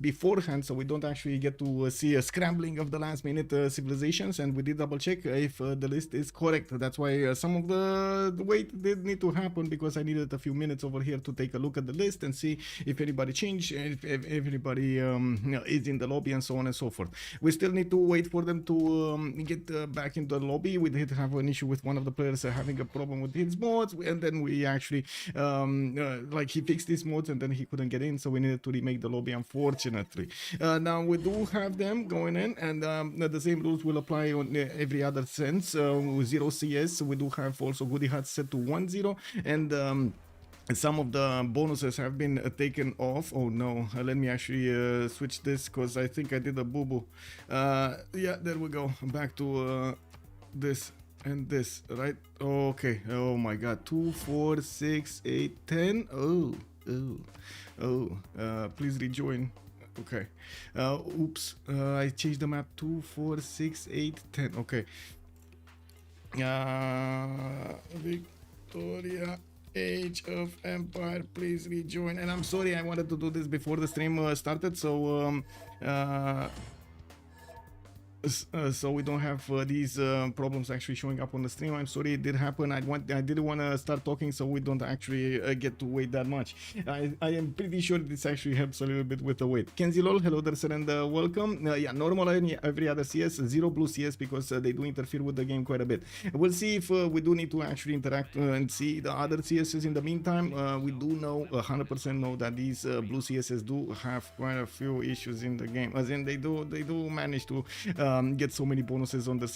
beforehand, so we don't actually get to see a scrambling of the last minute civilizations, and we did double check if the list is correct. That's why some of the wait did need to happen, because I needed a few minutes over here to take a look at the list and see if anybody changed, if anybody is in the lobby, and so on and so forth. We still need to wait for them to get back into the lobby. We did have an issue with one of the players having a problem with his mods, and then we actually like he fixed his mods and then he couldn't get in, so we needed to remake the lobby, unfortunately. Now we do have them going in, and the same rules will apply on every other sense. 0 CS, we do have also goodie hats set to 1-0, and some of the bonuses have been taken off. Oh no, let me actually switch this, because I think I did a boo-boo. Yeah, there we go, back to this and this, right? Okay, oh my god, 2 4 6 8 10. Please rejoin. Okay, oops, I changed the map. 2 4 6 8 10. Okay, Victoria Age of Empire, please rejoin. And I'm sorry, I wanted to do this before the stream started, so so we don't have these problems actually showing up on the stream. I'm sorry, it did happen. I didn't want to start talking, so we don't actually get to wait that much. I am pretty sure this actually helps a little bit with the wait. Kenzie lol, hello there, sir, and welcome. Yeah, normal every other CS, 0 blue CS, because they do interfere with the game quite a bit. We'll see if we do need to actually interact and see the other CSs in the meantime. We do know 100% know that these blue CSs do have quite a few issues in the game, as in they do manage to get so many bonuses on the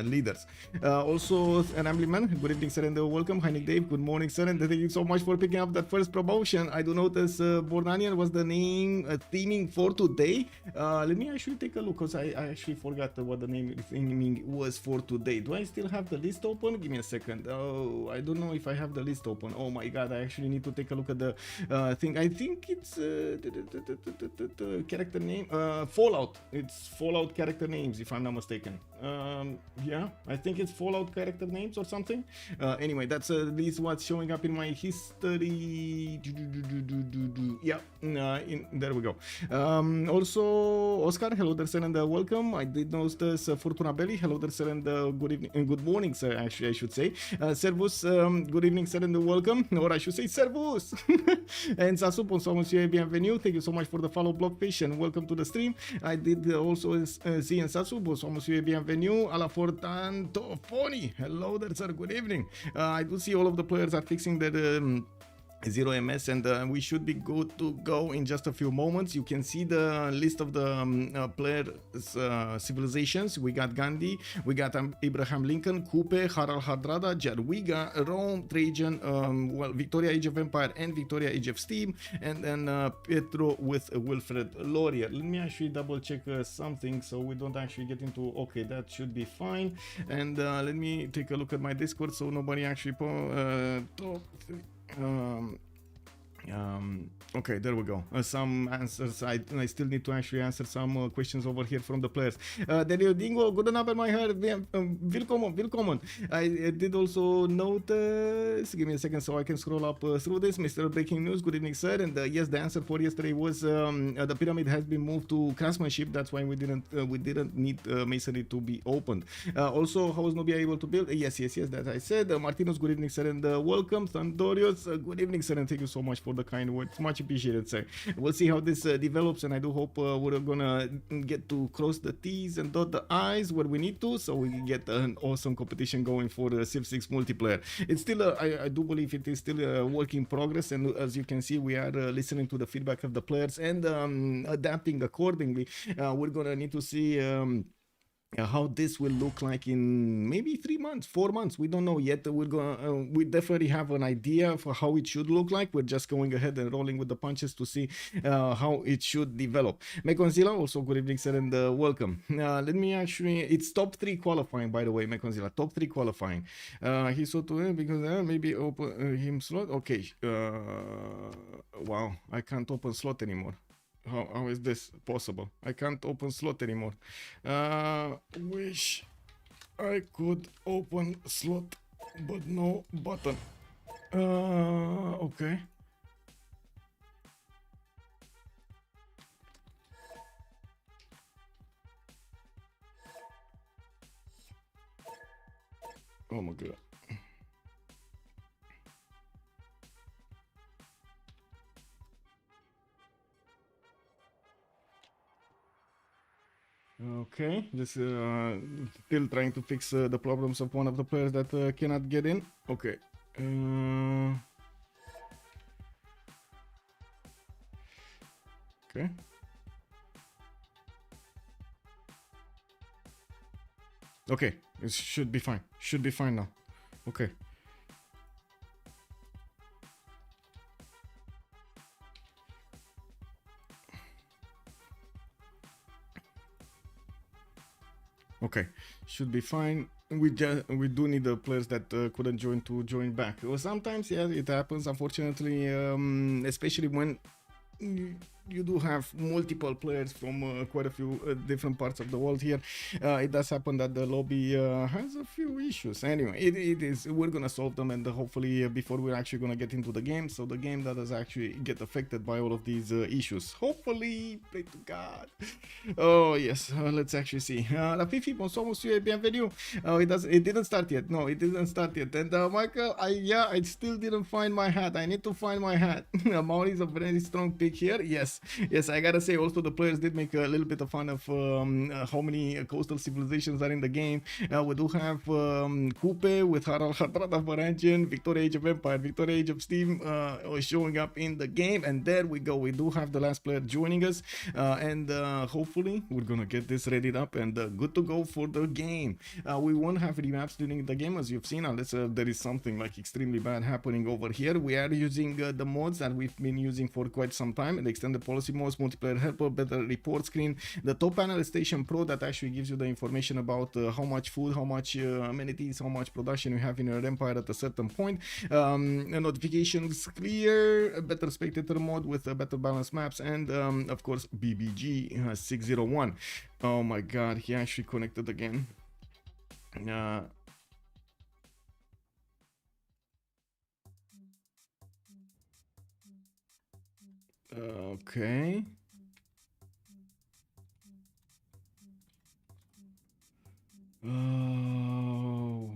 leaders. Also, an Amblyman, good evening, sir, and welcome. Hi, Nick Dave, good morning, sir, and thank you so much for picking up that first promotion. I do notice Bornanian was the name theming for today. Let me actually take a look, because I actually forgot what the name theming was for today. Do I still have the list open? Give me a second. Oh, I don't know if I have the list open. Oh my god, I actually need to take a look at the thing. I think it's character name, Fallout. It's Fallout character names, if I'm not mistaken. Yeah, I think it's Fallout character names or something. Anyway, that's at least what's showing up in my history. Yeah, there we go. Also, Oscar, hello there, sir, and welcome. I did notice Fortuna Belly, hello there, sir, and good evening and good morning, sir. Actually, I should say Servus, good evening, sir, and welcome, or I should say Servus. And Sasu, bonsoir, monsieur, bienvenue. Thank you so much for the follow, block fish, and welcome to the stream. I did also see and Sasu, bonsoir, monsieur, bienvenue. A la Fortanto Foni, hello there, sir, good evening. I do see all of the players are fixing their 0 MS, and we should be good to go in just a few moments. You can see the list of the players' civilizations. We got Gandhi, we got Abraham Lincoln, Coupe, Harald Hardrada, Jadwiga, Rome, Trajan, well, Victoria Age of Empire and Victoria Age of Steam, and then Pietro with Wilfred Laurier. Let me actually double check something so we don't actually get into, okay, that should be fine. And let me take a look at my Discord so nobody actually top 3. Okay, there we go. Some answers. I still need to actually answer some questions over here from the players. Daniel Dingo, good number, my heart. Willkommen. I did also notice. Give me a second so I can scroll up through this. Mr. Breaking News, good evening, sir. And yes, the answer for yesterday was the pyramid has been moved to craftsmanship. That's why we didn't need masonry to be opened. Also, how was Nubia able to build? Yes, that I said. Martinos, good evening, sir, and welcome. Thundorius, good evening, sir, and thank you so much for the kind words. Much appreciated, sir. We'll see how this develops, and I do hope we're gonna get to cross the T's and dot the I's where we need to, so we can get an awesome competition going for the Civ6 multiplayer. It's still I do believe it is still a work in progress, and as you can see, we are listening to the feedback of the players and adapting accordingly. We're gonna need to see how this will look like in maybe 3 months, 4 months. We don't know yet. We definitely have an idea for how it should look like. We're just going ahead and rolling with the punches to see how it should develop. Mckenzie, also good evening, sir, and welcome. Let me actually, it's top 3 qualifying, by the way, Mckenzie, top 3 qualifying. He saw to because maybe open him slot. Okay. Wow, I can't open slot anymore. How is this possible? I can't open slot anymore. Wish I could open slot, but no button. Okay. Oh my god. Okay, just still trying to fix the problems of one of the players that cannot get in. Okay. Okay. Okay, it should be fine. Should be fine now. Okay. Okay, should be fine. We do need the players that couldn't join to join back. Well, sometimes, yeah, it happens. Unfortunately, especially when you do have multiple players from quite a few different parts of the world here. It does happen that the lobby has a few issues. Anyway, it is, we're gonna solve them, and hopefully before we're actually gonna get into the game, so the game that does actually get affected by all of these issues. Hopefully, pray to God. Oh yes, let's actually see. La Fifi, bonsoir monsieur, bienvenue. It didn't start yet. No, it didn't start yet. And Michael, I still didn't find my hat. I need to find my hat. Maori is a very strong pick here. Yes, I gotta say also the players did make a little bit of fun of how many coastal civilizations are in the game. We do have Coupe with Harald, Varangian, Victoria Age of Empire, Victoria Age of Steam showing up in the game, and there we go. We do have the last player joining us, and hopefully we're gonna get this readied up and good to go for the game. We won't have remaps during the game, as you've seen, unless there is something like extremely bad happening over here. We are using the mods that we've been using for quite some time, and the extended policy modes, multiplayer helper, better report screen. The top panel is Station Pro, that actually gives you the information about how much food, how much amenities, how much production you have in your empire at a certain point. Notifications clear, a better spectator mode with better balanced maps, and of course BBG 601. Oh my god, he actually connected again. Okay. Oh.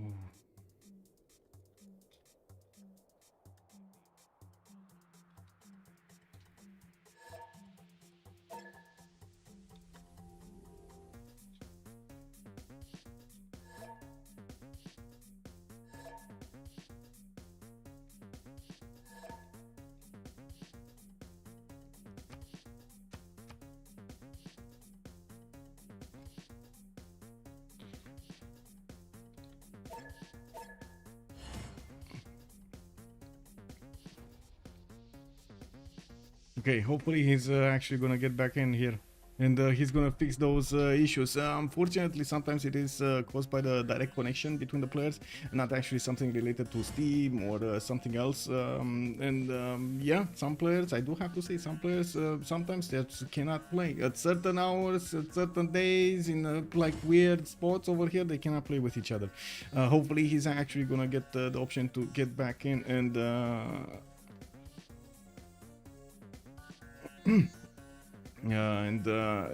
Okay, hopefully he's actually gonna get back in here, and he's gonna fix those issues. Unfortunately, sometimes it is caused by the direct connection between the players, not actually something related to Steam or something else. Yeah, some players, I do have to say, some players sometimes they just cannot play at certain hours, at certain days, in like weird spots over here. They cannot play with each other. Hopefully, he's actually gonna get the option to get back in and.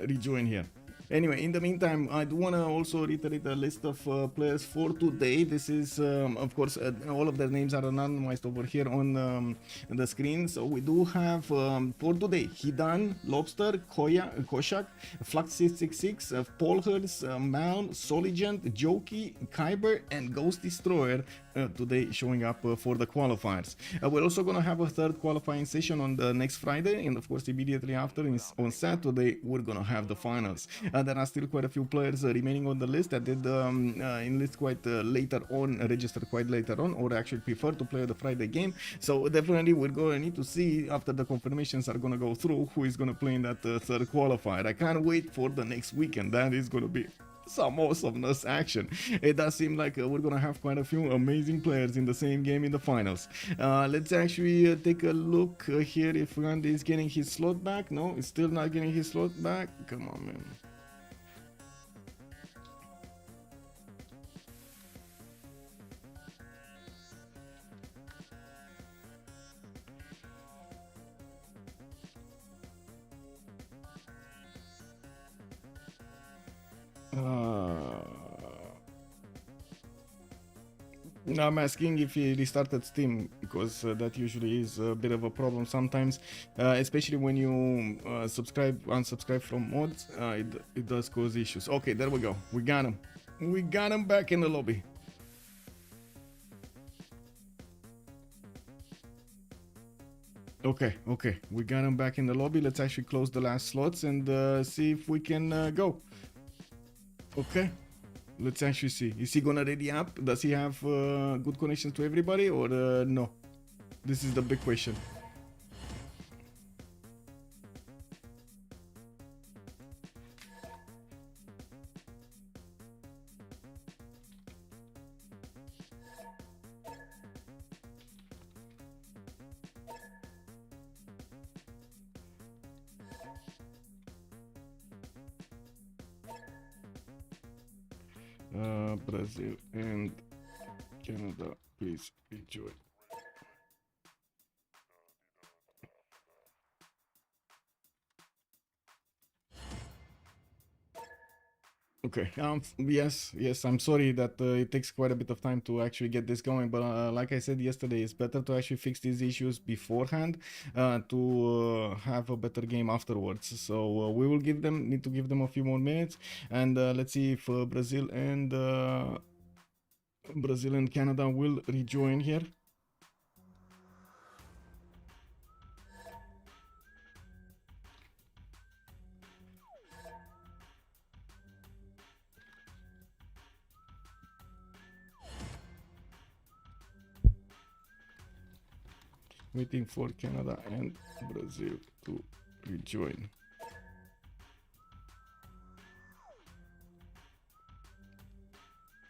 Rejoin here. Anyway, in the meantime, I do want to also reiterate a list of players for today. This is, of course, all of their names are anonymized over here on the screen. So we do have for today Hidan, Lobster, Koshak, Flux 666, Polhers, Mal, Soligent, Joki, Kyber, and Ghost Destroyer today showing up for the qualifiers. We're also going to have a third qualifying session on the next Friday, and of course immediately after on Saturday we're going to have the finals. There are still quite a few players remaining on the list that did enlist quite later on, registered quite later on, or actually prefer to play the Friday game. So definitely we're going to need to see after the confirmations are going to go through who is going to play in that third qualifier. I can't wait for the next weekend. That is going to be some awesomeness action. It does seem like we're gonna have quite a few amazing players in the same game in the finals. Let's actually take a look here if Gandhi is getting his slot back. No, it's still not getting his slot back. Come on, man. I'm asking if he restarted Steam, because that usually is a bit of a problem sometimes, especially when you unsubscribe from mods. It does cause issues. Okay, there we go. We got him. We got him back in the lobby. Okay, we got him back in the lobby. Let's actually close the last slots and see if we can go. Okay, let's actually see. Is he gonna ready up? Does he have good connections to everybody, or no? This is the big question. Brazil and Canada, please enjoy. Okay, yes, I'm sorry that it takes quite a bit of time to actually get this going, but like I said yesterday, it's better to actually fix these issues beforehand to have a better game afterwards. So we will need to give them a few more minutes, and let's see if Brazil and Canada will rejoin here. Waiting for Canada and Brazil to rejoin.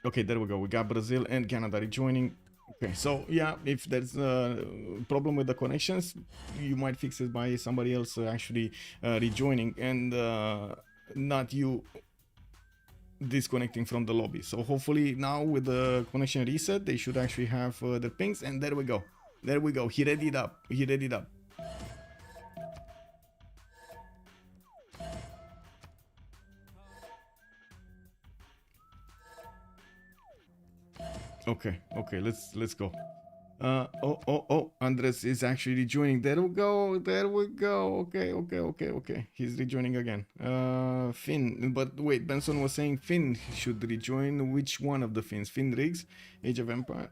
Okay, there we go. We got Brazil and Canada rejoining. Okay, so yeah, if there's a problem with the connections, you might fix it by somebody else actually rejoining, and not you disconnecting from the lobby. So hopefully now with the connection reset, they should actually have their pings, and there we go. There we go. He readied up. Okay, let's go. Oh, Andres is actually rejoining. There we go. Okay. He's rejoining again. Finn, but wait, Benson was saying Finn should rejoin. Which one of the Finns? Finn Riggs, Age of Empire.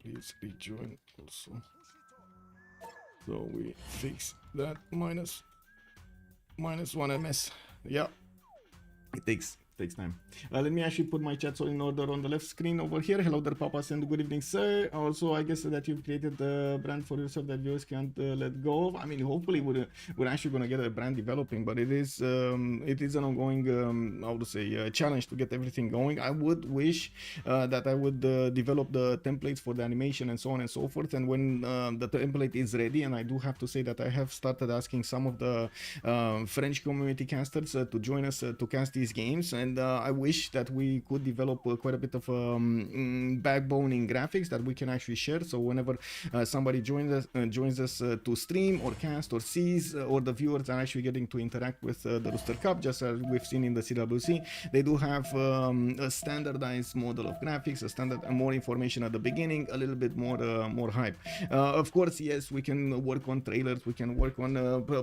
Please rejoin also. So we fix that minus 1 ms. Yeah, it takes time. Let me actually put my chat all in order on the left screen over here. Hello there, Papas, and good evening, sir. Also, I guess that you've created a brand for yourself that viewers can't let go of. I mean, hopefully we're actually gonna get a brand developing, but it is an ongoing how to say challenge to get everything going. I would wish that I would develop the templates for the animation and so on and so forth. And when the template is ready, and I do have to say that I have started asking some of the French community casters to join us to cast these games. And I wish that we could develop quite a bit of backbone in graphics that we can actually share. So whenever somebody joins us to stream or cast or sees, or the viewers are actually getting to interact with the Rooster Cup, just as we've seen in the CWC, they do have a standardized model of graphics, more information at the beginning, a little bit more hype. Of course, yes, we can work on trailers, we can work on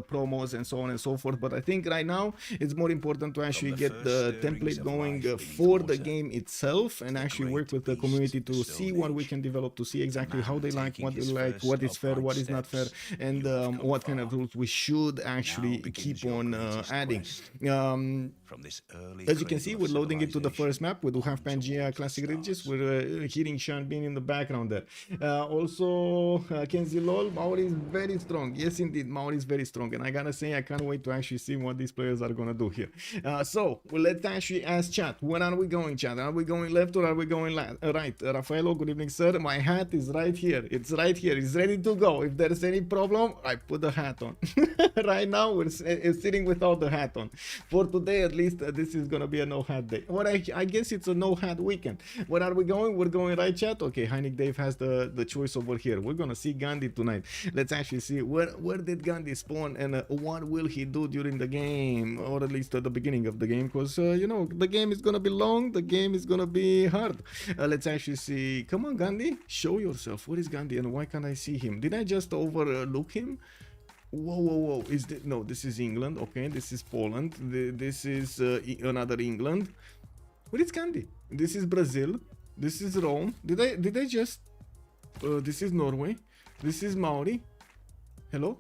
promos and so on and so forth. But I think right now it's more important to actually get the template going for the game itself, and actually work with the community to see what we can develop, to see exactly how they like, what is fair, what is not fair, and what kind of rules we should actually keep on adding. As you can see, we're loading it to the first map. We do have Pangea Classic Ridges. We're hearing Sean Bean in the background there. Also, Mckenzie lol, Maori is very strong. Yes, indeed, Maori is very strong, and I gotta say, I can't wait to actually see what these players are gonna do here. So let's actually ask chat. Where are we going, chat? Are we going left or are we going right? Raffaello, good evening, sir. My hat is right here. It's right here. It's ready to go. If there's any problem, I put the hat on. Right now, we're sitting without the hat on. For today, at least, this is gonna be a no hat day. Or I guess it's a no hat weekend. Where are we going? We're going right, chat. Okay, Heineck Dave has the choice over here. We're gonna see Gandhi tonight. Let's actually see where did Gandhi spawn, and what will he do during the game, or at least at the beginning of the game, because you know, the game is gonna be long, the game is gonna be hard. Let's actually see. Come on, Gandhi, show yourself. Where is Gandhi and why can't I see him? Did I just overlook him? Whoa, whoa, whoa. Is this, no, this is England. Okay, this is Poland. This is another England. Where is Gandhi? This is Brazil. This is Rome. Did I just this is Norway. This is Maori. Hello?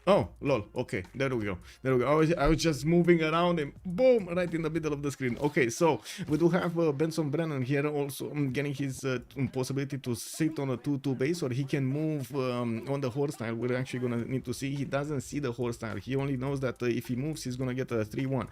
Oh, lol. Okay, there we go. There we go. I was just moving around and boom, right in the middle of the screen. Okay, so we do have Benson Brennan here also getting his possibility to sit on a 2-2 base, or he can move on the horse tile. We're actually gonna need to see. He doesn't see the horse tile. He only knows that if he moves, he's gonna get a 3-1.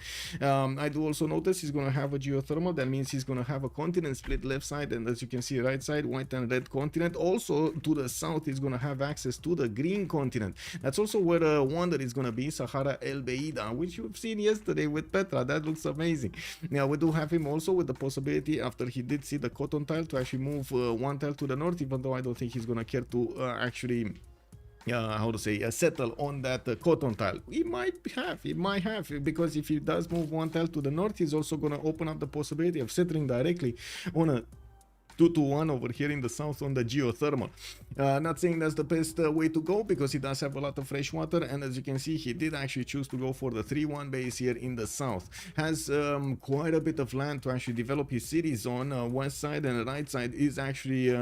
I do also notice he's gonna have a geothermal. That means he's gonna have a continent split left side, and as you can see, right side, white and red continent. Also to the south, he's gonna have access to the green continent. That's also where wonder is going to be Sahara El Beida, which you've seen yesterday with Petra. That looks amazing. Now we do have him also with the possibility, after he did see the cotton tile, to actually move one tile to the north, even though I don't think he's going to care to actually how to say settle on that cotton tile. He might have, because if he does move one tile to the north, he's also going to open up the possibility of settling directly on a 2-1 over here in the south on the geothermal. Not saying that's the best way to go, because he does have a lot of fresh water, and as you can see, he did actually choose to go for the 3-1 base here in the south. Has quite a bit of land to actually develop his cities on. West side and right side is actually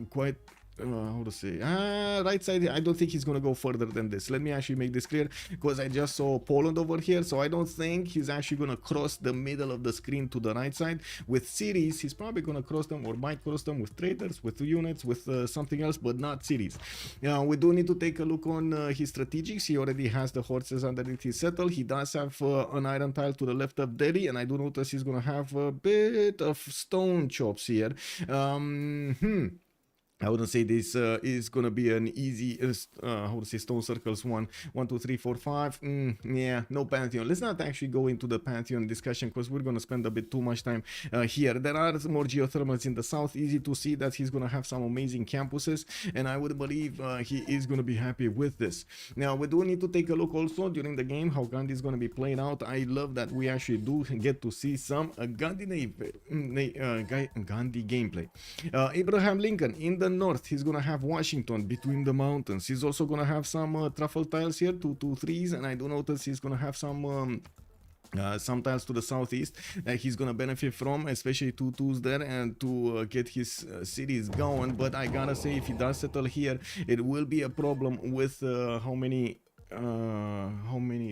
quite how to say, right side. I don't think he's gonna go further than this. Let me actually make this clear, because I just saw Poland over here, so I don't think he's actually gonna cross the middle of the screen to the right side. With cities, he's probably gonna cross them, or might cross them with traders, with units, with something else, but not cities. We do need to take a look on his strategics. He already has the horses underneath his settle. He does have an iron tile to the left of Delhi, and I do notice he's gonna have a bit of stone chops here. I wouldn't say this is gonna be an easy how to say stone circles 1, 2, 3, 4, 5. Yeah, no pantheon. Let's not actually go into the pantheon discussion, because we're gonna spend a bit too much time here. There are more geothermals in the south. Easy to see that he's gonna have some amazing campuses, and I would believe he is gonna be happy with this. Now we do need to take a look also during the game how Gandhi is gonna be playing out. I love that we actually do get to see some Gandhi gameplay. Abraham Lincoln in the north, he's gonna have Washington between the mountains. He's also gonna have some truffle tiles here, 2, 2, 3s, and I do notice he's gonna have some tiles to the southeast that he's gonna benefit from, especially 2 2s there, and to get his cities going. But I gotta say, if he does settle here, it will be a problem with how many,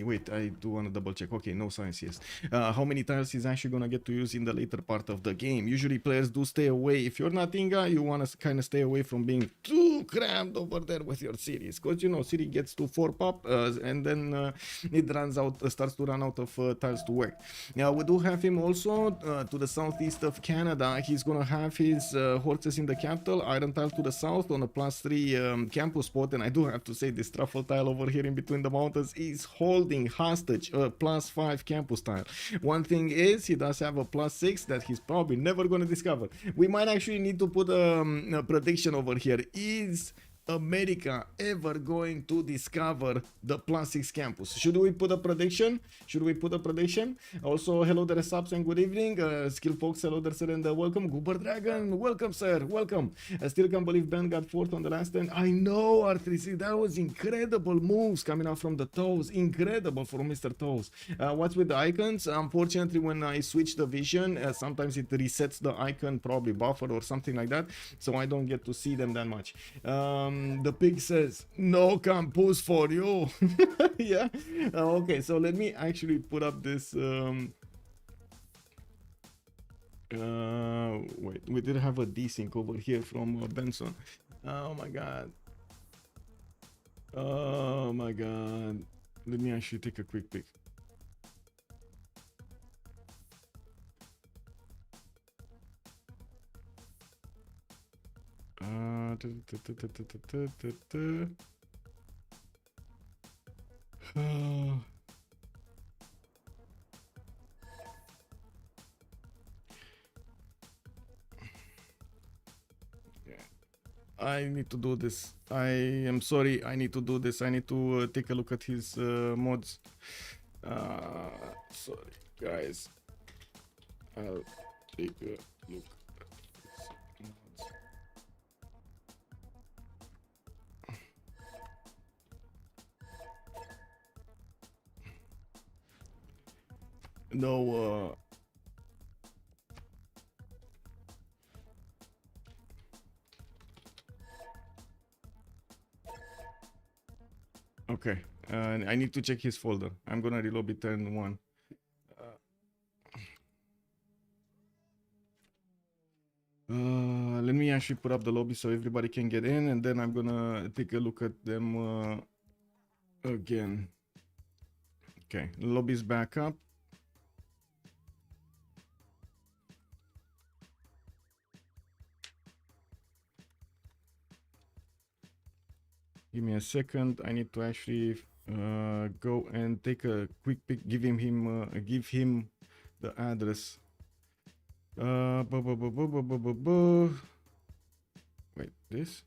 wait, I do want to double check. Okay, no Sáenz, yes. How many tiles he's actually gonna get to use in the later part of the game. Usually players do stay away. If you're not Inga, you want to kind of stay away from being too crammed over there with your cities, because you know city gets to 4 pop and then it starts to run out of tiles to work. Now we do have him also to the southeast of Canada. He's gonna have his horses in the capital, iron tile to the south on a +3 campus spot, and I do have to say this truffle tile over here in between the mountains is holding hostage a +5 campus tile. One thing is, he does have a +6 that he's probably never going to discover. We might actually need to put a prediction over here. Is America ever going to discover the +6 campus? Should we put a prediction? Also, hello there, subs, and good evening. Skill folks, hello there, sir, and welcome. Goober Dragon, welcome, sir, welcome. I still can't believe Ben got 4th on the last 10. I know, R3C, that was incredible moves coming out from the toes. Incredible for Mr. Toes. What's with the icons? Unfortunately, when I switch the vision, sometimes it resets the icon, probably buffer or something like that, so I don't get to see them that much. The pig says no campus for you. Yeah. Okay, so let me actually put up this wait, we did have a desync over here from Benson. Oh my god, let me actually take a quick pic. I need to do this. I am sorry, I need to do this. I need to take a look at his mods. Sorry. guys, I'll take a look at this mods. No, okay, I need to check his folder. I'm gonna reload it turn 1. Let me actually put up the lobby so everybody can get in, and then I'm gonna take a look at them again. Okay, lobby's back up. Give me a second. I need to actually go and take a quick pic. Give him the address. Wait, this.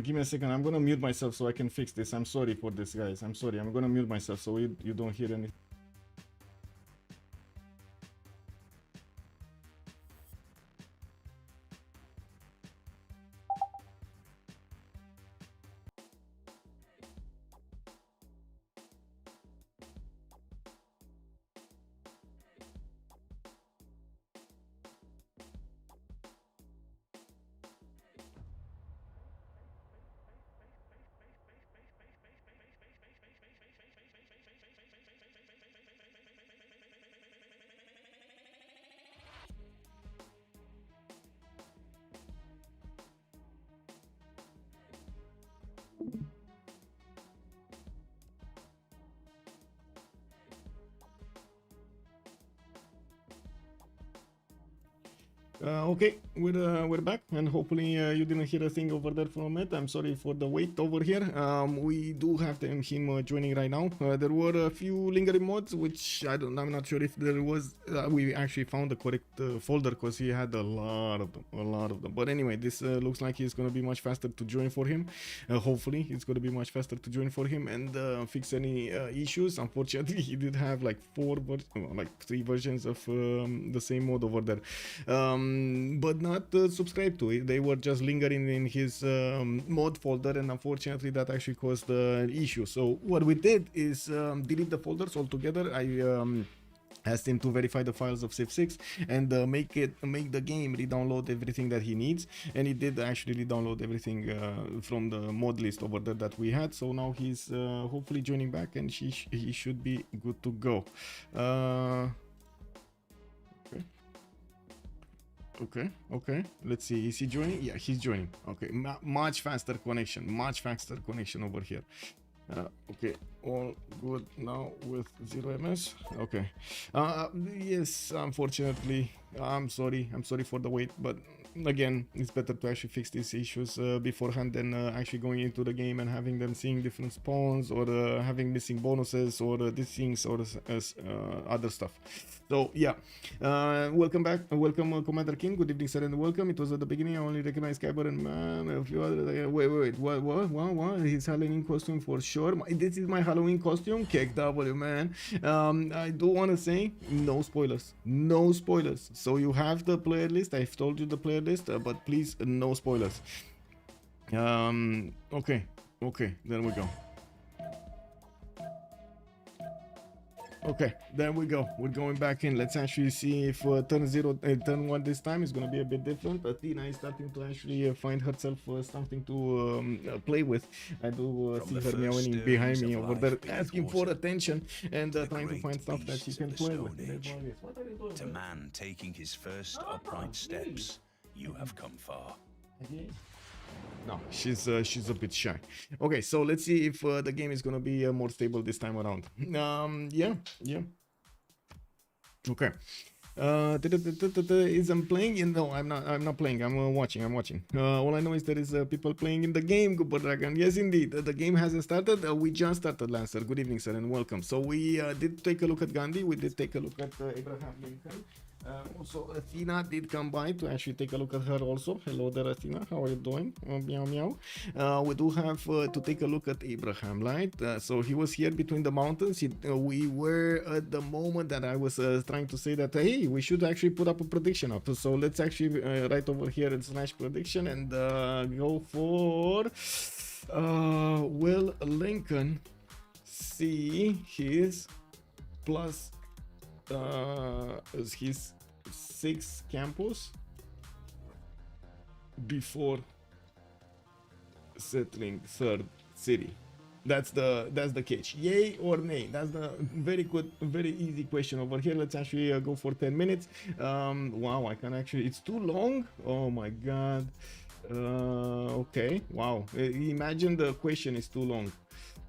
Give me a second. I'm gonna mute myself so I can fix this. I'm sorry for this, guys. I'm sorry. I'm gonna mute myself so you don't hear anything. Okay, we're back, and hopefully you didn't hear a thing over there for a minute. I'm sorry for the wait over here. We do have him joining right now. There were a few lingering mods, which I'm not sure if there was. We actually found the correct folder because he had a lot of them. But anyway, this looks like it's gonna be much faster to join for him. Hopefully, it's gonna be much faster to join for him and fix any issues. Unfortunately, he did have like 3 versions of the same mod over there. But not subscribed to it. They were just lingering in his mod folder, and unfortunately that actually caused the issue. So what we did is delete the folders altogether. I asked him to verify the files of Civ6 and make the game re-download everything that he needs, and he did actually re-download everything from the mod list over there that we had. So now he's hopefully joining back, and he should be good to go. Okay, let's see, is he joining? Yeah, he's joining. Okay, much faster connection over here. Okay, all good now with 0 ms. Okay, yes, unfortunately, I'm sorry for the wait, but again, it's better to actually fix these issues beforehand than actually going into the game and having them seeing different spawns, or having missing bonuses, or these things, or other stuff. So yeah, welcome back, welcome Commander King. Good evening, sir, and welcome. It was at the beginning. I only recognized Kyber and a few other. Wait, what? His Halloween costume for sure. This is my Halloween costume. Cake W, man. I do want to say no spoilers. So you have the player list. I've told you the player list, but please no spoilers. Okay, there we go. Okay, there we go. We're going back in. Let's actually see if turn 1 this time is going to be a bit different. Athena is starting to actually find herself something to play with. I do see her meowing behind me over there, asking for attention and trying to find stuff that she can play with. To man taking his first upright steps, you have come far. No, she's a bit shy. Okay, so let's see if the game is gonna be more stable this time around. Yeah. Okay. Is I'm playing? No, I'm not. I'm not playing. I'm watching. I'm watching. All I know is there is people playing in the game. Good Dragon. Yes, indeed. The game hasn't started. We just started, Lancer. Good evening, sir, and welcome. So we did take a look at Gandhi. We did take a look at Abraham Lincoln. Also, Athena did come by to actually take a look at her also. Hello there, Athena. How are you doing? Meow meow. We do have to take a look at Abraham, right? So he was here between the mountains. We were at the moment that I was trying to say that, hey, we should actually put up a prediction up. So let's actually right over here and slash prediction and go for will Lincoln see his plus his 6 campus before settling third city? That's the catch. Yay or nay? That's the very good, very easy question over here. Let's actually go for 10 minutes. Wow, I can actually, it's too long. Oh my god. Okay, wow. Imagine the question is too long.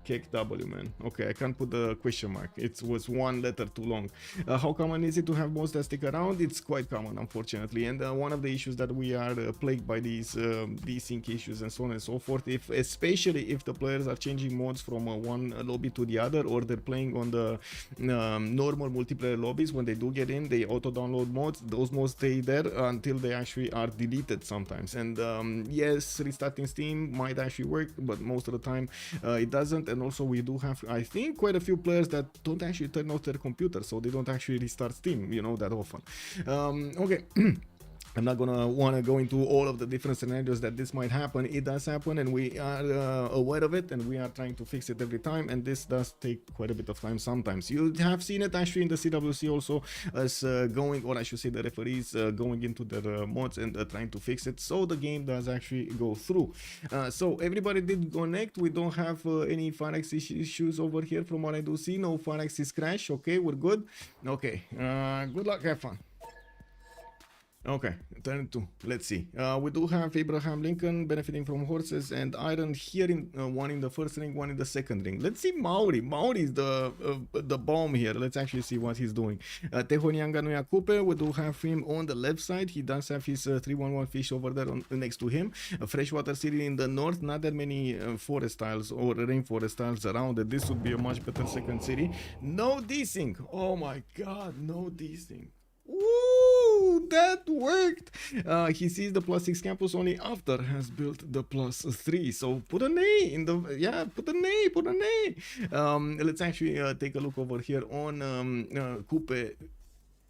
Cake W, man. Okay, I can't put the question mark. It was one letter too long. How common is it to have mods that stick around? It's quite common, unfortunately. And one of the issues that we are plagued by these desync issues and so on and so forth, especially if the players are changing mods from one lobby to the other, or they're playing on the normal multiplayer lobbies. When they do get in, they auto-download mods. Those mods stay there until they actually are deleted sometimes. And yes, restarting Steam might actually work, but most of the time it doesn't. And also we do have, I think, quite a few players that don't actually turn off their computer, so they don't actually restart Steam, you know, that often. Okay. I'm not gonna want to go into all of the different scenarios that this might happen. It does happen, and we are aware of it, and we are trying to fix it every time, and this does take quite a bit of time sometimes. You have seen it actually in the CWC also, as going, or I should say the referees going into their mods and trying to fix it, so the game does actually go through. So everybody did connect. We don't have any Firex issues over here from what I do see. No Firex is crash. Okay, we're good. Okay, good luck, have fun. Okay, turn 2. Let's see. We do have Abraham Lincoln benefiting from horses and iron here in one in the first ring, one in the second ring. Let's see Maori. Maori is the bomb here. Let's actually see what he's doing. Tehonyanga Nuya Coupe, we do have him on the left side. He does have his 311 fish over there next to him. Freshwater city in the north. Not that many forest tiles or rainforest tiles around it. This would be a much better second city. No desync. Oh my god, no desync. Ooh, that worked. He sees the plus 6 campus only after has built the plus 3. So put an A in the, yeah, put an A. Let's actually take a look over here on Coupe.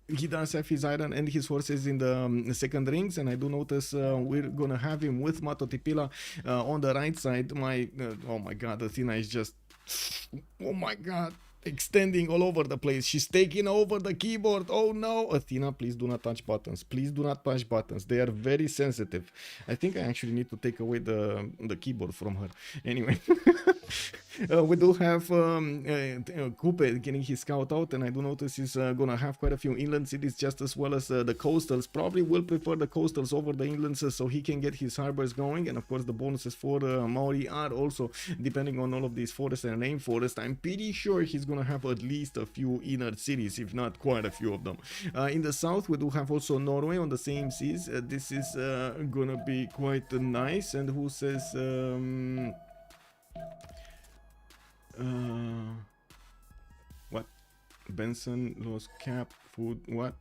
He does have his iron and his horses in the second rings, and I do notice we're gonna have him with Matotipila on the right side. Oh my god, Athena is just, oh my god, extending all over the place. She's taking over the keyboard. Oh no, Athena, please do not touch buttons. Please do not touch buttons. They are very sensitive. I think I actually need to take away the keyboard from her. Anyway. We do have Coupe getting his scout out, and I do notice he's gonna have quite a few inland cities just as well as the coastals. Probably will prefer the coastals over the inlands so he can get his harbors going, and of course the bonuses for Maori are also depending on all of these forests and rainforests. I'm pretty sure he's gonna have at least a few inner cities, if not quite a few of them. In the south we do have also Norway on the same seas. This is gonna be quite nice. And who says what? Benson lost cap food. What?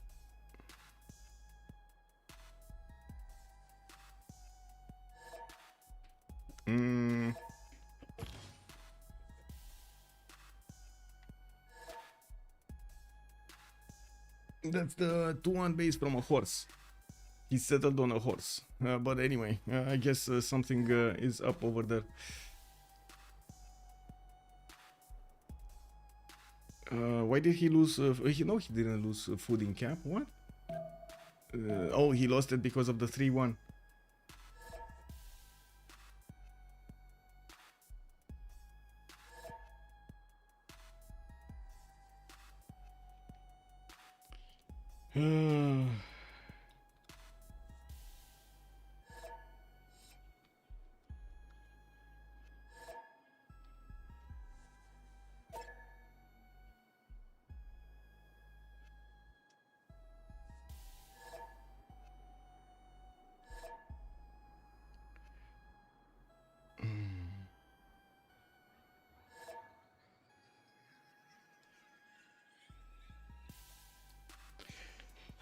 That's the 2-1 base from a horse. He settled on a horse. But anyway, I guess something is up over there. Why did he lose? He didn't lose food in cap. What? Oh, he lost it because of the 3-1.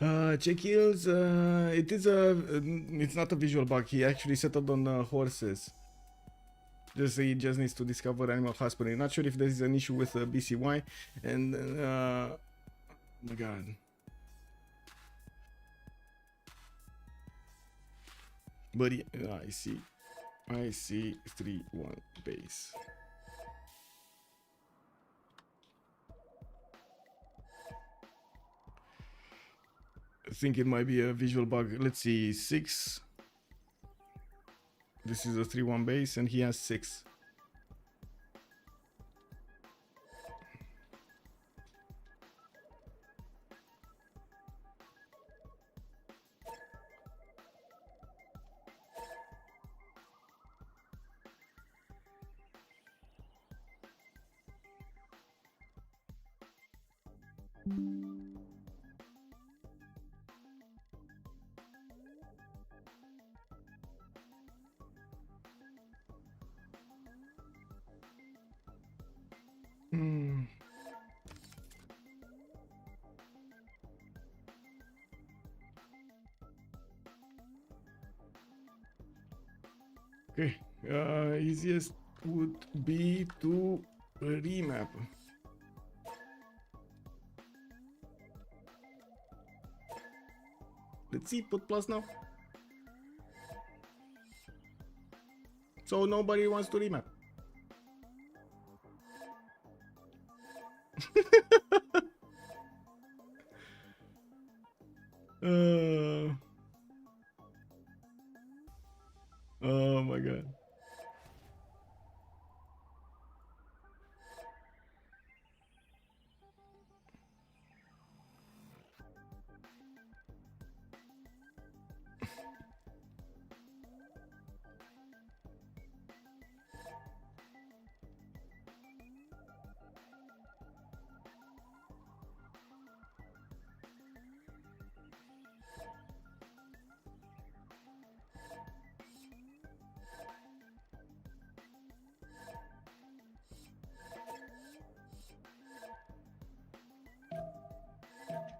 Check heals. It is it's not a visual bug. He actually settled on horses. He just needs to discover animal husbandry. Not sure if there is an issue with BCY. And oh my god. But I see 3-1 base. I think it might be a visual bug. Let's see, 6. This is a 3-1 base and he has 6. Okay, easiest would be to remap. Let's see, put plus now. So nobody wants to remap. Oh my god.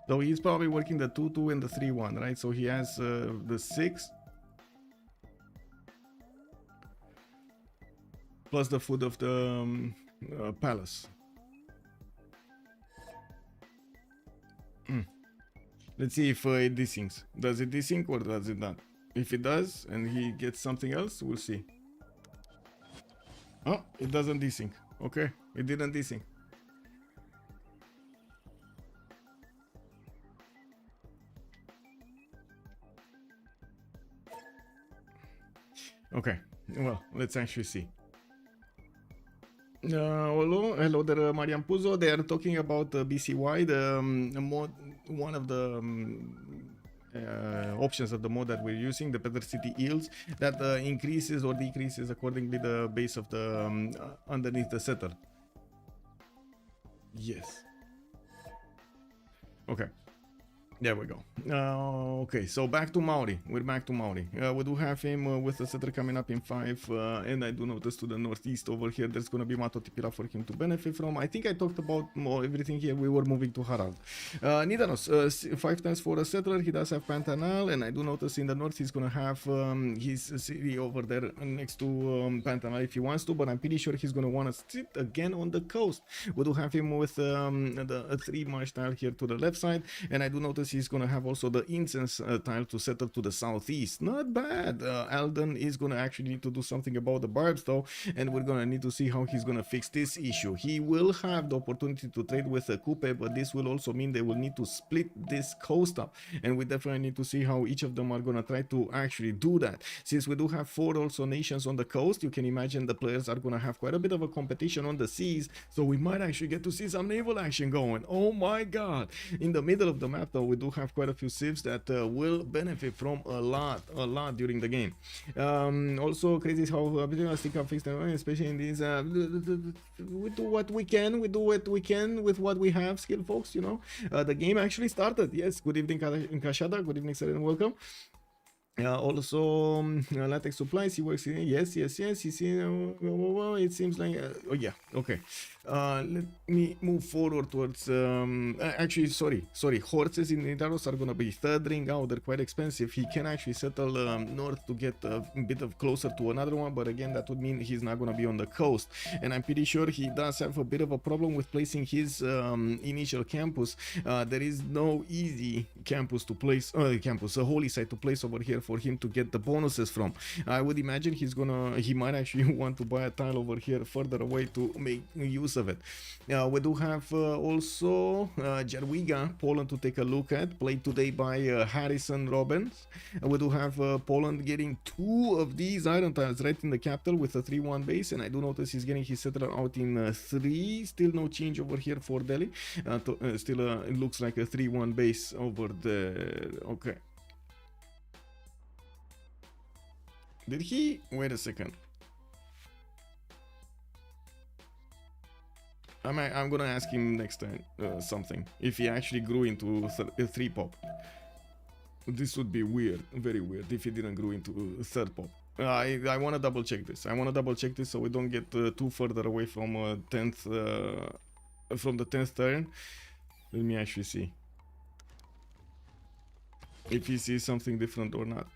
So he's probably working the 2-2 and the 3-1, right? So he has the 6 plus the food of the palace. Let's see if it desyncs. Does it desync or does it not? If it does and he gets something else, we'll see. Oh, it doesn't desync. Okay, it didn't desync. Okay, well, let's actually see. Hello there, Marian Puzo. They are talking about BCY, the mod, one of the options of the mod that we're using, the Better City Yields, that increases or decreases accordingly the base of the underneath the setter. Yes. Okay. There we go. Okay, so back to Maori. We're back to Maori. We do have him with the setter coming up in 5, and I do notice to the northeast over here there's going to be Mato Tipira for him to benefit from. I think I talked about everything here. We were moving to Harald. Nidanos, 5 times for a settler. He does have Pantanal, and I do notice in the north he's going to have his city over there next to Pantanal if he wants to, but I'm pretty sure he's going to want to sit again on the coast. We do have him with the 3 marsh tile here to the left side, and I do notice he's going to have also the incense tile to settle to the southeast. Not bad. Alden is going to actually need to do something about the barbs though, and we're going to need to see how he's going to fix this issue. He will have the opportunity to trade with a coupe, but this will also mean they will need to split this coast up, and we definitely need to see how each of them are going to try to actually do that. Since we do have 4 also nations on the coast, you can imagine the players are going to have quite a bit of a competition on the seas, so we might actually get to see some naval action going. Oh my god. In the middle of the map though, we do have quite a few civs that will benefit from a lot during the game. Also crazy is how everything has become fixed, especially in these we do what we can with what we have, skill folks, you know. The game actually started. Yes, good evening Kashada, good evening sir, and welcome. Also, latex supplies. He works in. Yes. You see, it seems like. Oh yeah. Okay. Let me move forward towards. Actually, sorry. Horses in Nidaros are gonna be third ring out. They're quite expensive. He can actually settle north to get a bit of closer to another one, but again, that would mean he's not gonna be on the coast. And I'm pretty sure he does have a bit of a problem with placing his initial campus. There is no easy campus to place. A holy site to place over here for him to get the bonuses from. I would imagine he might actually want to buy a tile over here further away to make use of it. We do have also Jarwiga, Poland to take a look at, played today by Harrison Robbins. We do have Poland getting 2 of these iron tiles right in the capital with a 3-1 base, and I do notice he's getting his settler out in 3. Still no change over here for Delhi. Still it looks like a 3-1 base over there. Okay. Did he? Wait a second. I'm gonna ask him next time something. If he actually grew into a 3 pop. This would be weird. Very weird if he didn't grow into a 3rd pop. I want to double check this. So we don't get too further away from 10th from the 10th turn. Let me actually see if he sees something different or not.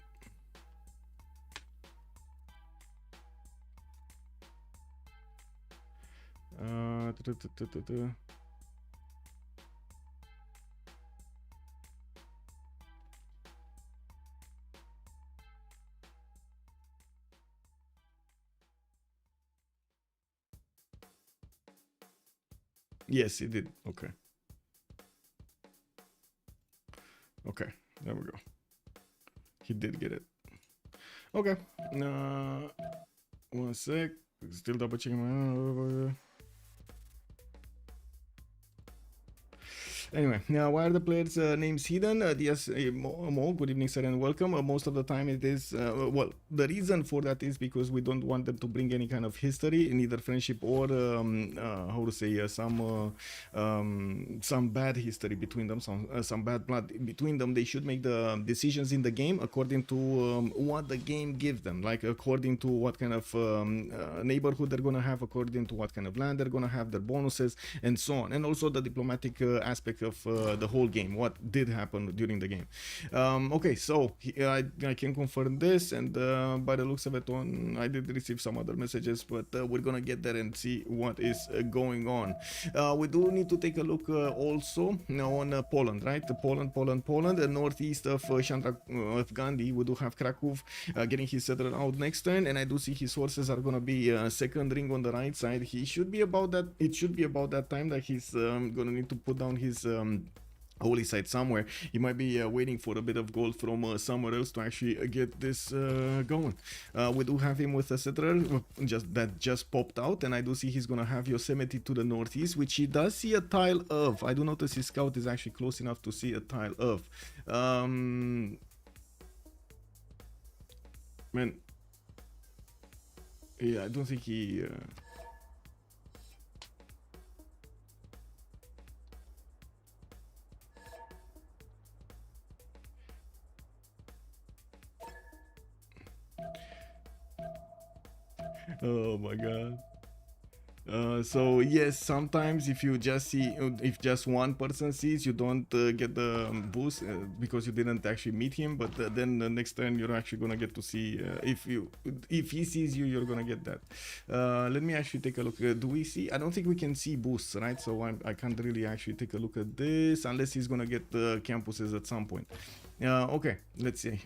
Yes, he did. Okay. Okay, there we go. He did get it. Okay. 1 sec. Still double checking. Anyway, now why are the players' names hidden? Yes, Mo, good evening, sir, and welcome. Most of the time it is, well, the reason for that is because we don't want them to bring any kind of history, neither friendship or, how to say, some bad history between them, some bad blood between them. They should make the decisions in the game according to what the game gives them, like according to what kind of neighborhood they're going to have, according to what kind of land they're going to have, their bonuses, and so on. And also the diplomatic aspect of the whole game, what did happen during the game. Okay, so I can confirm this, and by the looks of it, I did receive some other messages, but we're gonna get there and see what is going on. We do need to take a look also now on Poland, right? Poland, northeast of Chandra of Gandhi. We do have Krakow getting his settler out next turn, and I do see his horses are gonna be second ring on the right side. He should be about that. It should be about that time that he's gonna need to put down his holy site somewhere. He might be waiting for a bit of gold from somewhere else to actually get this going. We do have him with a settler that just popped out, and I do see he's gonna have Yosemite to the northeast, which he does see a tile of. I do notice his scout is actually close enough to see a tile of. Man, yeah, I don't think he oh my god. So yes, sometimes if you just see, if just one person sees, you don't get the boost because you didn't actually meet him, but then the next time you're actually gonna get to see if he sees you, you're gonna get that. Let me actually take a look. Do we see? I don't think we can see boosts, right? So I can't really actually take a look at this unless he's gonna get the campuses at some point. Okay, let's see.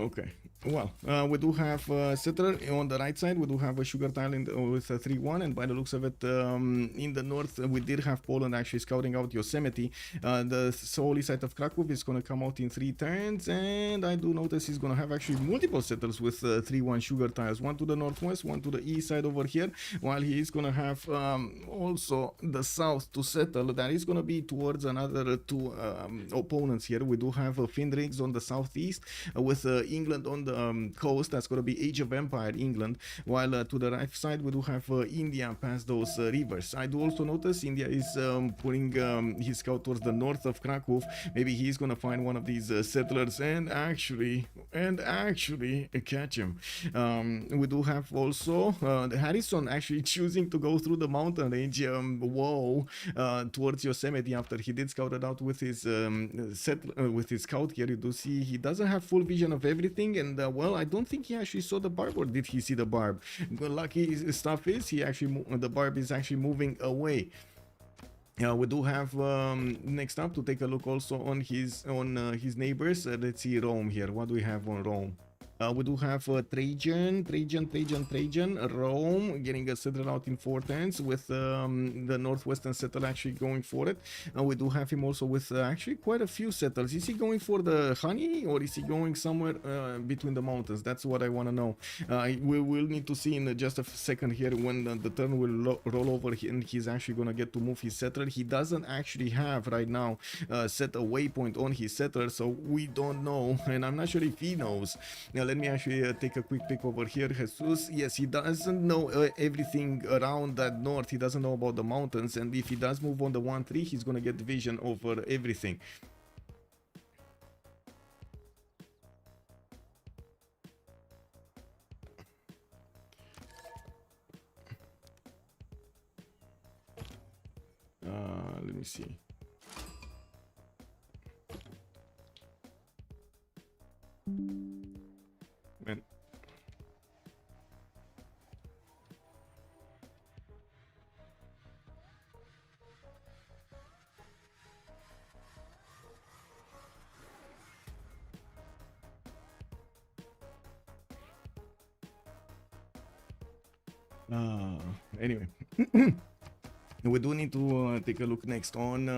Okay, well, we do have settler on the right side. We do have a sugar tile with a 3-1, and by the looks of it, in the north, we did have Poland actually scouting out Yosemite. The holy site of Krakow is going to come out in 3 turns, and I do notice he's going to have actually multiple settlers with 3-1 sugar tiles, one to the northwest, one to the east side over here, while he is going to have also the south to settle. That is going to be towards another 2 opponents here. We do have Finley on the southeast with England on the coast. That's going to be Age of Empire, England, while to the right side we do have India past those rivers. I do also notice India is putting his scout towards the north of Krakow. Maybe he's going to find one of these settlers and actually catch him. We do have also Harrison actually choosing to go through the mountain range towards Yosemite after he did scout it out with his with his scout here. You do see he doesn't have full vision of everything, and well, I don't think he actually saw the barb, or did he see the barb? Lucky stuff is he actually the barb is actually moving away. We do have next up to take a look also on his neighbors. Let's see Rome here. What do we have on Rome? We do have Trajan, Rome, getting a settle out in 4 turns with the northwestern settle actually going for it. We do have him also with actually quite a few settles. Is he going for the honey, or is he going somewhere between the mountains? That's what I want to know. We will need to see in just a second here when the turn will roll over and he's actually going to get to move his settler. He doesn't actually have right now set a waypoint on his settler, so we don't know, and I'm not sure if he knows. Now, let me actually take a quick peek over here. Jesús, yes, he doesn't know everything around that north. He doesn't know about the mountains, and if he does move on the 1-3, he's gonna get vision over everything. Let me see. Man. Anyway. We do need to take a look next on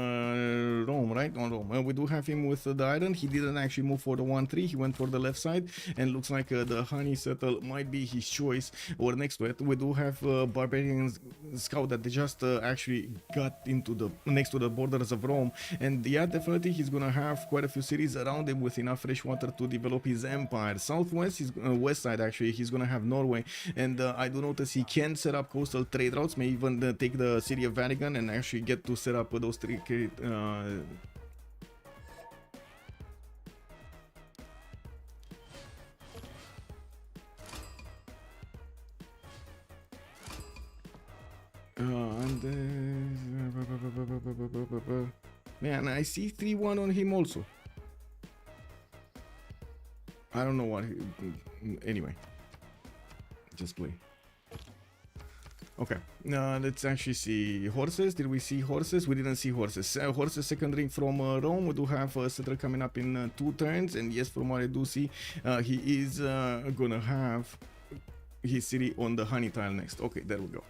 Rome, right? On Rome. We do have him with the iron. He didn't actually move for the 1-3. He went for the left side, and looks like the honey settle might be his choice. Or next to it, we do have Barbarian scout that they just actually got into the next to the borders of Rome. And yeah, definitely he's gonna have quite a few cities around him with enough fresh water to develop his empire. Southwest, his west side actually, he's gonna have Norway. And I do notice he can set up coastal trade routes, may even take the city of Varangian and actually get to set up those 3 man, I see 3-1 on him also. I don't know what anyway, just play. Okay, let's actually see horses. Did we see horses? We didn't see horses. Horses second ring from Rome. We do have a settler coming up in 2 turns, and yes, from what I do see, he is gonna have his city on the honey tile next. Okay, there we go.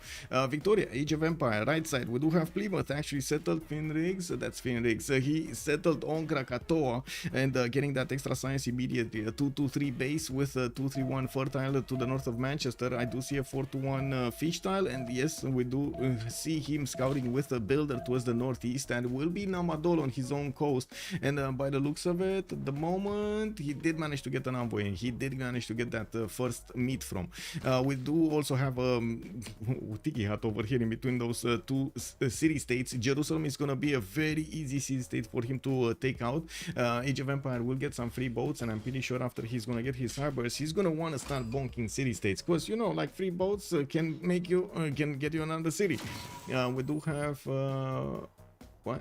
Victoria, Age of Empire, right side. We do have Plymouth actually settled. Finriggs, that's Finriggs. He settled on Krakatoa and getting that extra science immediately. A 2-2-3 base with a 2-3-1 fertile to the north of Manchester. I do see a 4-1 fish tile, and yes, we do see him scouting with a builder towards the northeast, and will be Namadol on his own coast. And by the looks of it, at the moment, he did manage to get an envoy, and he did manage to get that first meat from. We do also have a Tiki Hut over here in between those 2 city-states. Jerusalem is going to be a very easy city-state for him to take out. Age of Empire will get some free boats, and I'm pretty sure after he's going to get his harbors, he's going to want to start bonking city-states. Because, you know, like free boats can make you, can get you another city. We do have, what?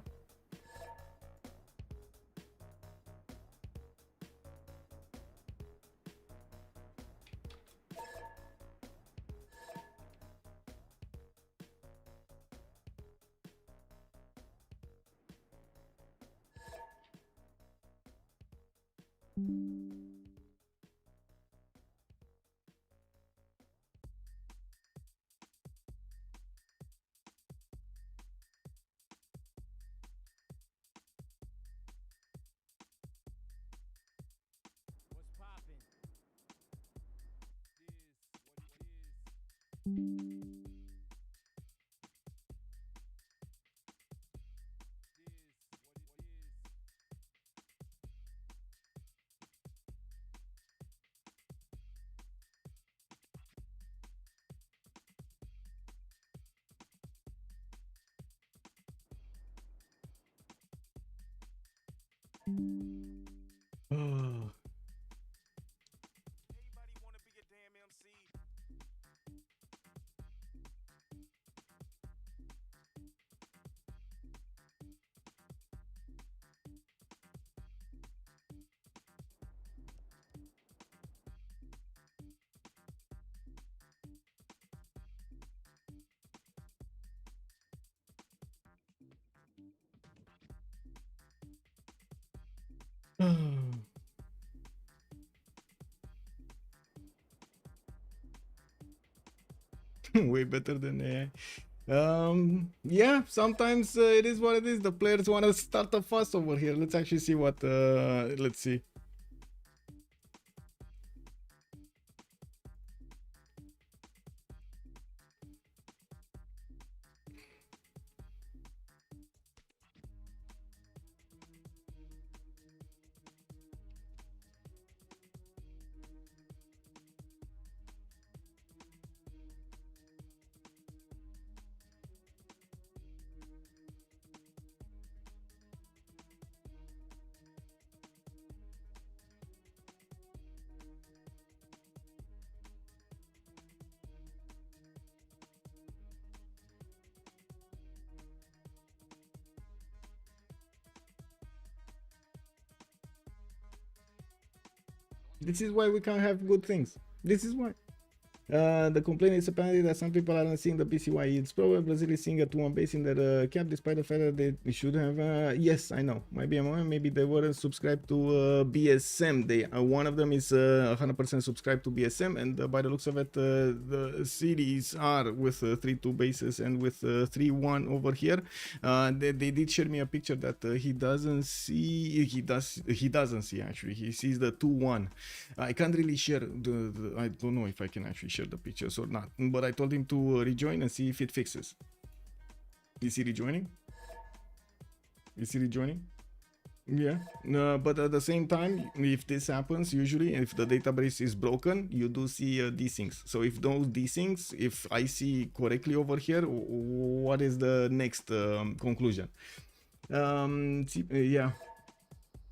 Way better than AI. Yeah, sometimes it is what it is. The players want to start a fuss over here. Let's actually see what let's see. This is why we can't have good things. This is why. The complaint is apparently that some people aren't seeing the PCY. It's probably Brazil is seeing a 2-1 base in their cap, despite the fact that they should have. Yes, I know. Maybe they weren't subscribed to BSM. They one of them is 100% subscribed to BSM, and by the looks of it, the cities are with 3-2 bases and with 3-1 over here. They did share me a picture that he doesn't see. He doesn't see actually. He sees the 2-1. I can't really share I don't know if I can actually share the pictures or not, but I told him to rejoin and see if it fixes. Is he rejoining? Yeah. But at the same time, if this happens, usually if the database is broken, you do see desyncs. So if those desyncs, if I see correctly over here, what is the next conclusion? Yeah.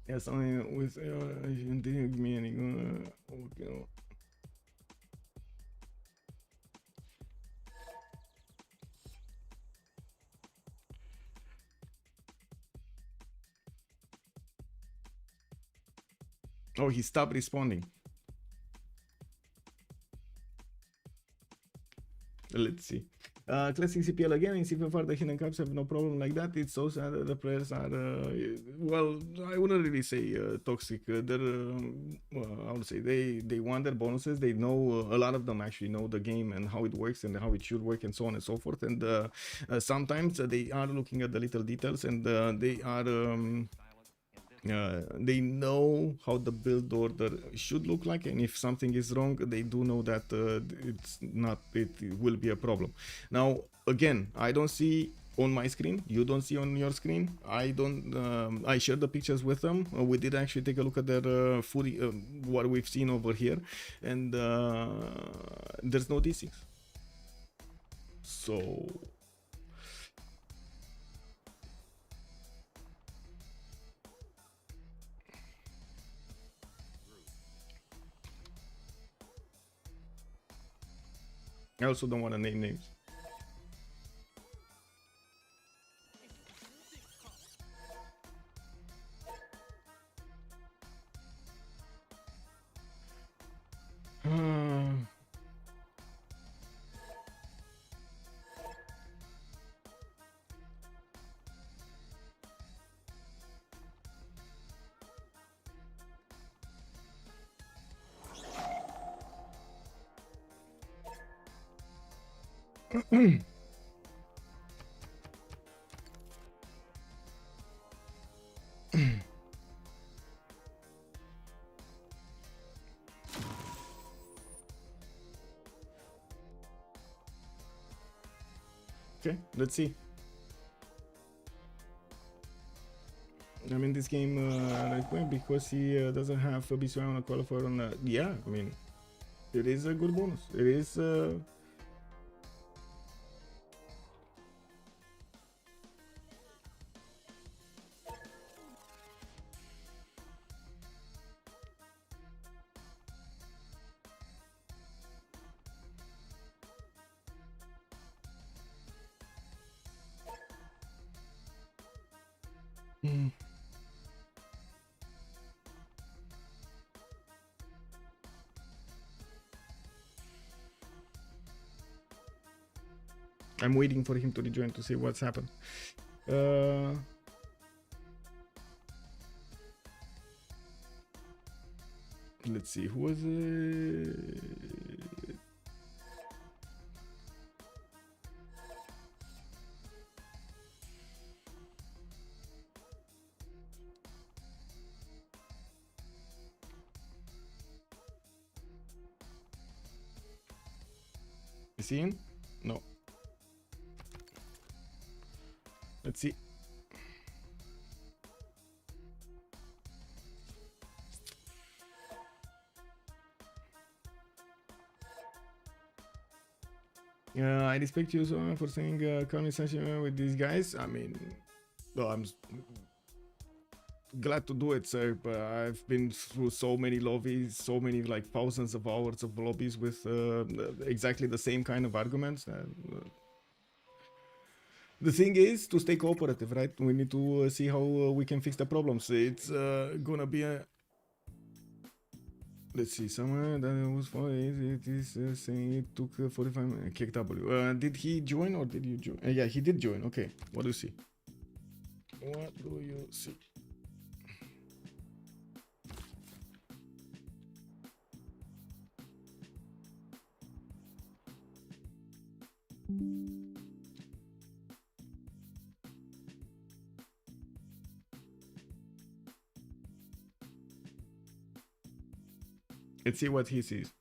Yes, I with didn't give me any. Okay. Oh, he stopped responding. Let's see. Classic CPL again. In CFR, the hidden caps have no problem like that. It's so sad that the players are, well, I wouldn't really say toxic. They're, I would say they want their bonuses. They know, a lot of them actually know the game and how it works and how it should work and so on and so forth. And sometimes they are looking at the little details, and they are. They know how the build order should look like, and if something is wrong, they do know that it will be a problem. Now, again, I don't see on my screen, you don't see on your screen. I shared the pictures with them. We did actually take a look at their footy, what we've seen over here, and there's no D6. So I also don't want to name names. Okay, let's see. I mean, this game, like, because he doesn't have a BCY on a qualifier on yeah, I mean, it is a good bonus. It is I'm waiting for him to rejoin to see what's happened. Let's see, who was it? Is he in? No. Let's see. I respect you so much for saying conversation with these guys. I mean, well, glad to do it, sir, but I've been through so many lobbies, so many like thousands of hours of lobbies with exactly the same kind of arguments. The thing is to stay cooperative, right? We need to see how we can fix the problems. It's gonna be a... Let's see, somewhere that was for it is saying it took 45 minutes. Kick W. Did he join or did you join? Yeah, he did join. Okay, what do you see? What do you see? Let's see what he sees.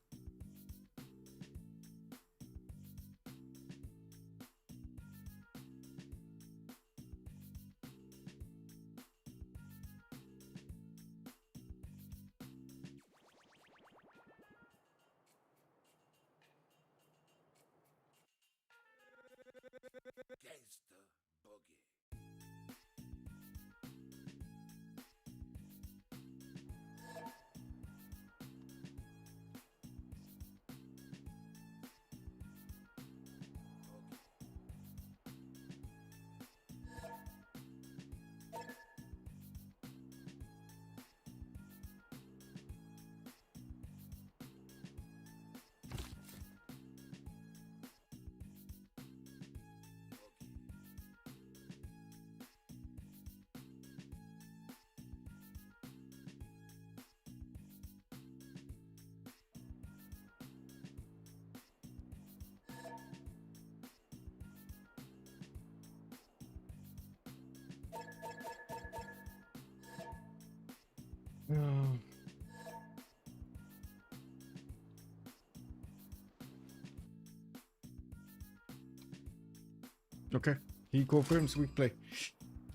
Okay, he confirms weak play.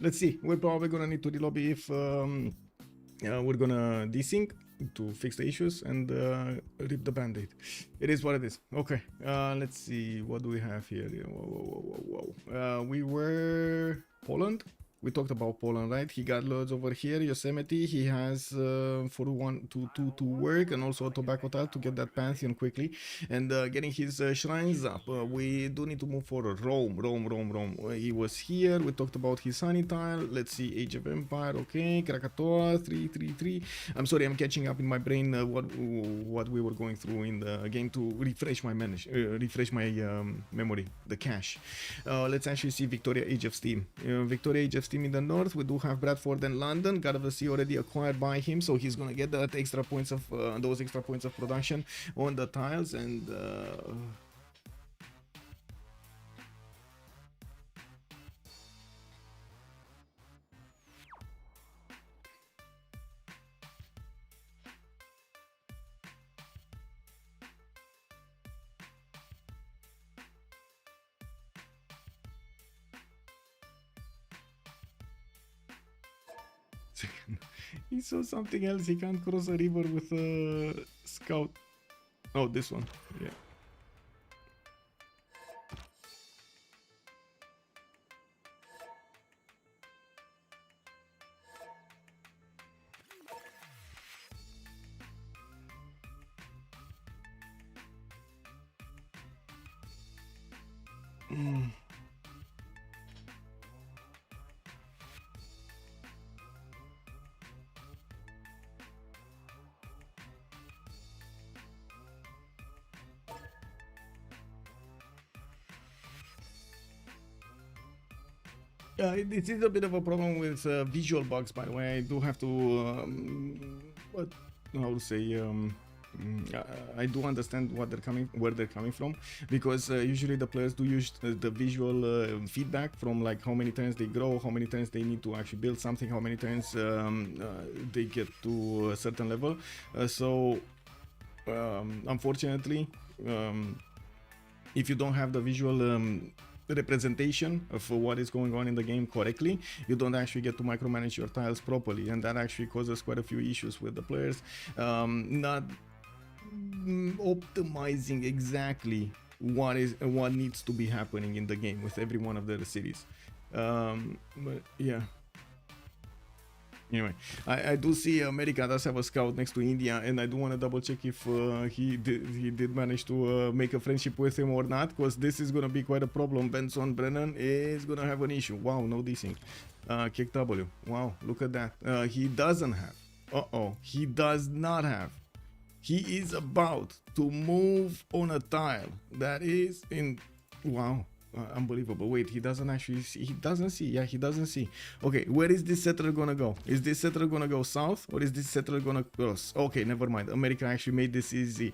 Let's see. We're probably gonna need to relobby if we're gonna desync to fix the issues and rip the band-aid. It is what it is. Okay, let's see. What do we have here? Whoa. We were Poland. We talked about Poland, right? He got loads over here. Yosemite, he has 41 to work, and also a tobacco tile to get that pantheon quickly, and getting his shrines up. We do need to move forward. Rome. He was here. We talked about his sunny tile. Let's see, Age of Empire. Okay, Krakatoa 333. I'm sorry, I'm catching up in my brain what we were going through in the game to refresh my memory, the cache. Let's actually see Victoria, Age of Steam. Victoria, Age of Steam in the north. We do have Bradford and London. God of the Sea already acquired by him, so he's gonna get that extra points of those extra points of production on the tiles. And he saw something else. He can't cross a river with a scout. Oh, this one. Yeah. It is a bit of a problem with visual bugs, by the way. I do have to how to say, I do understand where they're coming from, because usually the players do use the visual feedback from like how many times they grow, how many times they need to actually build something, how many times they get to a certain level. Unfortunately, if you don't have the visual representation of what is going on in the game correctly, you don't actually get to micromanage your tiles properly, and that actually causes quite a few issues with the players not optimizing exactly what needs to be happening in the game with every one of their cities. But yeah, anyway, I do see America does have a scout next to India, and I do want to double check if he did manage to make a friendship with him or not, because this is gonna be quite a problem. Benson Brennan is gonna have an issue. Wow, no dissing. Kick W. Wow, look at that. He doesn't have. He does not have. He is about to move on a tile that is in. Wow. Unbelievable. Wait, he doesn't actually see. He doesn't see. Yeah, he doesn't see. Okay, where is this settler gonna go? Is this settler gonna go south, or is this settler gonna cross? Okay, never mind. America actually made this easy.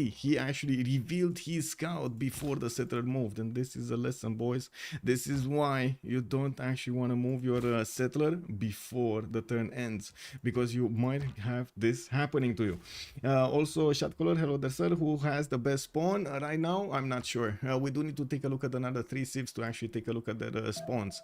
He actually revealed his scout before the settler moved, and this is a lesson, boys. This is why you don't actually want to move your settler before the turn ends, because you might have this happening to you. Also, shot caller, hello there, sir. Who has the best spawn right now? I'm not sure. We do need to take a look at another 3 Civs to actually take a look at their spawns.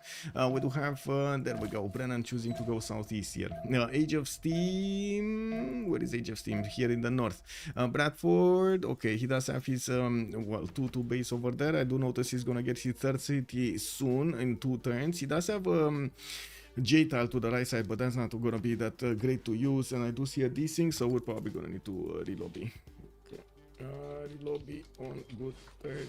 We do have, there we go, Brennan choosing to go southeast here. Age of Steam, where is Age of Steam? Here in the north. Bradford, okay, he does have his, well, 2-2 base over there. I do notice he's gonna get his third city soon in 2 turns. He does have J tile to the right side, but that's not gonna be that great to use, and I do see a desync, so we're probably gonna need to relobby. Okay. Relobby on good third.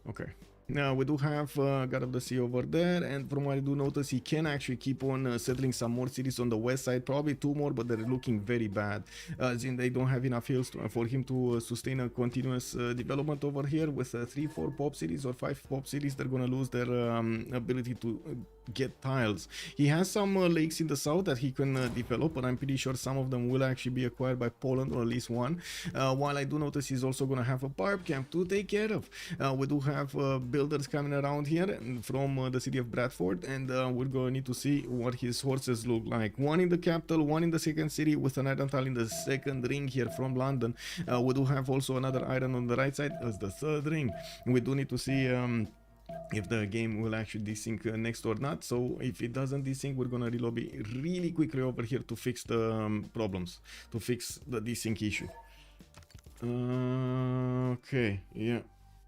Okay. Now we do have God of the Sea over there, and from what I do notice, he can actually keep on settling some more cities on the west side, probably 2 more, but they're looking very bad, as in they don't have enough hills for him to sustain a continuous development over here. With 3-4 pop cities or 5 pop cities, they're gonna lose their ability to get tiles. He has some lakes in the south that he can develop, but I'm pretty sure some of them will actually be acquired by Poland, or at least one. While I do notice he's also gonna have a barb camp to take care of. We do have builders coming around here from the city of Bradford, and we're gonna need to see what his horses look like. One in the capital, one in the second city, with an iron tile in the second ring here from London. We do have also another iron on the right side as the third ring. We do need to see if the game will actually desync next or not. So if it doesn't desync, we're gonna relobby really quickly over here to fix the problems, to fix the desync issue. Okay, yeah.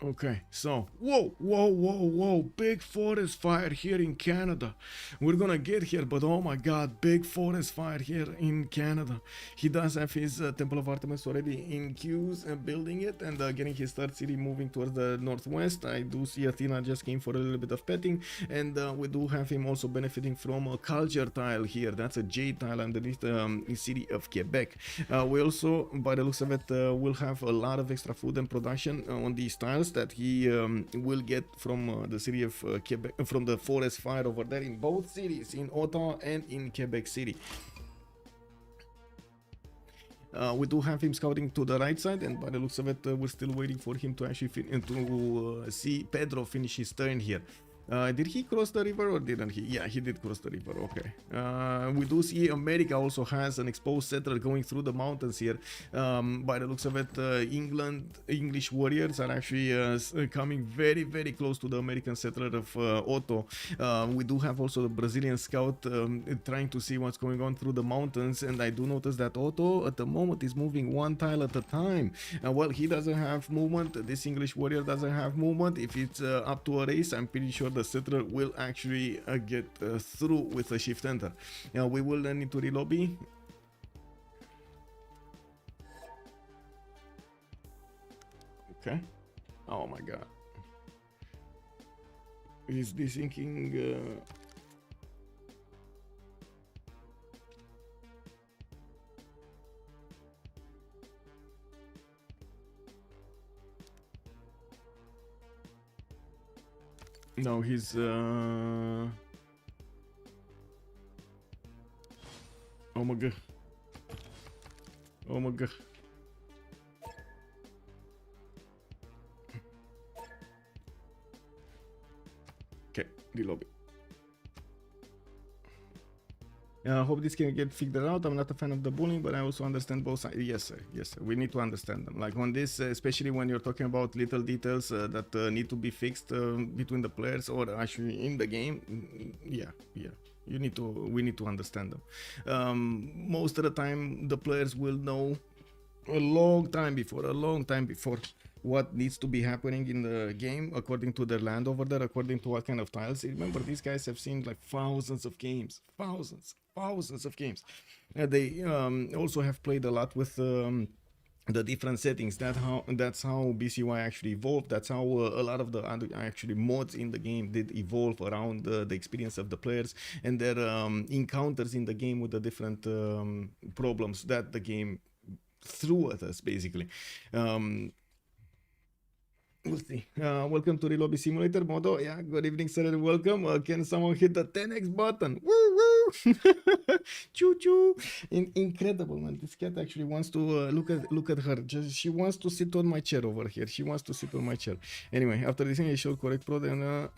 Okay, so whoa, big forest fire here in Canada. We're gonna get here, but oh my god, big forest fire here in Canada. He does have his Temple of Artemis already in queues and building it, and getting his third city moving towards the northwest. I do see Athena just came for a little bit of petting, and we do have him also benefiting from a culture tile here. That's a J tile underneath the city of Quebec. We also, by the looks of it, will have a lot of extra food and production on these tiles that he will get from the city of Quebec, from the forest fire over there in both cities, in Ottawa and in Quebec City. We do have him scouting to the right side, and by the looks of it, we're still waiting for him to actually see Pedro finish his turn here. Did he cross the river or didn't he? Yeah, he did cross the river. Okay. We do see America also has an exposed settler going through the mountains here. By the looks of it, English warriors are actually coming very, very close to the American settler of Otto. We do have also the Brazilian scout trying to see what's going on through the mountains, and I do notice that Otto at the moment is moving 1 tile at a time. Well, he doesn't have movement. This English warrior doesn't have movement. If it's up to a race, I'm pretty sure the settler will actually get through with a shift enter. We will need to relobby. Okay. Oh my god. Is this thinking? No, he's oh my god. Oh my god. Okay, relobby. Hope this can get figured out. I'm not a fan of the bullying, but I also understand both sides. Yes, sir. Yes, sir. We need to understand them. Like on this, especially when you're talking about little details that need to be fixed between the players or actually in the game. Yeah. We need to understand them. Most of the time, the players will know a long time before what needs to be happening in the game according to their land over there, according to what kind of tiles. Remember, these guys have seen like thousands of games. They also have played a lot with the different settings. That's how BCY actually evolved. That's how a lot of the other actually mods in the game did evolve around the experience of the players and their encounters in the game with the different problems that the game threw at us, basically. We'll see. Welcome to Relobby Simulator Modo. Yeah, good evening, sir, and welcome. Can someone hit the 10x button? Woo woo! Choo choo! Incredible, man. This cat actually wants to look at her. She wants to sit on my chair over here. She wants to sit on my chair. Anyway, after this thing, I showed correct pro. Then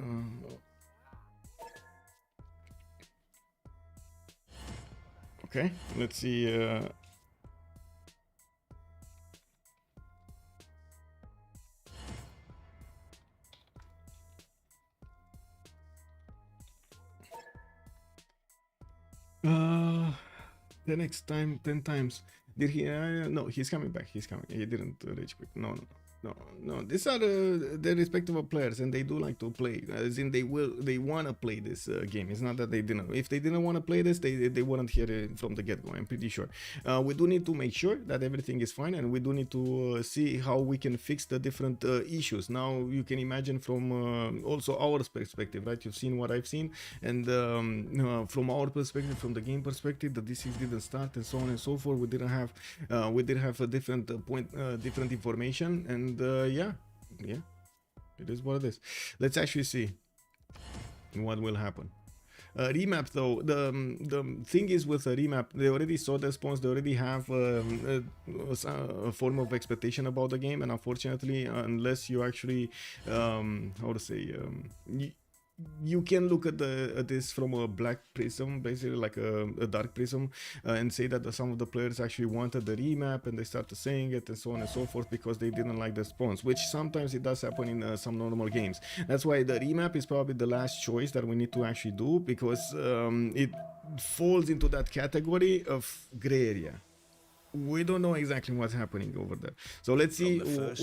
okay, let's see. The next time 10 times. Did he no, he's coming back. He didn't reach quick. No. These are the respective players, and they do like to play. As in, they want to play this game. It's not that they didn't. If they didn't want to play this, they wouldn't hear it from the get-go. I'm pretty sure. We do need to make sure that everything is fine, and we do need to see how we can fix the different issues. Now you can imagine from also our perspective, right? You've seen what I've seen, and from our perspective, from the game perspective, the D6 didn't start, and so on and so forth. We did have a different different information, and yeah, it is what it is. Let's actually see what will happen. Remap though, the thing is with a remap, they already saw the spawns, they already have a form of expectation about the game, and unfortunately, unless you actually how to say, you can look at this from a black prism, basically like a dark prism, and say that some of the players actually wanted the remap, and they started saying it and so on and so forth because they didn't like the spawns, which sometimes it does happen in some normal games. That's why the remap is probably the last choice that we need to actually do, because it falls into that category of gray area. We don't know exactly what's happening over there. So let's see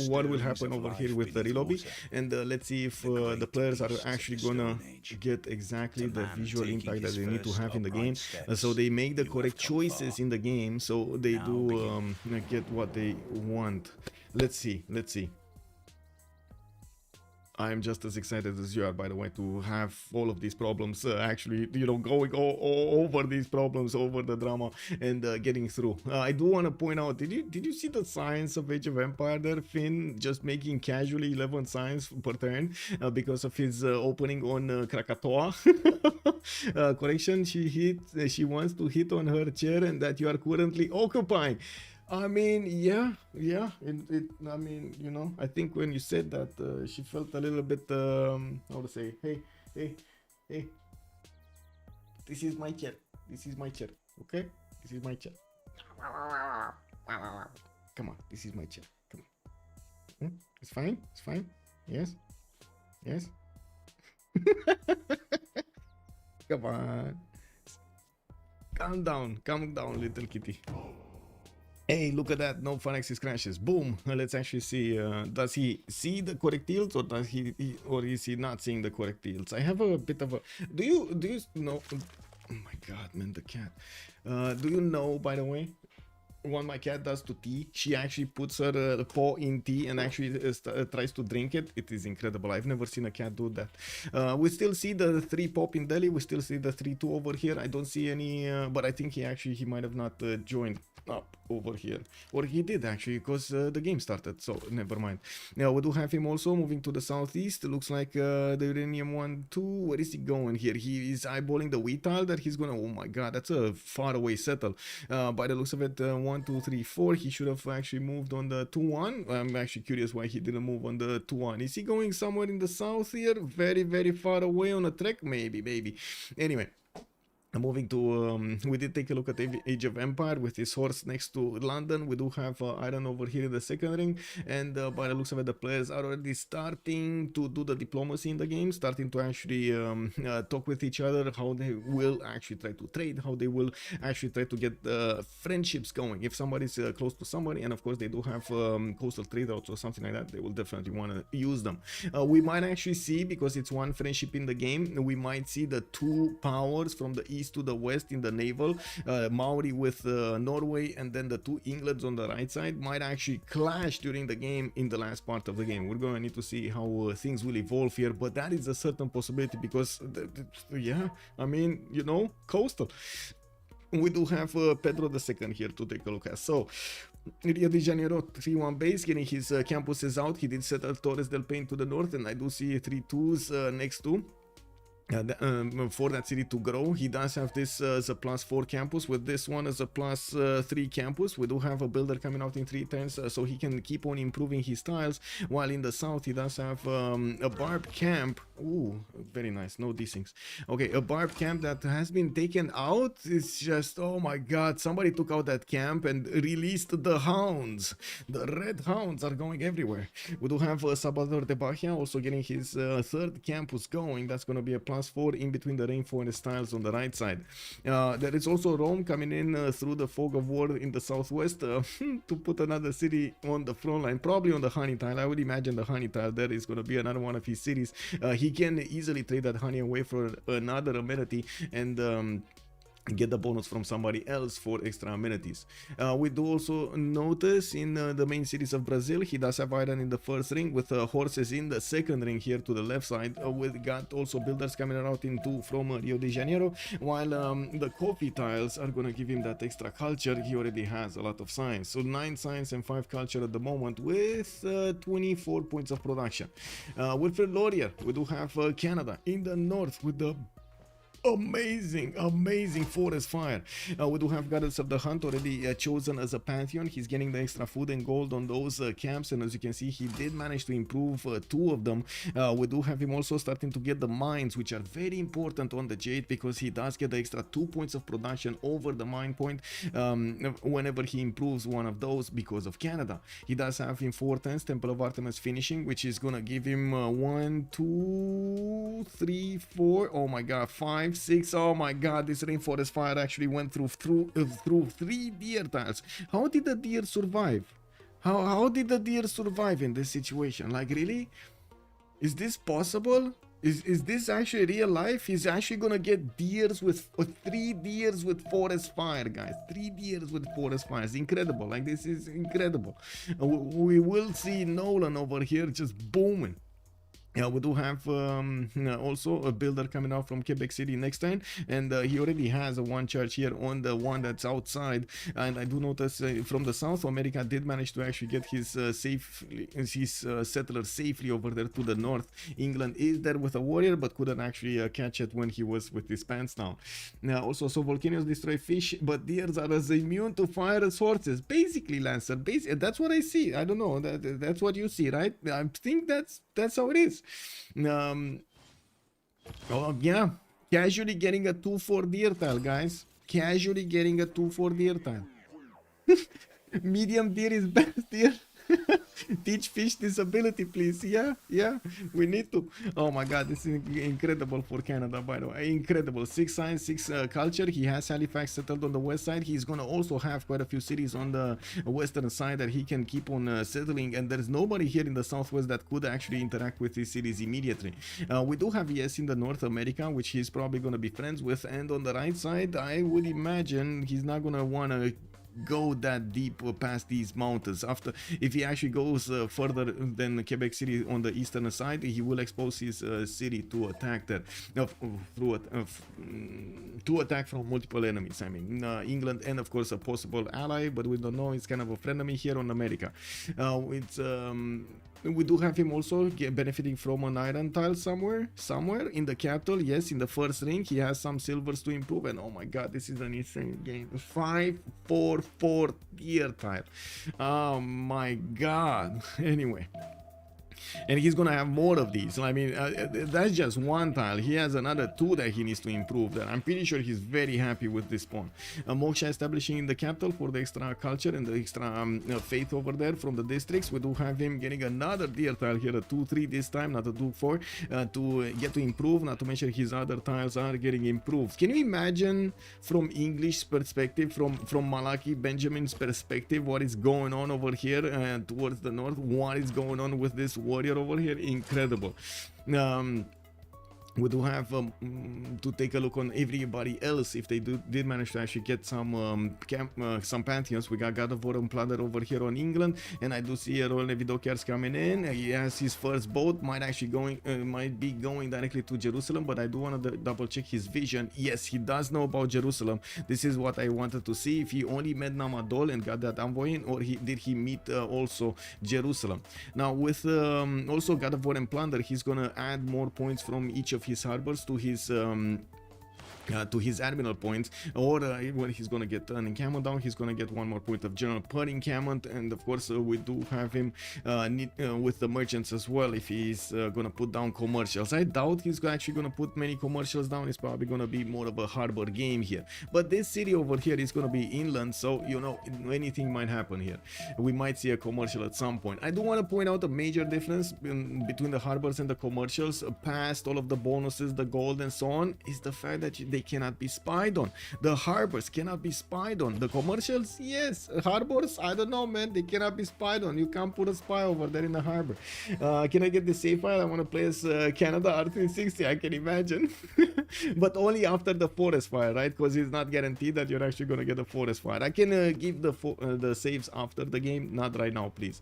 what will happen over here with the relobby, and let's see if the players are actually gonna get exactly the visual impact that they need to have in the game, so they make the correct choices in the game, so they do get what they want. Let's see. I'm just as excited as you are, by the way, to have all of these problems actually, you know, going over these problems, over the drama, and getting through. I do want to point out, did you see the Sáenz of Age of Empire there? Finn just making casually 11 Sáenz per turn because of his opening on Krakatoa. Correction, she wants to hit on her chair and that you are currently occupying. I mean, yeah. I mean, you know, I think when you said that, she felt a little bit, how to say, hey, this is my chair, okay? This is my chair. Come on, this is my chair, come on. It's fine, yes. Come on. Calm down, little kitty. Hey, look at that, no fun axis crashes. Boom. Let's actually see, does he see the correct tilts, or does or is he not seeing the correct tilts? I have a bit of a, do you know, oh my god, man, the cat. Do you know, by the way, what my cat does to tea? She actually puts her paw in tea and actually tries to drink it. It is incredible. I've never seen a cat do that. We still see the 3 pop in Delhi. We still see the 3-2 over here. I don't see any, but I think he might have not joined. Knapp over here. Or he did actually, because the game started, so never mind. Now we do have him also moving to the southeast. Looks like the uranium 1-2. Where is he going here? He is eyeballing the wheat tile that he's gonna. Oh my god, that's a far away settle. By the looks of it, 1, 2, 3, 4. He should have actually moved on the 2-1. I'm actually curious why he didn't move on the 2-1. Is he going somewhere in the south here? Very, very far away on a trek? Maybe. Anyway. Moving to, we did take a look at Age of Empire with his horse next to London. We do have Iron over here in the second ring, and by the looks of it, the players are already starting to do the diplomacy in the game, starting to actually talk with each other, how they will actually try to trade, how they will actually try to get friendships going. If somebody's close to somebody, and of course they do have coastal trade routes or something like that, they will definitely want to use them. We might actually see, because it's one friendship in the game, we might see the two powers from the east to the west in the naval, Maori with Norway, and then the two Englands on the right side might actually clash during the game in the last part of the game. We're going to need to see how things will evolve here, but that is a certain possibility because, yeah, I mean, you know, coastal. We do have Pedro II here to take a look at. So, Rio de Janeiro 3-1 base, getting his campuses out. He did settle Torres del Paine to the north, and I do see 3 2s next to. For that city to grow. He does have this as a +4 campus, with this one as a +3 campus. We do have a builder coming out in 3 turns, so he can keep on improving his tiles, while in the south he does have a barb camp. Ooh, very nice, no desyncs. Okay, a barb camp that has been taken out. It's just, oh my god, somebody took out that camp and released the hounds. The red hounds are going everywhere. We do have Salvador de Bahia also getting his 3rd campus going. That's going to be a +4 in between the rainforest tiles on the right side. There is also Rome coming in through the fog of war in the southwest to put another city on the front line, probably on the honey tile. I would imagine the honey tile there is going to be another one of his cities. He can easily trade that honey away for another amenity and get the bonus from somebody else for extra amenities. We do also notice in the main cities of Brazil, he does have iron in the first ring with horses in the second ring here to the left side. We got also builders coming out into from Rio de Janeiro, while the coffee tiles are gonna give him that extra culture. He already has a lot of science, so 9 science and 5 culture at the moment with 24 points of production. Wilfred Laurier, we do have Canada in the north with the amazing forest fire. We do have Goddess of the Hunt already chosen as a pantheon. He's getting the extra food and gold on those camps, and as you can see, he did manage to improve 2 of them. We do have him also starting to get the mines, which are very important on the Jade, because he does get the extra 2 points of production over the mine point whenever he improves one of those because of Canada. He does have in 4 turns Temple of Artemis finishing, which is gonna give him 1, 2, 3, 4, oh my god, 5, 6. Oh my god, this rainforest fire actually went through 3 deer tiles. How did the deer survive? How did the deer survive in this situation? Like, really? Is this possible? Is this actually real life? He's actually gonna get deers with 3 deers with forest fire, guys. 3 deers with forest fire. It's incredible. Like, this is incredible. We will see Nolan over here just booming. Yeah, we do have also a builder coming out from Quebec City next time, and he already has a 1 charge here on the one that's outside. And I do notice from the South America did manage to actually get his settler safely over there to the north. England is there with a warrior, but couldn't actually catch it when he was with his pants down. Now also, so volcanoes destroy fish, but deers are as immune to fire as horses. Basically, Lancer, that's what I see. I don't know. That's what you see, right? I think that's how it is. Oh yeah, casually getting a 2-4 deer tile, guys. Casually getting a 2-4 deer tile. Medium deer is best deer. Teach fish this ability, please. Yeah, we need to. Oh my god, this is incredible for Canada, by the way. Incredible. 6 science, 6 culture. He has Halifax settled on the west side. He's gonna also have quite a few cities on the western side that he can keep on settling, and there's nobody here in the southwest that could actually interact with these cities immediately. We do have ES in the North America, which he's probably gonna be friends with, and on the right side, I would imagine he's not gonna wanna go that deep past these mountains. After, if he actually goes further than Quebec City on the eastern side, he will expose his city to attack that to attack from multiple enemies. I mean, England and of course a possible ally, but we don't know. It's kind of a frenemy here on America. We do have him also benefiting from an iron tile somewhere in the capital. Yes, in the first ring he has some silvers to improve, and oh my god, this is an insane game. 5-4-4 tier tile. Oh my god. Anyway, and he's gonna have more of these. I mean, that's just one tile. He has another 2 that he needs to improve. That I'm pretty sure he's very happy with this pawn. Mokshai establishing in the capital for the extra culture and the extra faith over there from the districts. We do have him getting another deer tile here, a 2-3 this time, not a 2-4, to get to improve. Not to mention his other tiles are getting improved. Can you imagine from English perspective, from Malaki Benjamin's perspective, what is going on over here towards the north? What is going on with this warrior over here? Incredible. We do have to take a look on everybody else if they did manage to actually get some pantheons. We got God of War and Plunder over here on England, and I do see Roland Vidokiars coming in. He has his first boat, might be going directly to Jerusalem, but I do want to double check his vision. Yes, he does know about Jerusalem. This is what I wanted to see, if he only met Namadol and got that envoy in, or did he meet also Jerusalem. Now with also God of War and Plunder, he's gonna add more points from each of his harbors to his admiral points, or when he's gonna get an encampment down, he's gonna get 1 more point of general per encampment. And of course we do have him with the merchants as well, if he's gonna put down commercials. I doubt he's actually gonna put many commercials down. It's probably gonna be more of a harbor game here, but this city over here is gonna be inland, so you know, anything might happen here. We might see a commercial at some point. I do want to point out a major difference between the harbors and the commercials, past all of the bonuses, the gold and so on, is the fact that they cannot be spied on. The harbors cannot be spied on. The commercials, yes. Harbors, I don't know, man. They cannot be spied on. You can't put a spy over there in the harbor. Can I get the save file? I want to play as Canada R360. I can imagine. But only after the forest fire, right? Because it's not guaranteed that you're actually going to get a forest fire. I can give the saves after the game. Not right now, please.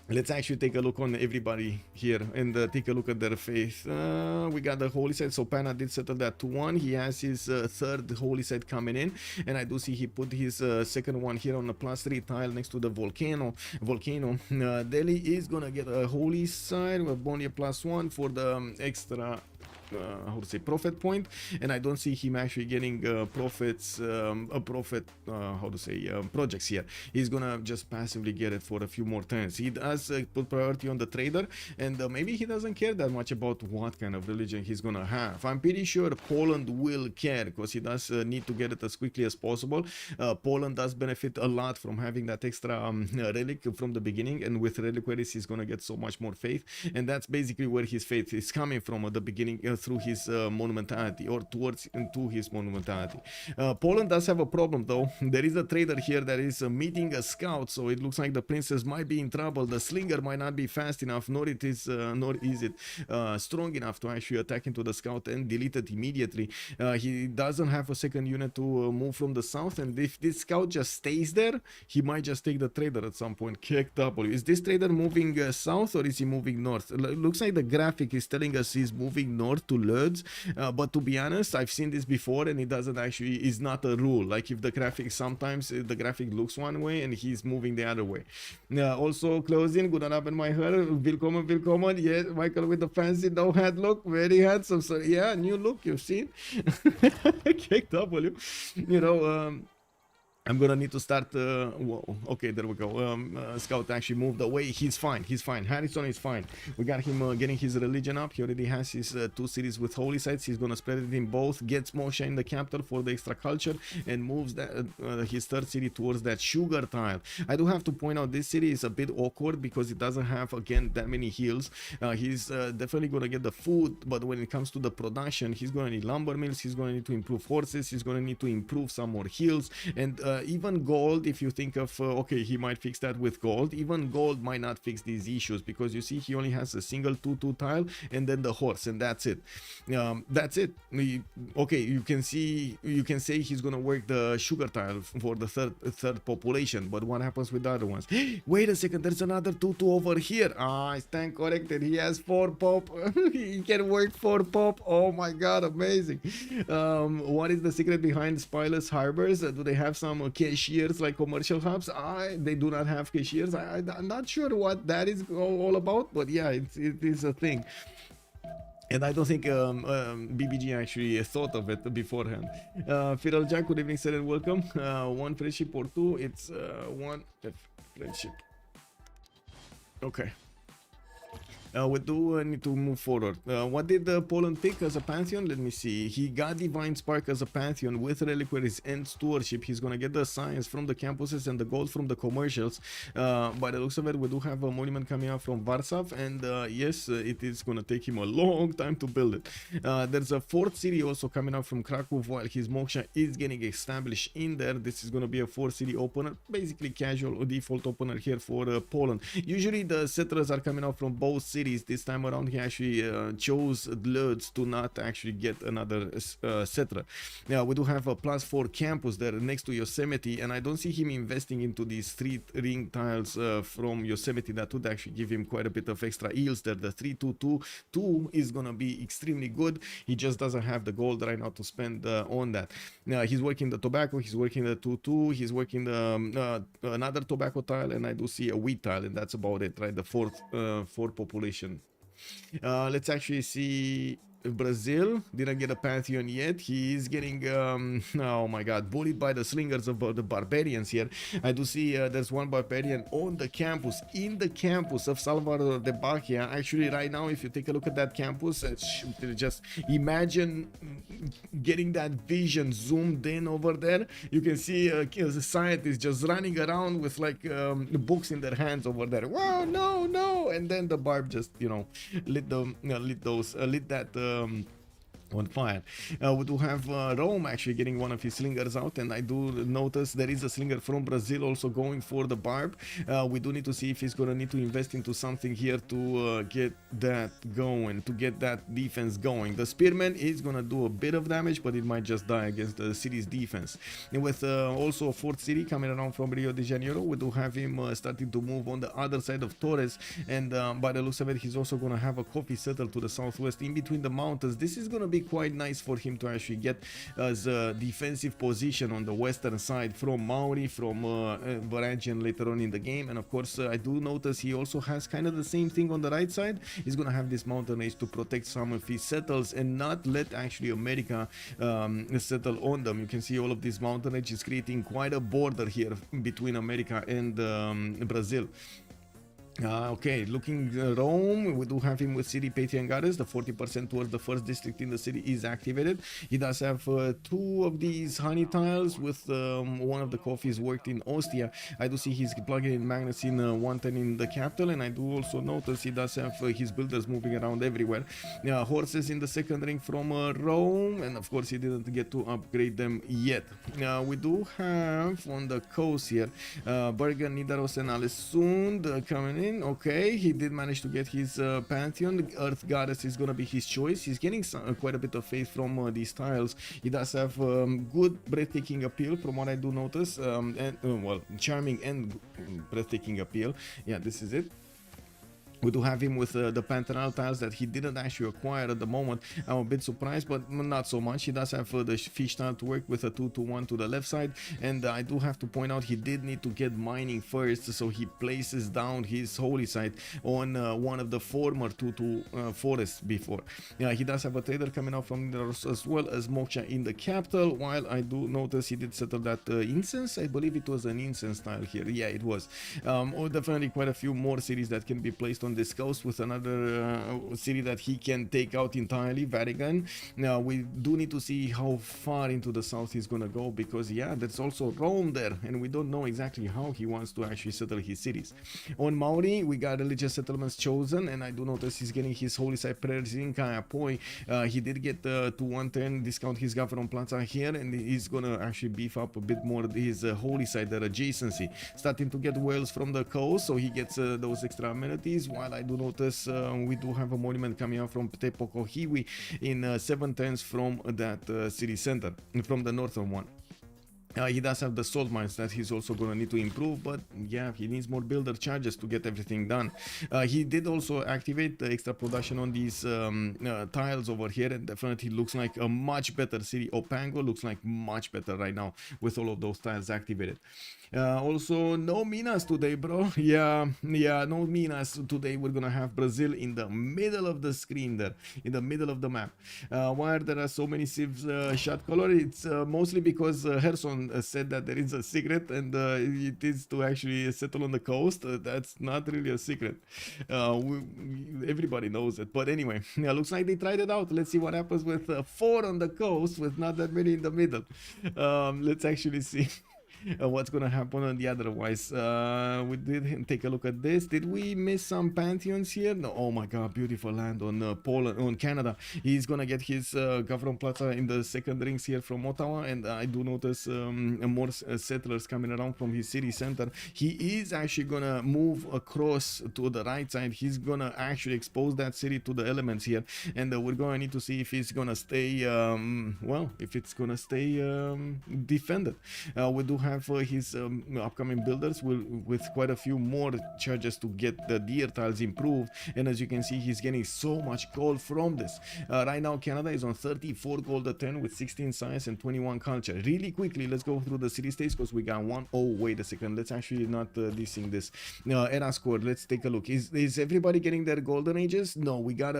Let's actually take a look on everybody here and take a look at their faith. We got the holy site, so Pana did settle that to 1. He has his third holy site coming in, and I do see he put his second one here on the +3 tile next to the volcano. Delhi is gonna get a holy site with only a +1 for the extra how to say, prophet point, and I don't see him actually getting projects here. He's gonna just passively get it for a few more turns. He does put priority on the trader, and maybe he doesn't care that much about what kind of religion he's gonna have. I'm pretty sure Poland will care, because he does need to get it as quickly as possible. Poland does benefit a lot from having that extra relic from the beginning, and with reliquaries he's gonna get so much more faith, and that's basically where his faith is coming from at the beginning, through his monumentality, or to his monumentality. Poland does have a problem though. There is a trader here that is meeting a scout, so it looks like the princess might be in trouble. The slinger might not be fast enough, nor is it strong enough to actually attack into the scout and delete it immediately. He doesn't have a second unit to move from the south, and if this scout just stays there, he might just take the trader at some point. KW. Is this trader moving south, or is he moving north? Looks like the graphic is telling us he's moving north to Lodz, but to be honest, I've seen this before, and it doesn't actually, is not a rule. Like, if the graphic, sometimes the graphic looks one way and he's moving the other way. Also closing, good up in my hair, willkommen. Yes, Michael with the fancy no hat look, very handsome. So yeah, new look, you've seen. KW, you know. I'm gonna need to start. Whoa, okay, there we go. Scout actually moved away. He's fine. Harrison is fine. We got him getting his religion up. He already has his 2 cities with holy sites. He's gonna spread it in both. Gets Moshe in the capital for the extra culture, and moves that his 3rd city towards that sugar tile. I do have to point out this city is a bit awkward because it doesn't have, again, that many hills. He's definitely gonna get the food, but when it comes to the production, he's gonna need lumber mills. He's gonna need to improve horses. He's gonna need to improve some more hills, and even gold, if you think of okay, he might fix that with gold, even gold might not fix these issues, because you see he only has a single 2-2 tile and then the horse, and that's it. Okay, you can say he's gonna work the sugar tile for the third population, but what happens with the other ones? Wait a second, there's another 2-2 over here. I stand corrected, he has 4 pop. He can work 4 pop. Oh my god, amazing. What is the secret behind Spileless Harbors? Do they have some cashiers like commercial hubs? They do not have cashiers. I'm not sure what that is all about, but yeah, it is a thing. And I don't think BBG actually thought of it beforehand. Fiddle Jack, good evening, sir, and welcome. 1 friendship or 2? It's 1 friendship. Okay. We do need to move forward. What did Poland pick as a pantheon? Let me see. He got Divine Spark as a pantheon with reliquaries and stewardship. He's gonna get the science from the campuses and the gold from the commercials. By the looks of it, we do have a monument coming out from Warsaw, and yes, it is gonna take him a long time to build it. There's a 4th city also coming out from Krakow, while his Moksha is getting established in there. This is gonna be a 4th city opener, basically casual or default opener here for Poland. Usually the settlers are coming out from both cities. This time around he actually chose Lodz to not actually get another settler. Yeah, we do have a +4 campus there next to Yosemite, and I don't see him investing into these 3 ring tiles from Yosemite. That would actually give him quite a bit of extra yields there. The 3-2-2 is gonna be extremely good. He just doesn't have the gold right now to spend on that. Now he's working the tobacco, he's working the 2-2, he's working the another tobacco tile, and I do see a wheat tile, and that's about it, right? The 4th population. Let's actually see. Brazil didn't get a pantheon yet. He is getting oh my god, bullied by the slingers of the barbarians here. I do see there's one barbarian on the campus, in the campus of Salvador de Bahia. Actually right now, if you take a look at that campus, just imagine getting that vision zoomed in over there. You can see the scientists just running around with like books in their hands over there. Wow, no, and then the barb just, you know, lit that on fire. We do have Rome actually getting one of his slingers out, and I do notice there is a slinger from Brazil also going for the barb. We do need to see if he's gonna need to invest into something here to get that going, to get that defense going. The spearman is gonna do a bit of damage, but it might just die against the city's defense. And with also a 4th city coming around from Rio de Janeiro, we do have him starting to move on the other side of Torres, and by the looks of it, he's also gonna have a coffee settle to the southwest in between the mountains. This is gonna be quite nice for him to actually get as a defensive position on the western side from Maori, from Varangian later on in the game. And of course, I do notice he also has kind of the same thing on the right side. He's gonna have this mountain age to protect some of his settles and not let actually America settle on them. You can see all of this mountain age is creating quite a border here between America and Brazil. Okay, looking Rome, we do have him with City Pathian Goddess. The 40% towards the 1st district in the city is activated. He does have 2 of these honey tiles with one of the coffees worked in Ostia. I do see he's plugging in magnets in 110 in the capital, and I do also notice he does have his builders moving around everywhere. Horses in the 2nd ring from Rome, and of course he didn't get to upgrade them yet. We do have on the coast here Bergen, Nidaros, and Alessund coming in. Okay, he did manage to get his pantheon. The Earth Goddess is gonna be his choice. He's getting quite a bit of faith from these tiles. He does have good breathtaking appeal from what I do notice, and well, charming and breathtaking appeal. Yeah, this is it. We do have him with the Pantanal tiles that he didn't actually acquire at the moment. I'm a bit surprised, but not so much. He does have the fish tile to work with a 2-1 to the left side, and I do have to point out he did need to get mining first, so he places down his holy site on one of the former 2-2 forests before. Yeah, he does have a trader coming out from there as well as Moksha in the capital, while I do notice he did settle that incense. I believe it was an incense tile here. Yeah, it was. Definitely quite a few more cities that can be placed on on this coast with another city that he can take out entirely, Varangian. Now we do need to see how far into the south he's gonna go, because yeah, there's also Rome there, and we don't know exactly how he wants to actually settle his cities. On Maori, we got religious settlements chosen, and I do notice he's getting his holy site prayers in Kayapoi. He did get to 110, discount his government plaza here, and he's gonna actually beef up a bit more his holy site, their adjacency, starting to get whales from the coast, so he gets those extra amenities. While I do notice we do have a monument coming out from Tepokohiwi in 7 turns from that city center, from the northern one. He does have the salt mines that he's also going to need to improve, but yeah, he needs more builder charges to get everything done. He did also activate the extra production on these tiles over here, and definitely looks like a much better city. Opango looks like much better right now with all of those tiles activated. Also, no minas today, bro. Yeah, no minas today. We're gonna have Brazil in the middle of the screen there, in the middle of the map. Why there are so many Civs shot color? It's mostly because Gerson said that there is a secret, and it is to actually settle on the coast. That's not really a secret. Everybody knows it. But anyway, yeah, looks like they tried it out. Let's see what happens with 4 on the coast with not that many in the middle. Let's actually see what's gonna happen on the otherwise. We did take a look at this. Did we miss some pantheons here? No. Oh my god, beautiful land on Poland, on Canada. He's gonna get his government plaza in the second rings here from Ottawa, and I do notice more settlers coming around from his city center. He is actually gonna move across to the right side. He's gonna actually expose that city to the elements here, and we're gonna need to see if it's gonna stay well, if it's gonna stay defended. We do have his upcoming builders with quite a few more charges to get the deer tiles improved, and as you can see, he's getting so much gold from this. Right now Canada is on 34 gold a turn with 16 science and 21 culture. Really quickly, let's go through the city states because we got one. Oh wait a second, let's actually not dissing this era score. Let's take a look. Is everybody getting their golden ages? No, we got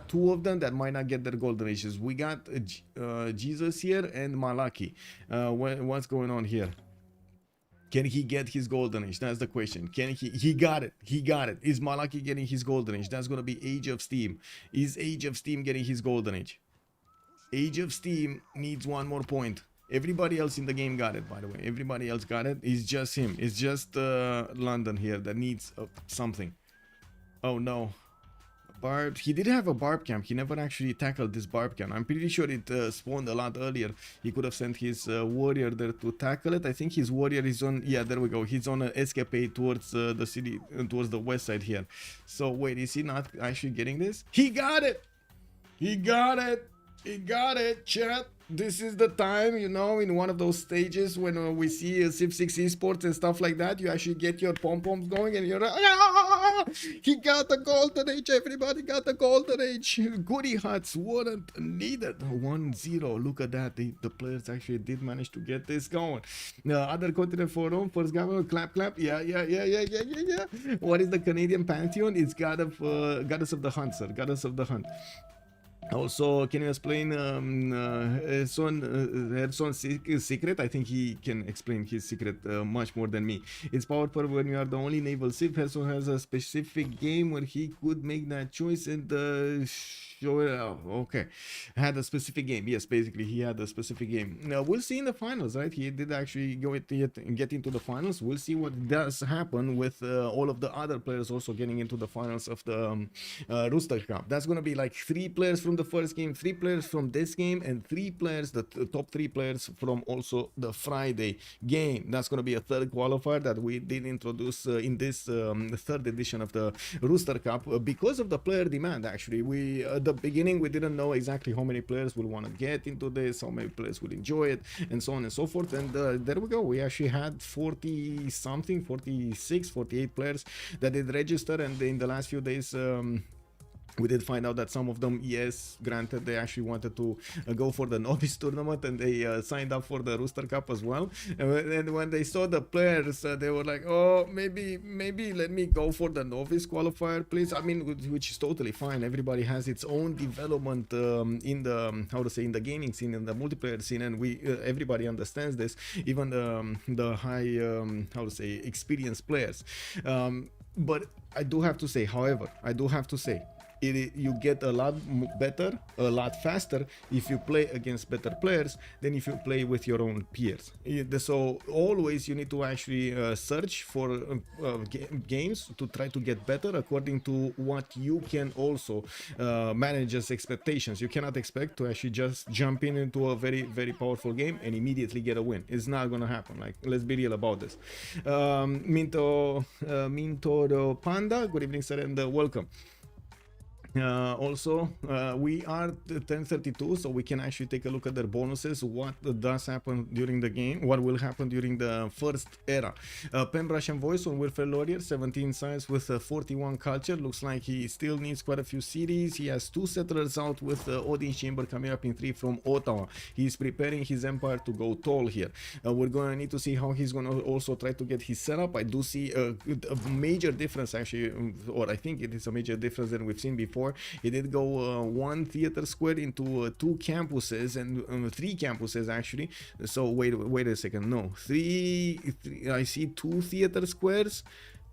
2 of them that might not get their golden ages. We got Jesus here and Malaki. What's going on here? Can he get his golden age? That's the question. Can he got it. He got it. Is Malaki getting his golden age? That's going to be Age of Steam. Is Age of Steam getting his golden age? Age of Steam needs 1 more point. Everybody else in the game got it, by the way. Everybody else got it. It's just him. It's just London here that needs something. Oh no. Barb. He did have a barb camp. He never actually tackled this barb camp. I'm pretty sure it spawned a lot earlier. He could have sent his warrior there to tackle it. I think his warrior is on, yeah, there we go. He's on an escapade towards the city, towards the west side here. So wait, is he not actually getting this? He got it. He got it. He got it, chat. This is the time, you know, in one of those stages when we see Civ6 esports and stuff like that, you actually get your pom-poms going and you're like, ah! He got the golden age, everybody got the golden age. Goody huts weren't needed. 1-0, look at that. The players actually did manage to get this going. Other continent forum, first government, clap. Yeah. What is the Canadian pantheon? It's goddess of the hunt, sir. Goddess of the hunt. Also, can you explain Herson's secret? I think he can explain his secret much more than me. It's powerful when you are the only naval Civ. Herson has a specific game where he could make that choice and show it out. Okay, had a specific game. Yes, basically he had a specific game. Now we'll see in the finals, right? He did actually get into the finals. We'll see what does happen with all of the other players also getting into the finals of the Rooster Cup. That's gonna be like 3 players from the first game, 3 players from this game, and 3 players, the top 3 players from also the Friday game. That's going to be a 3rd qualifier that we did introduce in this 3rd edition of the Rooster Cup because of the player demand. Actually, we at the beginning we didn't know exactly how many players will want to get into this, how many players will enjoy it, and so on and so forth. And there we go. We actually had 40 something, 46, 48 players that did register, and in the last few days we did find out that some of them, yes, granted, they actually wanted to go for the novice tournament, and they signed up for the Rooster Cup as well. And when they saw the players, they were like, oh, maybe let me go for the novice qualifier, please. I mean, which is totally fine. Everybody has its own development in the, how to say, in the gaming scene, in the multiplayer scene, and we everybody understands this, even the high, how to say, experienced players. But I do have to say, however, I do have to say, you get a lot better, a lot faster if you play against better players than if you play with your own peers. So always you need to actually search for games to try to get better according to what you can also manage as expectations. You cannot expect to actually just jump into a very, very powerful game and immediately get a win. It's not gonna happen. Like, let's be real about this. Minto Panda, good evening, sir, and welcome. Also, we are 10:32, so we can actually take a look at their bonuses, what does happen during the game, what will happen during the first era. Pen Brush and Voice on Wilfred Laurier, 17 size with 41 culture. Looks like he still needs quite a few cities. He has 2 settlers out with Odin's Chamber coming up in 3 from Ottawa. He's preparing his empire to go tall here. We're going to need to see how he's going to also try to get his setup. I do see a major difference actually, or I think it is a major difference than we've seen before. He did go 1 theater square into 2 campuses and 3 campuses actually. So wait a second. No, three. I see 2 theater squares.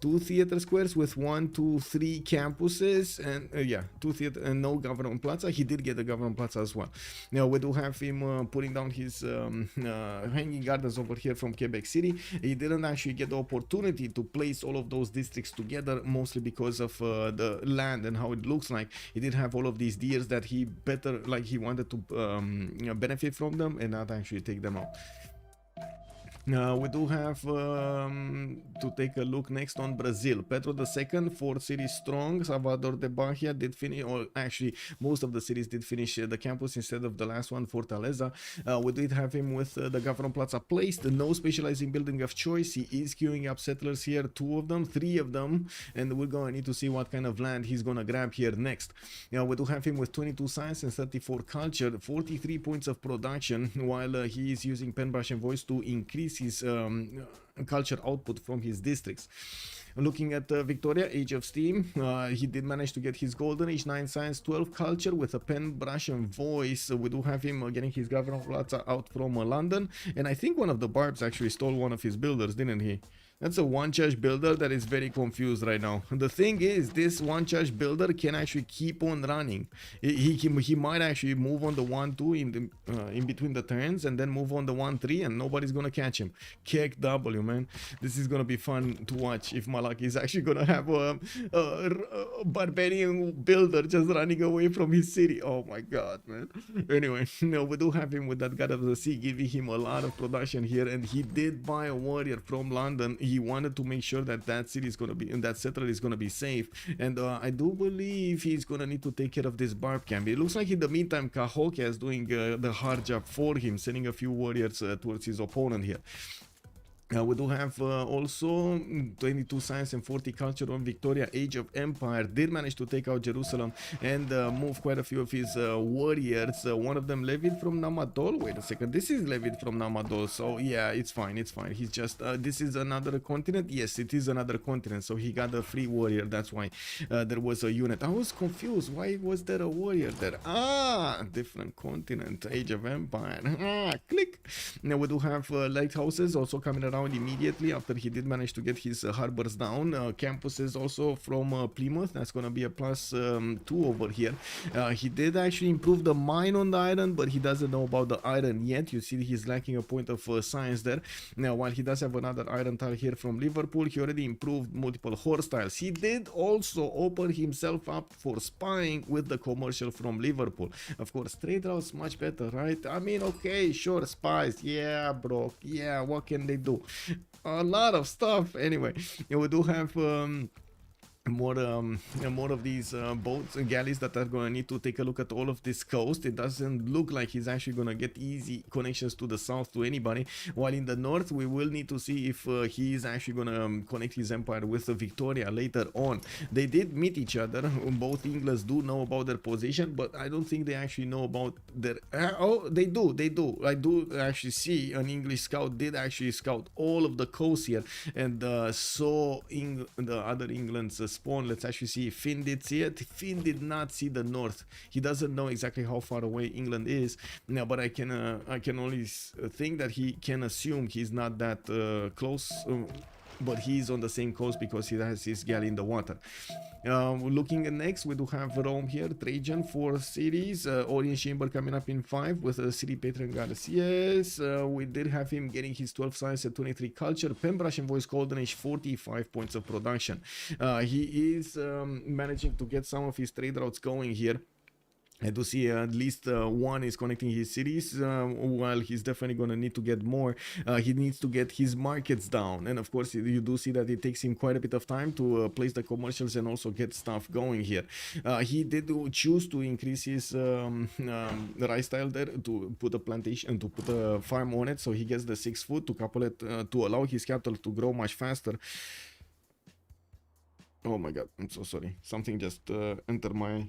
2 theater squares with 1, 2, 3 campuses, and yeah, 2 theater and no government plaza. He did get the government plaza as well. Now we do have him putting down his hanging gardens over here from Quebec City. He didn't actually get the opportunity to place all of those districts together, mostly because of the land and how it looks like. He did have all of these deers that he wanted to benefit from them and not actually take them out. We do have to take a look next on Brazil. Pedro II, 4 cities strong. Salvador de Bahia did finish, or actually most of the cities did finish the campus instead of the last one, Fortaleza. We did have him with the Government Plaza placed. No specializing building of choice. He is queuing up settlers here, 2 of them, 3 of them, and we're going to need to see what kind of land he's going to grab here next. We do have him with 22 science and 34 culture, 43 points of production, while he is using Pen Brush and Voice to increase his culture output from his districts. Looking at Victoria, Age of Steam, he did manage to get his Golden Age, 9 science, 12 culture with a Pen Brush and Voice. We do have him getting his Governor Plaza out from London, and I think one of the Barbs actually stole one of his builders, didn't he? That's a one charge builder that is very confused right now. The thing is, this one charge builder can actually keep on running. He might actually move on the 1-2 in between the turns and then move on the 1-3 and nobody's gonna catch him. Kick W, man. This is gonna be fun to watch if Malaki is actually gonna have a barbarian builder just running away from his city. Oh my god, man. Anyway, no, we do have him with that God of the Sea giving him a lot of production here, and he did buy a warrior from London. He wanted to make sure that that city is going to be, and that settler is going to be safe, and I do believe he's going to need to take care of this barb camp. It looks like in the meantime Cahokia is doing the hard job for him, sending a few warriors towards his opponent here. We do have also 22 science and 40 culture on Victoria. Age of Empire did manage to take out Jerusalem and move quite a few of his warriors. One of them levied from Namadol. Wait a second, this is levied from Namadol, so yeah, it's fine, it's fine. He's just this is another continent. Yes, it is another continent, so he got a free warrior. That's why there was a unit. I was confused, why was there a warrior there? Different continent. Age of Empire. Click. Now we do have lighthouses also coming around immediately after he did manage to get his harbors down. Campuses also from Plymouth. That's gonna be a +2 over here. He did actually improve the mine on the iron, but he doesn't know about the iron yet. You see he's lacking a point of science there. Now while he does have another iron tile here from Liverpool, he already improved multiple horse tiles. He did also open himself up for spying with the commercial from Liverpool. Of course, trade routes much better, right? I mean, okay, sure, spies, yeah, bro, yeah, what can they do? A lot of stuff. Anyway, we do have more of these boats and galleys that are going to need to take a look at all of this coast. It doesn't look like he's actually going to get easy connections to the south to anybody, while in the north we will need to see if he is actually going to connect his empire with Victoria later on. They did meet each other. Both Englands do know about their position, but I don't think they actually know about their oh, they do. I do actually see an English scout did actually scout all of the coast here and saw the other England's spawn. Let's actually see if Finn did see it. Finn did not see the north. He doesn't know exactly how far away England is now, but I can only think that he can assume he's not that close but he's on the same coast because he has his gal in the water. Looking at next, we do have Rome here, Trajan, 4 cities, Orient Chamber coming up in 5 with City Patron Garcias. We did have him getting his 12 science and 23 culture, Pembrush and Voice Golden Age, 45 points of production. He is managing to get some of his trade routes going here. I do see at least one is connecting his cities, while he's definitely going to need to get more. He needs to get his markets down, and of course you do see that it takes him quite a bit of time to place the commercials and also get stuff going here. He did choose to increase his rice tile there, to put a plantation, to put a farm on it, so he gets the 6 foot to couple it to allow his capital to grow much faster. Oh my god, I'm so sorry, something just entered my...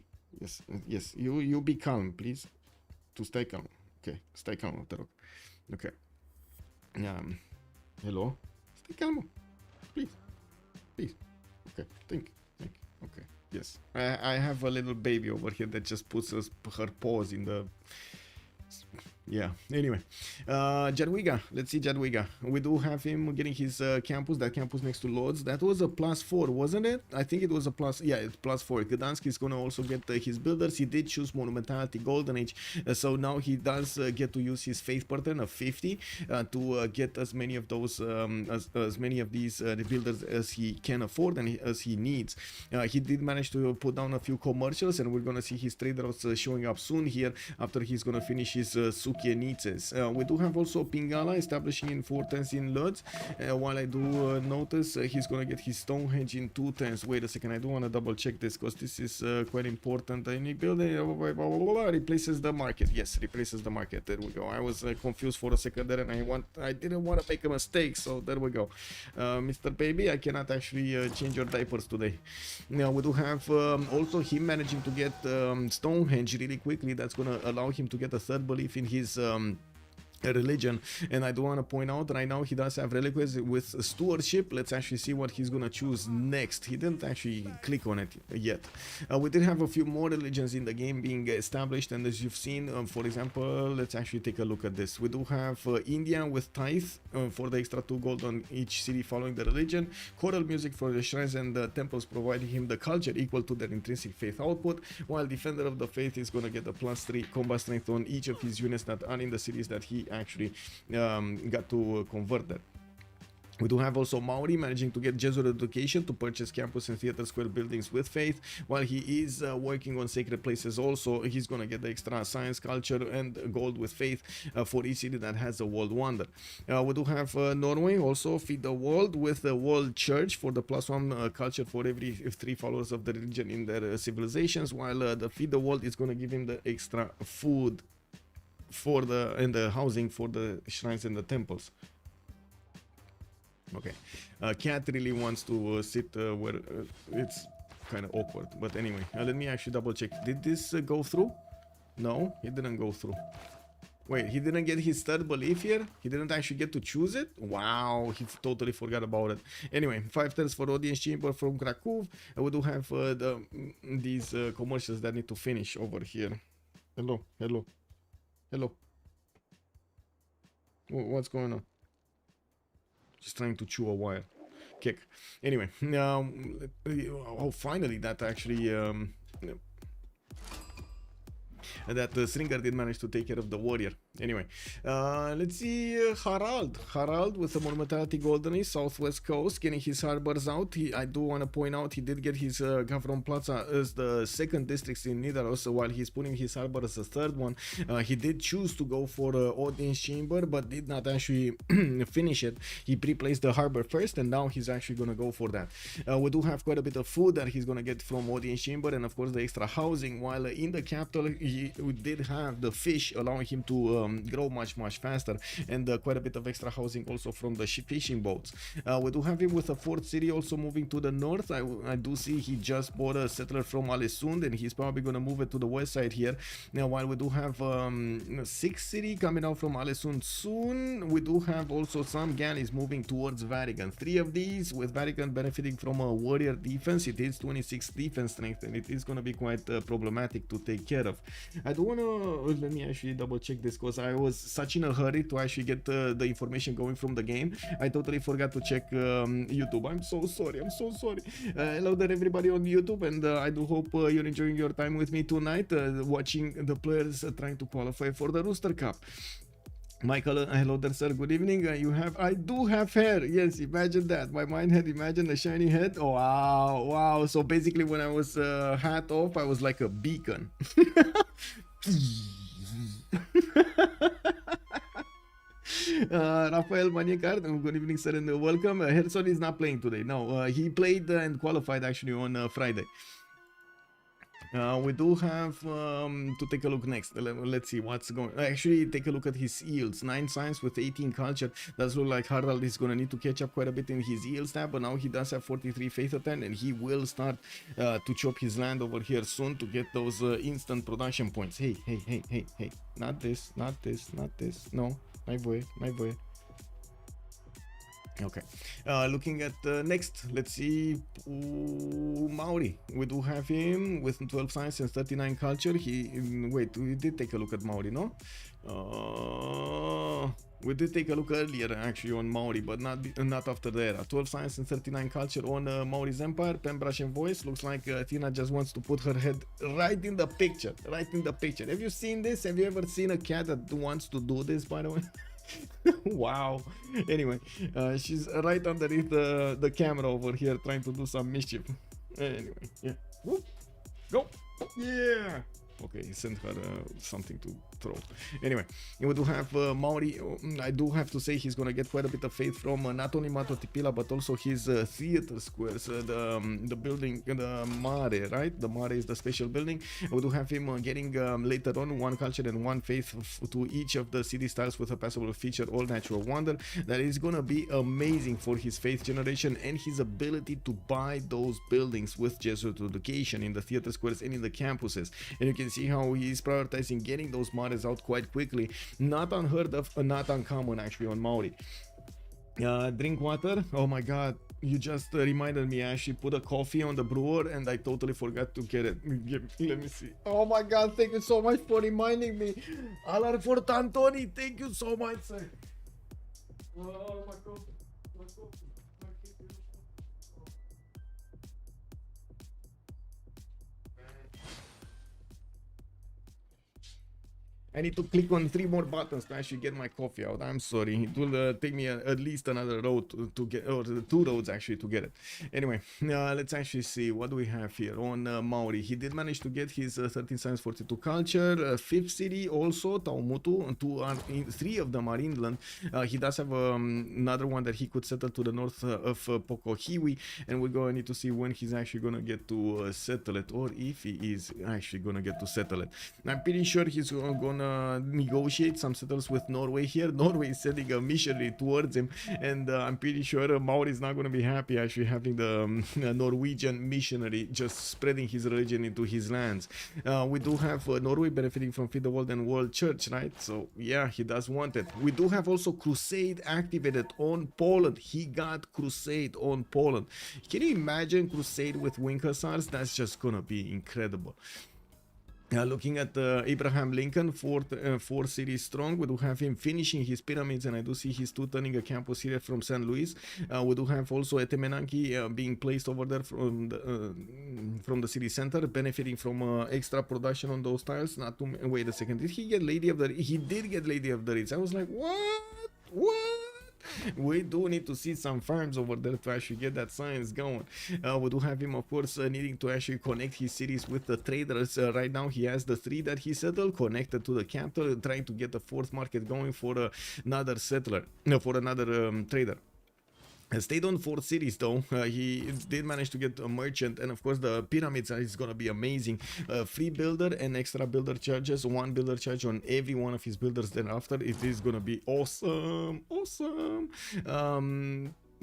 Yes, you be calm, please. To stay calm. Okay, stay calm, Otto. Okay. Hello? Stay calm. Please. Okay, think. Okay, yes. I have a little baby over here that just puts her paws in the... Yeah, anyway, Jadwiga, let's see Jadwiga. We do have him getting his campus, that campus next to Lords. That was a +4, wasn't it? I think it was a plus, yeah, it's +4. Gdansk is gonna also get his builders. He did choose Monumentality Golden Age, so now he does get to use his faith pattern of 50 to get as many of those, as many of these builders as he can afford and as he needs. He did manage to put down a few commercials, and we're gonna see his trade routes showing up soon here after he's gonna finish his we do have also Pingala establishing in 4 tens in Lodz, while I do notice he's gonna get his Stonehenge in 2 tens. Wait a second, I do want to double check this because this is quite important. Any building replaces the market. Yes, replaces the market. There we go. I was confused for a second there, and I didn't want to make a mistake, so there we go. Mr. Baby, I cannot actually change your diapers today. Now we do have also him managing to get Stonehenge really quickly. That's gonna allow him to get a third belief in his religion, and I do want to point out right now he does have reliquaries with stewardship. Let's actually see what he's gonna choose next. He didn't actually click on it yet. We did have a few more religions in the game being established, and as you've seen, for example, let's actually take a look at this. We do have India with tithe for the extra 2 gold on each city following the religion, choral music for the shrines and the temples providing him the culture equal to their intrinsic faith output, while defender of the faith is gonna get a +3 combat strength on each of his units that are in the cities that he actually got to convert that. We do have also Maori managing to get Jesuit education to purchase campus and theater square buildings with faith, while he is working on sacred places also. He's gonna get the extra science, culture and gold with faith for each city that has a world wonder. We do have Norway also feed the world with the world church for the +1 culture for every 3 followers of the religion in their civilizations, while the feed the world is gonna give him the extra food for the housing for the shrines and the temples. Okay, Cat really wants to sit where it's kind of awkward, but anyway, let me actually double check. Did this go through? No, it didn't go through. Wait, he didn't get his third belief here? He didn't actually get to choose it? Wow, he totally forgot about it. Anyway, 5 turns for audience chamber from Krakow. We do have these commercials that need to finish over here. Hello. What's going on? Just trying to chew a wire. Kick. Anyway, finally that actually that Stringer did manage to take care of the warrior. Anyway, let's see Harald with the Monumentality Golden Age, southwest coast, getting his harbors out. I do want to point out he did get his Gavron Plaza as the 2nd district in Nidaros, while he's putting his harbor as the 3rd one. He did choose to go for audience chamber, but did not actually finish it. He pre-placed the harbor first, and now he's actually gonna go for that. We do have quite a bit of food that he's gonna get from audience chamber, and of course the extra housing, while in the capital we did have the fish allowing him to grow much faster, and quite a bit of extra housing also from the fishing boats. We do have him with a 4th city also moving to the north. I do see he just bought a settler from Alesund, and he's probably gonna move it to the west side here. Now, while we do have 6th city coming out from Alesund soon, we do have also some galleys moving towards Vatican. 3 of these, with Vatican benefiting from a warrior defense. It is 26 defense strength, and it is gonna be quite problematic to take care of. I don't wanna, let me actually double check this because I was such in a hurry to actually get the information going from the game. I totally forgot to check YouTube. I'm so sorry, I'm so sorry. Hello there everybody on YouTube, and I do hope you're enjoying your time with me tonight, watching the players trying to qualify for the Rooster Cup. Michael, hello there, sir. Good evening. I do have hair. Yes, imagine that. My mind had imagined a shiny head. Oh, wow, wow. So basically, when I was hat off, I was like a beacon. Rafael Maniacar, good evening, sir, and welcome. Herson is not playing today. No, he played and qualified actually on Friday. We do have to take a look next. Let's see what's going. Actually, take a look at his yields. 9 Sáenz with 18 culture. Does look like Harald is gonna need to catch up quite a bit in his yields tab, but now he does have 43 faith at 10, and he will start to chop his land over here soon to get those instant production points. Hey, hey, hey, hey, hey! Not this, not this, not this. No, my boy, my boy. Okay, looking at next, let's see. Maori, we do have him with 12 science and 39 culture. Wait, we did take a look at Maori, no? We did take a look earlier actually on Maori, but not after the era. 12 science and 39 culture on Maori's empire. Pembrush and voice. Looks like Tina just wants to put her head right in the picture, right in the picture. Have you seen this? Have you ever seen a cat that wants to do this, by the way? Wow. Anyway, she's right underneath the camera over here trying to do some mischief. Anyway, yeah. Whoop. Go. Yeah. Okay, he sent her something to throw. Anyway, we do have Maori. I do have to say he's gonna get quite a bit of faith from not only Mato Tipila but also his theater squares, the building, the Mare, right? The Mare is the special building. We do have him getting later on 1 culture and 1 faith to each of the city styles with a passable feature, all natural wonder. That is gonna be amazing for his faith generation and his ability to buy those buildings with Jesuit education in the theater squares and in the campuses. And you can see how he's prioritizing getting those Mares out quite quickly. Not unheard of, not uncommon actually on Maori. Drink water. Oh my god, you just reminded me. I actually put a coffee on the brewer and I totally forgot to get it. Let me see. Oh my god, thank you so much for reminding me. Alar for Tantoni, thank you so much, sir. Oh my god. I need to click on 3 more buttons to actually get my coffee out. I'm sorry. It will take me at least another road to get, or 2 roads actually to get it. Anyway, let's actually see what do we have here on Maori. He did manage to get his 13 science, 42 culture, 5th city also, Taumutu, 3 of them are inland. He does have another one that he could settle to the north of Pokohiwi, and we're going to need to see when he's actually going to get to settle it, or if he is actually going to get to settle it. I'm pretty sure he's going to negotiate some settles with Norway here. Norway is sending a missionary towards him, and I'm pretty sure Maori is not going to be happy actually having the Norwegian missionary just spreading his religion into his lands. We do have Norway benefiting from Feed the World and World Church, right? So yeah, he does want it. We do have also Crusade activated on Poland. He got Crusade on Poland. Can you imagine Crusade with Wing Hussars? That's just gonna be incredible. Looking at Abraham Lincoln, 4 cities strong. We do have him finishing his pyramids, and I do see he's too turning a campus here from St. Louis. We do have also Etemenanki being placed over there from the city center, benefiting from extra production on those tiles. Not to wait a second, did he get Lady of the? He did get Lady of the Ritz. I was like, what? We do need to see some farms over there to actually get that science going. We do have him, of course, needing to actually connect his cities with the traders. Right now, he has the 3 that he settled connected to the capital, trying to get the 4th market going for another settler, no, for another trader. Stayed on 4 cities though. He did manage to get a merchant, and of course the pyramids is gonna be amazing. Free builder and extra builder charges, 1 builder charge on every one of his builders thereafter. It is gonna be awesome.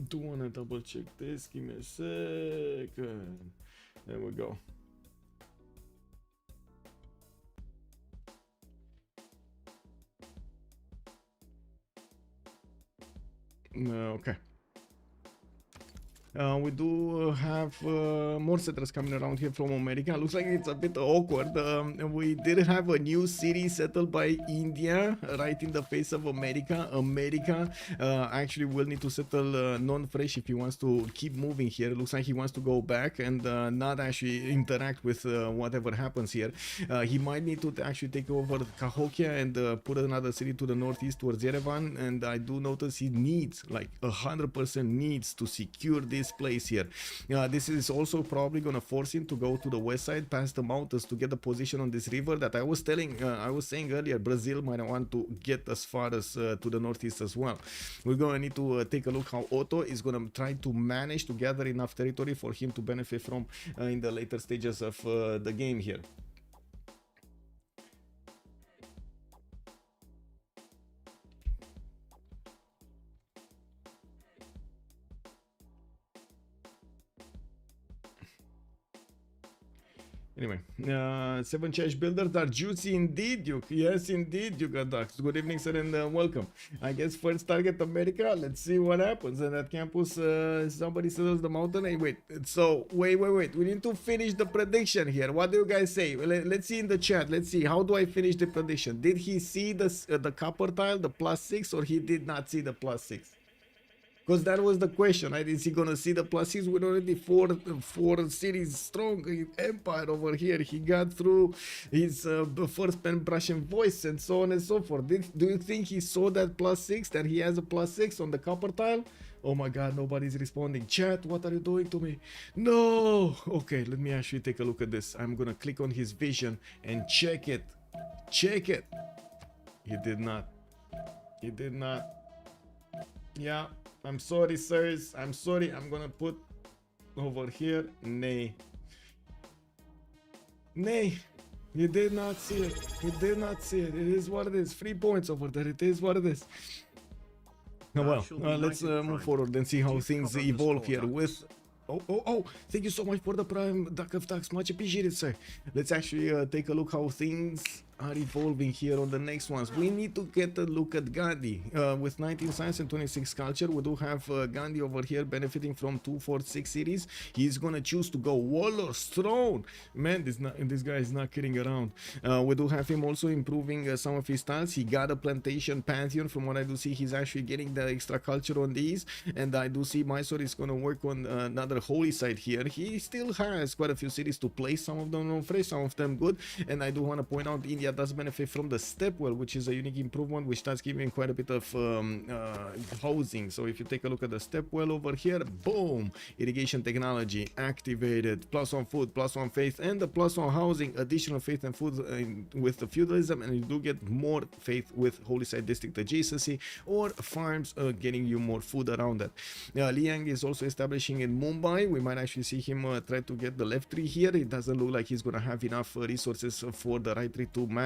Do wanna double check this? Give me a second. There we go. Okay. We do have more settlers coming around here from America. Looks like it's a bit awkward. We did have a new city settled by India right in the face of America. America actually will need to settle non-fresh if he wants to keep moving here. Looks like he wants to go back and not actually interact with whatever happens here. He might need to actually take over Cahokia and put another city to the northeast towards Yerevan. And I do notice he needs, like 100% needs to secure this place here. This is also probably gonna force him to go to the west side past the mountains to get the position on this river that I was saying earlier. Brazil might want to get as far as to the northeast as well. We're gonna need to take a look how Otto is gonna try to manage to gather enough territory for him to benefit from in the later stages of the game here. Anyway, 7 Chash builders are juicy indeed, Duke. Yes, indeed, Duke Ducks. Good evening, sir, and welcome. I guess first target America. Let's see what happens. And at campus, somebody settles the mountain. Hey, wait. So, wait. We need to finish the prediction here. What do you guys say? Let's see in the chat. Let's see. How do I finish the prediction? Did he see the copper tile, the +6, or he did not see the +6? Because that was the question, right? Is he gonna see the +6? We're already four cities strong empire over here. He got through his first pen brush and voice and so on and so forth. Do you think he saw that +6, that he has a +6 on the copper tile? Oh my god, nobody's responding. Chat, what are you doing to me? No! Okay, let me actually take a look at this. I'm gonna click on his vision and check it. Check it. He did not. He did not. Yeah. I'm sorry, sirs. I'm sorry. I'm gonna put over here. Nay. Nay. You did not see it. You did not see it. It is what it is. 3 points over there. It is what it is. Well, let's move forward and see how things evolve here with... Oh, thank you so much for the prime duck of ducks. Much appreciated, sir. Let's actually take a look how things are evolving here on the next ones. We need to get a look at Gandhi. With 19 science and 26 culture, we do have Gandhi over here benefiting from 2, 4, 6 cities. He's gonna choose to go Warlord's Throne. Man, this guy is not kidding around. We do have him also improving some of his styles. He got a plantation pantheon. From what I do see, he's actually getting the extra culture on these. And I do see Mysore is gonna work on another holy site here. He still has quite a few cities to place. Some of them non-fresh, some of them good. And I do want to point out India does benefit from the stepwell, which is a unique improvement which starts giving quite a bit of housing. So if you take a look at the stepwell over here, boom, irrigation technology activated, +1 food, +1 faith, and the +1 housing, additional faith and food with the feudalism, and you do get more faith with holy site district adjacency or farms getting you more food around that. Liang is also establishing in Mumbai. We might actually see him try to get the left tree here. It doesn't look like he's gonna have enough resources for the right tree to matter.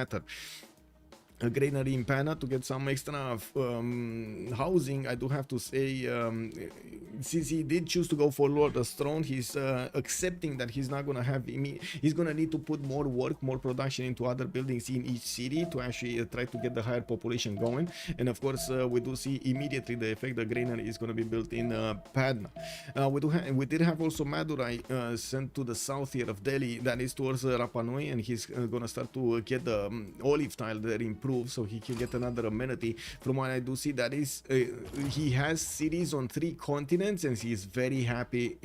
A granary in Pana to get some extra housing. I do have to say, since he did choose to go for Lord's Throne, he's accepting that he's not gonna have he's gonna need to put more work, more production into other buildings in each city to actually try to get the higher population going. And of course, we do see immediately the effect the granary is gonna be built in Patna. We did have also Madurai sent to the south here of Delhi, that is towards Rapa Nui, and he's gonna start to get the olive tile there improved, so he can get another amenity. From what I do see, that is he has cities on 3 continents, and he's very happy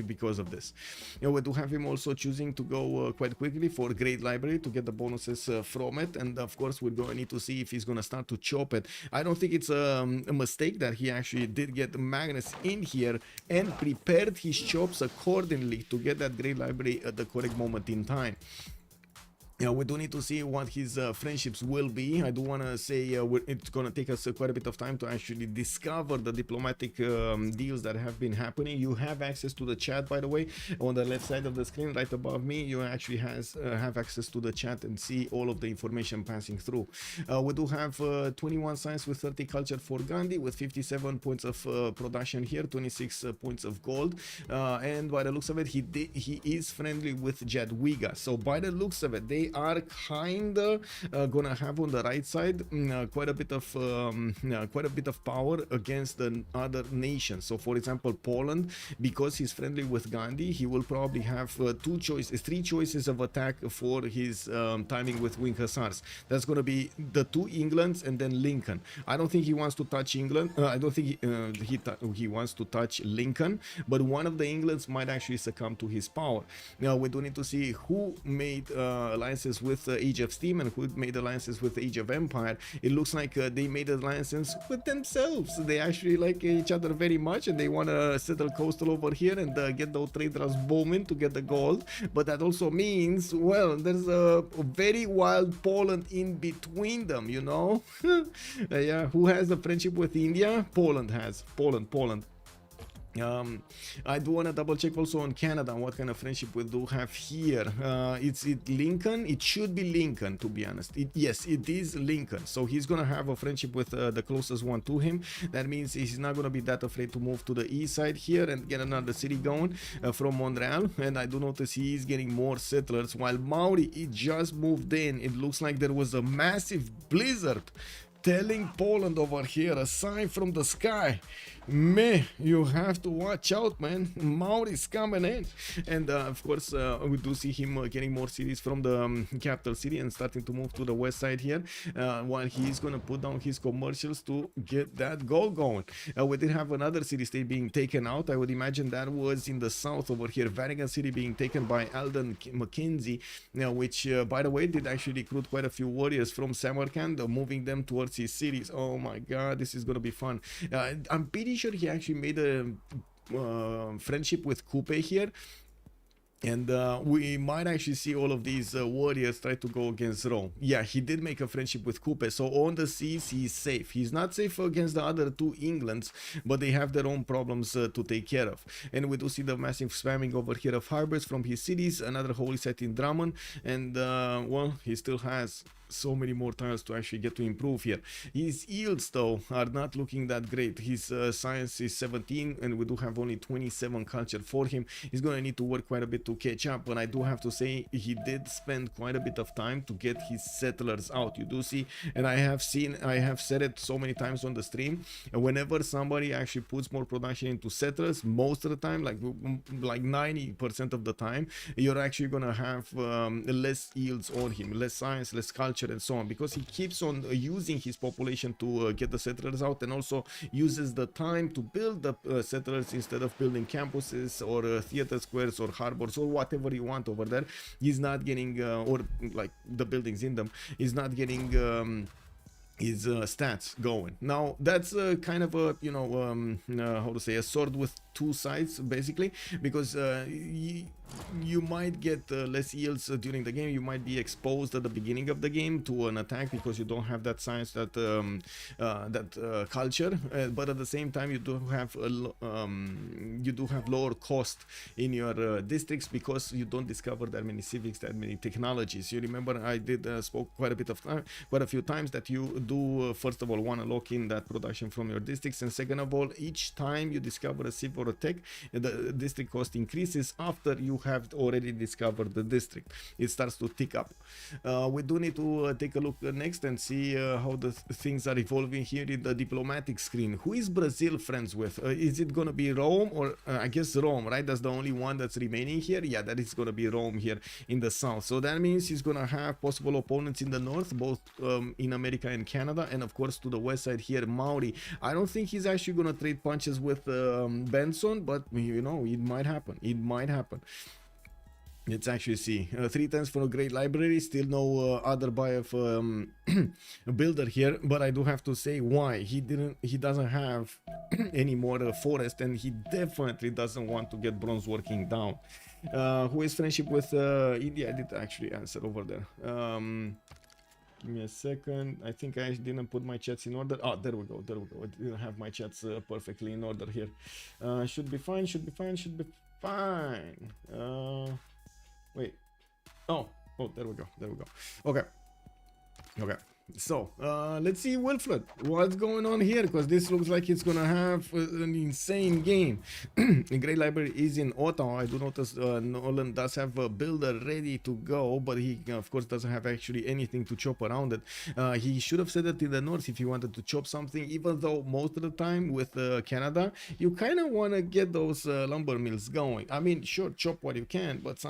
because of this. We do have him also choosing to go quite quickly for Great Library to get the bonuses from it, and of course we're going to need to see if he's going to start to chop it. I don't think it's a mistake that he actually did get Magnus in here and prepared his chops accordingly to get that Great Library at the correct moment in time. We do need to see what his friendships will be. I do want to say it's going to take us quite a bit of time to actually discover the diplomatic deals that have been happening. You have access to the chat, by the way, on the left side of the screen, right above me. You actually have access to the chat and see all of the information passing through. We do have 21 science with 30 culture for Gandhi, with 57 points of production here, 26 points of gold. And by the looks of it, he is friendly with Jadwiga. So by the looks of it, they are kinda gonna have on the right side quite a bit of power against the other nations. So for example, Poland, because he's friendly with Gandhi, he will probably have three choices of attack for his timing with wing hussars. That's gonna be the two Englands and then Lincoln. I don't think he wants to touch England. I don't think he wants to touch Lincoln, but one of the Englands might actually succumb to his power. Now we do need to see who made alliances with Age of Steam and who made alliances with Age of Empire. It looks like they made alliances with themselves. They actually like each other very much, and they want to settle coastal over here and get the traders booming to get the gold. But that also means, well, there's a very wild Poland in between them, you know. Yeah, who has the friendship with India? Poland has. Poland. I do want to double check also on Canada what kind of friendship we do have here. It's Lincoln. It should be Lincoln, to be honest. Yes, it is Lincoln. So he's gonna have a friendship with the closest one to him. That means he's not gonna be that afraid to move to the east side here and get another city going from Montreal. And I do notice he's getting more settlers, while Maori, it just moved in. It looks like there was a massive blizzard telling Poland over here, a sign from the sky. Meh, you have to watch out, man. Maori's coming in. And of course, we do see him getting more cities from the capital city and starting to move to the west side here, while he's gonna put down his commercials to get that gold going. We did have another city state being taken out. I would imagine that was in the south over here. Varangian city being taken by Alden Mckenzie, which by the way did actually recruit quite a few warriors from Samarkand, moving them towards his cities. Oh my god, this is gonna be fun. I'm pretty sure he actually made a friendship with Coupe here, and we might actually see all of these warriors try to go against Rome. Yeah, he did make a friendship with Coupe, so on the seas he's safe. He's not safe against the other two Englands, but they have their own problems to take care of. And we do see the massive spamming over here of harbors from his cities, another holy site in Drummond, and well, he still has so many more tiles to actually get to improve here. His yields though are not looking that great. His science is 17 and we do have only 27 culture for him. He's gonna need to work quite a bit to catch up, but I do have to say he did spend quite a bit of time to get his settlers out. You do see, and I have said it so many times on the stream, whenever somebody actually puts more production into settlers, most of the time, like 90% of the time, you're actually gonna have less yields on him, less science, less culture and so on, because he keeps on using his population to get the settlers out, and also uses the time to build the settlers instead of building campuses or theater squares or harbors or whatever you want over there. He's not getting or like the buildings in them, he's not getting his stats going. Now that's kind of a, you know, how to say, a sword with two sides basically, because you might get less yields during the game. You might be exposed at the beginning of the game to an attack because you don't have that science, that culture, but at the same time you do have lower cost in your districts because you don't discover that many civics, that many technologies. You remember I did spoke quite a few times that you do first of all want to lock in that production from your districts, and second of all, each time you discover a civ or a tech, the district cost increases after you have already discovered the district. It starts to tick up. We do need to take a look next and see how the things are evolving here in the diplomatic screen. Who is Brazil friends with? Is it gonna be Rome or I guess Rome, right? That's the only one that's remaining here. Yeah, that is gonna be Rome here in the south. So that means he's gonna have possible opponents in the north, both in America and Canada, and of course to the west side here, Maori. I don't think he's actually gonna trade punches with Benson, but you know, it might happen. It might happen. Let's actually see. 3 times for a great library. Still no other buy of a builder here, but I do have to say why. He doesn't have any more forest, and he definitely doesn't want to get bronze working down. Who is friendship with India? I did actually answer over there. Give me a second. I think I didn't put my chats in order. Oh, there we go. There we go. I didn't have my chats perfectly in order here. Should be fine. Should be fine. Should be fine. Wait. Oh, there we go. There we go. Okay. Okay. So let's see Wilfred, what's going on here, because this looks like it's gonna have an insane game. The Great Library is in Otto. I do notice Nolan does have a builder ready to go, but he of course doesn't have actually anything to chop around it. He should have said it in the north if he wanted to chop something, even though most of the time with Canada you kind of want to get those lumber mills going. I mean, sure, chop what you can, but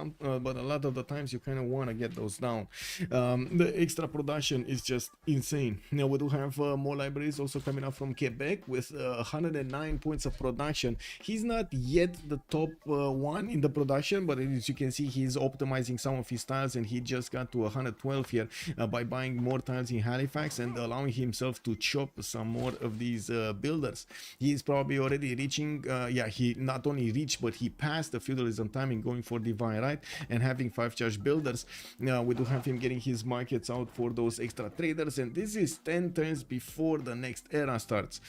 but a lot of the times you kind of want to get those down. The extra production is just insane. Now we do have more libraries also coming up from Quebec with 109 points of production. He's not yet the top one in the production, but as you can see, he's optimizing some of his tiles, and he just got to 112 here by buying more tiles in Halifax and allowing himself to chop some more of these builders. He is probably already reaching, yeah, he not only reached, but he passed the feudalism timing, going for divine right and having 5 charge builders. Now we do have him getting his markets out for those extra traders, and this is 10 turns before the next era starts.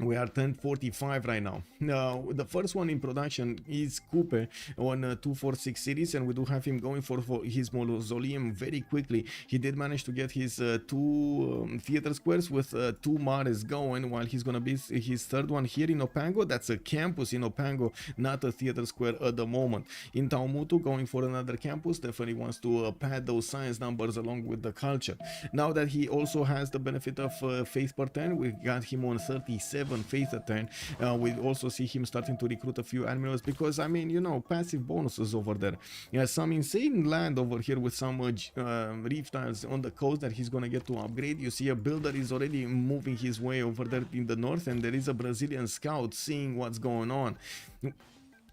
We are 10:45 right now. Now, the first one in production is Coupe on 246 series, and we do have him going for his mausoleum very quickly. He did manage to get his 2 theater squares with 2 Mares going, while he's gonna be his third one here in Opango. That's a campus in Opango, not a theater square at the moment. In Taumutu, going for another campus, definitely wants to pad those science numbers along with the culture. Now that he also has the benefit of faith per turn, we got him on 37 faith a turn. We also see him starting to recruit a few admirals, because I mean, you know, passive bonuses over there. Yeah, some insane land over here with some reef tiles on the coast that he's gonna get to upgrade. You see a builder is already moving his way over there in the north, and there is a Brazilian scout seeing what's going on,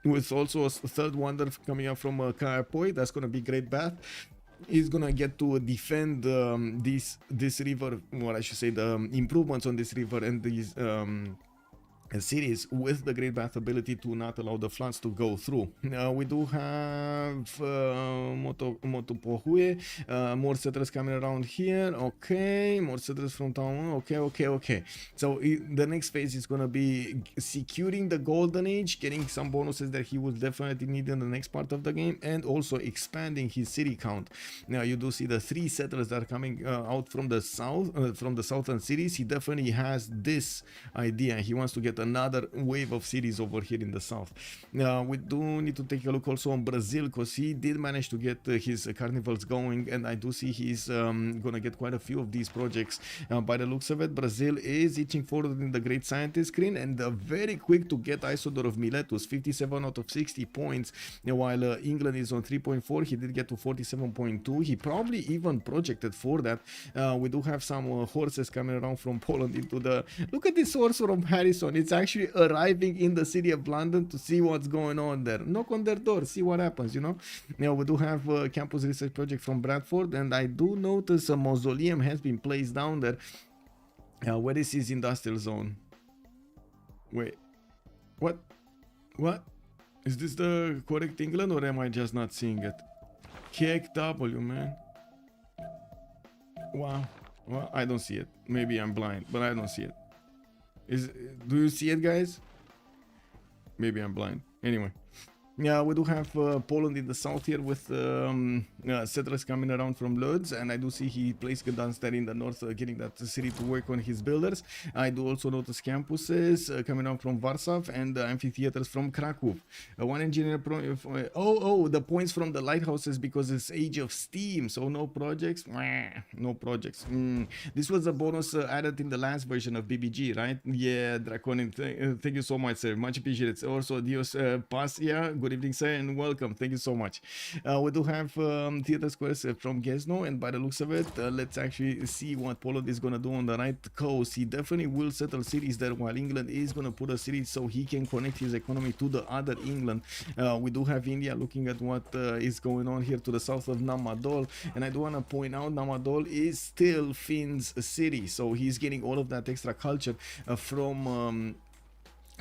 with also a third wonder coming up from Kaapoi. That's gonna be Great Bath. He's gonna get to defend this river, or I should say the improvements on this river and these cities with the Great Bath ability to not allow the floods to go through. We do have Motopohue, more settlers coming around here. Okay, more settlers from town. Okay. So the next phase is gonna be securing the Golden Age, getting some bonuses that he will definitely need in the next part of the game, and also expanding his city count. Now you do see the 3 settlers that are coming out from the south, from the southern cities. He definitely has this idea. He wants to get another wave of cities over here in the south. We do need to take a look also on Brazil, because he did manage to get his carnivals going, and I do see he's gonna get quite a few of these projects. By the looks of it, Brazil is itching forward in the Great Scientist screen, and very quick to get Isodor of Miletus, 57 out of 60 points, while England is on 3.4. He did get to 47.2. He probably even projected for that. We do have some horses coming around from Poland into the... Look at this horse from Harrison. It's actually arriving in the city of London to see what's going on there. Knock on their door, see what happens, you know. Now we do have a campus research project from Bradford, and I do notice a mausoleum has been placed down there. Where is his industrial zone? Wait, what? Is this the correct England, or am I just not seeing it? KW, man. Wow. Well, I don't see it. Maybe I'm blind, but I don't see it. Do you see it, guys? Maybe I'm blind. Anyway, yeah, we do have Poland in the south here with settlers coming around from Lodz, and I do see he placed Gdansk there in the north, getting that city to work on his builders. I do also notice campuses coming out from Warsaw and amphitheaters from Krakow. One engineer the points from the lighthouses, because it's Age of Steam, so no projects. No projects. This was a bonus added in the last version of BBG, right? Yeah, Draconic, thank you so much, sir, much appreciated. Also Dios Pasia, good evening, sir, and welcome. Thank you so much. We do have theater squares from Gesno, and by the looks of it, let's actually see what Poland is gonna do on the right coast. He definitely will settle cities there, while England is gonna put a city so he can connect his economy to the other England. We do have India looking at what is going on here to the south of Namadol, and I do want to point out Namadol is still Finn's city, so he's getting all of that extra culture from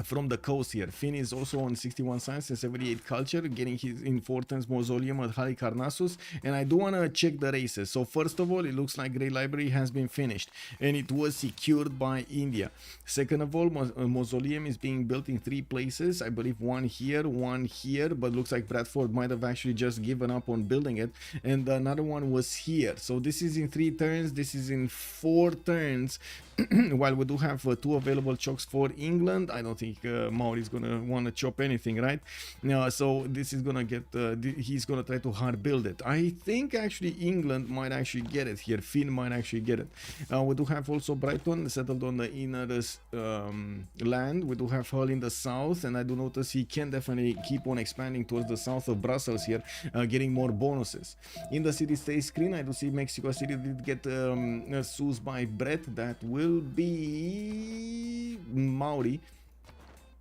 from the coast here. Finn is also on 61 science and 78 culture, getting his in 410's mausoleum at Halicarnassus. And I do want to check the races. So first of all, it looks like Great Library has been finished and it was secured by India. Second of all, mausoleum is being built in 3 places. I believe one here, but looks like Bradford might have actually just given up on building it. And another one was here. So this is in 3 turns. This is in 4 turns. While we do have 2 available chokes for England, I don't think Maori is gonna want to chop anything, right? So this is gonna get he's gonna try to hard build it. I think actually England might actually get it here. Finn might actually get it. We do have also Brighton settled on the inner land. We do have Hull in the south, and I do notice he can definitely keep on expanding towards the south of Brussels here, getting more bonuses. In the city state screen, I do see Mexico City did get Sus by Brett. That will be Maori.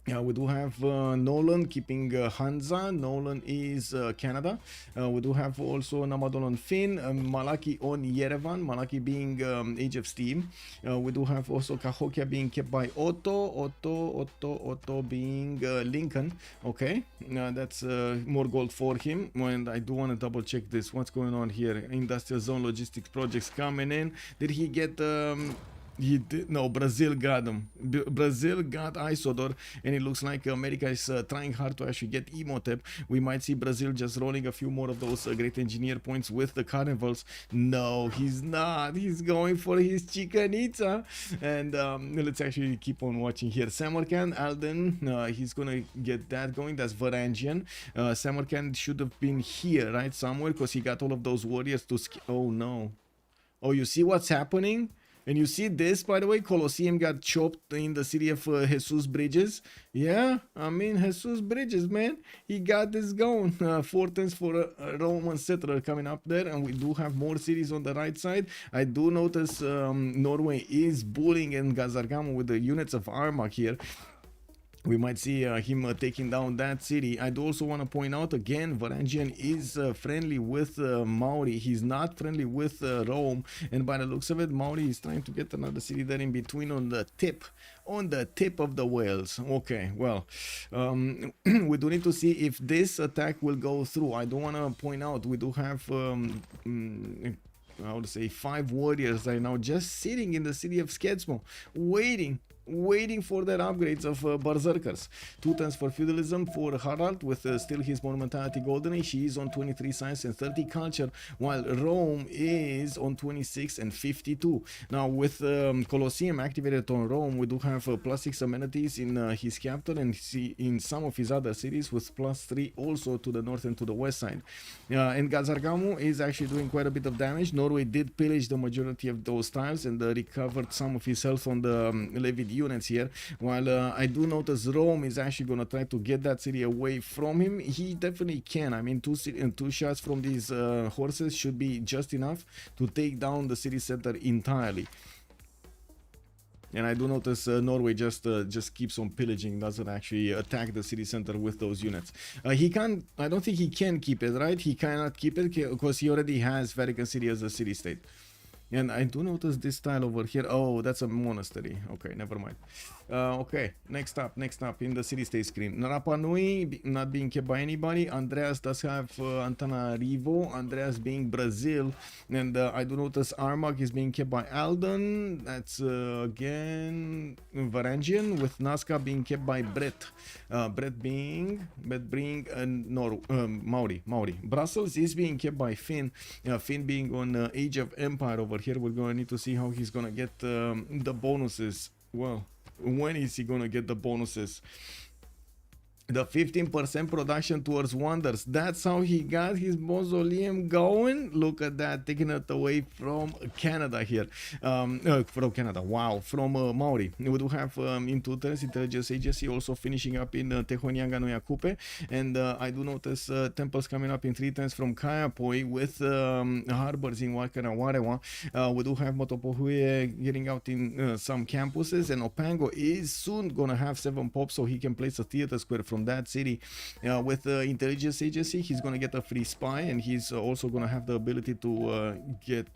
We do have Nolan keeping Hansa. Nolan is Canada. We do have also Namadon on Finn, Malaki on Yerevan, Malaki being Age of Steam. We do have also Cahokia being kept by Otto being Lincoln. Okay, that's more gold for him. And I do want to double check this. What's going on here? Industrial Zone Logistics projects coming in. Did he get... He did, no, Brazil got him. Brazil got Isodor, and it looks like America is trying hard to actually get Emotep. We might see Brazil just rolling a few more of those great engineer points with the carnivals. No, he's not. He's going for his Chicanita. And let's actually keep on watching here. Samarkand, Alden, he's gonna get that going. That's Varangian. Samarkand should have been here, right, somewhere, because he got all of those warriors to... Oh, no. Oh, you see what's happening? And you see this, by the way, Colosseum got chopped in the city of Jesus Bridges. Yeah, I mean, Jesus Bridges, man. He got this going. 4 turns for a Roman settler coming up there. And we do have more cities on the right side. I do notice Norway is bullying in Gazargamo with the units of Armagh here. We might see him taking down that city. I do also want to point out again, Varangian is friendly with Maori. He's not friendly with Rome. And by the looks of it, Maori is trying to get another city there in between on the tip of the whales. Okay, well, we do need to see if this attack will go through. I do want to point out, we do have... I would say 5 warriors right now just sitting in the city of Skedsmo, waiting for their upgrades of berserkers. 2 turns for feudalism for Harald with still his monumentality golden age. He is on 23 science and 30 culture, while Rome is on 26 and 52. Now with Colosseum activated on Rome, we do have +6 amenities in his capital and in some of his other cities with +3 also to the north and to the west side. And Gazargamo is actually doing quite a bit of damage. Norway did pillage the majority of those tiles and recovered some of his health on the levied units here, while I do notice Rome is actually going to try to get that city away from him. He definitely can. I mean, two shots from these horses should be just enough to take down the city center entirely. And I do notice Norway just keeps on pillaging, doesn't actually attack the city center with those units. He can't, I don't think he can keep it, right? He cannot keep it because he already has Vatican City as a city-state. And I do notice this tile over here. Oh, that's a monastery. Okay, never mind. Okay, next up in the city-state screen. Rapa Nui not being kept by anybody. Andreas does have Antananarivo. Andreas being Brazil. And I do notice Armagh is being kept by Alden. That's again Varangian, with Nazca being kept by Brett. Brett being Maori. Brussels is being kept by Finn. Finn being on Age of Empire over here. We're going to need to see how he's going to get the bonuses. Well, when is he going to get the bonuses? The 15% production towards wonders. That's how he got his mausoleum going. Look at that, taking it away from Canada here. From Canada, wow. From Maori. We do have in 2 turns intelligence agency also finishing up in Tehonianga no Yakupe. And I do notice temples coming up in 3 turns from Kayapoi with harbors in Wakanawarewa. We do have Motopohue getting out in some campuses. And Opango is soon going to have 7 pops so he can place a theater square from from that city. With the intelligence agency, he's gonna get a free spy, and he's also gonna have the ability to get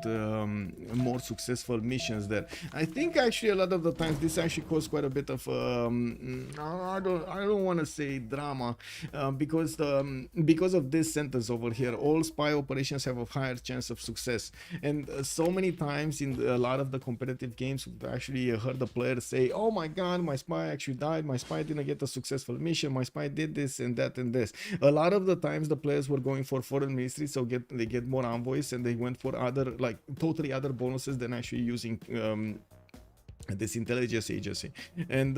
more successful missions there. I think actually a lot of the times this actually caused quite a bit of I don't want to say drama, because of this sentence over here, all spy operations have a higher chance of success. And so many times in a lot of the competitive games, we've actually heard the players say, oh my god, my spy actually died, my spy didn't get a successful mission, my spy did this and that and this. A lot of the times the players were going for foreign ministries, so they get more envoys, and they went for other, like totally other bonuses than actually using this intelligence agency. And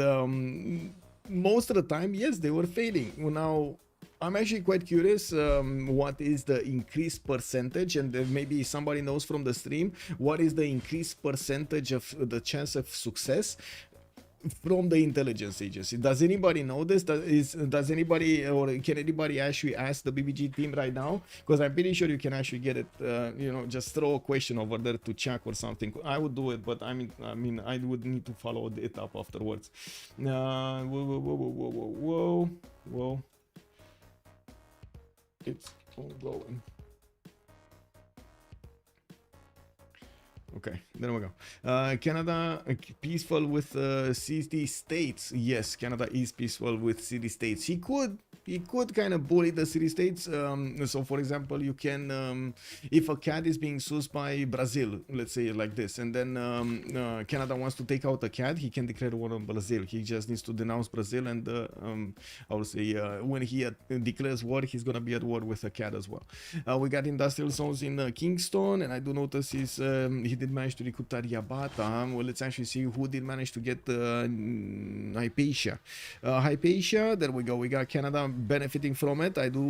most of the time, yes, they were failing. Now I'm actually quite curious what is the increased percentage, and maybe somebody knows from the stream what is the increased percentage of the chance of success from the intelligence agency. Does anybody know this? Does anybody, or can anybody actually ask the BBG team right now? Because I'm pretty sure you can actually get it, you know, just throw a question over there to check or something. I would do it, but I mean I would need to follow it up afterwards. Whoa, it's ongoing. Okay, there we go. Canada peaceful with city states. Yes, Canada is peaceful with city states. He could kind of bully the city states. So for example, you can, if a cat is being sued by Brazil, let's say like this, and then Canada wants to take out a cat, he can declare war on Brazil. He just needs to denounce Brazil, and I would say when he declares war, he's gonna be at war with a cat as well. We got industrial zones in Kingston, and I do notice he did manage to recruit Yabata. Well, let's actually see who did manage to get Hypatia. Hypatia, there we go. We got Canada benefiting from it. I do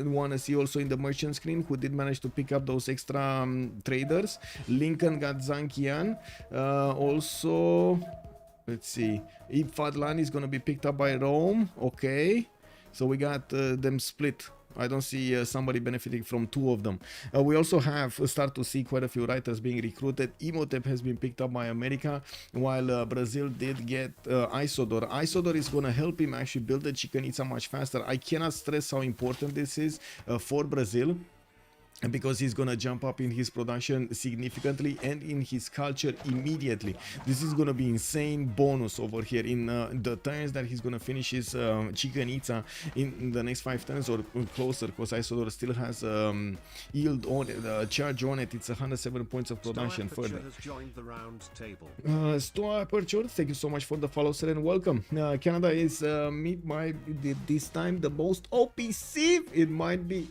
want to see also in the merchant screen who did manage to pick up those extra traders. Lincoln got Zankian. Also, let's see. Ifadlan is going to be picked up by Rome. Okay. So we got them split. I don't see somebody benefiting from two of them. We also start to see quite a few writers being recruited. Imhotep has been picked up by America, while Brazil did get Isodor. Isodor is going to help him actually build the Chichen Itza much faster. I cannot stress how important this is for Brazil, because he's gonna jump up in his production significantly and in his culture immediately. This is gonna be insane bonus over here in the turns that he's gonna finish his Chichen Itza in the next 5 turns or closer, because Isodor still has yield on it, charge on it. It's 107 points of production further. Stoa Aperture, thank you so much for the follow, sir, and welcome. Canada is this time the most OP Civ. It might be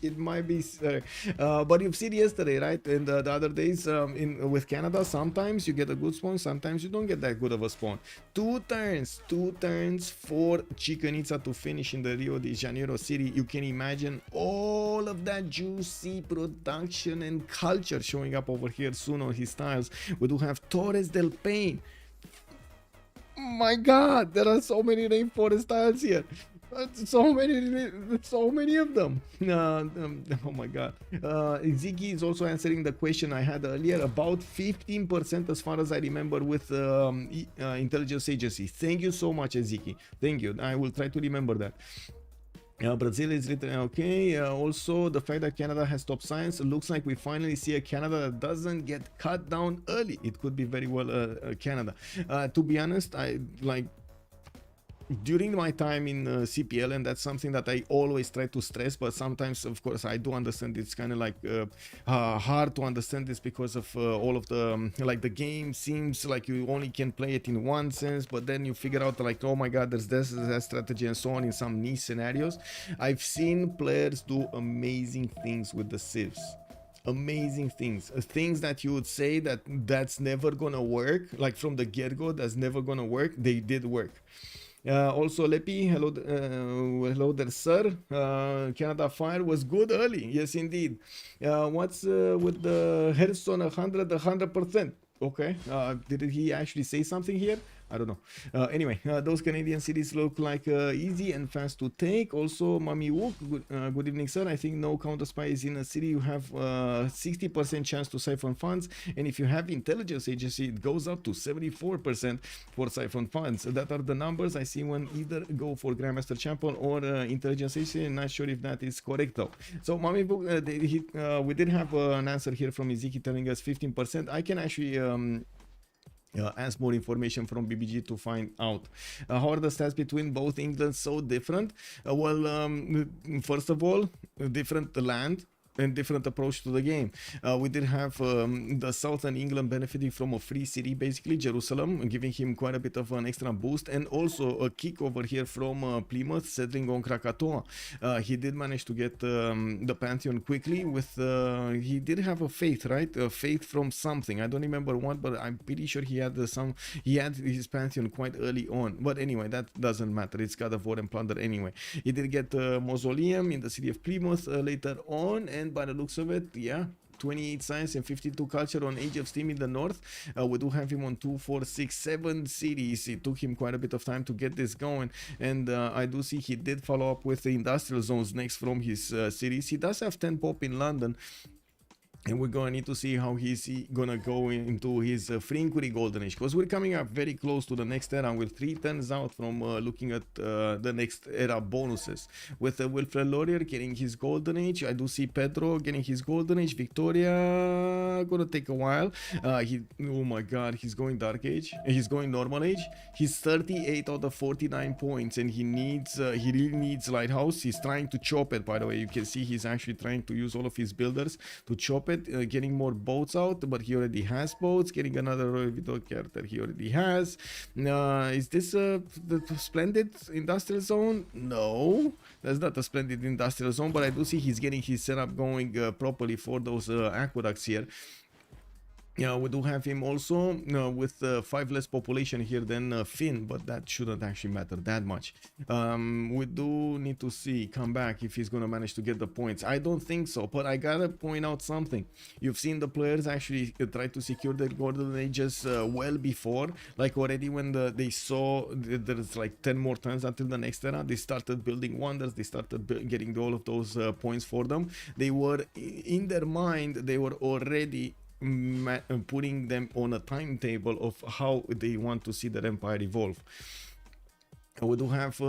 but you've seen yesterday, right, and the other days with Canada, sometimes you get a good spawn, sometimes you don't get that good of a spawn. 2 turns for Chichen Itza to finish in the Rio de Janeiro city. You can imagine all of that juicy production and culture showing up over here soon on his tiles. We do have Torres del Paine. My god, there are so many rainforest tiles here. So many of them. Oh my god. Ziggy is also answering the question I had earlier, about 15% as far as I remember with intelligence agency. Thank you so much, Ziggy. Thank you. I will try to remember that. Brazil is written okay. Also, the fact that Canada has top Sáenz, looks like we finally see a Canada that doesn't get cut down early. It could be very well Canada. To be honest, I like during my time in CPL, and that's something that I always try to stress, but sometimes of course I do understand it's kind of like hard to understand this because of all of the like the game seems like you only can play it in one sense, but then you figure out like, oh my god, there's this, that strategy and so on in some niche scenarios. I've seen players do amazing things with the civs. Amazing things that you would say that's never gonna work, like from the get-go, that's never gonna work. They did work. Also, Lepi, hello there, sir. Canada Fire was good early. Yes, indeed. What's with the Hearthstone 100%? Okay. Did he actually say something here? I don't know. Anyway, those Canadian cities look like easy and fast to take. Also, Mami Wook, good evening, sir. I think no counter spy is in a city. You have 60% chance to siphon funds, and if you have intelligence agency, it goes up to 74% for siphon funds. That are the numbers I see when either go for Grandmaster Champion or intelligence agency. Not sure if that is correct though. So, Mami Wook, we did have an answer here from Iziki telling us 15%. I can actually ask more information from BBG to find out. How are the stats between both England so different? First of all, different land and different approach to the game. We did have the southern England benefiting from a free city, basically Jerusalem, giving him quite a bit of an extra boost, and also a kick over here from Plymouth settling on Krakatoa. He did manage to get the Pantheon quickly with he did have a faith, right? A faith from something, I don't remember what, but I'm pretty sure he had he had his Pantheon quite early on. But anyway, that doesn't matter, it's got a vote and plunder anyway. He did get a mausoleum in the city of Plymouth later on, and by the looks of it, yeah, 28 science and 52 culture on Age of Steam in the north. We do have him on 2, 4, 6, 7 cities. It took him quite a bit of time to get this going, and I do see he did follow up with the industrial zones next from his cities. He does have 10 pop in London, and we're gonna need to see how he's gonna go into his free inquiry golden age, because we're coming up very close to the next era. We're 3 turns out from looking at the next era bonuses. With Wilfred Laurier getting his golden age, I do see Pedro getting his golden age. Victoria gonna take a while. Oh my god, he's going dark age, he's going normal age. He's 38 out of 49 points, and he really needs lighthouse. He's trying to chop it, by the way. You can see he's actually trying to use all of his builders to chop it. Getting more boats out, but he already has boats. Getting another Royal Vito character he already has. Is this the splendid industrial zone? No, that's not a splendid industrial zone, but I do see he's getting his setup going properly for those aqueducts here. Yeah, we do have him also with 5 less population here than Finn, but that shouldn't actually matter that much. We do need to see, come back, if he's gonna manage to get the points. I don't think so, but I gotta point out something. You've seen the players actually try to secure their golden ages well before, like already when they saw there's like 10 more turns until the next era. They started building wonders, they started getting all of those points for them. They were, in their mind, they were already putting them on a timetable of how they want to see their empire evolve. We do have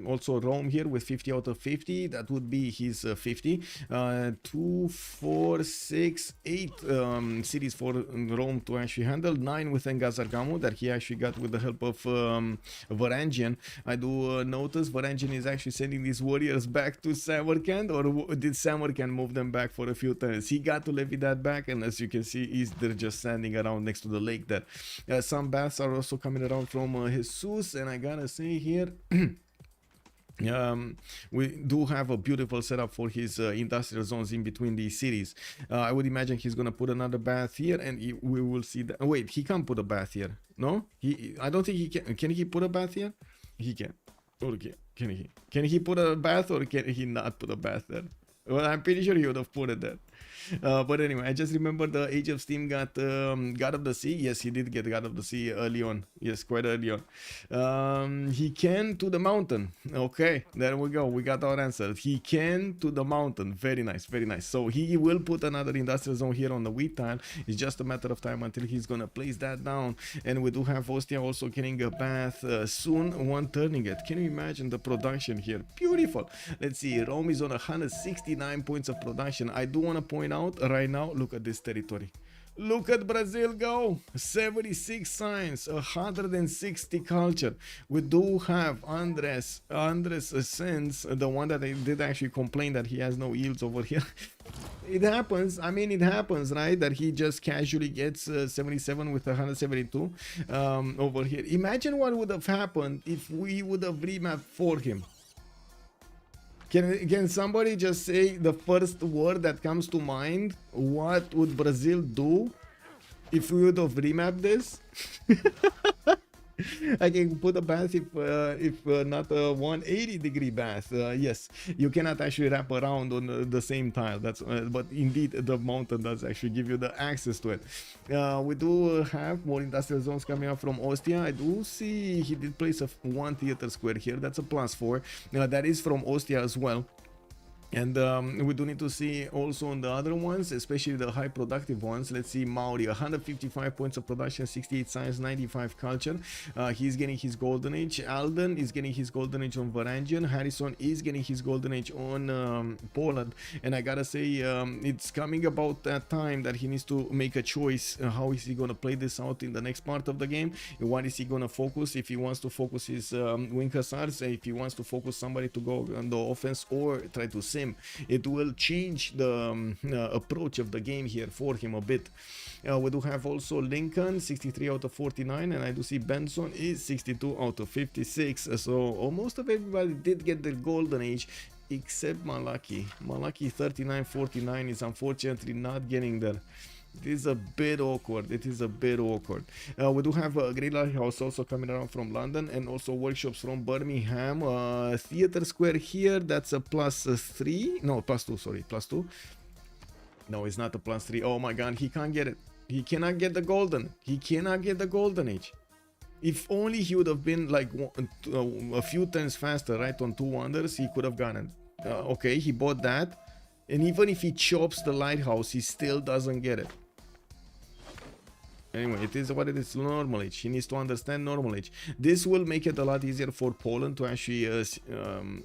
also Rome here with 50 out of 50. That would be his 50. 2, 4, 6, 8 cities for Rome to actually handle. 9 with Engazargamu that he actually got with the help of Varangian. I do notice Varangian is actually sending these warriors back to Samarkand, or did Samarkand move them back for a few turns? He got to levy that back, and as you can see, they're just standing around next to the lake there. Some baths are also coming around from Jesus, and I gotta say here we do have a beautiful setup for his industrial zones in between these cities. I would imagine he's gonna put another bath here, and we will see that. Wait, he can't put a bath here. No, I don't think he can he put a bath here? He can. Okay, can he put a bath, or can he not put a bath there? Well, I'm pretty sure he would have put it there. But anyway, I just remember the Age of Steam got God of the Sea. Yes, he did get God of the Sea early on. Yes, quite early on. He can to the mountain. Okay, there we go. We got our answer. He can to the mountain. Very nice, very nice. So he will put another industrial zone here on the wheat tile. It's just a matter of time until he's gonna place that down. And we do have Ostia also getting a bath soon. One turning it. Can you imagine the production here? Beautiful. Let's see. Rome is on 169 points of production. I do want to point out right now, look at this territory. Look at Brazil go. 76 science, 160 culture. We do have Andres Sáenz, the one that I did actually complain that he has no yields over here. It happens. I mean, it happens, right? That he just casually gets 77 with 172 over here. Imagine what would have happened if we would have remapped for him. Can somebody just say the first word that comes to mind? What would Brazil do if we would have remapped this? I can put a bath if not a 180-degree bath. Yes, you cannot actually wrap around on the same tile. That's but indeed the mountain does actually give you the access to it. We do have more industrial zones coming up from Ostia. I do see he did place a 1 theater square here. That's a +4. That is from Ostia as well. And we do need to see also on the other ones, especially the high productive ones. Let's see, Maori, 155 points of production, 68 science, 95 culture. He's getting his golden age. Alden is getting his golden age on Varangian. Harrison is getting his golden age on Poland. And I gotta say, it's coming about that time that he needs to make a choice. How is he gonna play this out in the next part of the game? What is he gonna focus? If he wants to focus his wing hussars, if he wants to focus somebody to go on the offense or try to sim, it will change the approach of the game here for him a bit. We do have also Lincoln, 63 out of 49, and I do see Benson is 62 out of 56. So almost of everybody did get the golden age except Malaki. Malaki 39-49 is unfortunately not getting there. It is a bit awkward. It is a bit awkward. We do have a Great Lighthouse also coming around from London, and also workshops from Birmingham. Theater Square here, that's a +3. No, +2, sorry, +2. No, it's not a +3. Oh my god, he can't get it. He cannot get the golden. He cannot get the golden age. If only he would have been like a few turns faster, right, on 2 wonders, he could have gotten it. Okay, he bought that. And even if he chops the lighthouse, he still doesn't get it. Anyway, it is what it is, normal age. He needs to understand normal age. This will make it a lot easier for Poland to actually,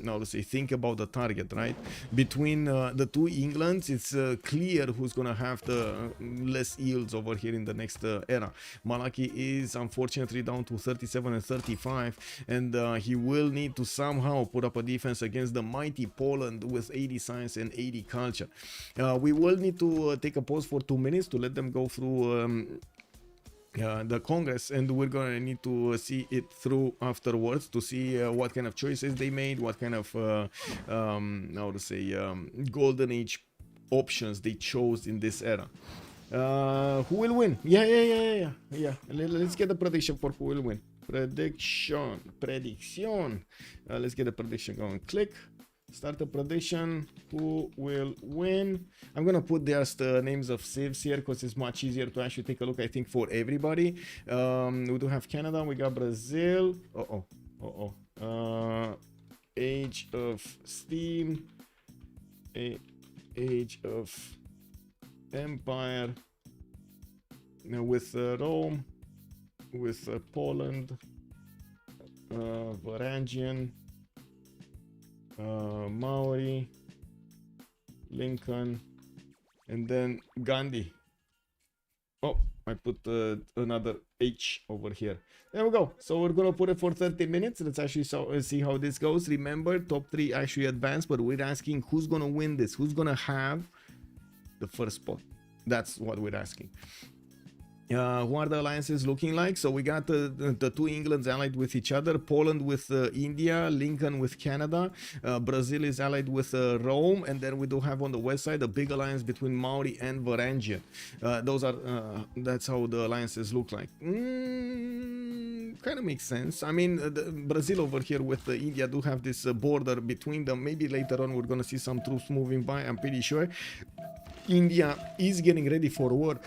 now let's say, think about the target, right? Between the two Englands, it's clear who's gonna have the less yields over here in the next era. Malaki is unfortunately down to 37 and 35, and he will need to somehow put up a defense against the mighty Poland with 80 science and 80 culture. We will need to take a pause for 2 minutes to let them go through the Congress, and we're gonna need to see it through afterwards to see what kind of choices they made, what kind of how to say golden age options they chose in this era. Who will win? Yeah. Let's get the prediction for who will win. Prediction. Let's get the prediction going. Click. Start the prediction. Who will win? I'm gonna put just the names of Civs here because it's much easier to actually take a look, I think, for everybody. We do have Canada, we got Brazil. Age of Steam, Age of Empire, with Rome, with Poland, Varangian, Maori, Lincoln, and then Gandhi. Oh, I put another H over here. There we go. So we're gonna put it for 30 minutes. Let's actually see how this goes. Remember, top 3 actually advance, but we're asking who's gonna win this, who's gonna have the first spot. That's what we're asking. Who are the alliances looking like? So we got the two Englands allied with each other, Poland with India, Lincoln with Canada, Brazil is allied with Rome, and then we do have on the west side a big alliance between Maori and Varangian. That's how the alliances look like. Kind of makes sense. I mean, Brazil over here with India do have this border between them. Maybe later on we're gonna see some troops moving by, I'm pretty sure. India is getting ready for war.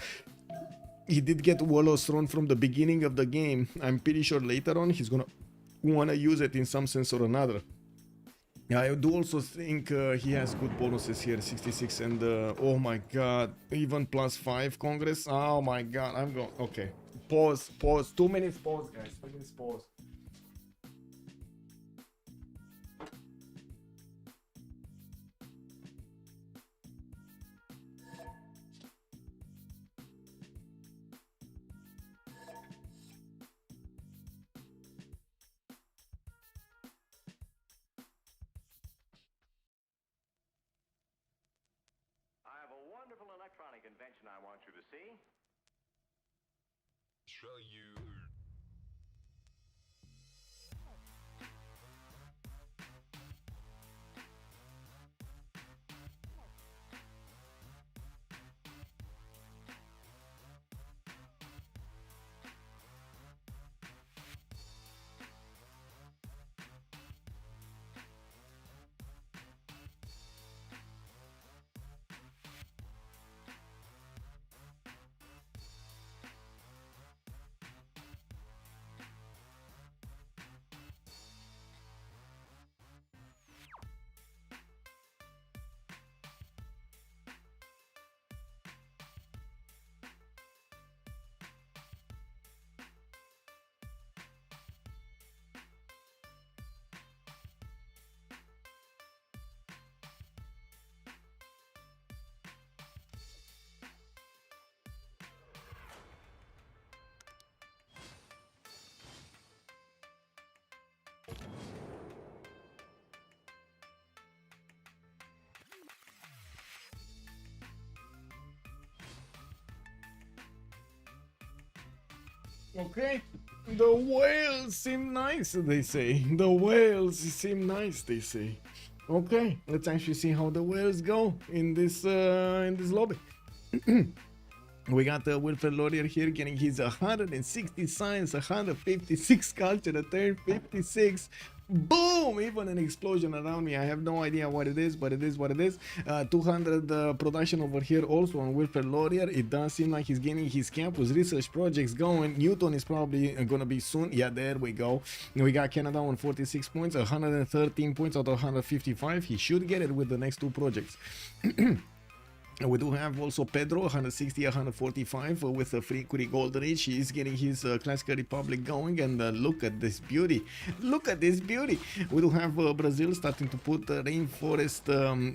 He did get Warlord's Throne from the beginning of the game. I'm pretty sure later on he's gonna wanna use it in some sense or another. I do also think he has good bonuses here, 66 and oh my god, even +5 Congress. Oh my god, I'm going. Okay, pause. 2 minutes pause, guys. 2 minutes pause. Electronic invention I want you to see. Show you. Okay. The whales seem nice, they say. The whales seem nice, they say. Okay, let's actually see how the whales go in this lobby. We got Wilfred Laurier here getting his 160 science, 156 culture, a turn 56. Boom! Even an explosion around me. I have no idea what it is, but it is what it is. 200 production over here also on Wilfred Laurier. It does seem like he's getting his campus research projects going. Newton is probably gonna be soon. Yeah, there we go. We got Canada on 46 points, 113 points out of 155. He should get it with the next two projects. We do have also Pedro, 160, 145 with a free Curie Golden Age. He is getting his Classical Republic going, and look at this beauty. Look at this beauty. We do have Brazil starting to put rainforest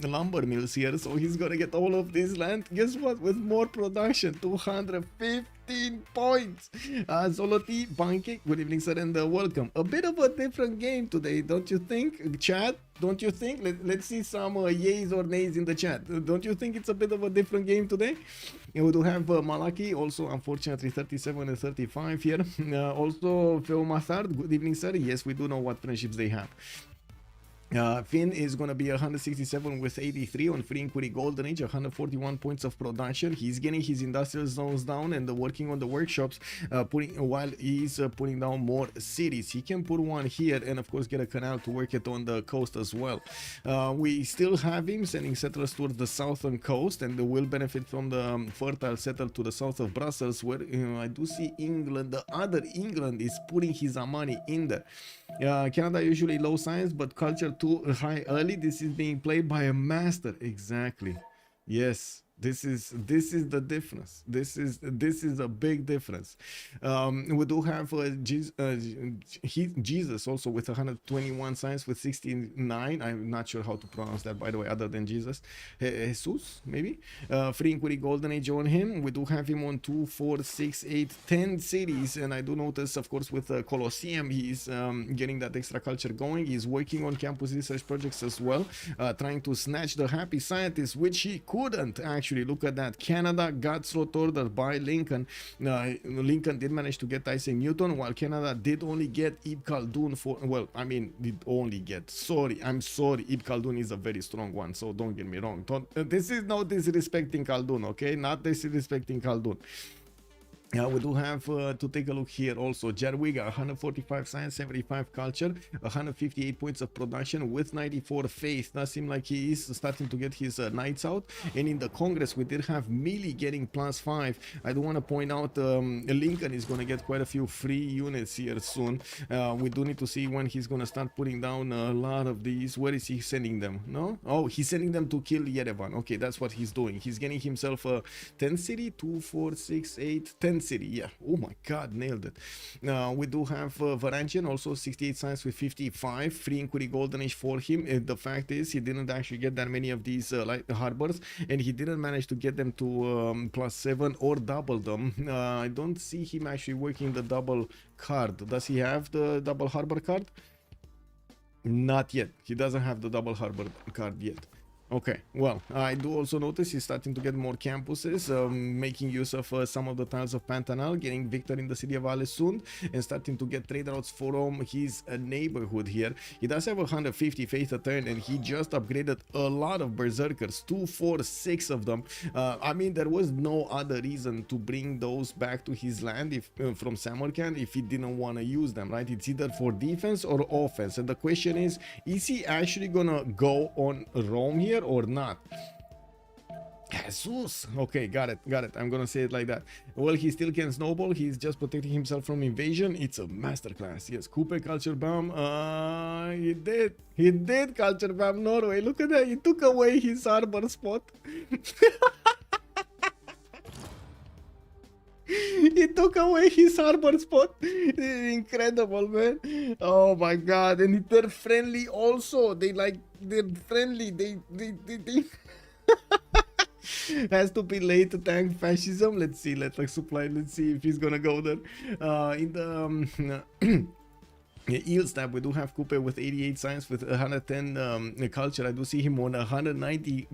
lumber mills here, so he's gonna get all of this land. Guess what? With more production, 215 points. Zoloti, Pancake, good evening, sir, and welcome. A bit of a different game today, don't you think, chat? Don't you think? Let's see some yays or nays in the chat. Don't you think it's a bit of a different game today? And we do have Malaki, also unfortunately 37 and 35 here. Also Phil Mathard, good evening, sir. Yes, we do know what friendships they have. Finn is going to be 167 with 83 on free inquiry Golden Age, 141 points of production. He's getting his industrial zones down and working on the workshops, while he's putting down more cities. He can put one here and of course get a canal to work it on the coast as well. We still have him sending settlers towards the southern coast, and they will benefit from the fertile settle to the south of Brussels, where I do see England, the other England, is putting his money in there. Canada usually low science, but culture too high early. This is being played by a master. Exactly. Yes. This is the difference. This is a big difference. We do have Jesus also with 121 science with 69. I'm not sure how to pronounce that, by the way, other than Jesus. Jesus, maybe. Free inquiry Golden Age on him. We do have him on 2, 4, 6, 8, 10 cities, and I do notice, of course, with Colosseum, he's getting that extra culture going. He's working on campus research projects as well, trying to snatch the happy scientists, which he couldn't actually. Look at that. Canada got slot ordered by Lincoln. Lincoln did manage to get Isaac Newton, while Canada did only get Ibn Khaldun for, well, I mean, did only get, I'm sorry, Ibn Khaldun is a very strong one, so don't get me wrong. This is not disrespecting Khaldun, okay? Not disrespecting Khaldun. We do have to take a look here also. Jarwiga, 145 science, 75 culture, 158 points of production with 94 faith. Does seem like he is starting to get his knights out. And in the Congress, we did have Millie getting +5. I do want to point out Lincoln is going to get quite a few free units here soon. We do need to see when he's going to start putting down a lot of these. Where is he sending them? No? Oh, he's sending them to kill Yerevan. Okay, that's what he's doing. He's getting himself a 10 city, 2, 4, 6, 8, 10 city. Yeah, oh my god, nailed it. We do have Varangian also 68 science with 55 free inquiry Golden Age for him. The fact is he didn't actually get that many of these like harbors, and he didn't manage to get them to +7 or double them. I don't see him actually working the double card. Does he have the double harbor card? Not yet. He doesn't have the double harbor card yet. Okay, well, I do also notice he's starting to get more campuses, making use of some of the tiles of Pantanal, getting Victor in the city of Alessund, and starting to get trade routes from his neighborhood here. He does have 150 faith a turn, and he just upgraded a lot of berserkers, 2, 4, 6 of them. I mean, there was no other reason to bring those back to his land if from Samarkand if he didn't want to use them, right? It's either for defense or offense, and the question is he actually gonna go on Rome here or not? Jesús. Okay, got it. I'm gonna say it like that. Well, he still can snowball. He's just protecting himself from invasion. It's a masterclass. Yes, Cooper culture bomb. He did culture bomb Norway. Look at that. He took away his harbor spot. He took away his harbor spot. Incredible, man. Oh my god. And they're friendly also. They're friendly. They has to be late to tank fascism. Let's see. Let's see if he's gonna go there. In the Eelstab, we do have Coupe with 88 Sáenz with 110 culture. I do see him on 190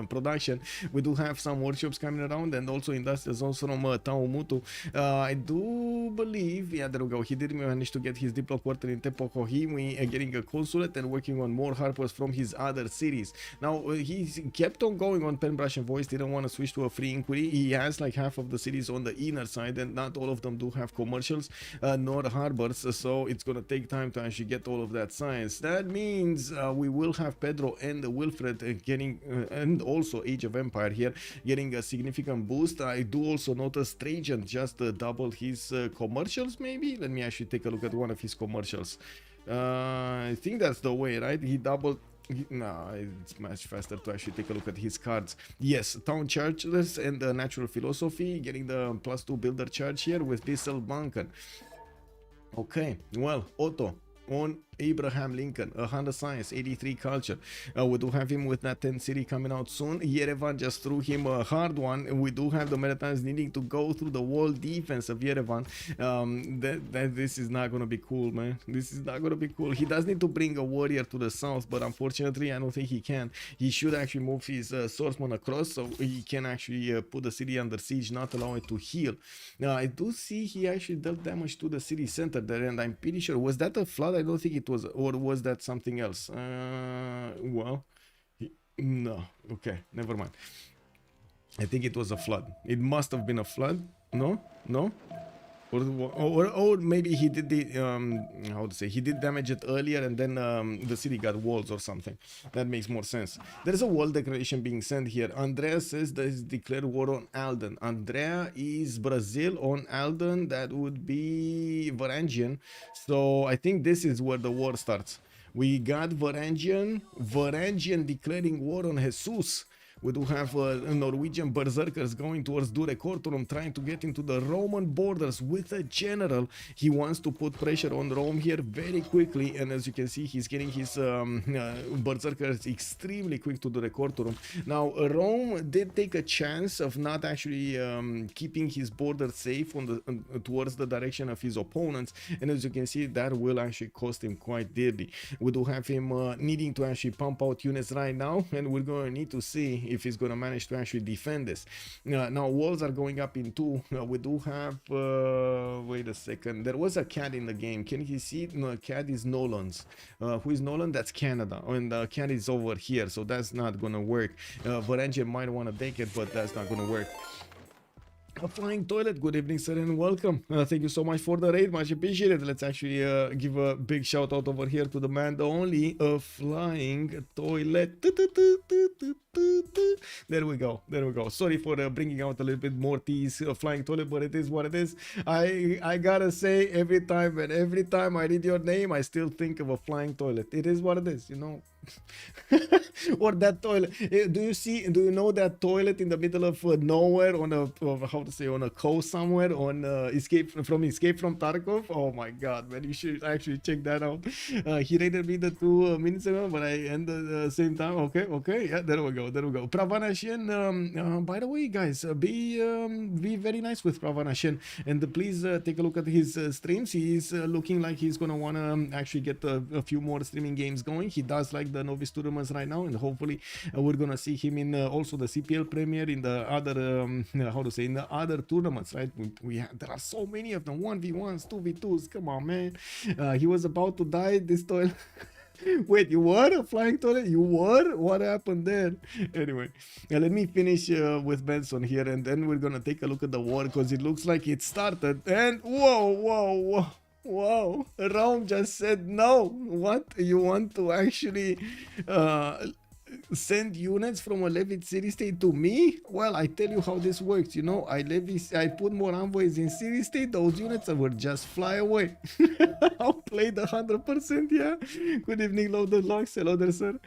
production. We do have some workshops coming around, and also industrials also from Taumutu. I do believe, yeah, there we go. He did manage to get his Diplo quarter in Tepokohimi, getting a consulate and working on more harpers from his other cities. Now, he kept on going on Penbrush and Voice, didn't want to switch to a free inquiry. He has like half of the cities on the inner side, and not all of them do have commercials nor harbors, so it's gonna take time to actually get all of that science. That means we will have Pedro and Wilfred getting and also Age of Empire here getting a significant boost. I do also notice Trajan just doubled his commercials. Maybe let me actually take a look at one of his commercials. I think that's the way, right? He doubled. No, it's much faster to actually take a look at his cards. Yes, Town Churches and Natural Philosophy getting the +2 builder charge here with Bissell Bunken. Okay, well, Otto on Abraham Lincoln, 100 science, 83 culture. We do have him with that 10 city coming out soon. Yerevan just threw him a hard one. We do have the Maritans needing to go through the wall defense of Yerevan. This is not going to be cool, man. This is not going to be cool. He does need to bring a warrior to the south, but unfortunately, I don't think he can. He should actually move his swordsman across so he can actually put the city under siege, not allow it to heal. Now, I do see he actually dealt damage to the city center there, and I'm pretty sure, was that a flood? I don't think it was, or was that something else? Well, no. Okay, never mind. I think it was a flood. It must have been a flood. No, or maybe he did the how to say, he did damage it earlier and then the city got walls or something. That makes more sense. There is a wall declaration being sent here. Andrea says that is declared war on Alden. Andrea is Brazil on Alden. That would be Varangian. So I think this is where the war starts. We got Varangian declaring war on Jesús. We do have Norwegian berserkers going towards Dure Cortorum, trying to get into the Roman borders with a general. He wants to put pressure on Rome here very quickly, and as you can see, he's getting his berserkers extremely quick to Dure Cortorum. Now, Rome did take a chance of not actually keeping his border safe on the towards the direction of his opponents, and as you can see, that will actually cost him quite dearly. We do have him needing to actually pump out units right now, and we're going to need to see if he's going to manage to actually defend this. Now, walls are going up in two. We do have, wait a second, there was a cat in the game. Can you see? No, cat is Nolan's. Who is Nolan? That's Canada. And the cat is over here, so that's not going to work. Varangian might want to take it, but that's not going to work. A flying toilet, good evening sir and welcome. Thank you so much for the raid, much appreciated. Let's actually give a big shout out over here to the man, the only flying toilet. There we go, there we go. Sorry for bringing out a little bit more tease, flying toilet, but it is what it is. I gotta say, every time I read your name, I still think of a flying toilet. It is what it is, you know. Or that toilet, do you know that toilet in the middle of nowhere on a how to say, on a coast somewhere, on Escape from Tarkov? Oh my god, man, you should actually check that out. He raided me the 2 minutes ago, but I ended the same time. Okay, yeah, there we go. Pravanashian, by the way, guys, be very nice with Pravanashian, and please take a look at his streams. He's looking like he's gonna wanna actually get a few more streaming games going. He does like the novice tournaments right now, and hopefully we're gonna see him in also the CPL Premier, in the other how to say, in the other tournaments, right? There are so many of them, 1v1s, 2v2s. Come on, man. He was about to die, this toilet. Wait, you were a flying toilet? You were? What happened there? Anyway, let me finish with Benson here, and then we're gonna take a look at the war, because it looks like it started. And whoa, Rome just said no. What? You want to actually send units from a levied city-state to me? Well, I tell you how this works, you know. I put more envoys in city-state, those units will just fly away. I'll play the 100%, yeah. Good evening, Loaded Locks. Hello there, sir.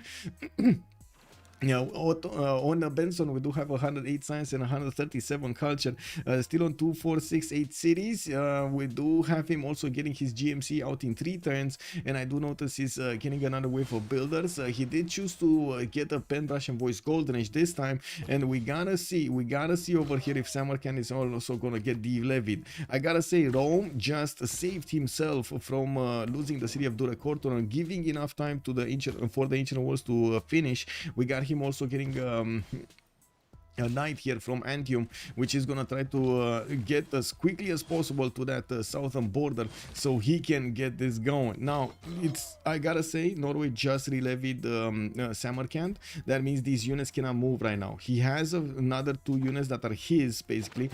Yeah, on Benson, we do have 108 science and 137 culture. Still on 2468 cities. We do have him also getting his GMC out in 3 turns, and I do notice he's getting another wave of builders. He did choose to get a pen brush and voice golden age this time, and we gotta see over here if Samarkand is also gonna get de-levied. I gotta say, Rome just saved himself from losing the city of Duracorton and giving enough time to the ancient walls to finish. We got him also getting a knight here from Antium, which is gonna try to get as quickly as possible to that southern border so he can get this going. Now, I gotta say, Norway just re-levied Samarkand. That means these units cannot move right now. He has another 2 units that are his, basically,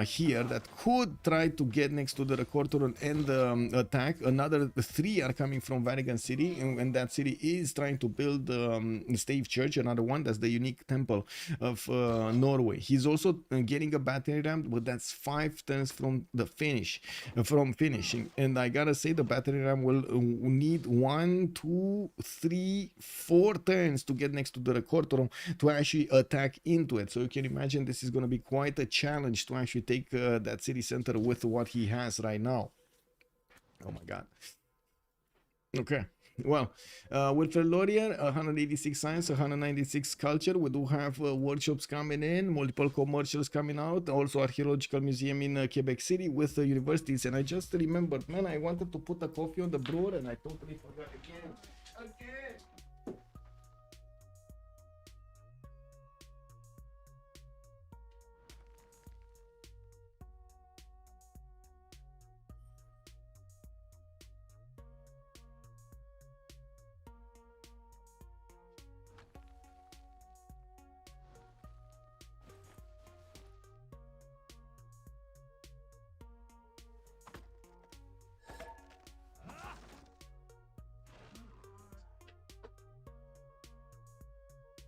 here, that could try to get next to the Recorder and attack. Another 3 are coming from Varangian city, and that city is trying to build Stave Church, another one. That's the unique temple of Norway. He's also getting a battery ram, but that's 5 turns from the finishing. And I gotta say, the battery ram will need 1, 2, 3, 4 turns to get next to the recorder to actually attack into it. So you can imagine this is gonna be quite a challenge to actually take that city center with what he has right now. Oh my god. Okay. Well, with Laurier, 186 science, 196 culture. We do have workshops coming in, multiple commercials coming out, also archaeological museum in Quebec City with the universities. And I just remembered, man, I wanted to put a coffee on the brewer and I totally forgot again.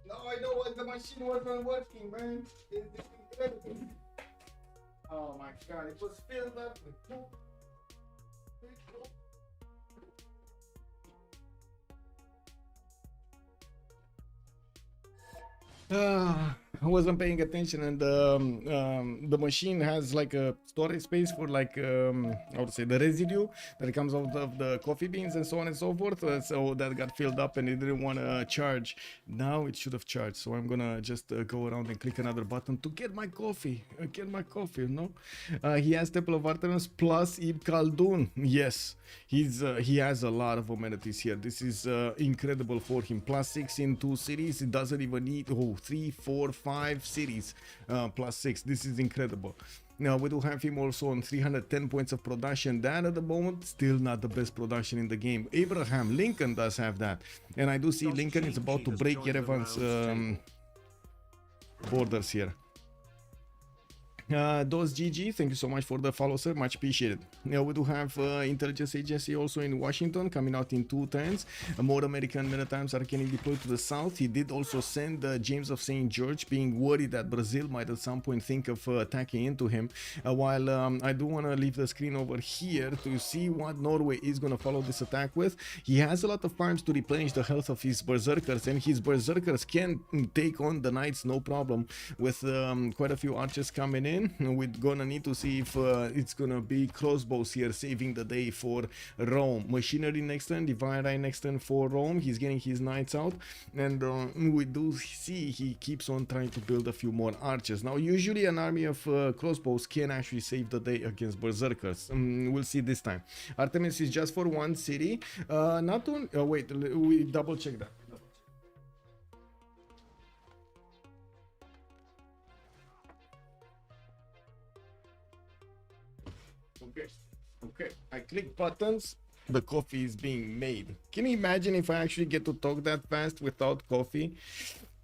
No, I know what the machine wasn't working, man. It's incredible. Oh my god, it was filled up with poop. I wasn't paying attention, and the machine has like a storage space for like how to say, the residue that comes out of the coffee beans and so on and so forth. So that got filled up and it didn't want to charge. Now it should have charged. So I'm gonna just go around and click another button to get my coffee. You know. He has Temple of Artemis plus Ibn Khaldun. Yes, he has a lot of amenities here. This is incredible for him. +6 in 2 cities. It doesn't even need 3, 4, 5 cities. +6. This is incredible. Now we do have him also on 310 points of production. That at the moment still not the best production in the game. Abraham Lincoln does have that, and I do see Lincoln is about to break Yerevan's borders here. Dos GG, thank you so much for the follow, sir, much appreciated. Now we do have intelligence agency also in Washington coming out in 2 turns. More American men at arms are getting deployed to the south. He did also send James of St. George, being worried that Brazil might at some point think of attacking into him. While I do want to leave the screen over here to see what Norway is going to follow this attack with. He has a lot of farms to replenish the health of his berserkers, and his berserkers can take on the knights no problem, with quite a few archers coming in. We're gonna need to see if it's gonna be crossbows here saving the day for Rome. Machinery next turn, Divine Eye next turn for Rome. He's getting his knights out, and we do see he keeps on trying to build a few more archers. Now usually an army of crossbows can actually save the day against berserkers. We'll see this time. Artemis is just for 1 city. Not on wait, we double check that. Okay, I click buttons, the coffee is being made. Can you imagine if I actually get to talk that fast without coffee?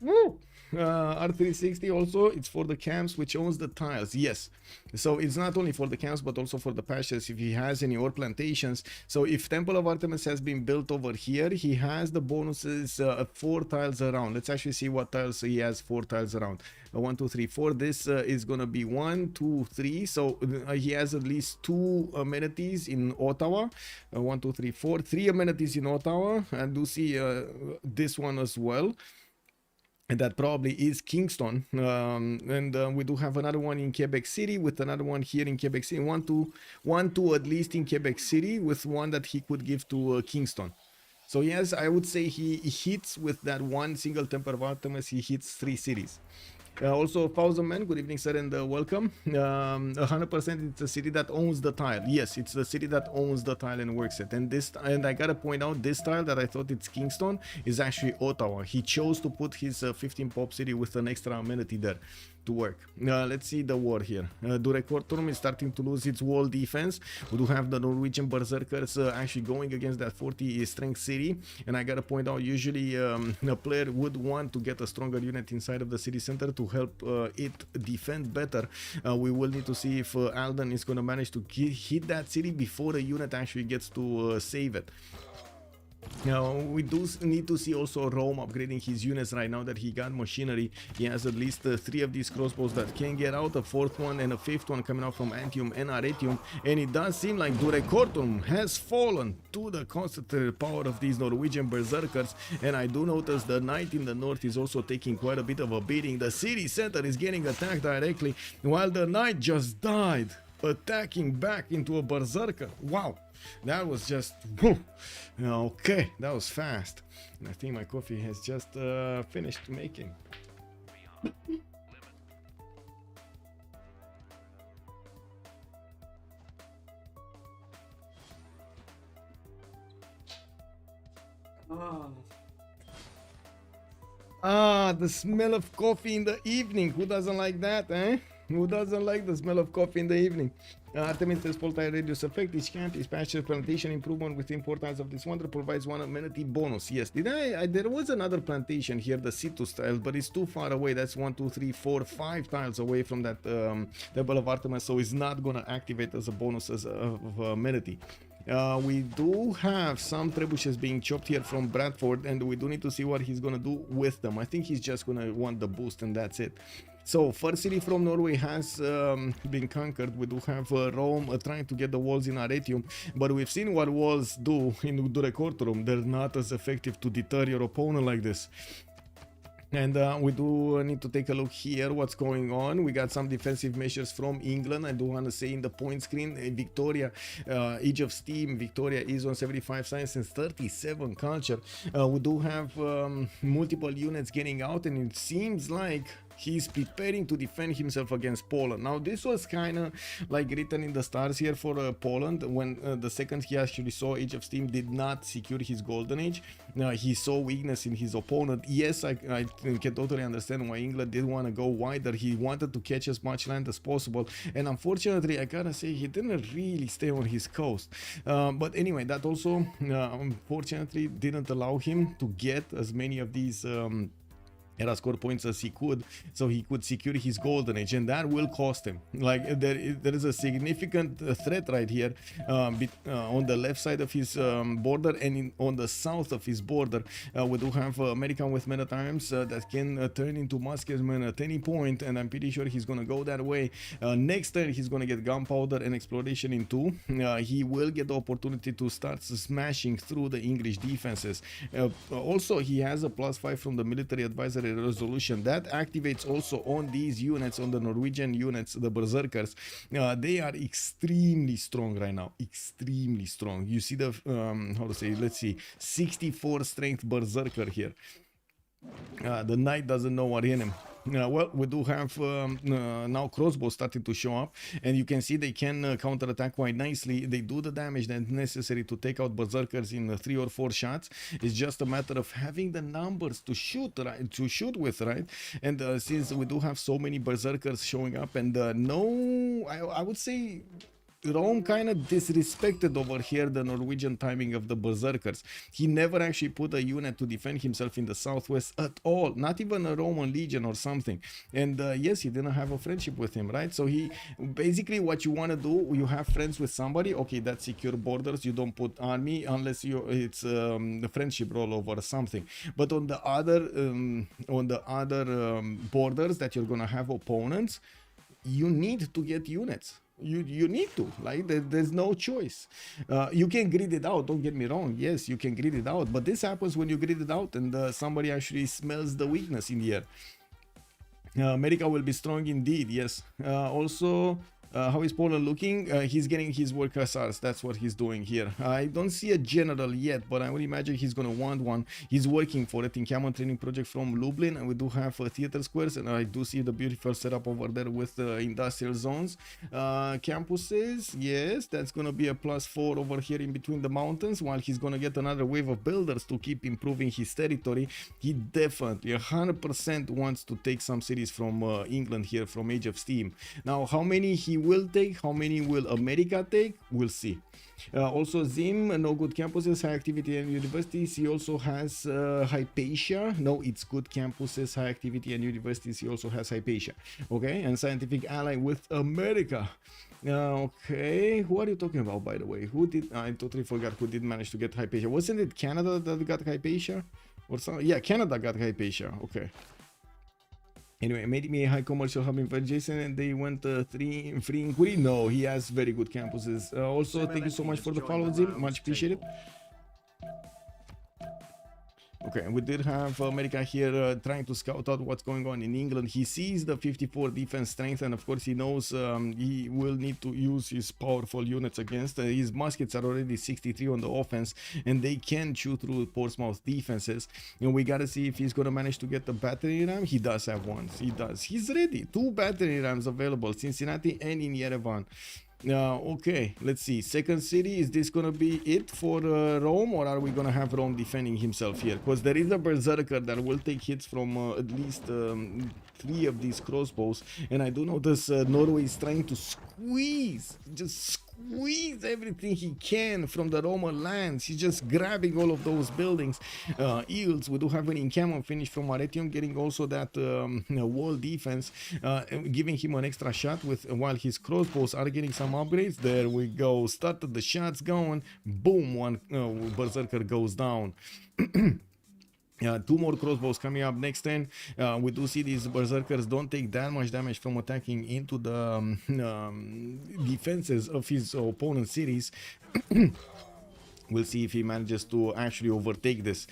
Woo! R360 also, it's for the camps which owns the tiles. Yes, so it's not only for the camps but also for the pastures if he has any ore plantations. So if Temple of Artemis has been built over here, he has the bonuses 4 tiles around. Let's actually see what tiles he has 4 tiles around. 1, 2, 3, 4. This is gonna be 1, 2, 3. So he has at least 2 amenities in Ottawa. 1, 2, 3, 4. 3 amenities in Ottawa. And do see this one as well. and that probably is Kingston. And we do have another one in Quebec City, with another one here in Quebec City. One to at least in Quebec City, with one that he could give to Kingston. So yes, I would say he hits with that one single temper of Artemis. He hits 3 cities. Also, 1000 men, good evening, sir, and welcome. 100% it's a city that owns the tile. Yes, it's the city that owns the tile and works it. And I gotta point out, this tile that I thought it's Kingston is actually Ottawa. He chose to put his 15 pop city with an extra amenity there to work. Let's see the war here. Durekortorum is starting to lose its wall defense. We do have the Norwegian berserkers actually going against that 40 strength city, and I gotta point out, usually a player would want to get a stronger unit inside of the city center to help it defend better. We will need to see if Alden is gonna manage to hit that city before the unit actually gets to save it. Now, we do need to see also Rome upgrading his units right now that he got machinery. He has at least 3 of these crossbows that can get out, a 4th one and a 5th one coming out from Antium and Aretium. And it does seem like Durekortum has fallen to the concentrated power of these Norwegian berserkers. And I do notice the knight in the north is also taking quite a bit of a beating. The city center is getting attacked directly, while the knight just died, attacking back into a berserker. Wow. That was just whew. Okay, that was fast. And I think my coffee has just finished making. The smell of coffee in the evening. Who doesn't like that, eh? Who doesn't like the smell of coffee in the evening? Artemis says multi-radius effect. Each camp is patched plantation improvement with importance of this wonder provides one amenity bonus. Yes, there was another plantation here, the Citus tile, but it's too far away. That's 1, 2, 3, 4, 5 tiles away from that Temple of Artemis, so it's not gonna activate as a bonus as of amenity. We do have some trebuchets being chopped here from Bradford, and we do need to see what he's gonna do with them. I think he's just gonna want the boost, and that's it. So, first city from Norway has been conquered. We do have Rome trying to get the walls in Aretium, but we've seen what walls do in Durekortorum. They're not as effective to deter your opponent like this. And we do need to take a look here what's going on. We got some defensive measures from England. I do want to say in the point screen, Victoria, Age of Steam, Victoria is on 75 science and 37 culture. We do have multiple units getting out, and it seems like he's preparing to defend himself against Poland. Now, this was kind of like written in the stars here for Poland, when the second he actually saw Age of Steam did not secure his golden age. He saw weakness in his opponent. Yes, I can totally understand why England did want to go wider. He wanted to catch as much land as possible, and unfortunately, I gotta say, he didn't really stay on his coast. But anyway, that also unfortunately didn't allow him to get as many of these era score points as he could, so he could secure his golden age, and that will cost him. Like, there is a significant threat right here on the left side of his border, and on the south of his border. We do have American with men at arms that can turn into musketmen at any point, and I'm pretty sure he's gonna go that way. Next turn he's gonna get gunpowder and exploration in 2. He will get the opportunity to start smashing through the English defenses. Also, he has a +5 from the military advisory resolution that activates also on these units, on the Norwegian units, the berserkers. They are extremely strong right now, extremely strong. You see the how to say, let's see, 64 strength berserker here. The knight doesn't know what hit him. Well, we do have now crossbows starting to show up, and you can see they can counterattack quite nicely. They do the damage that's necessary to take out berserkers in 3 or 4 shots. It's just a matter of having the numbers to shoot with, right? And since we do have so many berserkers showing up, and I would say Rome kind of disrespected over here the Norwegian timing of the berserkers. He never actually put a unit to defend himself in the southwest at all, not even a Roman legion or something. And yes, he didn't have a friendship with him, right? So he basically, what you want to do, you have friends with somebody, okay, that's secure borders. You don't put army unless it's the friendship rollover or something. But on the other borders that you're gonna have opponents, you need to get units. You need to, like, there's no choice. You can grid it out, don't get me wrong. Yes, you can grid it out, but this happens when you grid it out and somebody actually smells the weakness in the air. America will be strong indeed, yes. Also, how is Poland looking? He's getting his work hussars. That's what he's doing here. I don't see a general yet, but I would imagine he's gonna want one. He's working for it in Encampment Training Project from Lublin, and we do have theater squares, and I do see the beautiful setup over there with the industrial zones. Campuses, yes, that's gonna be a +4 over here in between the mountains, while he's gonna get another wave of builders to keep improving his territory. He definitely 100% wants to take some cities from England here, from Age of Steam. Now, how many he will take, how many will America take, we'll see. Also Zim, no good campuses, high activity and universities. He also has Hypatia. No, it's good campuses, high activity and universities. He also has Hypatia. Okay, and scientific ally with America. Okay, who are you talking about, by the way? Who did, I totally forgot who did manage to get Hypatia. Wasn't it Canada that got Hypatia or something? Yeah, Canada got Hypatia. Okay. Anyway, made me a high commercial hub in Jason, and they went free inquiry. No, he has very good campuses. Also, thank you so much for the follow, Zim. Much appreciated. Okay, we did have America here trying to scout out what's going on in England. He sees the 54 defense strength, and of course he knows he will need to use his powerful units against. His muskets are already 63 on the offense, and they can chew through Portsmouth defenses. And we gotta see if he's gonna manage to get the battery ram. He does have one. He does. He's ready. 2 battery rams available, Cincinnati and in Yerevan. Okay, let's see. Second city, is this gonna be it for Rome, or are we gonna have Rome defending himself here? Because there is a berserker that will take hits from at least 3 of these crossbows, and I do notice Norway is trying to just squeeze everything he can from the Roman lands. He's just grabbing all of those buildings. Eels, we do have an encampment finish from Arretium, getting also that wall defense, giving him an extra shot with while his crossbows are getting some upgrades. There we go, started the shots going, boom, one berserker goes down. 2 more crossbows coming up next turn. We do see these berserkers don't take that much damage from attacking into the defenses of his opponent's cities. We'll see if he manages to actually overtake this.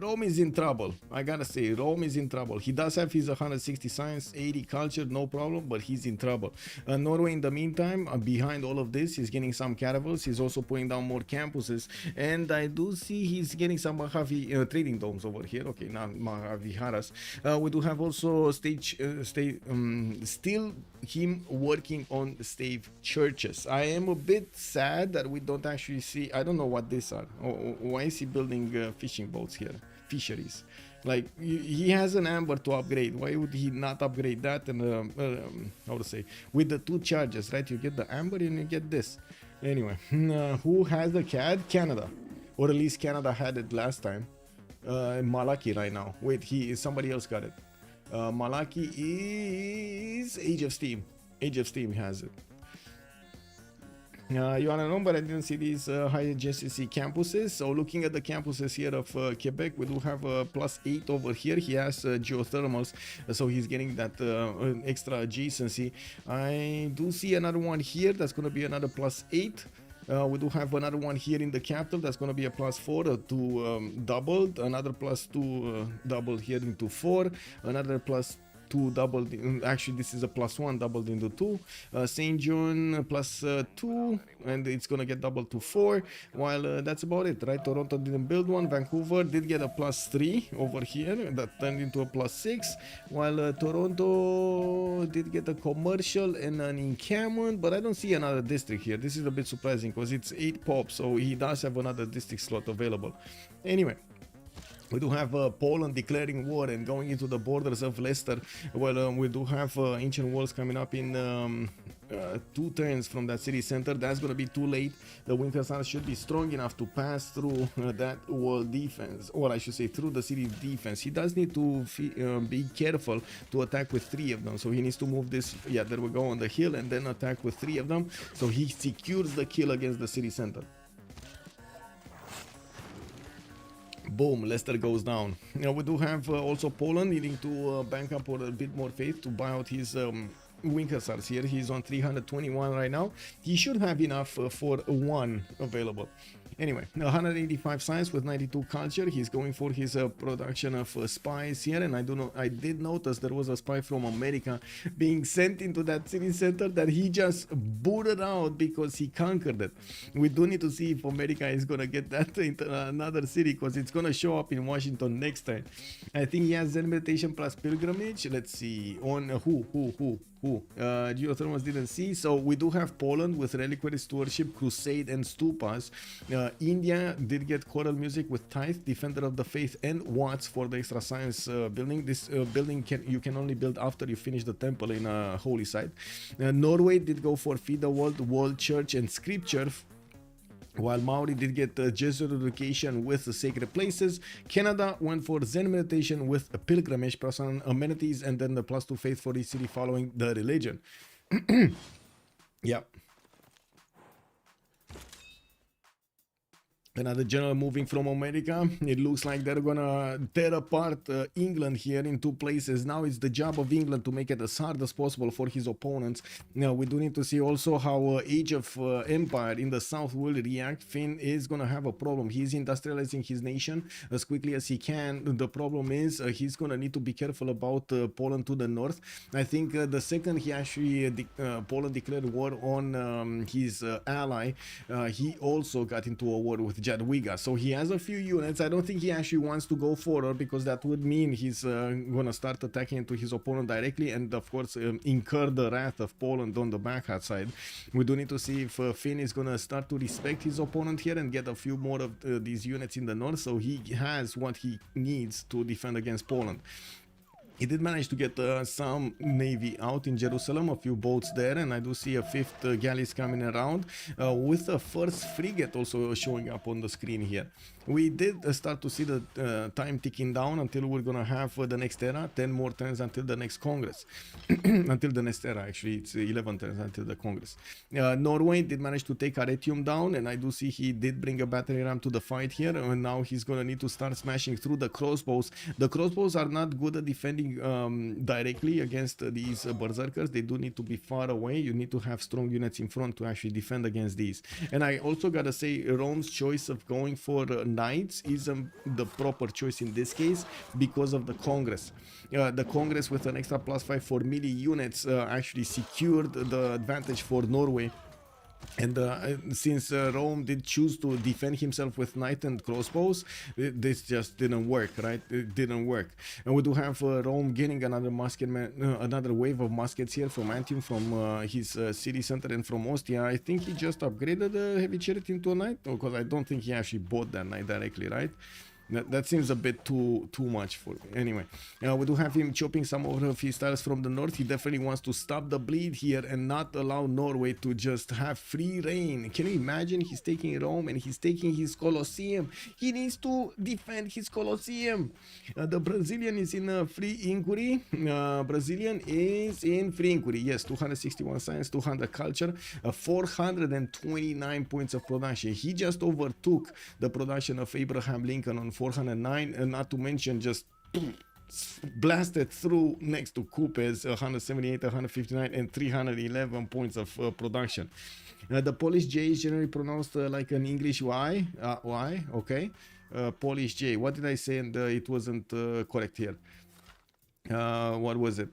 Rome is in trouble. I gotta say, Rome is in trouble. He does have his 160 science, 80 culture, no problem, but he's in trouble. Norway, in the meantime, behind all of this, he's getting some caravels. He's also putting down more campuses. And I do see he's getting some Mojave trading domes over here. Okay, now Mahaviharas. We do have also still him working on stave churches. I am a bit sad that we don't actually see, I don't know what these are. Why is he building fishing boats here? Fisheries. Like, he has an amber to upgrade. Why would he not upgrade that? And how to say, with the 2 charges, right? You get the amber and you get this. Anyway, who has the CAD? Canada, or at least Canada had it last time. Malaki right now. Wait, somebody else got it. Malaki is Age of Steam. Age of Steam has it. You wanna know, but I didn't see these high GCC campuses. So looking at the campuses here of Quebec, we do have a +8 over here. He has geothermals, so he's getting that extra adjacency. I do see another one here. That's gonna be another +8. We do have another one here in the capital. That's going to be a +4 to doubled. Another +2 doubled here into 4. Another +2 doubled. Actually, this is a +1 doubled into 2. St. John +2, and it's going to get doubled to 4. While that's about it, right? Toronto didn't build one. Vancouver did get a +3 over here. That turned into a +6. While Toronto did get a commercial and an encampment, but I don't see another district here. This is a bit surprising because it's 8 pops, so he does have another district slot available. Anyway, we do have Poland declaring war and going into the borders of Leicester. Well, we do have ancient walls coming up in 2 turns from that city center. That's going to be too late. The Winter Sun should be strong enough to pass through that wall defense, or I should say through the city defense. He does need to be careful to attack with 3 of them. So he needs to move this, yeah, there we go, on the hill, and then attack with 3 of them. So he secures the kill against the city center. Boom, Leicester goes down. Now we do have also Poland needing to bank up for a bit more faith to buy out his Winkasars here. He's on 321 right now. He should have enough for one available. Anyway, 185 Sáenz with 92 culture. He's going for his production of spies here, and I did notice there was a spy from America being sent into that city center that he just booted out because he conquered it. We do need to see if America is gonna get that into another city, because it's gonna show up in Washington next time. I think he has Zen meditation plus pilgrimage. Let's see on who. Geothermals didn't see. So we do have Poland with reliquary stewardship, crusade, and stupas. India did get choral music with tithe, defender of the faith, and watts for the extra science building. This building you can only build after you finish the temple in a holy site. Norway did go for feed the world church and scripture, while Maori did get Jesuit education with the sacred places. Canada went for Zen meditation with a pilgrimage plus amenities, and then the +2 faith for each city following the religion. Yeah. Another general moving from America. It looks like they're gonna tear apart England here in two places. Now it's the job of England to make it as hard as possible for his opponents. Now we do need to see also how Age of Empire in the south will react. Finn is gonna have a problem. He's industrializing his nation as quickly as he can. The problem is he's gonna need to be careful about Poland to the north. I think the second he actually Poland declared war on his ally, he also got into a war with Jadwiga, so he has a few units. I don't think he actually wants to go forward, because that would mean he's gonna start attacking into his opponent directly, and of course incur the wrath of Poland on the backhand side. We do need to see if Finn is gonna start to respect his opponent here and get a few more of these units in the north, so he has what he needs to defend against Poland. He did manage to get some navy out in Jerusalem, a few boats there, and I do see a fifth galleys coming around with the first frigate also showing up on the screen here. We did start to see the time ticking down until we're gonna have the next era, 10 more turns until the next Congress. Until the next era, actually, it's 11 turns until the Congress. Norway did manage to take Arretium down, and I do see he did bring a battery ram to the fight here, and now he's gonna need to start smashing through the crossbows. The crossbows are not good at defending directly against these berserkers. They do need to be far away. You need to have strong units in front to actually defend against these. And I also gotta say, Rome's choice of going for knights is the proper choice in this case, because of the Congress. The Congress with an extra +5 for melee units actually secured the advantage for Norway. And since Rome did choose to defend himself with knight and crossbows, this just didn't work, right? It didn't work. And we do have Rome getting another another wave of muskets here from Antium, from his city center, and from Ostia. I think he just upgraded the heavy chariot into a knight, because I don't think he actually bought that knight directly, right? That seems a bit too much for me. Anyway, we do have him chopping some of his tiles from the north. He definitely wants to stop the bleed here and not allow Norway to just have free reign. Can you imagine? He's taking Rome and he's taking his Colosseum. He needs to defend his Colosseum. The Brazilian is in free inquiry. Brazilian is in free inquiry. Yes, 261 science, 200 culture, 429 points of production. He just overtook the production of Abraham Lincoln on 409, and not to mention just blasted through next to Coupe's 178, 159, and 311 points of production. The Polish J is generally pronounced like an English Y. Y, okay. Polish J. What did I say? And it wasn't correct here. What was it?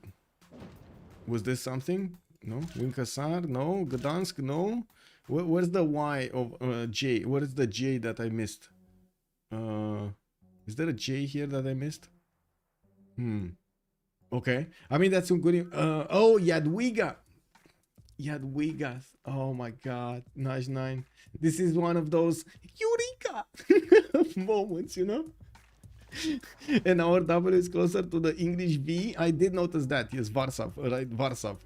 Was this something? No. Winkasar? No. Gdansk? No. Where's the Y of J? Where is the J that I missed? Is there a J here that I missed? Okay. I mean, that's some good. Oh, Jadwiga. Jadwiga. Oh my God. Nice 9. This is one of those Eureka moments, you know? And our W is closer to the English V. I did notice that. Yes, Warsaw, right? Warsaw.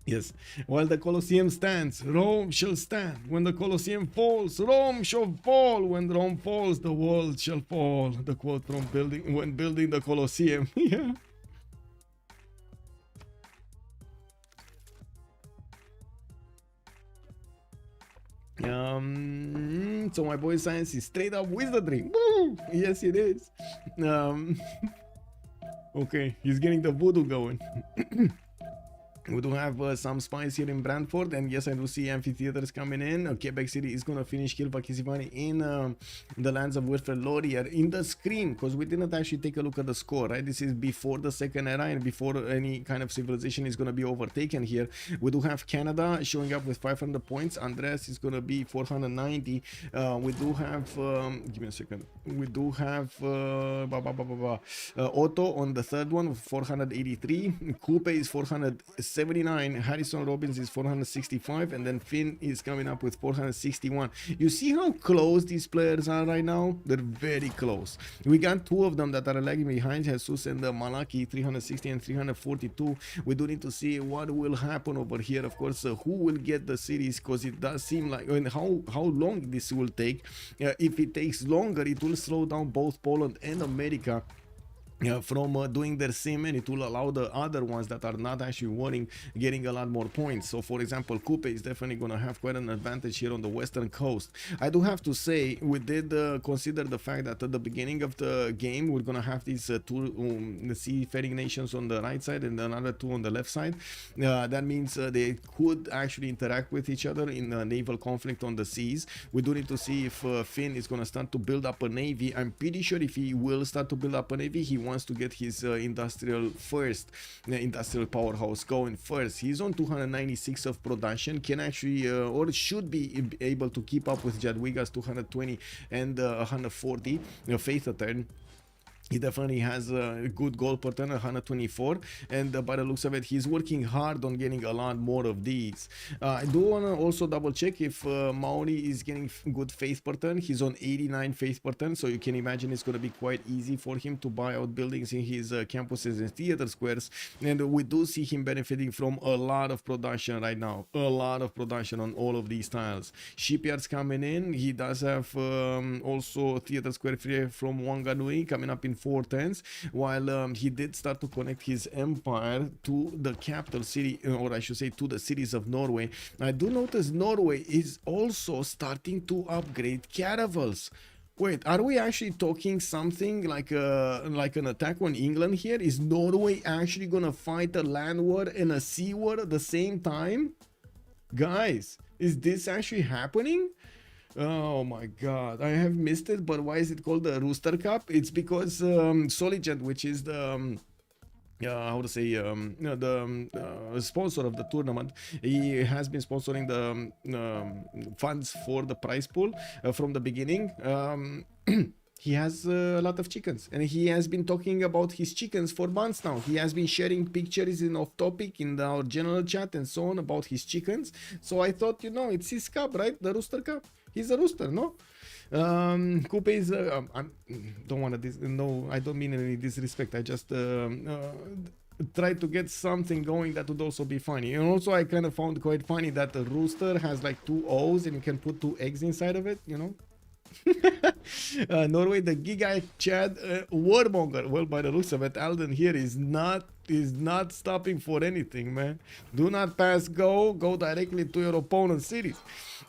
Yes, while the Colosseum stands, Rome shall stand. When the Colosseum falls, Rome shall fall. When Rome falls, the world shall fall. The quote from when building the Colosseum. Yeah. So my boy Sáenz is straight up wizardry. Woo! Yes, it is. Okay, he's getting the voodoo going. We do have some spies here in Brantford, and yes, I do see amphitheaters coming in. Quebec City is going to finish Kilpa Kisivani in the lands of Wilfred Laurier in the screen, because we didn't actually take a look at the score, right? This is before the second era and before any kind of civilization is going to be overtaken here. We do have Canada showing up with 500 points. Andreas is going to be 490. We do have, give me a second. We do have Otto on the third one with 483. Coupe is 479. Harrison Robbins is 465, and then Finn is coming up with 461. You see how close these players are right now? They're very close. We got two of them that are lagging behind, Jesús and Malaki, 360 and 342. We do need to see what will happen over here. Of course, who will get the series, because it does seem like, and how long this will take. If it takes longer, it will slow down both Poland and America from doing their sim, and it will allow the other ones that are not actually winning getting a lot more points. So for example, Coupe is definitely going to have quite an advantage here on the western coast. I do have to say, we did consider the fact that at the beginning of the game we're going to have these two seafaring nations on the right side and another two on the left side. That means they could actually interact with each other in a naval conflict on the seas. We do need to see if Finn is going to start to build up a navy. I'm pretty sure if he will start to build up a navy, he wants to get his industrial powerhouse going first. He's on 296 of production, can actually or should be able to keep up with Jadwiga's 220 and 140 faith a turn. He definitely has a good goal per turn, 124, and by the looks of it, he's working hard on getting a lot more of these. I do want to also double check if Maori is getting good faith per turn. He's on 89 faith per turn, so you can imagine it's going to be quite easy for him to buy out buildings in his campuses and theater squares, and we do see him benefiting from a lot of production right now, a lot of production on all of these tiles. Shipyards coming in. He does have also theater square free from Wanganui coming up in 410s, while he did start to connect his empire to the capital city, or I should say to the cities of Norway. I do notice Norway is also starting to upgrade caravels. Wait, are we actually talking something like an attack on England here? Is Norway actually gonna fight a land war and a sea war at the same time? Guys, is this actually happening? Oh my god, I have missed it, but why is it called the Rooster Cup? It's because Soligent, which is the sponsor of the tournament, he has been sponsoring the funds for the prize pool from the beginning. He has a lot of chickens, and he has been talking about his chickens for months now. He has been sharing pictures in off topic in our general chat and so on about his chickens. So I thought, you know, it's his cup, right? The Rooster Cup. He's a rooster, no? Coupe is I don't want to no, I don't mean any disrespect. I just try to get something going that would also be funny. And also I kind of found quite funny that the rooster has like two O's and you can put two eggs inside of it, you know. Norway, the Giga Chad warmonger. Well, by the looks of it, Alden here is not stopping for anything, man. Do not pass go directly to your opponent's cities.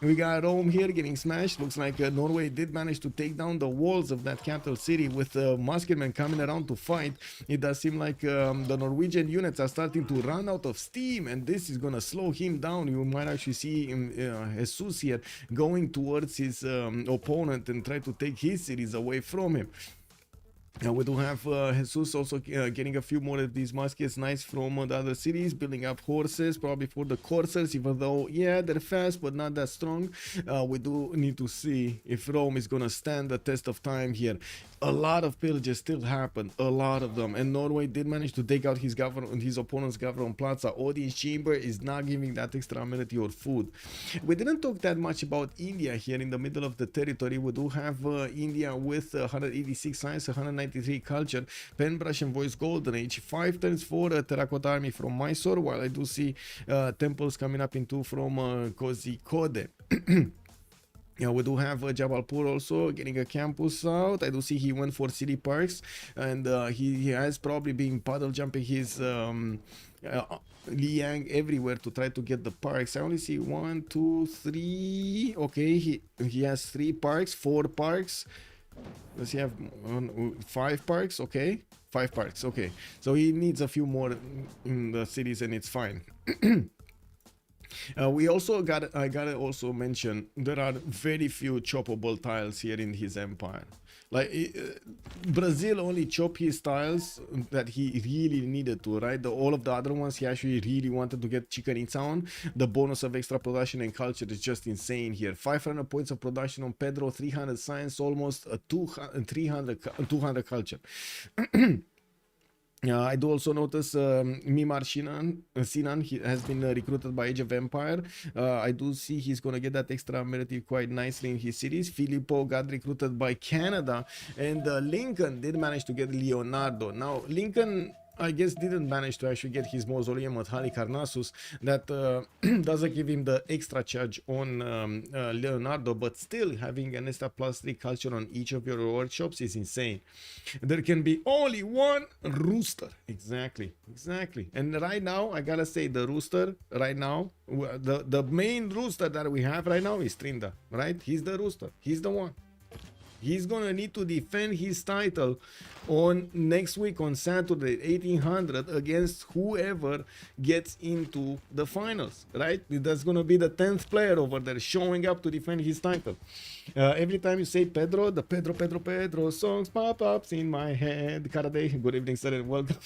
We got Rome here getting smashed. Looks like Norway did manage to take down the walls of that capital city with musketmen coming around to fight. It does seem like the Norwegian units are starting to run out of steam, and this is gonna slow him down. You might actually see Jesús here going towards his opponent and try to take his cities away from him. We do have Jesús also getting a few more of these muskets, nice, from the other cities, building up horses, probably for the coursers, even though, yeah, they're fast, but not that strong. We do need to see if Rome is going to stand the test of time here. A lot of pillages still happen, a lot of them, and Norway did manage to take out his opponent's government plaza. Audience chamber is not giving that extra amenity or food. We didn't talk that much about India here in the middle of the territory. We do have India with 186 science, 193 culture, Penbrush and Voice Golden Age, 5 turns for Terracotta Army from Mysore, while I do see temples coming up in 2 from Kozhikode. Yeah, we do have Jabalpur also getting a campus out. I do see he went for city parks, and he has probably been puddle jumping his Liang everywhere to try to get the parks. I only see 1, 2, 3. Okay, he has 3 parks, 4 parks. Does he have 5 parks? Okay, 5 parks. Okay, so he needs a few more in the cities, and it's fine. We also I gotta also mention there are very few choppable tiles here in his empire. Like Brazil only chop his tiles that he really needed to, right? All of the other ones he actually really wanted to get Chicanitza on. The bonus of extra production and culture is just insane here. 500 points of production on Pedro, 300 science, almost 200 culture. I do also notice Mimar Sinan he has been recruited by Age of Empire. I do see he's going to get that extra narrative quite nicely in his series. Filippo got recruited by Canada, and Lincoln did manage to get Leonardo. Now, Lincoln, I guess, didn't manage to actually get his mausoleum at Halicarnassus. That doesn't give him the extra charge on Leonardo, but still having an extra +3 culture on each of your workshops is insane. There can be only one Rooster. Exactly. And right now, I gotta say, the Rooster right now, the main Rooster that we have right now is Trinda, right? He's the Rooster. He's the one. He's gonna need to defend his title on next week on Saturday 1800 against whoever gets into the finals, right? That's gonna be the 10th player over there showing up to defend his title. Every time you say Pedro, the Pedro songs pop ups in my head. Karade, good evening, sir, and welcome.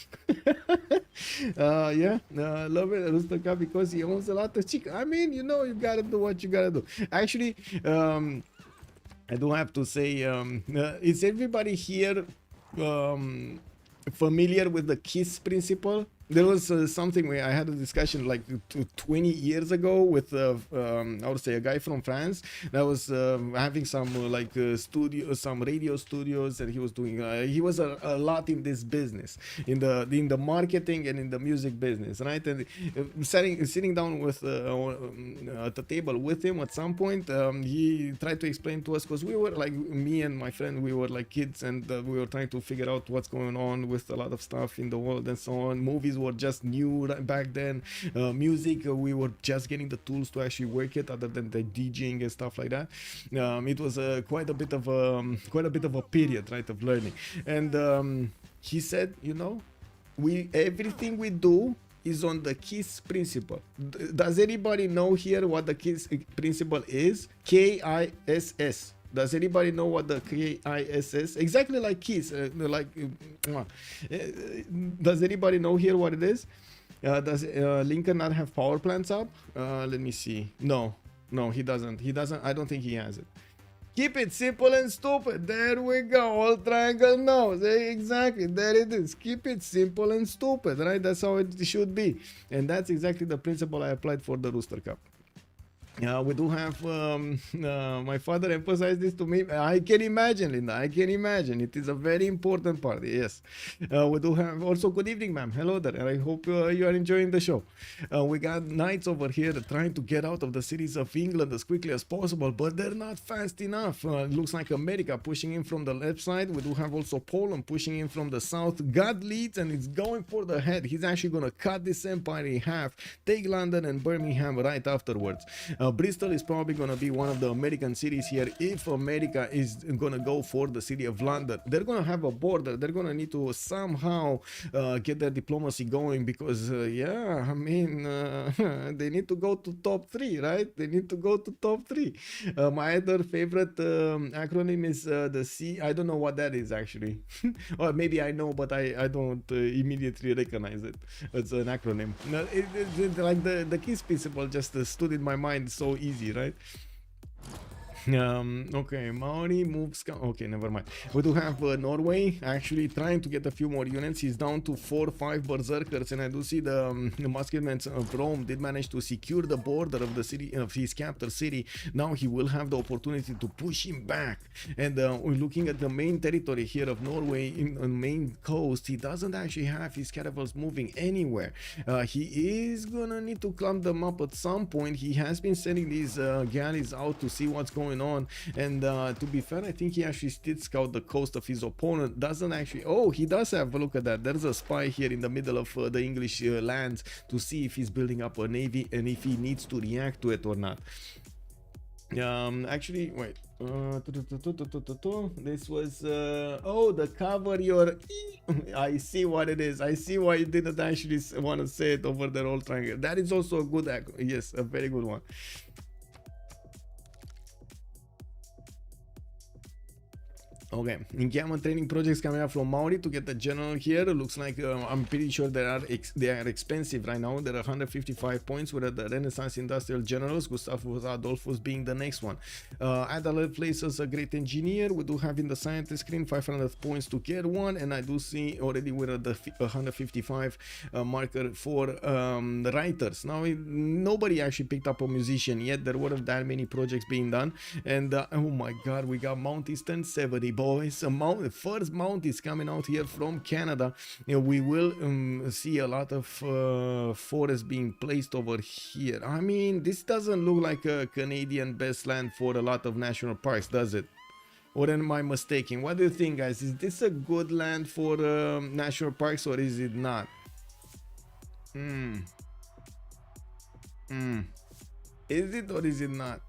Love it, Rooster Cup, because he owns a lot of chicken. I mean, you know, you gotta do what you gotta do. Actually, I do have to say, is everybody here familiar with the KISS principle? There was something where I had a discussion like 20 years ago with I would say a guy from France that was having some some radio studios, and he was doing he was a lot in this business, in the marketing and in the music business, right? And sitting down with at the table with him at some point, he tried to explain to us, because we were like, me and my friend, we were like kids, and we were trying to figure out what's going on with a lot of stuff in the world and so on. Movies were just new back then. Music, we were just getting the tools to actually work it, other than the DJing and stuff like that. It was quite a bit of a period, right, of learning. And he said, you know, everything we do is on the KISS principle. Does anybody know here what the KISS principle is? KISS. Does anybody know what the KISS? Exactly like KISS. Does anybody know here what it is? Does Lincoln not have power plants up? Let me see. No, he doesn't. I don't think he has it. Keep it simple and stupid. There we go. All triangle nose. Exactly. There it is. Keep it simple and stupid, right? That's how it should be. And that's exactly the principle I applied for the Rooster Cup. We do have, my father emphasized this to me. I can imagine, Linda. I can imagine. It is a very important part. Yes. We do have also, good evening, ma'am. Hello there. And I hope you are enjoying the show. We got knights over here trying to get out of the cities of England as quickly as possible, but they're not fast enough. It looks like America pushing in from the left side. We do have also Poland pushing in from the south. God leads, and it's going for the head. He's actually going to cut this empire in half, take London and Birmingham right afterwards. Bristol is probably going to be one of the American cities here if America is going to go for the city of London. They're going to have a border. They're going to need to somehow get their diplomacy going, because I mean, they need to go to top 3, right? They need to go to top 3. My other favorite acronym is the C. I don't know what that is actually. Or maybe I know, but I don't immediately recognize it. It's an acronym. No, it's like the KISS principle just stood in my mind so easy, right? Okay, Maori moves. Okay, never mind. We do have Norway actually trying to get a few more units. He's down to 4 or 5 berserkers, and I do see the musketmen of Rome did manage to secure the border of the city, of his capital city. Now he will have the opportunity to push him back. And we're looking at the main territory here of Norway on the main coast. He doesn't actually have his caravels moving anywhere. He is gonna need to climb them up at some point. He has been sending these galleys out to see what's going on, and to be fair, I think he actually did scout the coast of his opponent. Doesn't actually, oh, he does have a look at that. There's a spy here in the middle of the English lands to see if he's building up a navy and if he needs to react to it or not. Actually, wait, This was oh, the cover your I see what it is. I see why you didn't actually want to say it over the roll triangle. That is also a good, yes, a very good one. Okay, Inkiam training projects coming up from Maori to get the general here. Looks like I'm pretty sure they are expensive right now. There are 155 points with the Renaissance Industrial Generals. Gustavus Adolphus being the next one. Adelaide places a great engineer. We do have in the scientist screen 500 points to get one, and I do see already with the 155 marker for the writers. Now nobody actually picked up a musician yet. There weren't that many projects being done, and oh my god, we got Mount Eastern 70. Boys, first mount is coming out here from Canada. We will see a lot of forest being placed over here. I mean, this doesn't look like a Canadian best land for a lot of national parks, does it? Or am I mistaken? What do you think, guys? Is this a good land for national parks, or is it not? Is it or is it not?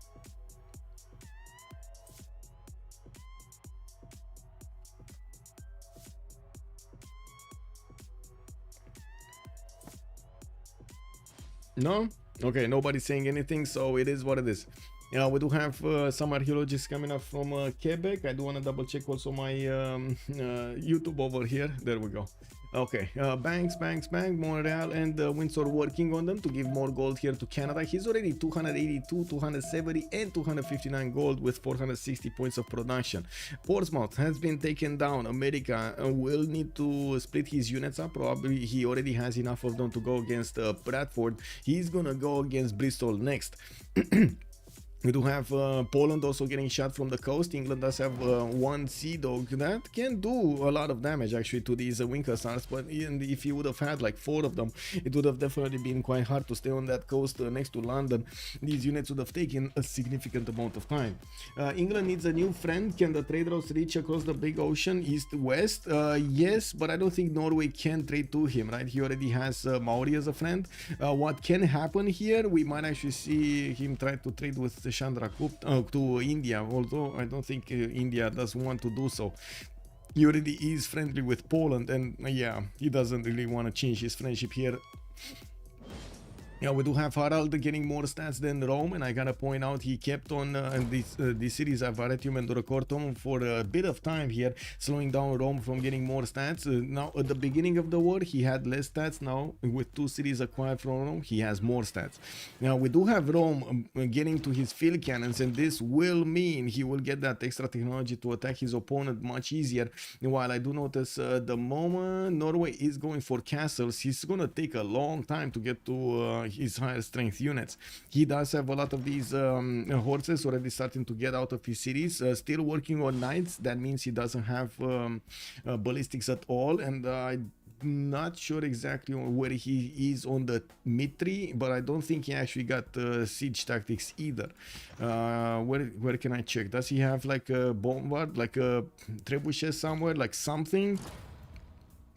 No? Okay, nobody's saying anything, so it is what it is. Yeah, we do have some archaeologists coming up from Quebec. I do want to double check also my YouTube over here. There we go. Okay, Banks, Montreal and Windsor working on them to give more gold here to Canada. He's already 282, 270 and 259 gold with 460 points of production. Portsmouth has been taken down. America will need to split his units up. Probably he already has enough of them to go against Bradford. He's gonna go against Bristol next. We do have Poland also getting shot from the coast. England does have one Sea Dog that can do a lot of damage actually to these Winkelstars, but if you would have had like 4 of them, it would have definitely been quite hard to stay on that coast next to London. These units would have taken a significant amount of time. England needs a new friend. Can the trade routes reach across the big ocean east-west? Yes, but I don't think Norway can trade to him, right? He already has Maori as a friend. What can happen here? We might actually see him try to trade with Chandragupta to India, although I don't think India does want to do so. He already is friendly with Poland, and yeah, he doesn't really want to change his friendship here. Yeah, we do have Harald getting more stats than Rome, and I gotta point out he kept on this series of Aretium and Duracortum for a bit of time here, slowing down Rome from getting more stats. Now at the beginning of the war he had less stats. Now with 2 cities acquired from Rome he has more stats. Now we do have Rome getting to his field cannons, and this will mean he will get that extra technology to attack his opponent much easier. While I do notice the moment Norway is going for castles, he's gonna take a long time to get to his higher strength units. He does have a lot of these horses already starting to get out of his cities, still working on knights. That means he doesn't have ballistics at all, and I'm not sure exactly where he is on the Mitri, but I don't think he actually got siege tactics either. Where can I check? Does he have like a bombard, like a trebuchet somewhere, like something?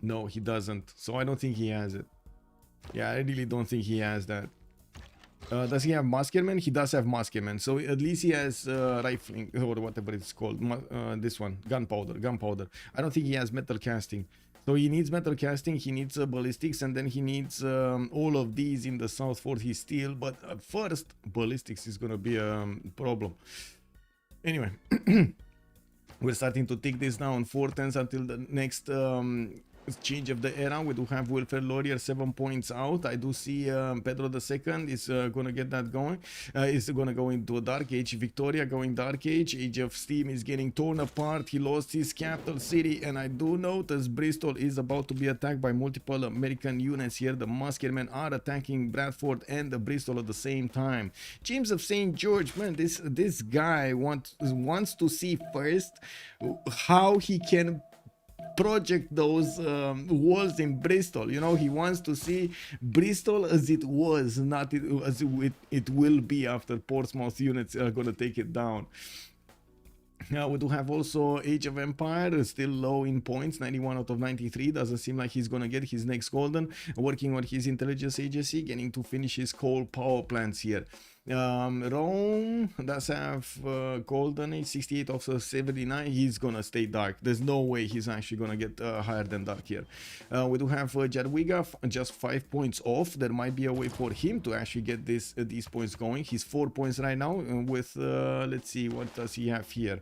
No, he doesn't, so I don't think he has it. Yeah, I really don't think he has that. Does he have musketmen? He does have musketmen, so at least he has rifling or whatever it's called. This one, gunpowder. I don't think he has metal casting. So he needs metal casting, he needs ballistics, and then he needs all of these in the south fort. He's steel, but first ballistics is gonna be a problem. Anyway, we're starting to take this down. 4 turns until the next change of the era. We do have Wilfred Laurier 7 points out. I do see Pedro II is gonna get that going. Is gonna go into a Dark Age. Victoria going Dark Age. Age of Steam is getting torn apart. He lost his capital city, and I do notice Bristol is about to be attacked by multiple American units here. The musketmen are attacking Bradford and the Bristol at the same time. James of St. George, man, this guy wants to see first how he can project those walls in Bristol. You know, he wants to see Bristol as it was, not as it will be after Portsmouth units are gonna take it down. Now we do have also Age of Empire, still low in points, 91 out of 93. Doesn't seem like he's gonna get his next golden. Working on his intelligence agency, getting to finish his coal power plants here. Rome does have golden age, 68 of 79. He's gonna stay dark. There's no way he's actually gonna get higher than dark here. We do have Jadwiga just 5 points off. There might be a way for him to actually get these points going. He's 4 points right now with let's see, what does he have here?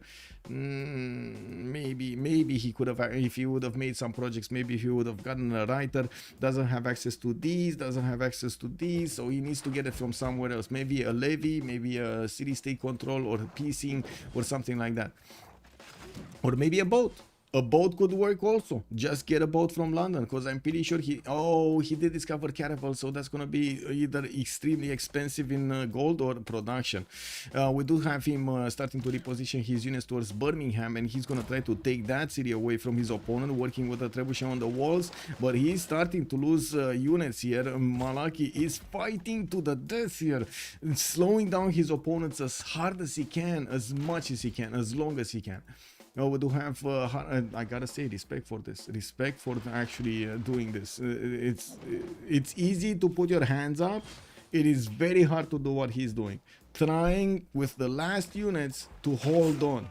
Maybe he could have, if he would have made some projects, maybe he would have gotten a writer. Doesn't have access to these, doesn't have access to these, so he needs to get it from somewhere else. Maybe a levy, maybe a city state control, or piecing, or something like that. Or maybe a boat. A boat could work also. Just get a boat from London, because I'm pretty sure he did discover caravel, so that's gonna be either extremely expensive in gold or production. We do have him starting to reposition his units towards Birmingham, and he's gonna try to take that city away from his opponent, working with a trebuchet on the walls, but he's starting to lose units here. Malaki is fighting to the death here, slowing down his opponents as hard as he can, as much as he can, as long as he can. We do have, I gotta say, respect for this. Respect for actually doing this. It's easy to put your hands up. It is very hard to do what he's doing. Trying with the last units to hold on.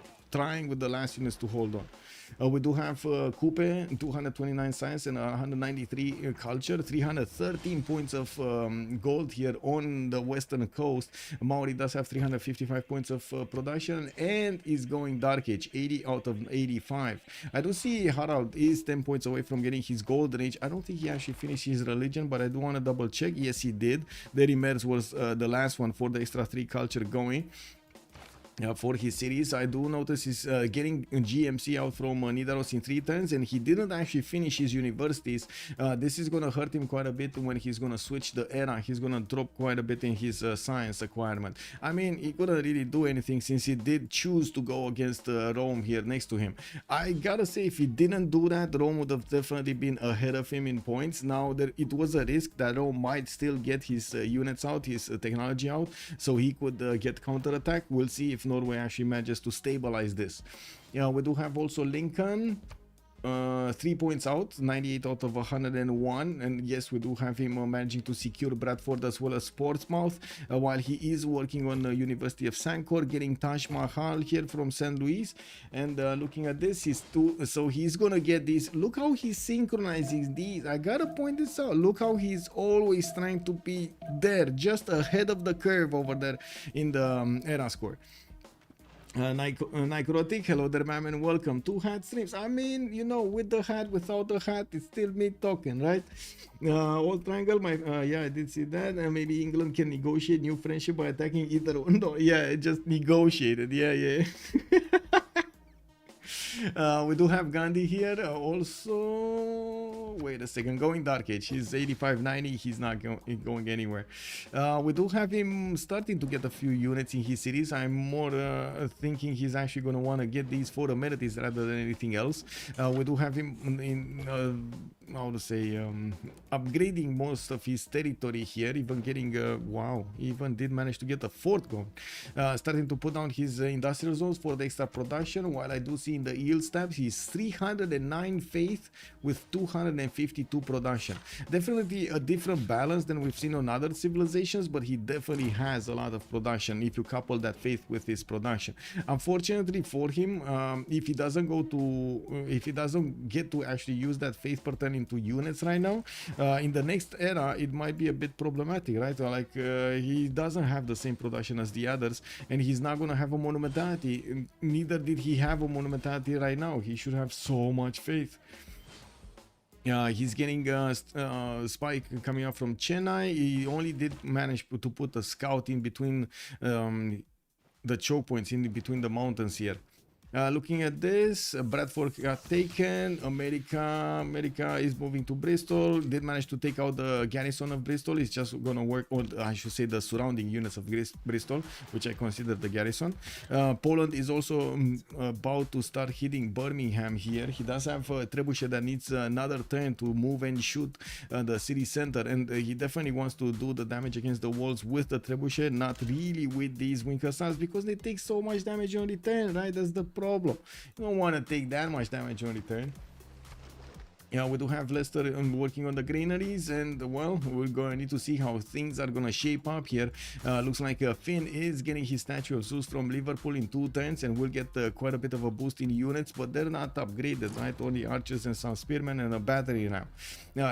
We do have Coupe, 229 science and 193 culture, 313 points of gold here on the western coast. Maori does have 355 points of production and is going dark age, 80 out of 85. I do see Harald is 10 points away from getting his golden age. I don't think he actually finished his religion, but I do want to double check. Yes, he did. The Remers was the last one for the extra 3 culture going. For his series. I do notice he's getting GMC out from Nidaros in 3 turns, and he didn't actually finish his universities. This is going to hurt him quite a bit when he's going to switch the era. He's going to drop quite a bit in his science acquirement. I mean, he couldn't really do anything since he did choose to go against Rome here next to him. I gotta say, if he didn't do that, Rome would have definitely been ahead of him in points. Now, it was a risk that Rome might still get his units out, his technology out, so he could get counterattack. We'll see if Norway actually manages to stabilize this. Yeah, we do have also Lincoln, 3 points out, 98 out of 101, and yes, we do have him managing to secure Bradford as well as Portsmouth, while he is working on the University of Sankor, getting Taj Mahal here from St. Louis. And looking at this, so he's gonna get these. Look how he's synchronizing these. I gotta point this out. Look how he's always trying to be there, just ahead of the curve over there in the era score. Necrotic, hello there, ma'am, and welcome to Hat Streams. I mean, you know, with the hat, without the hat, it's still me talking, right? Old Triangle, yeah, I did see that. Maybe England can negotiate new friendship by attacking either one. No, yeah, it just negotiated. Yeah. We do have Gandhi here also. Wait a second, going dark age. He's 85-90. He's not going anywhere. We do have him starting to get a few units in his series. I'm more thinking he's actually going to want to get these for amenities rather than anything else. We do have him in how to say, upgrading most of his territory here, even getting wow, even did manage to get a fort going. Starting to put down his industrial zones for the extra production, while I do see in the yield stabs he's 309 faith with 252 production. Definitely a different balance than we've seen on other civilizations, but he definitely has a lot of production if you couple that faith with his production. Unfortunately for him, if he doesn't get to actually use that faith pattern into units right now, in the next era it might be a bit problematic, right? Like he doesn't have the same production as the others, and he's not going to have a monumentality. Neither did he have a monumentality right now. He should have so much faith. He's getting spike coming up from Chennai. He only did manage to put a scout in between the choke points, in between the mountains here. Looking at this, Bradford got taken. America is moving to Bristol. Did manage to take out the garrison of Bristol. It's just gonna work, or I should say the surrounding units of Bristol, which I consider the garrison. Poland is also about to start hitting Birmingham here. He does have a trebuchet that needs another turn to move and shoot the city center, and he definitely wants to do the damage against the walls with the trebuchet, not really with these wing assaults, because they take so much damage on return, right? That's the problem. You don't want to take that much damage on return. Yeah, we do have Leicester working on the granaries, and well, we're going to need to see how things are going to shape up here. Looks like Finn is getting his statue of Zeus from Liverpool in 2 turns, and will get quite a bit of a boost in units, but they're not upgraded, right? Only archers and some spearmen and a battery ram.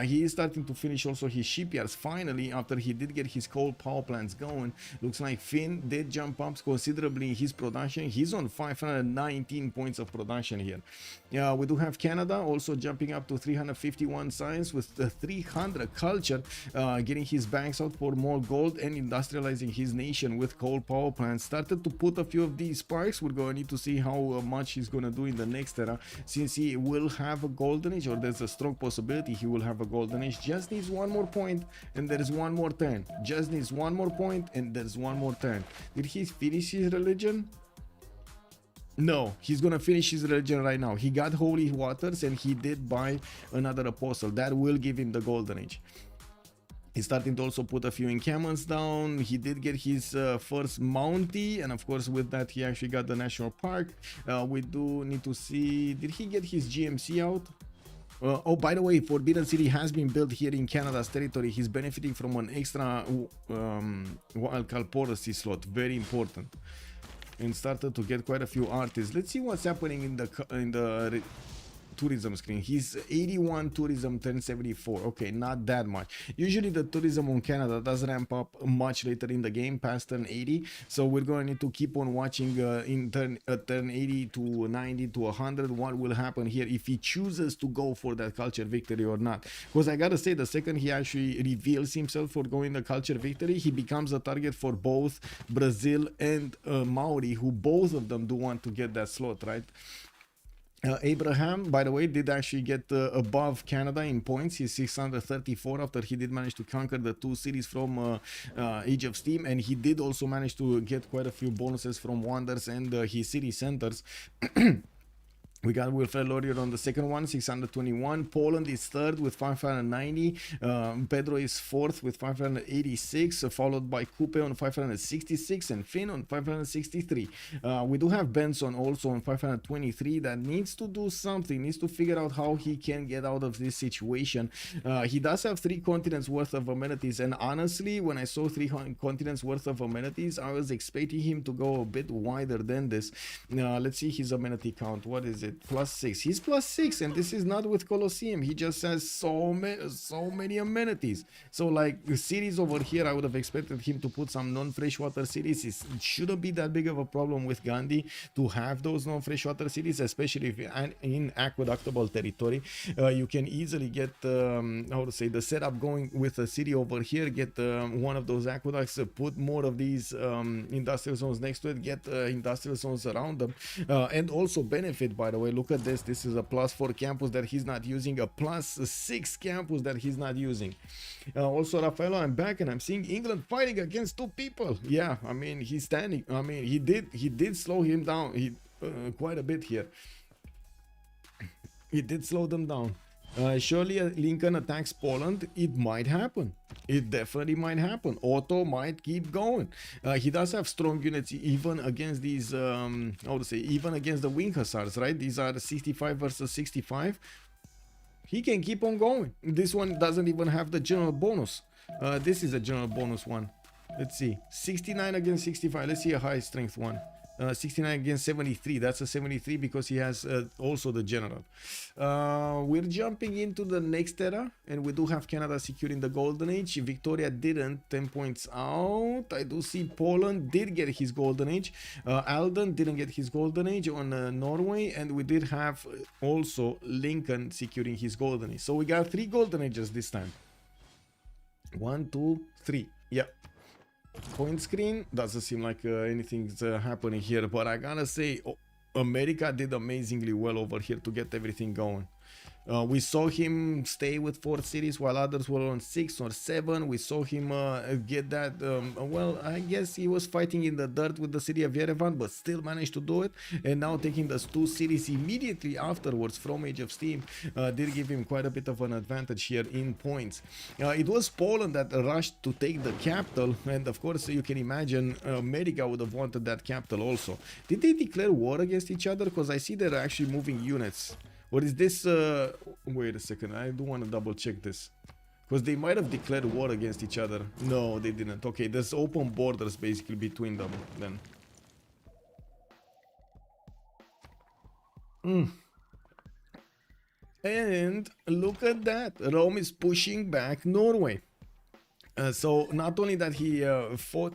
He is starting to finish also his shipyards finally after he did get his coal power plants going. Looks like Finn did jump up considerably in his production. He's on 519 points of production here. We do have Canada also jumping up to 351 Sáenz with the 300 culture, getting his banks out for more gold and industrializing his nation with coal power plants. Started to put a few of these sparks. We're going to need to see how much he's going to do in the next era, since he will have a golden age, or there's a strong possibility he will have a golden age. Just needs one more point and there's one more turn. Just needs one more point and there's one more turn. Did he finish his religion? No, he's gonna finish his religion right now. He got holy waters and he did buy another apostle. That will give him the golden age. He's starting to also put a few encampments down. He did get his first Mountie, and of course with that he actually got the national park. We do need to see, did he get his GMC out? Oh, by the way, Forbidden City has been built here in Canada's territory. He's benefiting from an extra wildcard policy slot. Very important. And started to get quite a few artists. Let's see what's happening in the tourism screen. He's 81 tourism, 1074. Okay, not that much. Usually the tourism on Canada does ramp up much later in the game past turn 80, so we're going to need to keep on watching in turn 80 to 90 to 100 what will happen here if he chooses to go for that culture victory or not. Because I gotta say, the second he actually reveals himself for going the culture victory, he becomes a target for both Brazil and Maori, who both of them do want to get that slot, right? Abraham, by the way, did actually get above Canada in points. He's 634 after he did manage to conquer the 2 cities from Age of Steam, and he did also manage to get quite a few bonuses from Wonders and his city centers. We got Wilfred Laurier on the second one, 621. Poland is third with 590. Pedro is fourth with 586, followed by Coupe on 566 and Finn on 563. We do have Benson also on 523 that needs to do something, needs to figure out how he can get out of this situation. He does have 3 continents worth of amenities, and honestly, when I saw 3 continents worth of amenities, I was expecting him to go a bit wider than this. Let's see his amenity count. What is it? +6. He's +6, and this is not with Colosseum. He just has so many amenities. So like the cities over here, I would have expected him to put some non-freshwater cities. It shouldn't be that big of a problem with Gandhi to have those non-freshwater cities, especially if you're in aqueductable territory. You can easily get how to say, the setup going with a city over here, get one of those aqueducts, put more of these industrial zones next to it, get industrial zones around them, and also benefit, by the way. Look at this. This is a +4 campus that he's not using, a +6 campus that he's not using. Also, Raffaello, I'm back and I'm seeing England fighting against 2 people. Yeah, I mean, he's standing. I mean, he did slow him down quite a bit here. He did slow them down. Surely Lincoln attacks Poland. It might happen. It definitely might happen. Otto might keep going. He does have strong units even against these, how to say, even against the wing hussars, right? These are 65 versus 65. He can keep on going. This one doesn't even have the general bonus. This is a general bonus one. Let's see. 69 against 65. Let's see a high strength one. 69 against 73. That's a 73 because he has also the general. We're jumping into the next era, and we do have Canada securing the golden age. Victoria didn't. 10 points out. I do see Poland did get his golden age. Alden didn't get his golden age on Norway, and we did have also Lincoln securing his golden age. So we got 3 golden ages this time. 1, 2, 3. Yeah. Point screen doesn't seem like anything's happening here, but I gotta say, America did amazingly well over here to get everything going. We saw him stay with 4 cities while others were on 6 or 7. We saw him get that, well, I guess he was fighting in the dirt with the city of Yerevan, but still managed to do it. And now taking those 2 cities immediately afterwards from Age of Steam did give him quite a bit of an advantage here in points. It was Poland that rushed to take the capital, and of course you can imagine America would have wanted that capital also. Did they declare war against each other? Because I see they're actually moving units. Or is this wait a second, I do want to double check this, because they might have declared war against each other. No, they didn't. Okay, there's open borders basically between them then. And look at that, Rome is pushing back Norway. So not only that he fought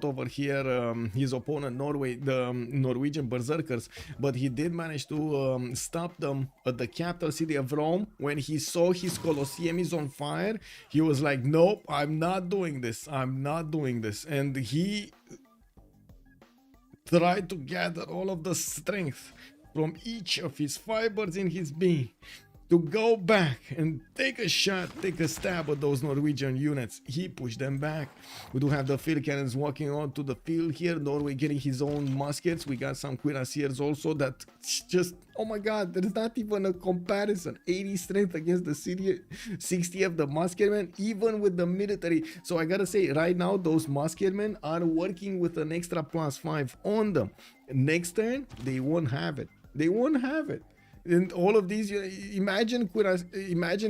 over here his opponent Norway, the Norwegian berserkers, but he did manage to stop them at the capital city of Rome. When he saw his Colosseum is on fire, he was like, nope, I'm not doing this, and he tried to gather all of the strength from each of his fibers in his being to go back and take a shot, take a stab at those Norwegian units. He pushed them back. We do have the field cannons walking onto the field here. Norway getting his own muskets. We got some cuirassiers also that just, oh my god, there's not even a comparison. 80 strength against the 60 of the musketmen, even with the military. So I gotta say, right now, those musketmen are working with an extra +5 on them. Next turn, they won't have it. And all of these, imagine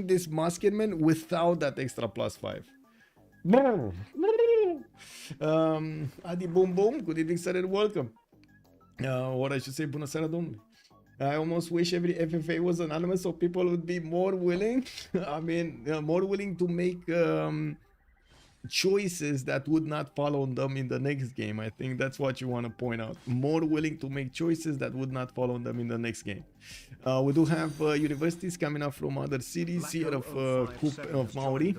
this musketman without that extra +5. Adi Boom Boom, good evening sir and welcome. Or I should say, bună seara domnule. I almost wish every FFA was anonymous so people would be more willing, I mean, more willing to make choices that would not follow them in the next game. I think that's what you want to point out. More willing to make choices that would not follow them in the next game. We do have universities coming up from other cities here of Maori,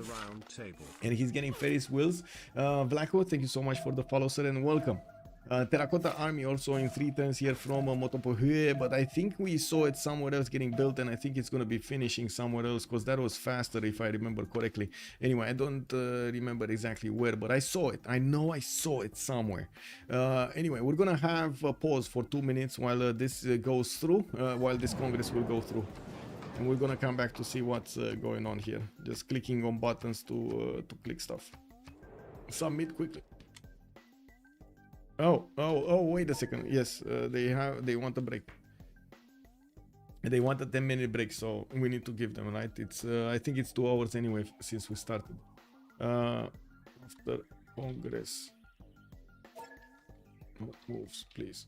and he's getting Ferris wheels. Blacko, thank you so much for the follow, sir, and welcome. Terracotta Army also in 3 turns here from Motopohue, but I think we saw it somewhere else getting built, and I think it's going to be finishing somewhere else because that was faster if I remember correctly. Anyway, I don't remember exactly where, but I saw it. I know I saw it somewhere. Anyway, we're going to have a pause for 2 minutes while this goes through, while this Congress will go through. And we're going to come back to see what's going on here. Just clicking on buttons to click stuff. Submit quickly. Oh, wait a second. Yes, they want a break. They want a 10-minute break, so we need to give them, right? It's I think it's 2 hours anyway since we started. After Congress. Moves, please.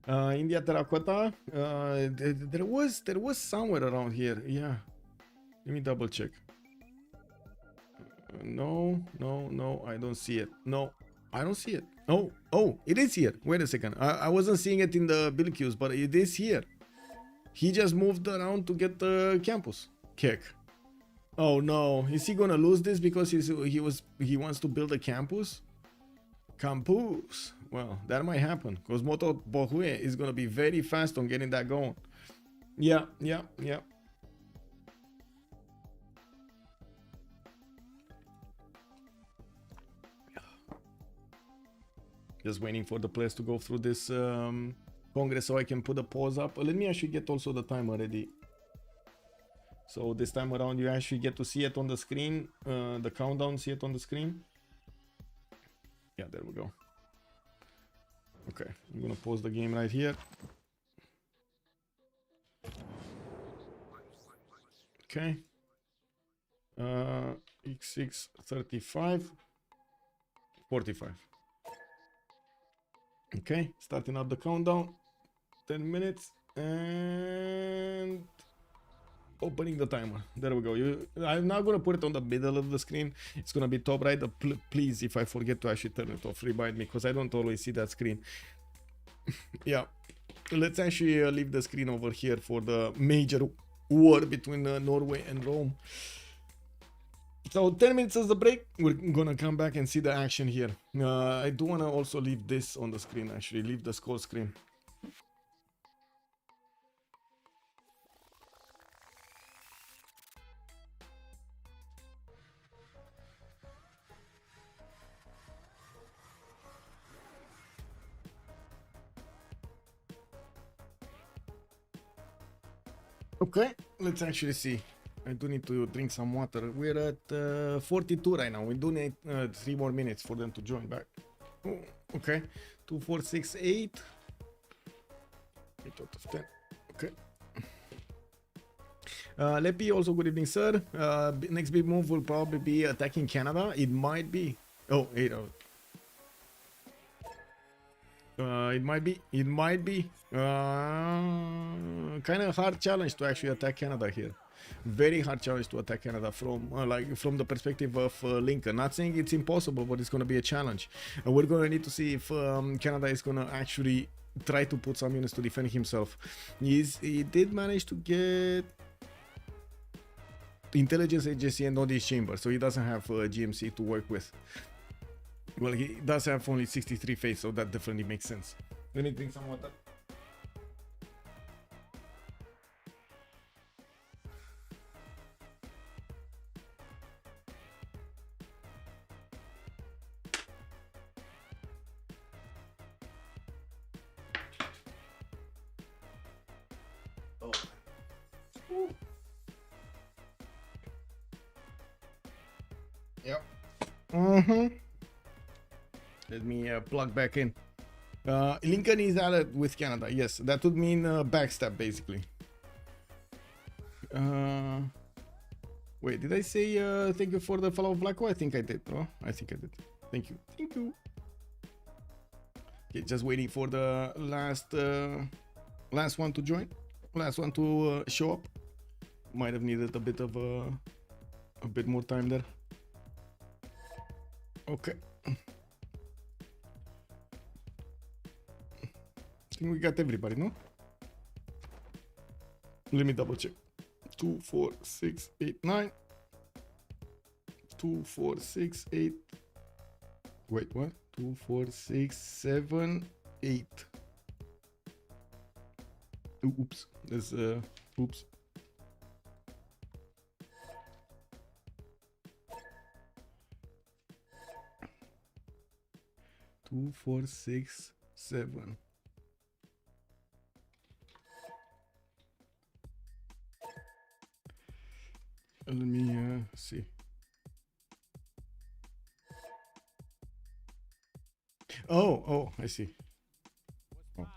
India Terracotta. There was somewhere around here. Yeah. Let me double check. No, I don't see it. No, I don't see it. Oh, it is here. Wait a second. I wasn't seeing it in the build queues, but it is here. He just moved around to get the campus. Kick. Oh no, is he gonna lose this because he wants to build a campus? Campus. Well, that might happen because Moto Bohue is gonna be very fast on getting that going. Yeah. Just waiting for the players to go through this Congress so I can put a pause up. Let me actually get also the timer ready. So this time around you actually get to see it on the screen, the countdown, see it on the screen. Yeah, there we go. Okay, I'm gonna pause the game right here. Okay. X6 35 45. Okay, starting up the countdown. 10 minutes and opening the timer. There we go. I'm not gonna put it on the middle of the screen. It's gonna be top right. Please, if I forget to actually turn it off, remind me because I don't always see that screen. Yeah, let's actually leave the screen over here for the major war between Norway and Rome. So 10 minutes as the break. We're gonna come back and see the action here. I do wanna also leave this on the screen, actually leave the score screen. Okay, let's actually see. I do need to drink some water. We're at 42 right now. We do need 3 more minutes for them to join back. Oh, okay. 2, 4, 6, 8. 8 out of 10. Okay. Lepi, also good evening, sir. Next big move will probably be attacking Canada. It might be. Oh, 8 out. It might be. It might be. Kind of hard challenge to actually attack Canada here. Very hard challenge to attack Canada from from the perspective of Lincoln. Not saying it's impossible, but it's going to be a challenge. We're going to need to see if Canada is going to actually try to put some units to defend himself. He did manage to get intelligence agency and audience chamber, so he doesn't have GMC to work with. Well, he does have only 63 faith, so that definitely makes sense. Let me drink some water. Oh. Ooh. Yep. Let me plug back in. Lincoln is allied with Canada. Yes, that would mean backstab basically. Wait, did I say thank you for the follow, Blacko? I think I did, bro. I think I did. Thank you. Thank you. Okay, just waiting for the last one to join. Last one to show up. Might have needed a bit of a bit more time there. Okay. I think we got everybody, no? Let me double check. 2, 4, 6, 8, 9. 2, 4, 6, 8. Wait, what? 2, 4, 6, 7, 8. Oops. There's oops. Two, 4, 6, 7. Let me see. Oh, I see. Oh.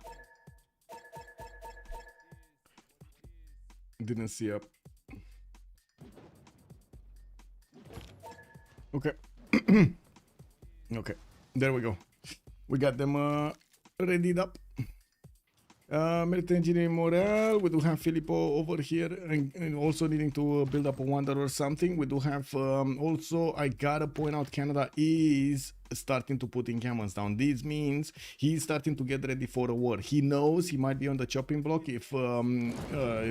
Didn't see up. Okay. Okay. There we go. We got them readied up. Military engineering morale. We do have Filippo over here and also needing to build up a wonder or something. We do have also, I gotta point out, Canada is starting to put in cannons down. This means he's starting to get ready for a war. He knows he might be on the chopping block if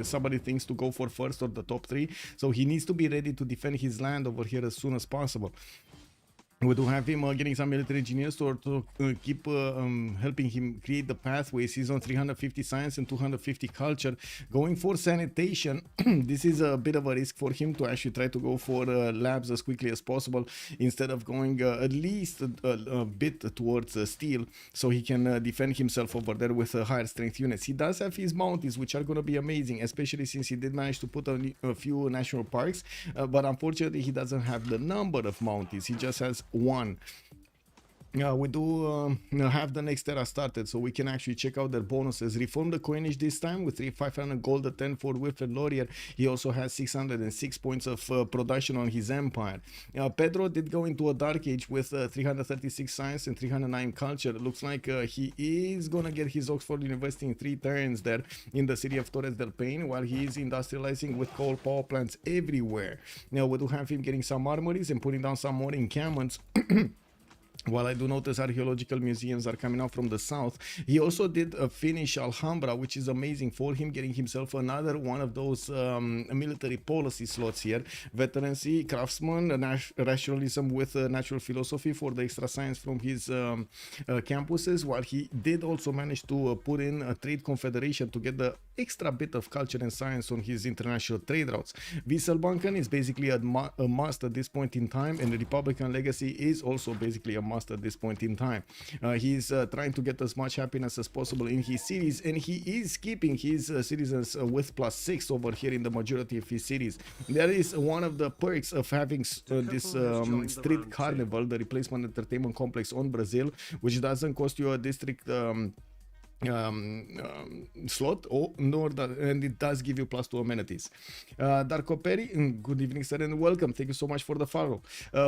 somebody thinks to go for first or the top 3. So he needs to be ready to defend his land over here as soon as possible. We do have him getting some military engineers to keep helping him create the pathways. He's on 350 science and 250 culture. Going for sanitation, this is a bit of a risk for him to actually try to go for labs as quickly as possible instead of going at least a bit towards steel, so he can defend himself over there with higher strength units. He does have his mounties, which are going to be amazing, especially since he did manage to put a few national parks, but unfortunately he doesn't have the number of mounties. He just has 1. We do have the next era started, so we can actually check out their bonuses. Reform the coinage this time with 500 gold at 10 for Wilfred Laurier. He also has 606 points of production on his empire. Pedro did go into a dark age with 336 science and 309 culture. Looks like he is gonna get his Oxford University in 3 turns there in the city of Torres del Paine, while he is industrializing with coal power plants everywhere. Now we do have him getting some armories and putting down some more encampments. While I do notice archaeological museums are coming out from the south, he also did finish Alhambra, which is amazing for him, getting himself another one of those military policy slots here. Veterancy, craftsman, rationalism with natural philosophy for the extra science from his campuses, while he did also manage to put in a trade confederation to get the extra bit of culture and science on his international trade routes. Wieselbanken is basically a must at this point in time, and the Republican legacy is also basically a master at this point in time. He's trying to get as much happiness as possible in his series, and he is keeping his citizens with +6 over here in the majority of his cities. That is one of the perks of having this street carnival, the replacement entertainment complex on Brazil, which doesn't cost you a district slot, and it does give you +2 amenities. Darko Perry, good evening sir and welcome, thank you so much for the follow.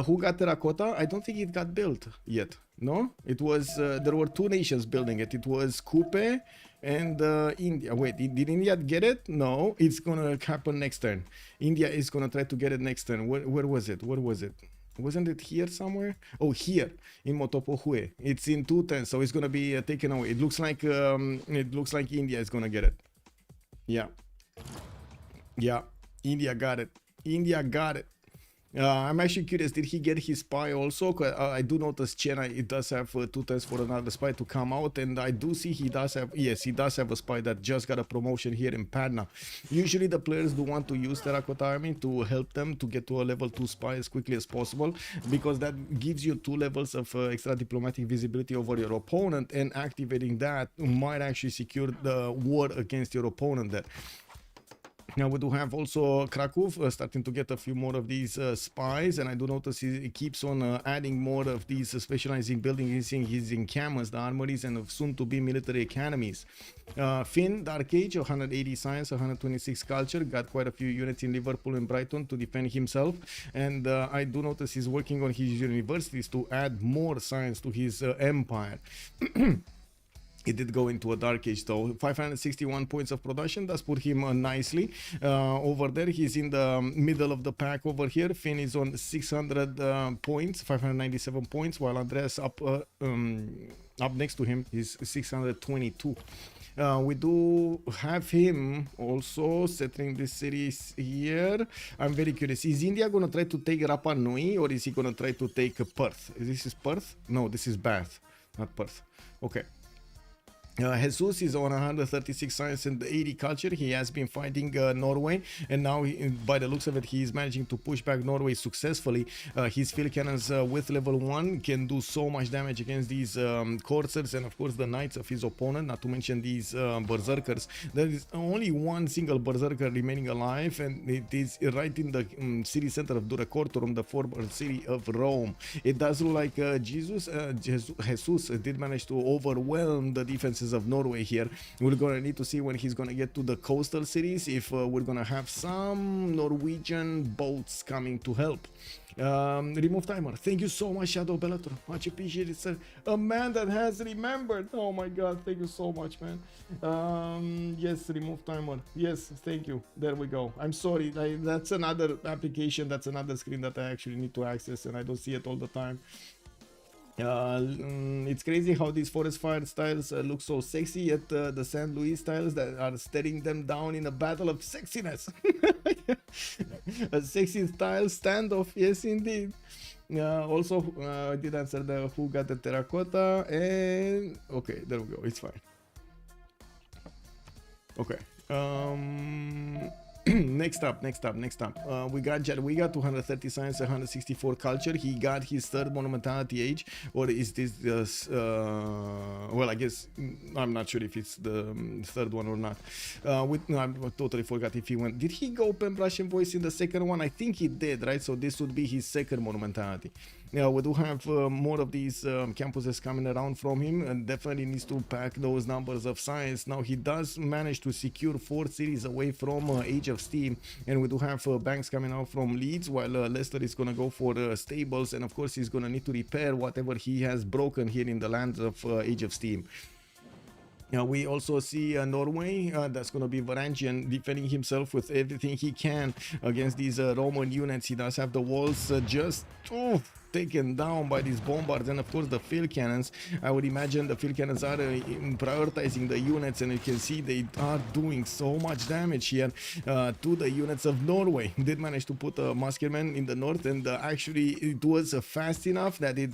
Who got terracotta? I don't think it got built yet. No, it was there were 2 nations building it. It was Kupe and India. Wait, did India get it? No, it's gonna happen next turn. India is gonna try to get it next turn. Where was it? Wasn't it here somewhere? Oh, here in Motopohue. It's in 210, so it's gonna be taken away. It looks like India is gonna get it. Yeah, India got it. I'm actually curious, did he get his spy also? I do notice Chennai, it does have 2 turns for another spy to come out, and I do see he does have a spy that just got a promotion here in Patna. Usually the players do want to use Terracotta Army to help them to get to a level 2 spy as quickly as possible, because that gives you 2 levels of extra diplomatic visibility over your opponent, and activating that might actually secure the war against your opponent there. Now we do have also Krakow starting to get a few more of these spies, and I do notice he keeps on adding more of these specializing buildings in his encampments, the armories, and soon to be military academies. Finn, Dark Age, 180 science, 126 culture, got quite a few units in Liverpool and Brighton to defend himself, and I do notice he's working on his universities to add more science to his empire. It did go into a dark age though. 561 points of production, does put him nicely over there. He's in the middle of the pack over here. Finn is on 600 points, 597 points, while Andreas up next to him is 622. We do have him also settling this series here. I'm very curious. Is India going to try to take Rapa Nui, or is he going to try to take Perth? This is Perth? No, this is Bath, not Perth. Okay. Jesús is on 136 science and 80 culture. He has been fighting Norway, and now by the looks of it, he is managing to push back Norway successfully. His field cannons with level 1 can do so much damage against these coursers and of course the knights of his opponent, not to mention these berserkers. There is only one single berserker remaining alive, and it is right in the city center of Duracortorum, the former city of Rome. It does look like Jesus did manage to overwhelm the defenses of Norway here. We're gonna need to see when he's gonna get to the coastal cities if we're gonna have some Norwegian boats coming to help. Remove timer. Thank you so much, Shadow Bellator. Much appreciated, sir. A man that has remembered. Oh my god, thank you so much, man. Yes, remove timer. Yes, thank you. There we go. I'm sorry. That's another application. That's another screen that I actually need to access, and I don't see it all the time. It's crazy how these forest fire styles look so sexy, yet the St. Louis styles that are staring them down in a battle of sexiness. A sexy style standoff, yes indeed. Also I did answer the who got the terracotta, and okay, there we go, it's fine. Okay, next up, we got 230 science, 164 culture. He got his 3rd monumentality age, or is this well, I guess I'm not sure if it's the 3rd one or not. No, I totally forgot if he went. Did he go open Russian voice in the 2nd one? I think he did, right? So this would be his 2nd monumentality. Now we do have more of these campuses coming around from him, and definitely needs to pack those numbers of science. Now he does manage to secure 4 cities away from Age of Steam, and we do have banks coming out from Leeds, while Leicester is gonna go for stables, and of course he's gonna need to repair whatever he has broken here in the lands of Age of Steam. We also see Norway, that's going to be Varangian, defending himself with everything he can against these Roman units. He does have the walls just taken down by these bombards, and of course the field cannons. I would imagine the field cannons are prioritizing the units, and you can see they are doing so much damage here to the units of Norway. Did manage to put a musketeer in the north, and actually it was fast enough that it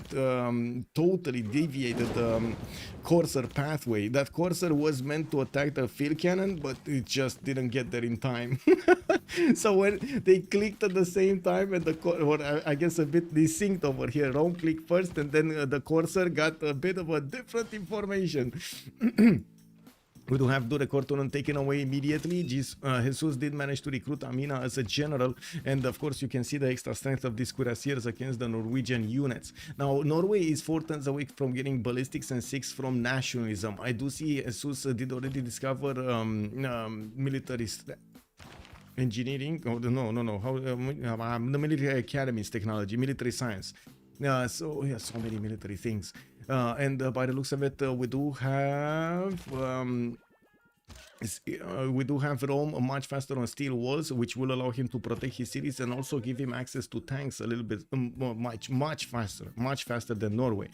totally deviated the courser pathway. That courser was meant to attack the field cannon, but it just didn't get there in time. So when they clicked at the same time, and I guess a bit desynced over here. Rome click first, and then the cursor got a bit of a different information. We do have the Cortonon taken away immediately. Jesus did manage to recruit Amina as a general, and of course you can see the extra strength of these cuirassiers against the Norwegian units. Now Norway is 4 turns away from getting ballistics and 6 from nationalism. I do see Jesus did already discover military engineering. Oh, no. How the military academies technology, military science. So yeah, so many military things. And by the looks of it, we do have Rome much faster on steel walls, which will allow him to protect his cities and also give him access to tanks a little bit much faster than Norway.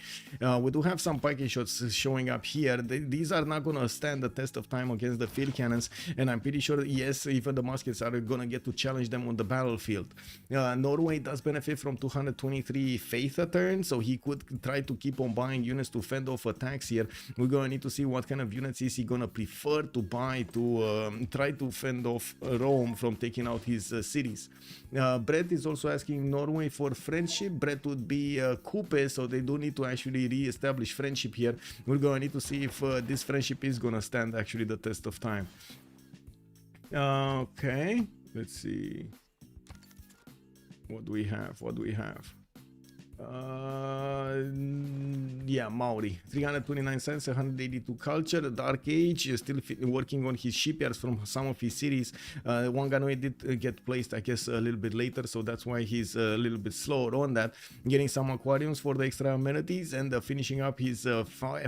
We do have some pike shots showing up here. These are not going to stand the test of time against the field cannons, and I'm pretty sure, yes, even the muskets are going to get to challenge them on the battlefield. Norway does benefit from 223 faith a turn, so he could try to keep on buying units to fend off attacks here. We're going to need to see what kind of units is he going to prefer to buy to try to fend off Rome from taking out his cities. Brett is also asking Norway for friendship. Brett would be Coupe, so they do need to actually re-establish friendship here. We're going to need to see if this friendship is going to stand actually the test of time. Okay, let's see. What do we have? Yeah, Maori, 329 cents, 182 culture. Dark Age is still working on his shipyards from some of his cities. Wanganui did get placed, I guess, a little bit later, so that's why he's a little bit slower on that. Getting some aquariums for the extra amenities and finishing up his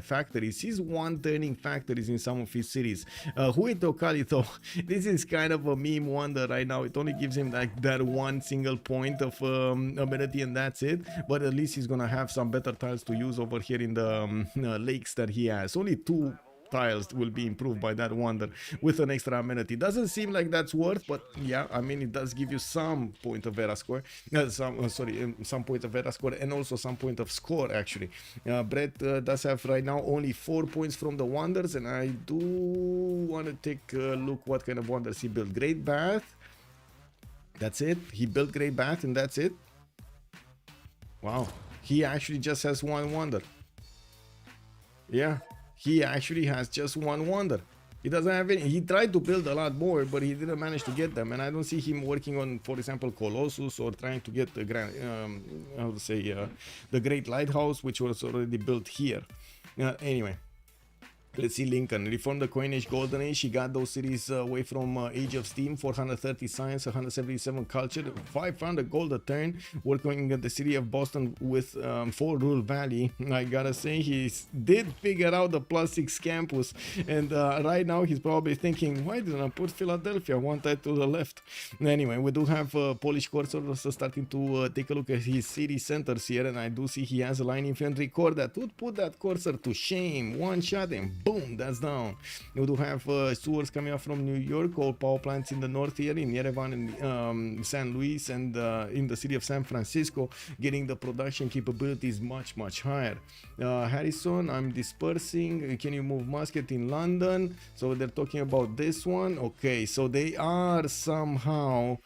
factories. He's one-turning factories in some of his cities. Hueto Kalito, this is kind of a meme wonder right now. It only gives him like that one single point of amenity, and that's it. But at least he's gonna have some better tiles to use over here in the lakes that he has. Only 2 tiles will be improved by that wonder with an extra amenity. Doesn't seem like that's worth, but yeah, I mean, it does give you some point of Vera score, some point of Vera score, and also some point of score actually. Brett does have right now only 4 points from the wonders, and I do want to take a look what kind of wonders he built. Great Bath, that's it. He built Great Bath, and that's it. Wow, he actually just has 1 wonder. Yeah, he actually has just 1 wonder. He doesn't have any. He tried to build a lot more, but he didn't manage to get them. And I don't see him working on, for example, Colossus, or trying to get the the Great Lighthouse, which was already built here. Anyway. Let's see Lincoln. Reform the coinage golden age. He got those cities away from Age of Steam. 430 science, 177 culture, 500 gold a turn. Working at the city of Boston with 4 Rule Valley. I gotta say, he did figure out the +6 campus. And right now he's probably thinking, why didn't I put Philadelphia 1 tile to the left? Anyway, we do have Polish Cursor also starting to take a look at his city centers here. And I do see he has a line infantry corps that would put that cursor to shame. 1 shot and boom, that's down. We do have sewers coming up from New York, all power plants in the north here, in Yerevan and San Luis, and in the city of San Francisco, getting the production capabilities much higher. Harrison, I'm dispersing. Can you move musket in London? So they're talking about this one. Okay, so they are somehow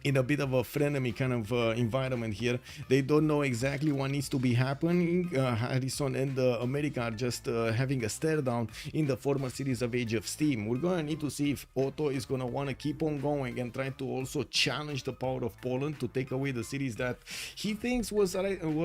in a bit of a frenemy kind of environment here. They don't know exactly what needs to be happening. Harrison and America are just having a stare down in the former cities of Age of Steam. We're gonna need to see if Otto is gonna want to keep on going and try to also challenge the power of Poland to take away the cities that he thinks were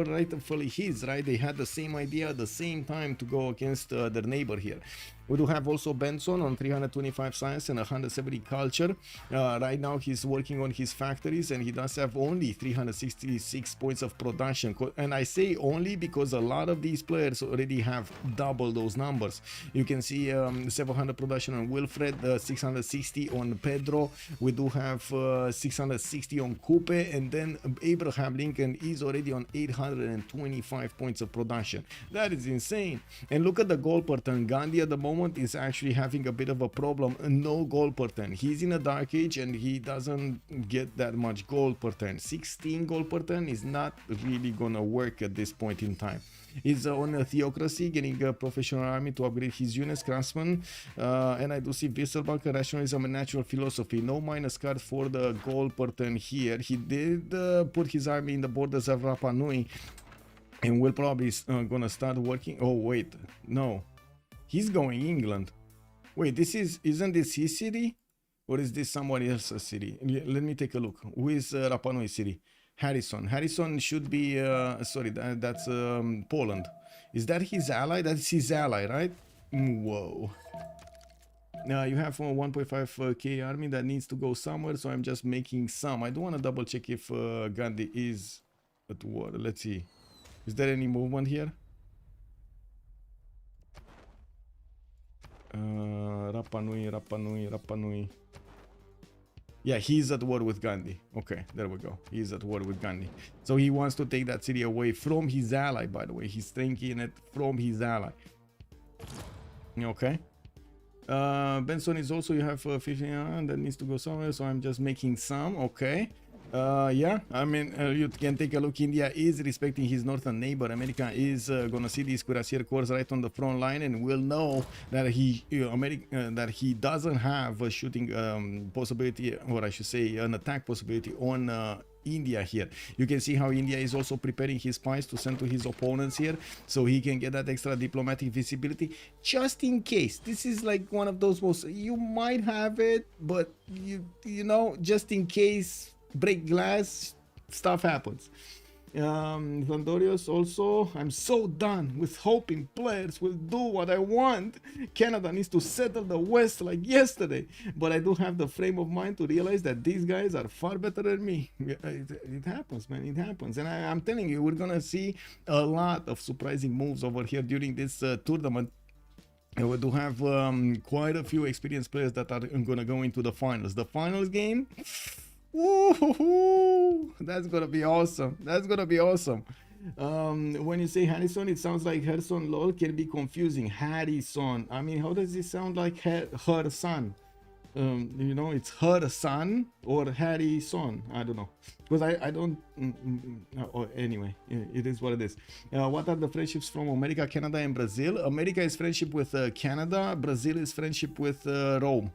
rightfully his, right? They had the same idea at the same time to go against their neighbor here. We do have also Benson on 325 science and 170 culture. Right now he's working on his factories, and he does have only 366 points of production. And I say only because a lot of these players already have double those numbers. You can see 700 production on Wilfred, 660 on Pedro. We do have 660 on Coupe, and then Abraham Lincoln is already on 825 points of production. That is insane. And look at the goal per turn. Gandhi at the moment moment is actually having a bit of a problem. No gold per turn. He's in a dark age and he doesn't get that much gold per turn. 16 gold per turn is not really gonna work at this point in time. He's on a theocracy, getting a professional army to upgrade his units, craftsman, and I do see Whistlebunker, rationalism and natural philosophy. No minus card for the gold per turn here. He did put his army in the borders of Rapa Nui, and will probably gonna start working. Oh wait, no, he's going England. Wait, isn't this his city, or is this somebody else's city? Let me take a look. Who is Rapa Nui city? Harrison should be sorry, that's Poland. Is that his ally? That's his ally, right? Whoa. Now you have a 1.5k army that needs to go somewhere, so I'm just making some. I do want to double check if Gandhi is at war. Let's see. Is there any movement here? Rapa Nui. Yeah, he's at war with Gandhi. Okay, there we go. He's at war with Gandhi. So he wants to take that city away from his ally, by the way. He's taking it from his ally. Okay. Benson is also, you have 15 that needs to go somewhere, so I'm just making some. Okay. Yeah, I mean, you can take a look. India is respecting his northern neighbor. America is gonna see these cuirassier corps right on the front line, and will know that that he doesn't have a shooting possibility, or I should say an attack possibility on India here. You can see how India is also preparing his spies to send to his opponents here, so he can get that extra diplomatic visibility just in case. This is like one of those most, you might have it, but you know, just in case, break glass, stuff happens. Vandorius also, I'm so done with hoping players will do what I want. Canada needs to settle the West like yesterday, but I do have the frame of mind to realize that these guys are far better than me. It happens, man, it happens. And I'm telling you, we're gonna see a lot of surprising moves over here during this tournament. And we do have quite a few experienced players that are gonna go into the finals. The finals game, woo-hoo-hoo, that's gonna be awesome. That's gonna be awesome. When you say Harrison, it sounds like Harrison. Lol, can be confusing. Harrison, I mean, how does it sound like her son? You know, it's her son or Harrison. I don't know, because I don't anyway, it is what it is. What are the friendships from America, Canada and Brazil? America is friendship with Canada. Brazil is friendship with Rome.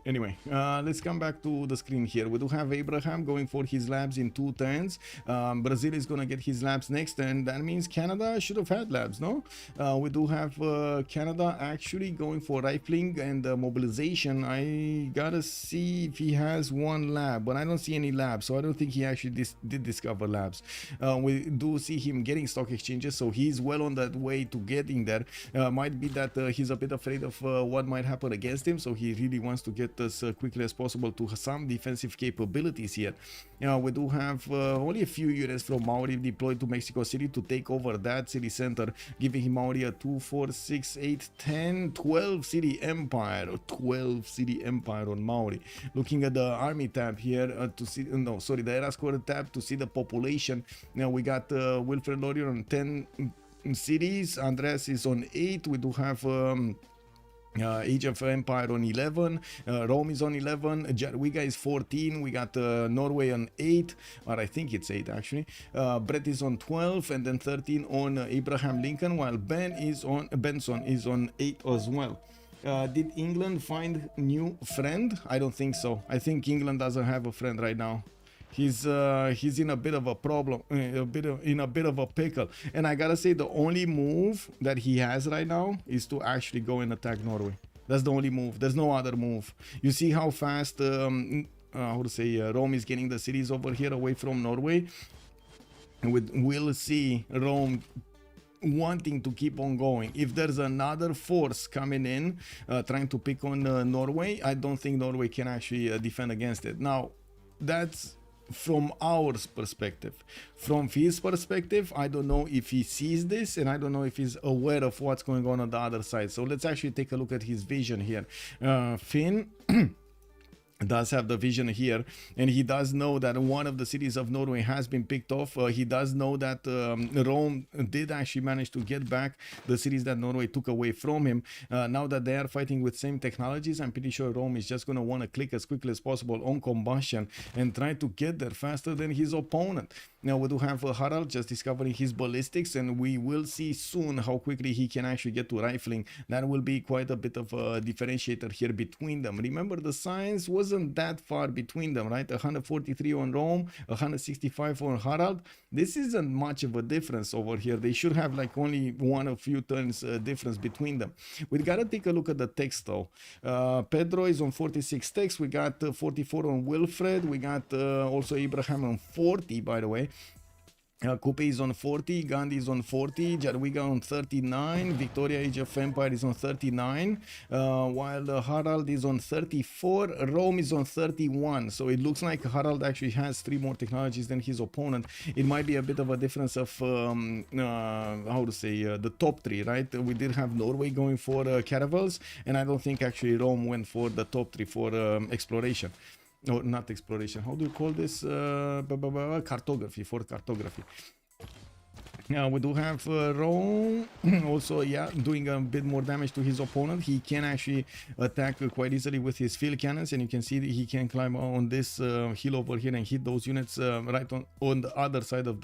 Anyway, let's come back to the screen here. We do have Abraham going for his labs in 2 turns. Brazil is gonna get his labs next turn. That means Canada should have had labs, no? We do have Canada actually going for rifling and mobilization. I gotta see if he has 1 lab, but I don't see any labs, so I don't think he actually did discover labs. We do see him getting stock exchanges, so he's well on that way to getting there. Might be that he's a bit afraid of what might happen against him, so he really wants to get as quickly as possible to some defensive capabilities here. We do have only a few units from Maori deployed to Mexico City to take over that city center, giving him Maori a 2, 4, 6, 8, 10, 12 city empire. 12 city empire on Maori. Looking at the army tab here to see, no, sorry, the era score tab to see the population. Now we got Wilfred Laurier on 10 cities. Andreas is on 8. We do have Age of Empire on 11, Rome is on 11, Jadwiga is 14, we got Norway on 8, or I think it's 8 actually, Brett is on 12, and then 13 on Abraham Lincoln, while Benson is on 8 as well. Did England find new friend? I don't think so. I think England doesn't have a friend right now. He's in a bit of a problem, in a bit of a pickle, and I gotta say the only move that he has right now is to actually go and attack Norway. That's the only move. There's no other move. You see how fast how to say Rome is getting the cities over here away from Norway, and we'll see Rome wanting to keep on going. If there's another force coming in trying to pick on Norway, I don't think Norway can actually defend against it. Now that's from our perspective. From his perspective, I don't know if he sees this, and I don't know if he's aware of what's going on the other side. So let's actually take a look at his vision here. Finn does have the vision here, and he does know that one of the cities of Norway has been picked off. He does know that Rome did actually manage to get back the cities that Norway took away from him. Now that they are fighting with same technologies, I'm pretty sure Rome is just going to want to click as quickly as possible on combustion and try to get there faster than his opponent. Now we do have Harald just discovering his ballistics, and we will see soon how quickly he can actually get to rifling. That will be quite a bit of a differentiator here between them. Remember, the Sáenz wasn't that far between them, right? 143 on Rome, 165 on Harald. This isn't much of a difference over here. They should have like only one or few turns difference between them. We gotta take a look at the text though. Pedro is on 46 text. We got 44 on Wilfred. We got also Abraham on 40, by the way. Coupe is on 40, Gandhi is on 40, Jadwiga on 39, Victoria Age of Empire is on 39, while Harald is on 34, Rome is on 31. So it looks like Harald actually has 3 more technologies than his opponent. It might be a bit of a difference of, how to say, the top 3, right? We did have Norway going for caravels, and I don't think actually Rome went for the top 3 for exploration. No, not exploration. How do you call this? Cartography, for cartography. Now we do have Rome also, yeah, doing a bit more damage to his opponent. He can actually attack quite easily with his field cannons, and you can see that he can climb on this hill over here and hit those units right on the other side of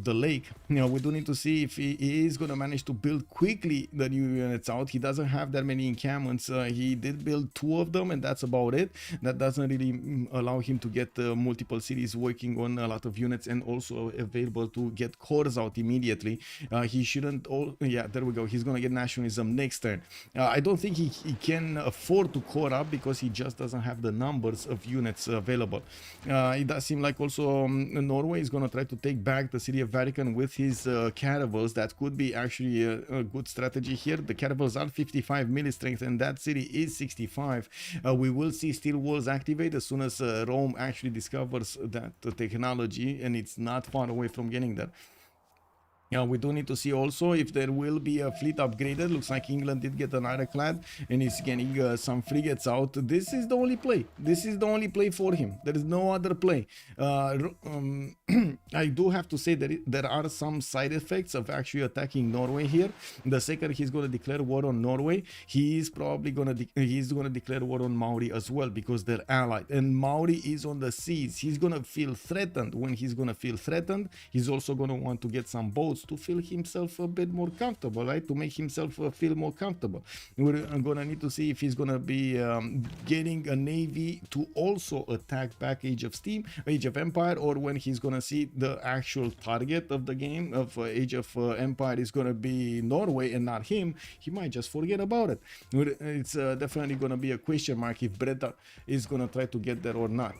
the lake. Now we do need to see if he is going to manage to build quickly the new units out. He doesn't have that many encampments. He did build 2 of them, and that's about it. That doesn't really allow him to get multiple cities working on a lot of units, and also available to get cores out immediately. He shouldn't. Yeah, there we go. He's going to get nationalism next turn. I don't think he can afford to core up because he just doesn't have the numbers of units available. It does seem like also Norway is going to try to take back the city of Vatican with his caravels. That could be actually a good strategy here. The caravels are 55 milli strength, and that city is 65. We will see steel walls activate as soon as Rome actually discovers that technology, and it's not far away from getting there. Yeah, we do need to see also if there will be a fleet upgraded. Looks like England did get an ironclad and is getting some frigates out. This is the only play. This is the only play for him. There is no other play. I do have to say that there are some side effects of actually attacking Norway here. The second he's going to declare war on Norway, he is probably going to declare war on Maori as well, because they're allied. And Maori is on the seas. He's going to feel threatened. When he's going to feel threatened, he's also going to want to get some boats to feel himself a bit more comfortable, right? To make himself feel more comfortable. We're gonna need to see if he's gonna be getting a navy to also attack back Age of Empire, or when he's gonna see the actual target of the game of Age of Empire is gonna be Norway and not him. He might just forget about it. It's definitely gonna be a question mark if Brennan is gonna try to get there or not.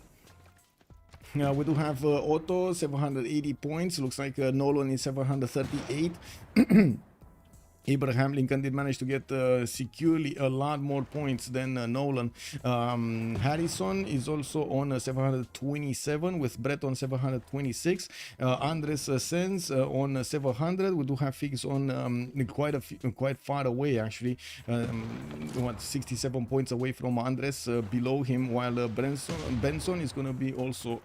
We do have Otto, 780 points. Looks like Nolan is 738. Abraham Lincoln did manage to get securely a lot more points than Nolan. Harrison is also on 727 with Brett on 726. Andres Sáenz on 700. We do have Figs on quite far away actually. 67 points away from Andres below him, while Benson is going to be also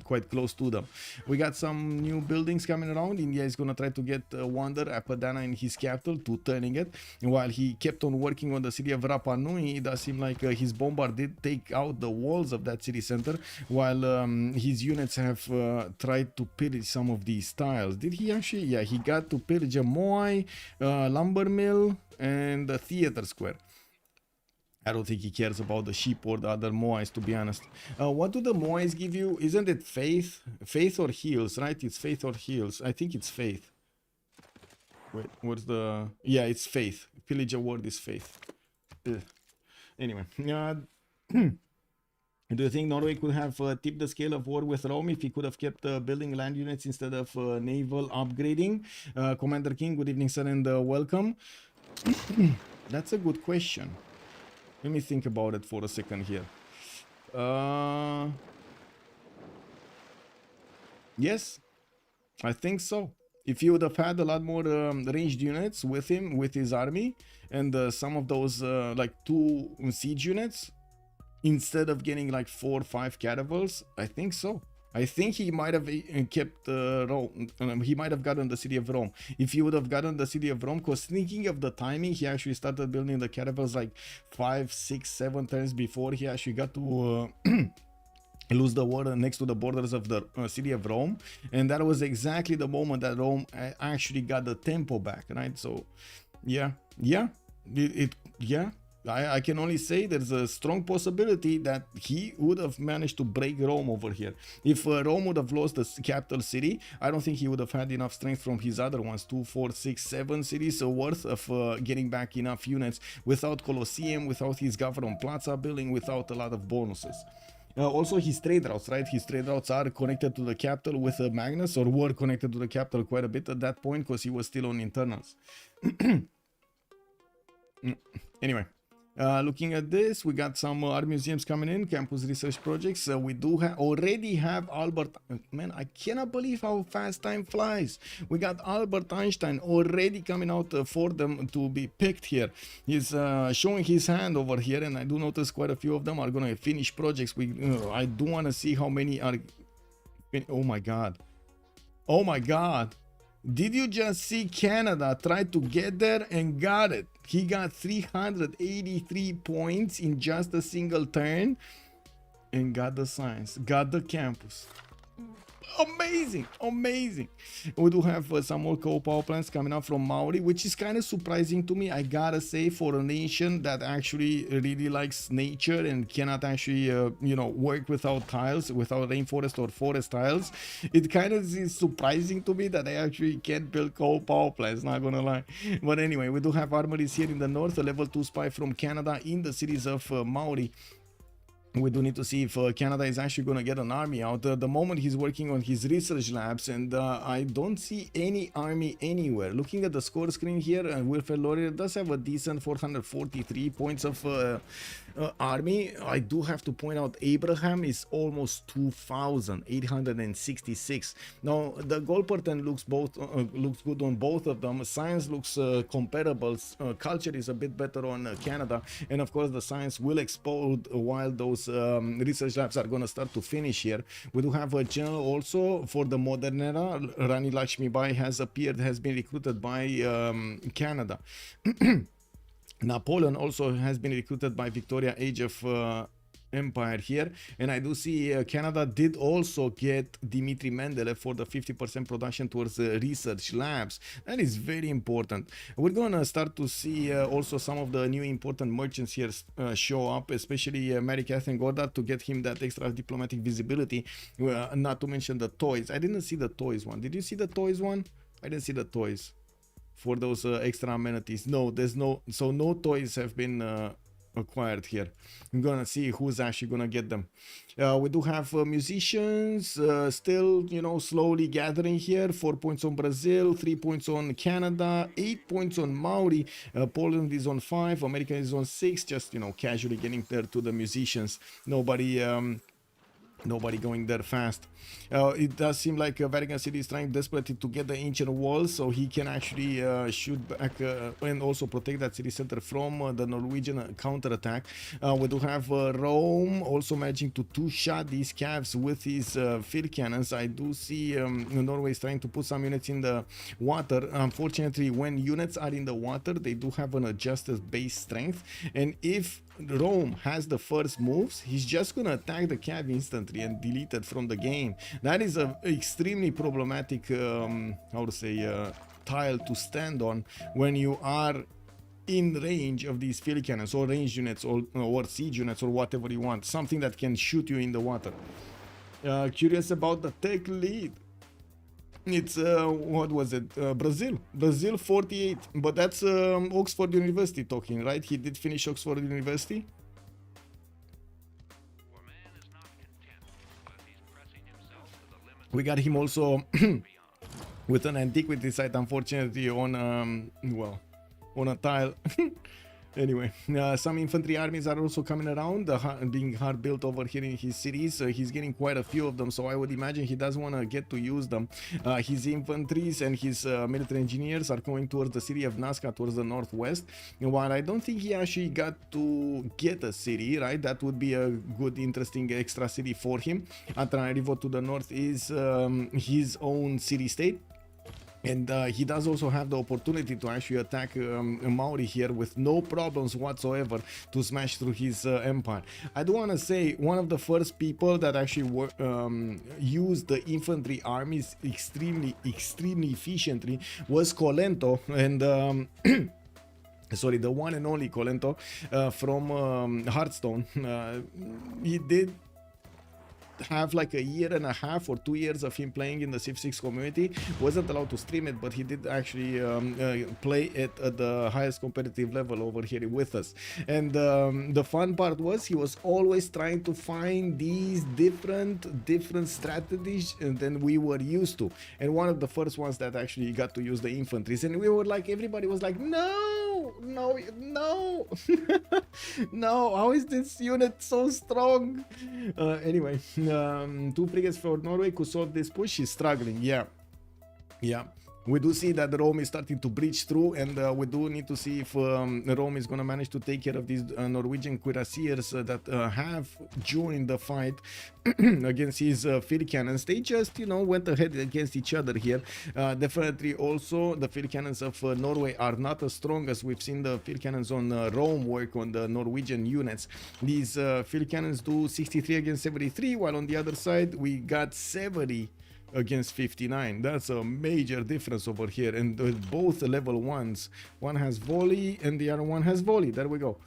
quite close to them. We got some new buildings coming around. India is going to try to get Wonder Apadana in his capital to turning it. While he kept on working on the city of Rapa Nui, it does seem like his bombard did take out the walls of that city center, while his units have tried to pillage some of these tiles. Did he actually? Yeah, he got to pillage a Moai, lumber mill, and the theater square. I don't think he cares about the sheep or the other Moais, to be honest. What do the Moais give you? Isn't it faith? Faith or heals, right? It's faith or heals. I think it's faith. Wait, what's the... Yeah, it's faith. Pillage award is faith. Ugh. Anyway. Do you think Norway could have tipped the scale of war with Rome if he could have kept building land units instead of naval upgrading? Commander King, good evening, sir, and welcome. That's a good question. Let me think about it for a second here. Yes, I think so. If he would have had a lot more ranged units with him, with his army, and some of those like 2 siege units, instead of getting like 4 or 5 caravels, I think so. I think he might have kept Rome. He might have gotten the city of Rome. If he would have gotten the city of Rome, because thinking of the timing, he actually started building the caravels like 5, 6, 7 times before he actually got to lose the war next to the borders of the city of Rome, and that was exactly the moment that Rome actually got the tempo back, right? So, yeah, I can only say there's a strong possibility that he would have managed to break Rome over here. If Rome would have lost the capital city, I don't think he would have had enough strength from his other ones, 2, 4, 6, 7 cities worth of getting back enough units without Colosseum, without his government plaza building, without a lot of bonuses. Also his trade routes, right? His trade routes are connected to the capital with Magnus, or were connected to the capital quite a bit at that point because he was still on internals. Anyway. Looking at this, we got some art museums coming in, campus research projects. We do already have Albert. Man, I cannot believe how fast time flies. We got Albert Einstein already coming out for them to be picked here. He's showing his hand over here, and I do notice quite a few of them are going to finish projects. I do want to see how many are. Oh my god! Oh my god! Did you just see Canada try to get there and got it? He got 383 points in just a single turn and got the Sáenz, got the campus. Amazing, amazing. We do have some more coal power plants coming up from Maori, which is kind of surprising to me, I gotta say, for a nation that actually really likes nature and cannot actually work without tiles, without rainforest or forest tiles. It kind of is surprising to me that they actually can't build coal power plants, not gonna lie. But anyway, we do have armories here in the north, a level 2 spy from Canada in the cities of Maori. We do need to see if Canada is actually going to get an army out. The moment he's working on his research labs, and I don't see any army anywhere. Looking at the score screen here, Wilfred Laurier does have a decent 443 points of army. I do have to point out Abraham is almost 2,866. Now the goal pattern looks good on both of them. Science looks comparable. Culture is a bit better on Canada, and of course the science will explode while those research labs are going to start to finish here. We do have a general also for the modern era. Rani Lakshmi Bai has been recruited by Canada. Napoleon also has been recruited by Victoria Age of Empire here, and I do see Canada did also get Dmitry Mendeleev for the 50% production towards research labs. That is very important. We're gonna start to see also some of the new important merchants here show up, especially Mary Catherine Goddard, to get him that extra diplomatic visibility, not to mention the toys. I didn't see the toys one. Did you see the toys one? I didn't see the toys for those extra amenities. No, there's no toys have been acquired here. I'm gonna see who's actually gonna get them. We do have musicians still, slowly gathering here. 4 points on Brazil, 3 points on Canada, 8 points on Maori. Poland is on 5, America is on 6. Just casually getting there to the musicians. Nobody going there fast. It does seem like Varangian City is trying desperately to get the ancient walls so he can actually shoot back and also protect that city center from the Norwegian counterattack. We do have Rome also managing to two-shot these cavs with his field cannons. I do see Norway is trying to put some units in the water. Unfortunately, when units are in the water, they do have an adjusted base strength, and if Rome has the first moves, he's just gonna attack the cav instantly and delete it from the game. That is a extremely problematic tile to stand on when you are in range of these field cannons or range units or siege units or whatever you want, something that can shoot you in the water. Curious about the tech lead. It's what was it? Brazil 48, but that's Oxford University talking, right? He did finish Oxford University. We got him also with an antiquity site, unfortunately, on a tile. Anyway, some infantry armies are also coming around, being hard built over here in his cities. He's getting quite a few of them, so I would imagine he does want to get to use them. His infantries and his military engineers are going towards the city of Nazca, towards the northwest. And while I don't think he actually got to get a city, right, that would be a good, interesting extra city for him. Antananarivo to the north is his own city-state. And he does also have the opportunity to actually attack Maori here with no problems whatsoever to smash through his empire. I do want to say one of the first people that actually used the infantry armies extremely efficiently was Colento, and sorry, the one and only Colento from Hearthstone. He did have like a year and a half or 2 years of him playing in the Civ6 community. Wasn't allowed to stream it, but he did actually play it at the highest competitive level over here with us. And the fun part was he was always trying to find these different strategies than we were used to. And one of the first ones that actually got to use the infantries, and we were like, everybody was like, no, no, how is this unit so strong? Anyway, 2 frigates for Norway could solve this push. She's struggling. Yeah. We do see that Rome is starting to breach through, and we do need to see if Rome is going to manage to take care of these Norwegian cuirassiers that have joined the fight against his field cannons. They just, you know, went ahead against each other here. Definitely also the field cannons of Norway are not as strong as we've seen the field cannons on Rome work on the Norwegian units. These field cannons do 63 against 73, while on the other side we got 70 against 59. That's a major difference over here, and both level 1s. One has volley and the other one has volley. There we go.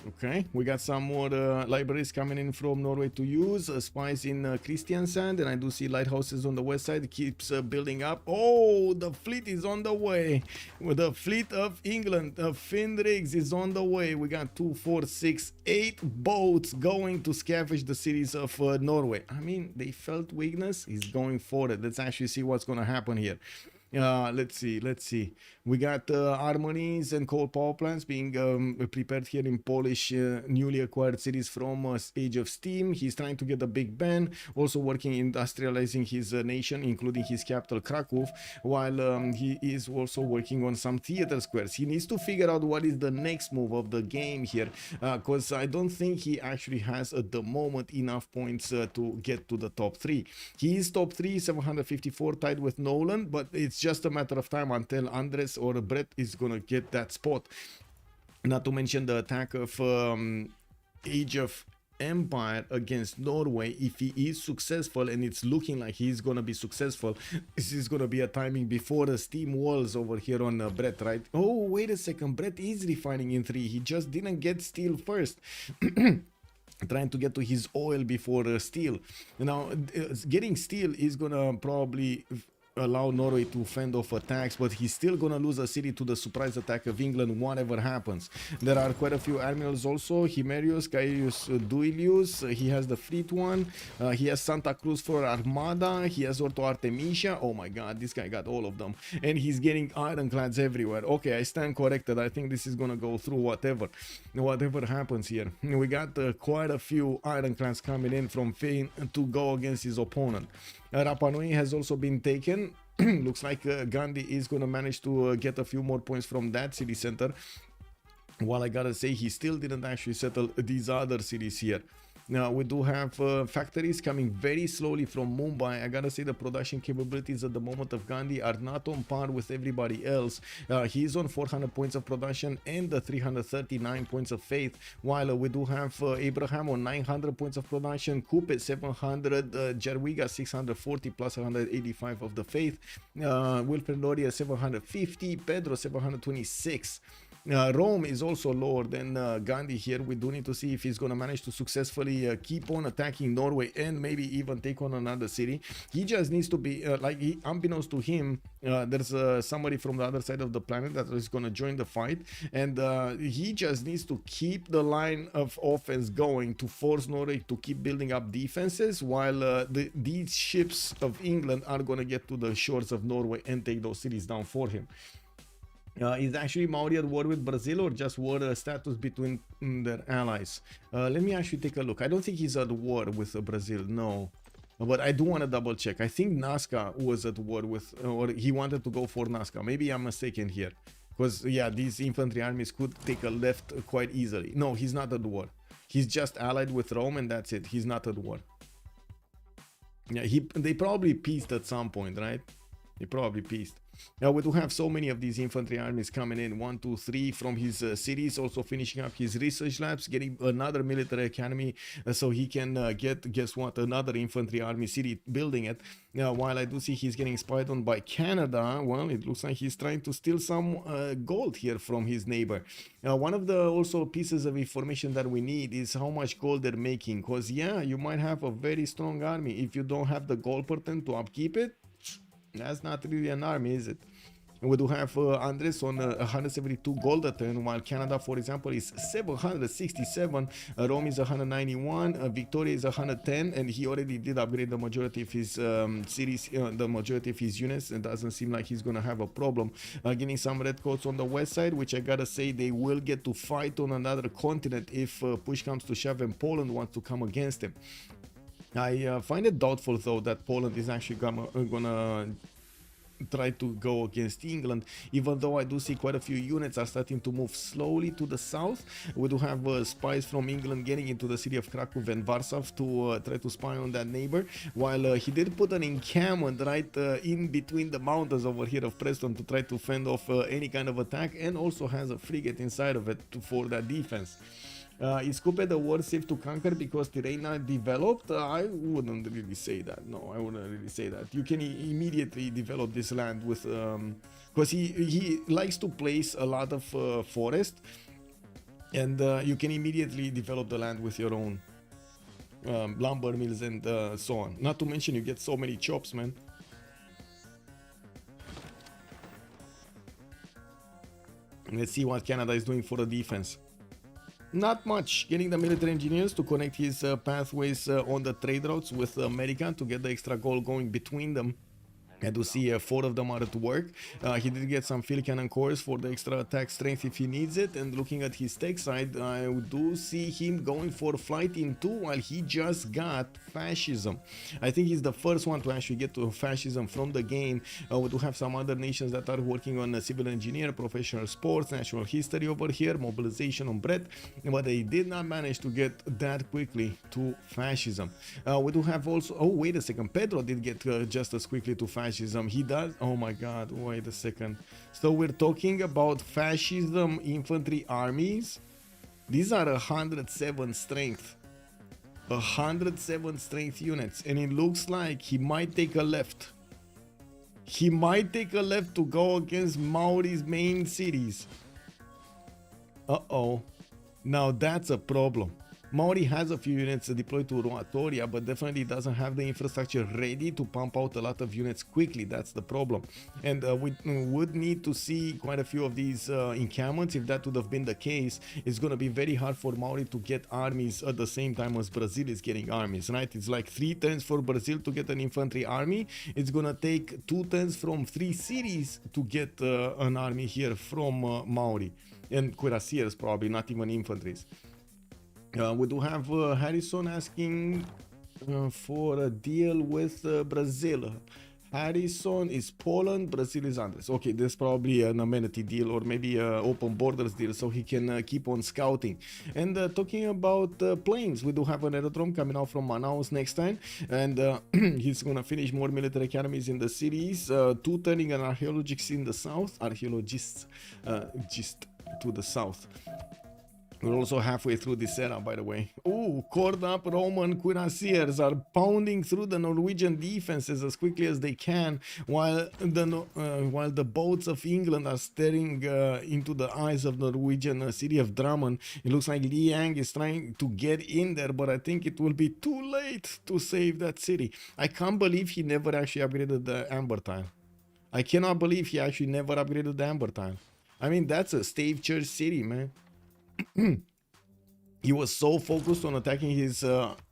Okay, we got some more libraries coming in from Norway to use. Spies in Kristiansand, and I do see lighthouses on the west side. It keeps building up. Oh, the fleet is on the way. The fleet of England, Finrigs, is on the way. We got 2, 4, 6, 8 boats going to scavenge the cities of Norway. I mean, they felt weakness. He's going for it. Let's actually see what's going to happen here. Let's see. We got armories and coal power plants being prepared here in Polish newly acquired cities from Age of Steam. He's trying to get a big ban, also working industrializing his nation, including his capital Krakow, while he is also working on some theater squares. He needs to figure out what is the next move of the game here, because I don't think he actually has at the moment enough points to get to the top 3. He is top 3, 754, tied with Nolan, but it's just a matter of time until Andres or Brett is gonna get that spot. Not to mention the attack of Age of Empire against Norway. If he is successful, and it's looking like he's gonna be successful, this is gonna be a timing before the steam walls over here on Brett, right? Oh, wait a second, Brett is refining in 3. He just didn't get steel first. Trying to get to his oil before steel. Now, getting steel is gonna probably allow Norway to fend off attacks, but he's still gonna lose a city to the surprise attack of England, whatever happens. There are quite a few admirals also. Himerius, Caius Duilius, he has the fleet one. He has Santa Cruz for Armada. He has Orto Artemisia. Oh my god, this guy got all of them. And he's getting ironclads everywhere. Okay, I stand corrected. I think this is gonna go through whatever happens here. We got quite a few ironclads coming in from Finn to go against his opponent. Rapa Nui has also been taken. Looks like Gandhi is going to manage to get a few more points from that city center. While I gotta say, he still didn't actually settle these other cities here. Now, we do have factories coming very slowly from Mumbai. I gotta say the production capabilities at the moment of Gandhi are not on par with everybody else. He's on 400 points of production and 339 points of faith, while we do have Abraham on 900 points of production, Coupe 700, Jarwiga 640 plus 185 of the faith, Wilfred Loria 750, Pedro 726. Rome is also lower than Gandhi here. We do need to see if he's going to manage to successfully keep on attacking Norway and maybe even take on another city. He just needs to be, unbeknownst to him, there's somebody from the other side of the planet that is going to join the fight. And he just needs to keep the line of offense going to force Norway to keep building up defenses, while these ships of England are going to get to the shores of Norway and take those cities down for him. Is actually Maori at war with Brazil or just war status between their allies? Let me actually take a look. I don't think he's at war with Brazil, no. But I do want to double check. I think Nazca was at war with, or he wanted to go for Nazca. Maybe I'm mistaken here. Because, yeah, these infantry armies could take a left quite easily. No, he's not at war. He's just allied with Rome and that's it. He's not at war. Yeah, they probably peaced at some point, right? They probably peaced. Now we do have so many of these infantry armies coming in, 1, 2, 3 from his cities, also finishing up his research labs, getting another military academy so he can get, guess what, another infantry army city, building it. Now while I do see he's getting spied on by Canada, well, it looks like he's trying to steal some gold here from his neighbor. Now one of the also pieces of information that we need is how much gold they're making, because yeah, you might have a very strong army. If you don't have the gold per turn to upkeep it, that's not really an army, is it? We do have Andres on 172 gold a turn, while Canada, for example, is 767. Rome is 191. Victoria is 110, and he already did upgrade the majority of his cities, the majority of his units. It doesn't seem like he's gonna have a problem. Getting some red coats on the west side, which I gotta say they will get to fight on another continent if push comes to shove and Poland wants to come against him. I find it doubtful though that Poland is actually gonna try to go against England, even though I do see quite a few units are starting to move slowly to the south. We do have spies from England getting into the city of Krakow and Warsaw to try to spy on that neighbor, while he did put an encampment right in between the mountains over here of Preston to try to fend off any kind of attack, and also has a frigate inside of it for that defense. Is Kupe the worst safe to conquer because terrain not developed? I wouldn't really say that. No, I wouldn't really say that. You can immediately develop this land with because he likes to place a lot of forest, and you can immediately develop the land with your own lumber mills and so on. Not to mention you get so many chops, man. Let's see what Canada is doing for the defense. Not much. Getting the military engineers to connect his pathways on the trade routes with America to get the extra gold going between them. I do see 4 of them are at work. He did get some field cannon cores for the extra attack strength if he needs it. And looking at his tech side, I do see him going for flight in 2 while he just got fascism. I think he's the first one to actually get to fascism from the game. We do have some other nations that are working on civil engineer, professional sports, national history over here, mobilization on bread, but they did not manage to get that quickly to fascism. We do have also, oh wait a second, Pedro did get just as quickly to fascism. He does. Oh my god, wait a second. So we're talking about fascism infantry armies. These are 107 strength. 107 strength units, and it looks like he might take a left. He might take a left to go against Maori's main cities. Uh-oh. Now that's a problem. Maori has a few units deployed to Roatoria, but definitely doesn't have the infrastructure ready to pump out a lot of units quickly. That's the problem. And we would need to see quite a few of these encampments. If that would have been the case, it's going to be very hard for Maori to get armies at the same time as Brazil is getting armies, right? It's like 3 turns for Brazil to get an infantry army. It's going to take 2 turns from 3 cities to get an army here from Maori. And cuirassiers probably, not even infantries. We do have Harrison asking for a deal with Brazil. Harrison is Poland, Brazil is Andres. Okay, there's probably an amenity deal or maybe an open borders deal so he can keep on scouting. And talking about planes, we do have an aerodrome coming out from Manaus next time, and he's gonna finish more military academies in the cities, 2 turning an archaeologist in the south, just to the south. We're also halfway through this era, by the way. Ooh, cored up Roman cuirassiers are pounding through the Norwegian defenses as quickly as they can, while the boats of England are staring into the eyes of the Norwegian city of Drammen. It looks like Liang is trying to get in there, but I think it will be too late to save that city. I can't believe he never actually upgraded the amber tile. I cannot believe he actually never upgraded the amber tile. I mean, that's a stave church city, man. He was so focused on attacking his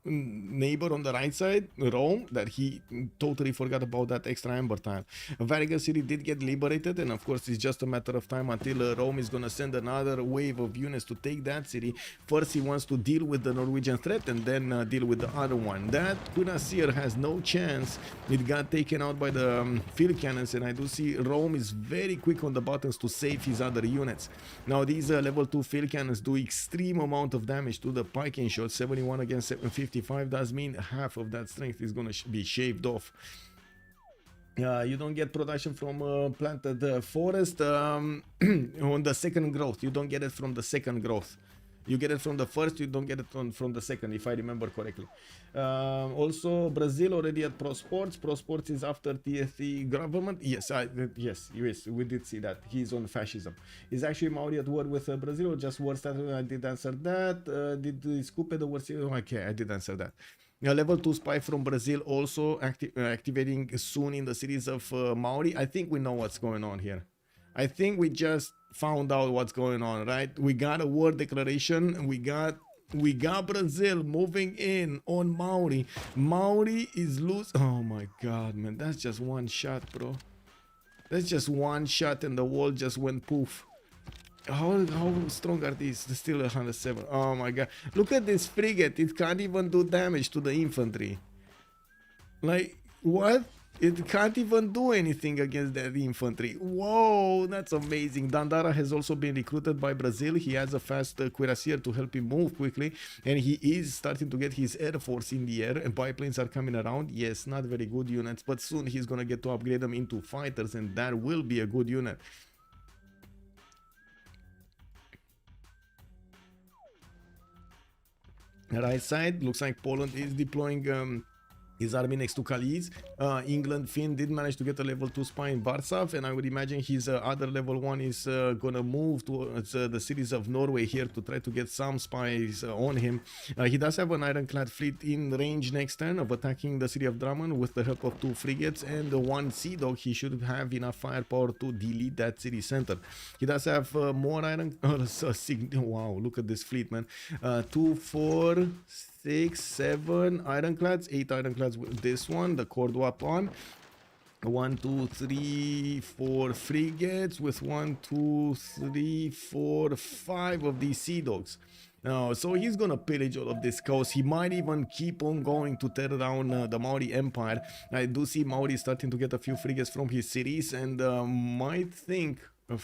neighbor on the right side, Rome, that he totally forgot about that extra amber tile. Varangian city did get liberated, and of course it's just a matter of time until Rome is gonna send another wave of units to take that city. First he wants to deal with the Norwegian threat and then deal with the other one. That Cuirassier has no chance. It got taken out by the field cannons, and I do see Rome is very quick on the buttons to save his other units. Now these level 2 field cannons do extreme amount of damage to the piking shot. 71 against 755 does mean half of that strength is gonna be shaved off. You don't get production from planted forest on the second growth. You don't get it from the second growth. You get it from the first, you don't get it from the second, if I remember correctly. Also, Brazil already at Pro Sports. Pro Sports is after TSC government. Yes, yes, we did see that. He's on fascism. Is actually Maori at war with Brazil or just war status? I did answer that. Did Scoop the war? Okay, I did answer that. Level 2 spy from Brazil also activating soon in the series of Maori. I think we know what's going on here. I think we just found out what's going on, right? We got a war declaration. We got Brazil moving in on Maori. Maori is loose. Oh my god, man, that's just one shot, bro. That's just one shot and the wall just went poof. How strong are these? They're still 107. Oh my god, look at this frigate. It can't even do damage to the infantry. Like, what? It can't even do anything against that infantry. Whoa, that's amazing. Dandara has also been recruited by Brazil. He has a fast cuirassier to help him move quickly, and he is starting to get his air force in the air, and biplanes are coming around. Yes, not very good units, but soon he's gonna get to upgrade them into fighters, and that will be a good unit. Right side, looks like Poland is deploying his army next to Calais. England, Finn did manage to get a level 2 spy in Warsaw, and I would imagine his other level 1 is gonna move towards the cities of Norway here to try to get some spies on him. He does have an ironclad fleet in range next turn of attacking the city of Drammen with the help of 2 frigates and 1 sea dog. He should have enough firepower to delete that city center. He does have more iron. Wow, look at this fleet, man. 2, 4, 6, 7 ironclads, 8 ironclads with this one, the Cordovan. 1, 2, 3, 4 frigates with 1, 2, 3, 4, 5 of these sea dogs. So he's gonna pillage all of this coast. He might even keep on going to tear down the Maori Empire. I do see Maori starting to get a few frigates from his cities, and might think of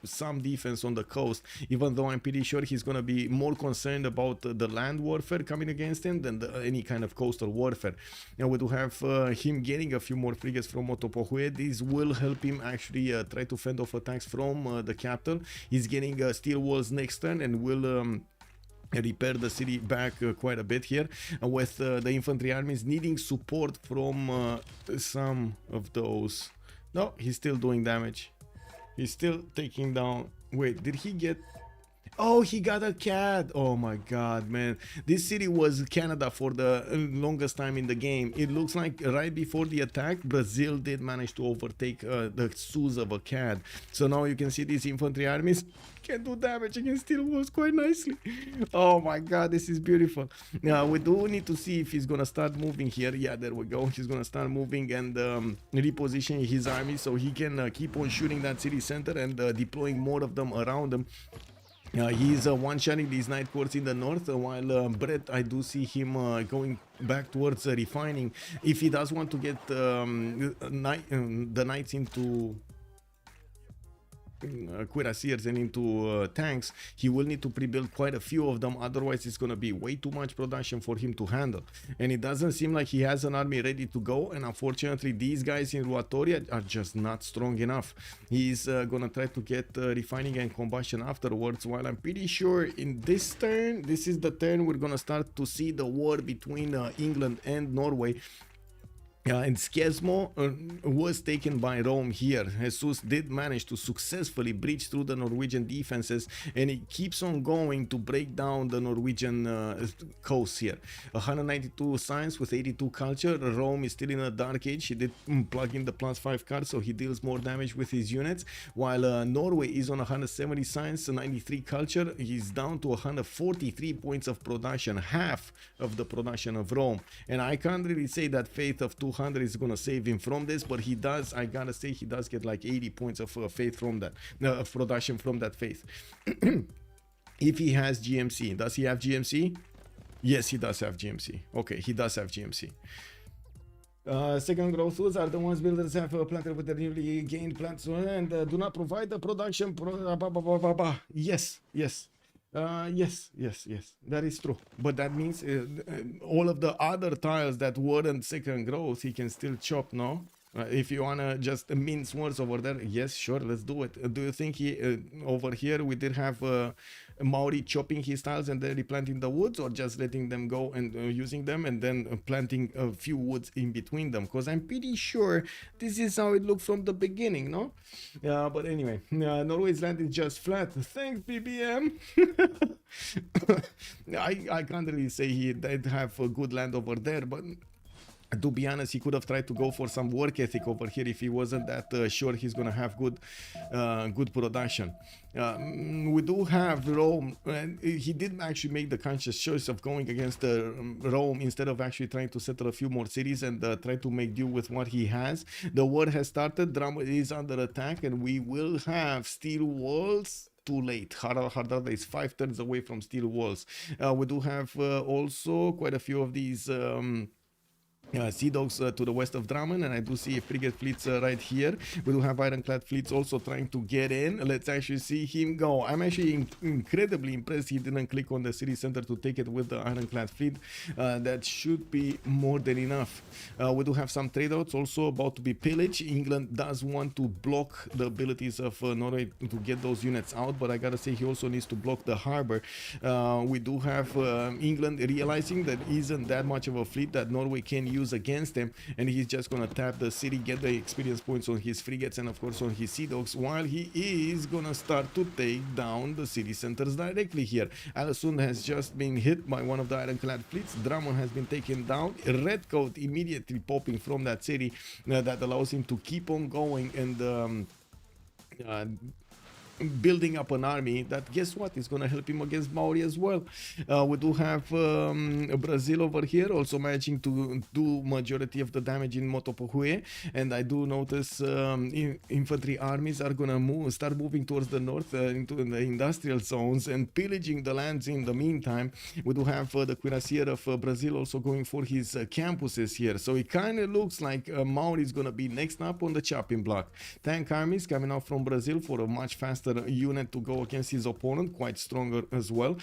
some defense on the coast, even though I'm pretty sure he's gonna be more concerned about the land warfare coming against him than any kind of coastal warfare. Now we do have him getting a few more frigates from Otto. These will help him actually try to fend off attacks from the capital. He's getting steel walls next turn and will repair the city back quite a bit here, with the infantry armies needing support from some of those. No, he's still doing damage. He's still taking down. Wait, did he get... Oh, he got a cat. Oh my god, man. This city was Canada for the longest time in the game. It looks like right before the attack, Brazil did manage to overtake the Sus of a cat. So now you can see these infantry armies can do damage against steel walls quite nicely. Oh my god, this is beautiful. Now we do need to see if he's gonna start moving here. Yeah, there we go. He's gonna start moving and repositioning his army so he can keep on shooting that city center and deploying more of them around him. He's one-shotting these night courts in the north, while Brett, I do see him going back towards refining. If he does want to get the knights into cuirassiers and into tanks, he will need to pre-build quite a few of them, otherwise it's going to be way too much production for him to handle, and it doesn't seem like he has an army ready to go, and unfortunately these guys in Ruatoria are just not strong enough. He's gonna try to get refining and combustion afterwards, while I'm pretty sure in this turn, this is the turn we're gonna start to see the war between England and Norway. And Schiesmo was taken by Rome here. Jesús did manage to successfully breach through the Norwegian defenses, and he keeps on going to break down the Norwegian coast here. 192 Sáenz with 82 culture. Rome is still in a dark age. He did plug in the +5 card, so he deals more damage with his units, while Norway is on 170 Sáenz, 93 culture. He's down to 143 points of production, half of the production of Rome. And I can't really say that Faith of 200 is gonna save him from this, but he does, I gotta say, he does get like 80 points of faith from that, of production from that faith. If he has GMC, does he have GMC? Yes, he does have GMC. Okay, he does have GMC. Second growth tools are the ones builders have planted with the newly gained plants and do not provide the production. Yes, yes. Yes, that is true. But that means all of the other tiles that weren't second growth, he can still chop, no? If you wanna just mince words over there, yes, sure, let's do it. Do you think he over here we did have Maori chopping his tiles and then replanting the woods, or just letting them go and using them and then planting a few woods in between them? Because I'm pretty sure this is how it looked from the beginning, no? But anyway, Norway's land is just flat. Thanks, BBM. I can't really say he did have a good land over there, but to be honest, he could have tried to go for some work ethic over here if he wasn't that sure he's gonna have good production. We do have Rome, and he did actually make the conscious choice of going against Rome instead of actually trying to settle a few more cities and try to make do with what he has. The war has started, Drama is under attack, and we will have steel walls. Too late. Harald is 5 turns away from steel walls. We do have also quite a few of these sea dogs to the west of Drammen, and I do see frigate fleets right here. We do have ironclad fleets also trying to get in. Let's actually see him go. I'm actually incredibly impressed he didn't click on the city center to take it with the ironclad fleet. That should be more than enough. We do have some trade outs also about to be pillaged. England does want to block the abilities of Norway to get those units out, but I gotta say he also needs to block the harbor. We do have England realizing that isn't that much of a fleet that Norway can use against him, and he's just gonna tap the city, get the experience points on his frigates and of course on his sea dogs, while he is gonna start to take down the city centers directly here. Alden has just been hit by one of the ironclad fleets. Drummond has been taken down. Redcoat immediately popping from that city that allows him to keep on going and building up an army that, guess what, is going to help him against Maori as well. We do have Brazil over here also managing to do majority of the damage in Motopohue, and I do notice infantry armies are going to start moving towards the north into the industrial zones and pillaging the lands in the meantime. We do have the cuirassier of Brazil also going for his campuses here, so it kind of looks like Maori is going to be next up on the chopping block. Tank armies coming out from Brazil for a much faster unit to go against his opponent, quite stronger as well.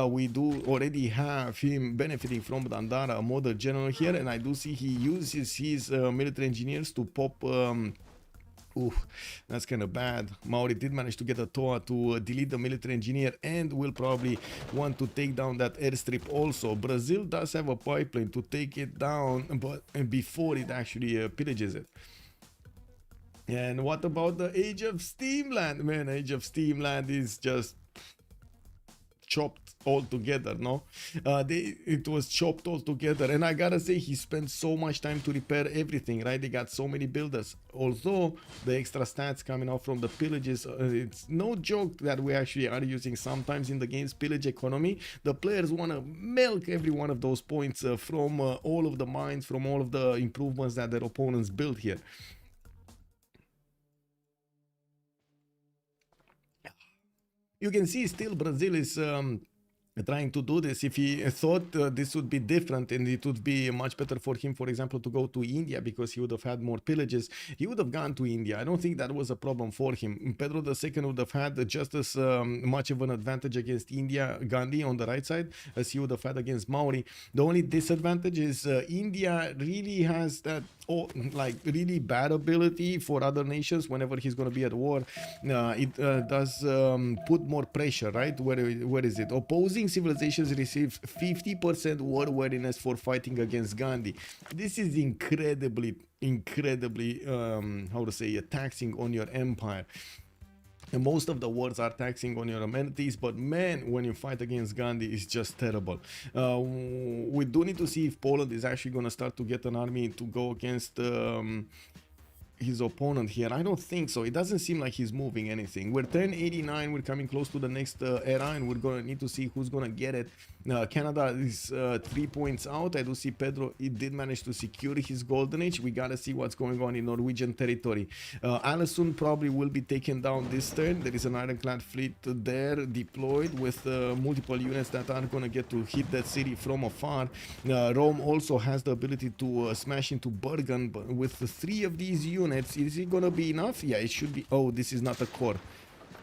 We do already have him benefiting from Dandara, a model general here, and I do see he uses his military engineers to pop that's kind of bad. Maori did manage to get a Toa to delete the military engineer and will probably want to take down that airstrip also. Brazil does have a pipeline to take it down, but before it actually pillages it. And what about the Age of Steamland? Man, Age of Steamland is just chopped all together, no? It was chopped all together, and I gotta say he spent so much time to repair everything, right? They got so many builders. Although the extra stats coming out from the pillages, it's no joke that we actually are using sometimes in the game's pillage economy. The players want to milk every one of those points from all of the mines, from all of the improvements that their opponents built here. You can see still Brazil is trying to do this. If he thought this would be different and it would be much better for him, for example, to go to India because he would have had more pillages, he would have gone to India. I don't think that was a problem for him. Pedro II would have had just as much of an advantage against India, Gandhi on the right side, as he would have had against Maori. The only disadvantage is India really has that like really bad ability for other nations whenever he's going to be at war. It does put more pressure, right? Where is it? Opposing emerging civilizations receive 50% war readiness for fighting against Gandhi. This is incredibly, how to say, taxing on your empire. And most of the wars are taxing on your amenities, but man, when you fight against Gandhi, it's just terrible. We do need to see if Poland is actually going to start to get an army to go against his opponent here. I don't think so. It doesn't seem like he's moving anything. We're turn 89. We're coming close to the next era, and we're going to need to see who's going to get it. Canada is 3 points out. I do see Pedro. He did manage to secure his golden age. We got to see what's going on in Norwegian territory. Alison probably will be taken down this turn. There is an ironclad fleet there deployed with multiple units that are going to get to hit that city from afar. Rome also has the ability to smash into Bergen, but with the 3 of these units, is it going to be enough? Yeah, it should be. Oh, this is not a core.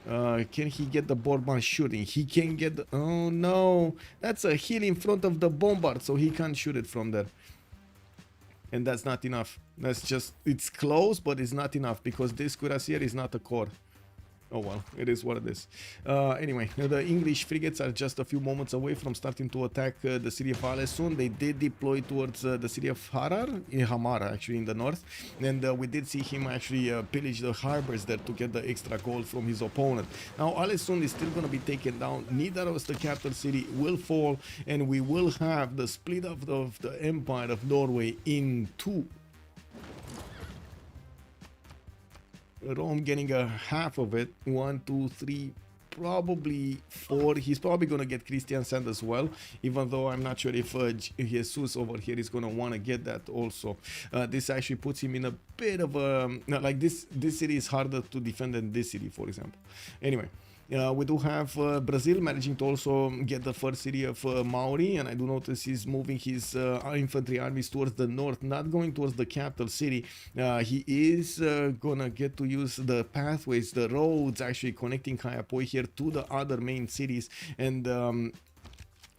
Can he get the boardman shooting? He can get the, oh no, that's a hill in front of the bombard, so he can't shoot it from there. And that's not enough. That's just, it's close, but it's not enough because this cuirassier is not a core. Oh well, it is what it is. Anyway, the English frigates are just a few moments away from starting to attack the city of Alesund. They did deploy towards the city of Hamara, actually in the north. And we did see him actually pillage the harbors there to get the extra gold from his opponent. Now Alesund is still going to be taken down. Nidaros, the capital city, will fall. And we will have the split of the Empire of Norway in 2. Rome getting a half of it. 1, 2, 3, probably 4. He's probably gonna get Christian Sand as well, even though I'm not sure if Jesús over here is gonna want to get that also. This actually puts him in a bit of a, like this city is harder to defend than this city, for example. Anyway, we do have Brazil managing to also get the first city of Maori, and I do notice he's moving his infantry armies towards the north, not going towards the capital city. He is gonna get to use the pathways, the roads actually connecting Kayapoi here to the other main cities, and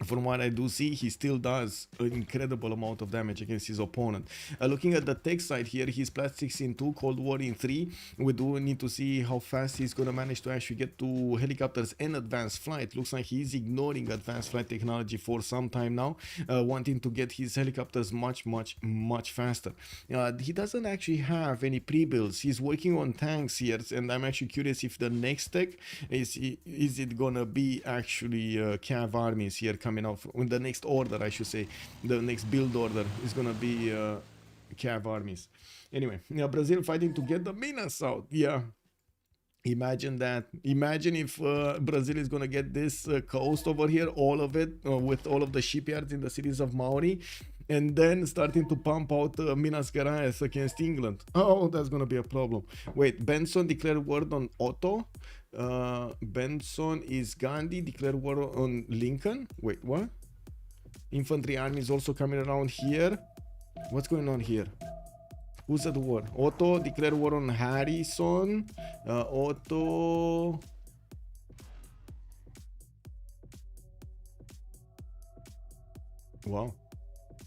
from what I do see, he still does an incredible amount of damage against his opponent. Looking at the tech side here, he's plastics in 2, Cold War in 3. We do need to see how fast he's going to manage to actually get to helicopters and advanced flight. Looks like he's ignoring advanced flight technology for some time now, wanting to get his helicopters much faster. He doesn't actually have any pre-builds. He's working on tanks here, and I'm actually curious if the next tech is it going to be actually cav armies here coming out in the next order. I should say the next build order is gonna be cav armies. Anyway, Brazil fighting to get the minas out. Yeah, imagine that. Imagine if Brazil is gonna get this coast over here, all of it, with all of the shipyards in the cities of Maori, and then starting to pump out Minas Gerais against England. Oh, that's gonna be a problem. Wait, Benson declared war on Otto. Benson is Gandhi, declared war on Lincoln. Wait, what? Infantry army is also coming around here. What's going on here? Who's at the war? Otto declared war on Harrison. Otto. Wow.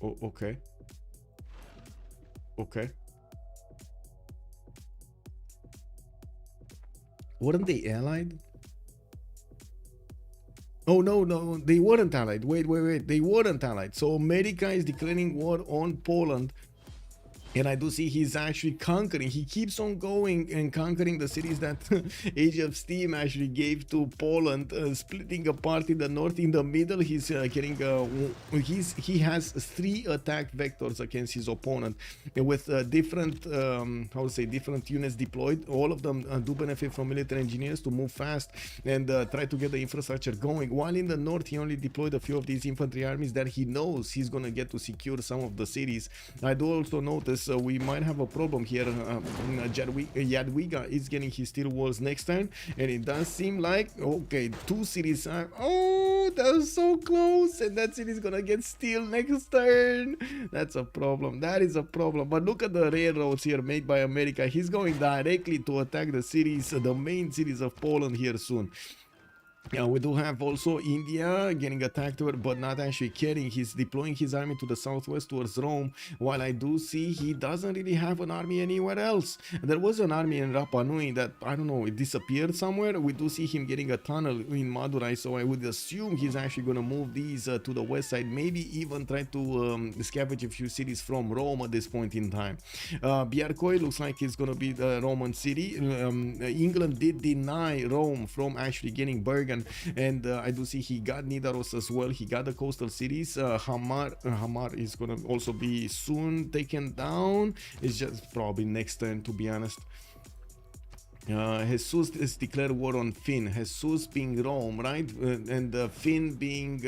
Oh, okay. Okay. Weren't they allied? Oh, no, they weren't allied. Wait. They weren't allied. So America is declaring war on Poland. And I do see he's actually conquering. He keeps on going and conquering the cities that Age of Steam actually gave to Poland, splitting apart in the north. In the middle, he's getting he has 3 attack vectors against his opponent, with different different units deployed. All of them do benefit from military engineers to move fast and try to get the infrastructure going. While in the north, he only deployed a few of these infantry armies that he knows he's gonna get to secure some of the cities. I do also notice we might have a problem here. Jadwiga is getting his steel walls next turn, and it does seem like, okay, 2 cities are, oh, that was so close, and that city is gonna get steel next turn. That's a problem. That is a problem. But look at the railroads here made by America. He's going directly to attack the cities, the main cities of Poland here soon. We do have also India getting attacked, but not actually caring. He's deploying his army to the southwest towards Rome, while I do see he doesn't really have an army anywhere else. There was an army in Rapa Nui that, I don't know, it disappeared somewhere. We do see him getting a tunnel in Madurai, so I would assume he's actually going to move these to the west side, maybe even try to scavenge a few cities from Rome at this point in time. Biarcoi looks like it's going to be the Roman city. England did deny Rome from actually getting Bergen, and I do see he got Nidaros as well. He got the coastal cities. Hamar is gonna also be soon taken down. It's just probably next turn, to be honest. Jesus has declared war on Finn. Jesus being Rome, right? And Finn being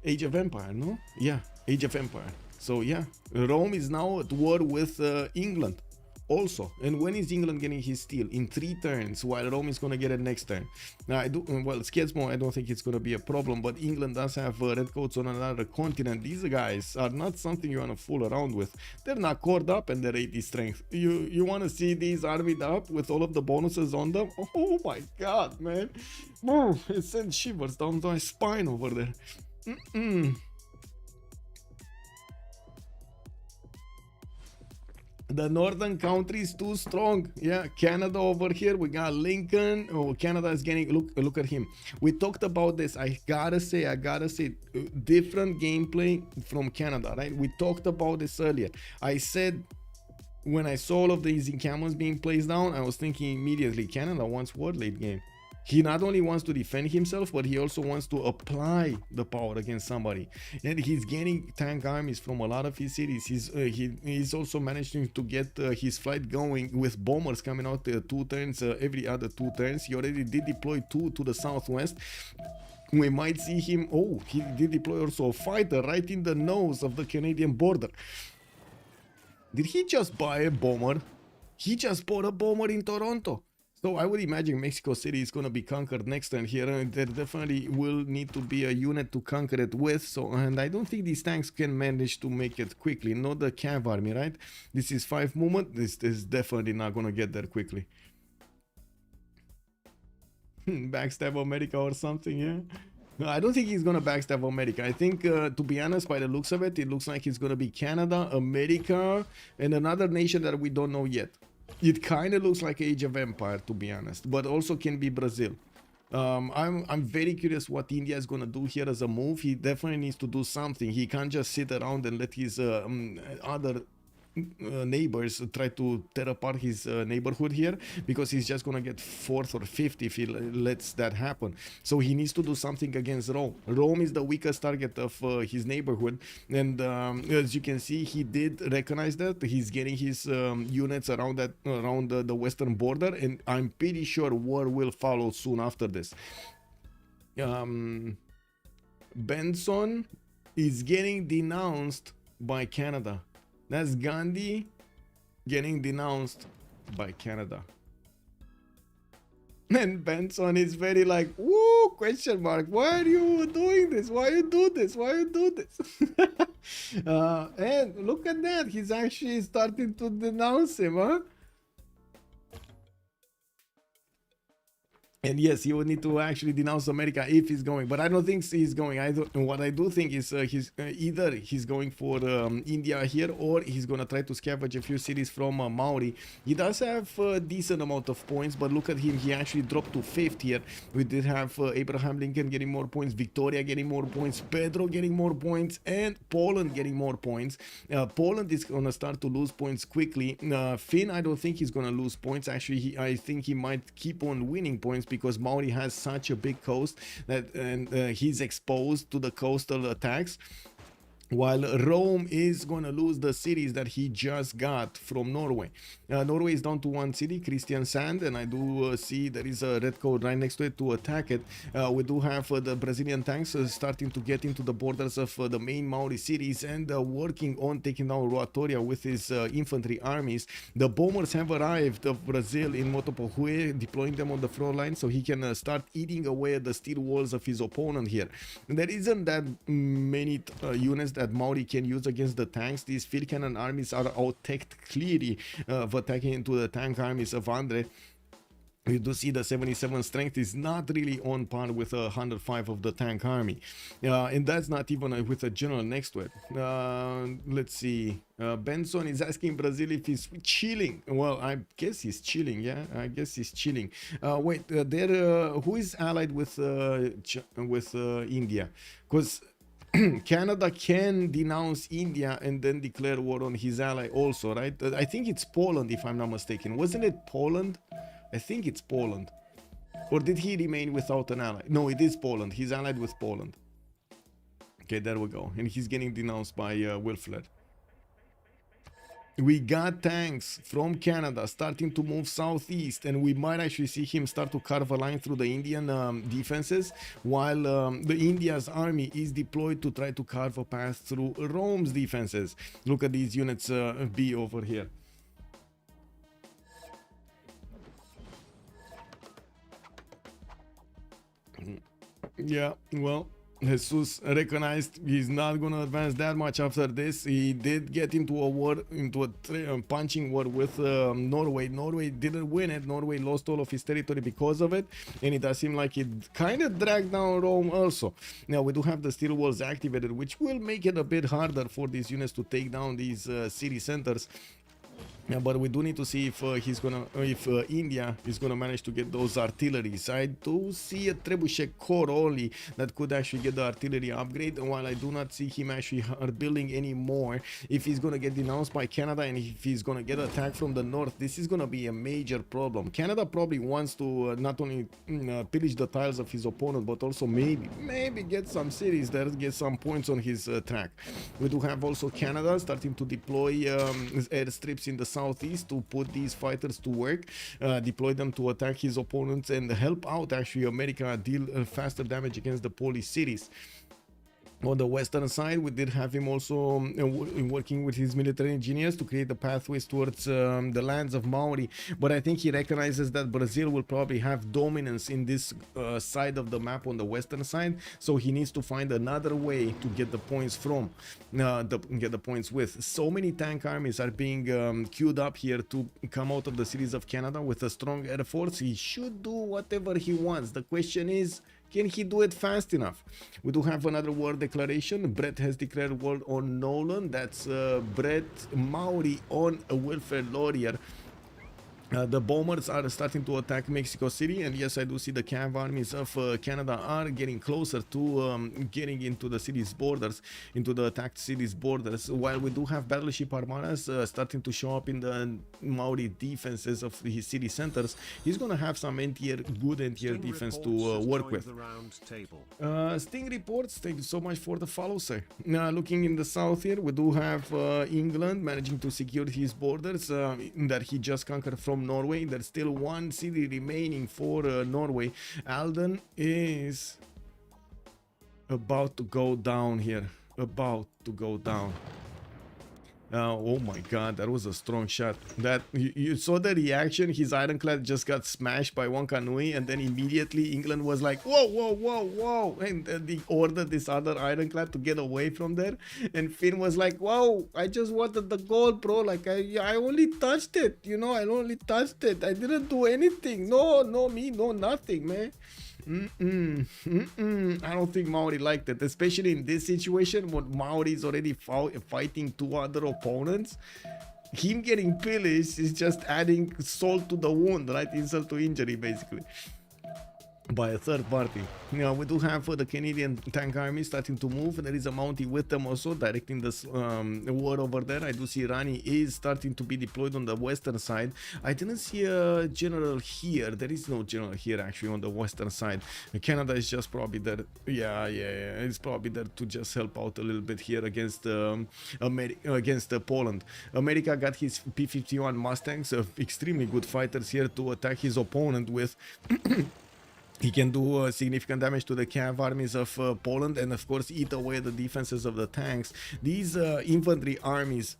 Age of Empire, no? Yeah, Age of Empire. So yeah, Rome is now at war with England also. And when is England getting his steel? In 3 turns, while Rome is gonna get it next turn. Now I do, well, Sketsmo, I don't think it's gonna be a problem, but England does have redcoats on another continent. These guys are not something you wanna fool around with. They're not cored up and they're 80 strength. You wanna see these armied up with all of the bonuses on them? Oh my god, man. Oh, it sends shivers down my spine over there. The northern country is too strong. Yeah, Canada over here, we got Lincoln. Oh, Canada is getting, look at him. We talked about this. I gotta say, different gameplay from Canada, right? We talked about this earlier. I said when I saw all of these encampments being placed down, I was thinking immediately, Canada wants war late game. He not only wants to defend himself, but he also wants to apply the power against somebody. And he's getting tank armies from a lot of his cities. He's also managing to get his flight going with bombers coming out 2 turns every other 2 turns. He already did deploy 2 to the southwest. We might see him. Oh, he did deploy also a fighter right in the nose of the Canadian border. Did he just buy a bomber? He just bought a bomber in Toronto. So I would imagine Mexico City is going to be conquered next turn here, and there definitely will need to be a unit to conquer it with. So, and I don't think these tanks can manage to make it quickly. Not the cav army, right? This is 5 movement. This is definitely not going to get there quickly. Backstab America or something, yeah? No, I don't think he's going to backstab America. I think, to be honest, by the looks of it, it looks like it's going to be Canada, America, and another nation that we don't know yet. It kind of looks like Age of Empire, to be honest, but also can be Brazil. I'm very curious what India is gonna do here as a move. He definitely needs to do something. He can't just sit around and let his other neighbors try to tear apart his neighborhood here, because he's just gonna get 4th or 5th if he lets that happen. So he needs to do something against Rome. Rome is the weakest target of his neighborhood, and as you can see, he did recognize that. He's getting his units around that, around the western border, and I'm pretty sure war will follow soon after this. Benson is getting denounced by Canada. That's Gandhi getting denounced by Canada. And Benson is very like, woo, question mark. Why are you doing this? Why you do this? Why you do this? And look at that. He's actually starting to denounce him, huh? And yes, he would need to actually denounce America if he's going, but I don't think he's going. What I do think is either he's going for India here, or he's gonna try to scavenge a few cities from Maori. He does have a decent amount of points, but look at him. He actually dropped to 5th here. We did have Abraham Lincoln getting more points, Victoria getting more points, Pedro getting more points, and Poland getting more points. Poland is gonna start to lose points quickly. Finn, I don't think he's gonna lose points. Actually, I think he might keep on winning points, because Maori has such a big coast that he's exposed to the coastal attacks, while Rome is gonna lose the cities that he just got from Norway. Norway is down to 1 city, Kristiansand, and I do see there is a red code right next to it to attack it. We do have the Brazilian tanks starting to get into the borders of the main Maori cities, and working on taking down Roatoria with his infantry armies. The bombers have arrived of Brazil in Motopohue, deploying them on the front line so he can start eating away at the steel walls of his opponent here. There isn't that many units that Maori can use against the tanks. These field cannon armies are out-teched clearly of attacking into the tank armies of Andre. You do see the 77 strength is not really on par with 105 of the tank army, and that's not even with a general next to it. Let's see. Benson is asking Brazil if he's chilling. Well, I guess he's chilling. Yeah, I guess he's chilling. Wait, who is allied with India? Because Canada can denounce India and then declare war on his ally also, right? I think it's Poland, if I'm not mistaken. Wasn't it Poland? I think it's Poland. Or did he remain without an ally? No, it is Poland. He's allied with Poland. Okay, there we go. And he's getting denounced by Wilfred. We got tanks from Canada starting to move southeast, and we might actually see him start to carve a line through the Indian defenses, while the India's army is deployed to try to carve a path through Rome's defenses. Look at these units be over here. Yeah, well, Jesús recognized he's not gonna advance that much after this. He did get into a war, into a punching war with Norway. Norway didn't win it. Norway lost all of his territory because of it, and it does seem like it kind of dragged down Rome also. Now we do have the steel walls activated, which will make it a bit harder for these units to take down these city centers. Yeah, but we do need to see if India is gonna manage to get those artilleries. I do see a trebuchet core only that could actually get the artillery upgrade, and while I do not see him actually building any more, if he's gonna get denounced by Canada and if he's gonna get attacked from the north, this is gonna be a major problem. Canada probably wants to not only pillage the tiles of his opponent, but also maybe get some cities there, get some points on his track. We do have also Canada starting to deploy airstrips in the southeast to put these fighters to work, deploy them to attack his opponents and help out actually America deal faster damage against the Polish cities. On the western side, we did have him also working with his military engineers to create the pathways towards the lands of Maori, but I think he recognizes that Brazil will probably have dominance in this side of the map on the western side, so he needs to find another way to get the points from, get the points with. So many tank armies are being queued up here to come out of the cities of Canada with a strong air force. He should do whatever he wants. The question is, can he do it fast enough? We do have another war declaration. Brett has declared war on Nolan. That's Brett Maori on Wilfred Laurier. The bombers are starting to attack Mexico City, and yes, I do see the cav armies of Canada are getting closer to getting into the city's borders, into the attacked city's borders, while we do have battleship armadas starting to show up in the Maori defenses of his city centers. He's gonna have some good NTR defense to work with. Sting reports, thank you so much for the follow, sir. Now, looking in the south here, we do have England managing to secure his borders that he just conquered from Norway. There's still one city remaining for Norway. Alden is about to go down here. About to go down. Oh my god, that was a strong shot. That you saw the reaction. His ironclad just got smashed by one canoe, and then immediately England was like, whoa, whoa, whoa, whoa, and they ordered this other ironclad to get away from there. And Finn was like, whoa, I just wanted the gold, bro. Like I only touched it, you know, I only touched it. I didn't do anything. No, nothing, man. I don't think Maori liked it, especially in this situation when Maori is already fighting two other opponents. Him getting pillaged is just adding salt to the wound, right? Insult to injury, basically, by a third party. Now we do have the Canadian tank army starting to move, and there is a Mountie with them also directing this war over there. I do see Rani is starting to be deployed on the western side. I didn't see a general here. There is no general here actually on the western side. Canada is just probably there. Yeah, it's probably there to just help out a little bit here against against Poland. America got his P-51 Mustangs, extremely good fighters here to attack his opponent with. He can do significant damage to the cav armies of Poland, and of course eat away the defenses of the tanks. These infantry armies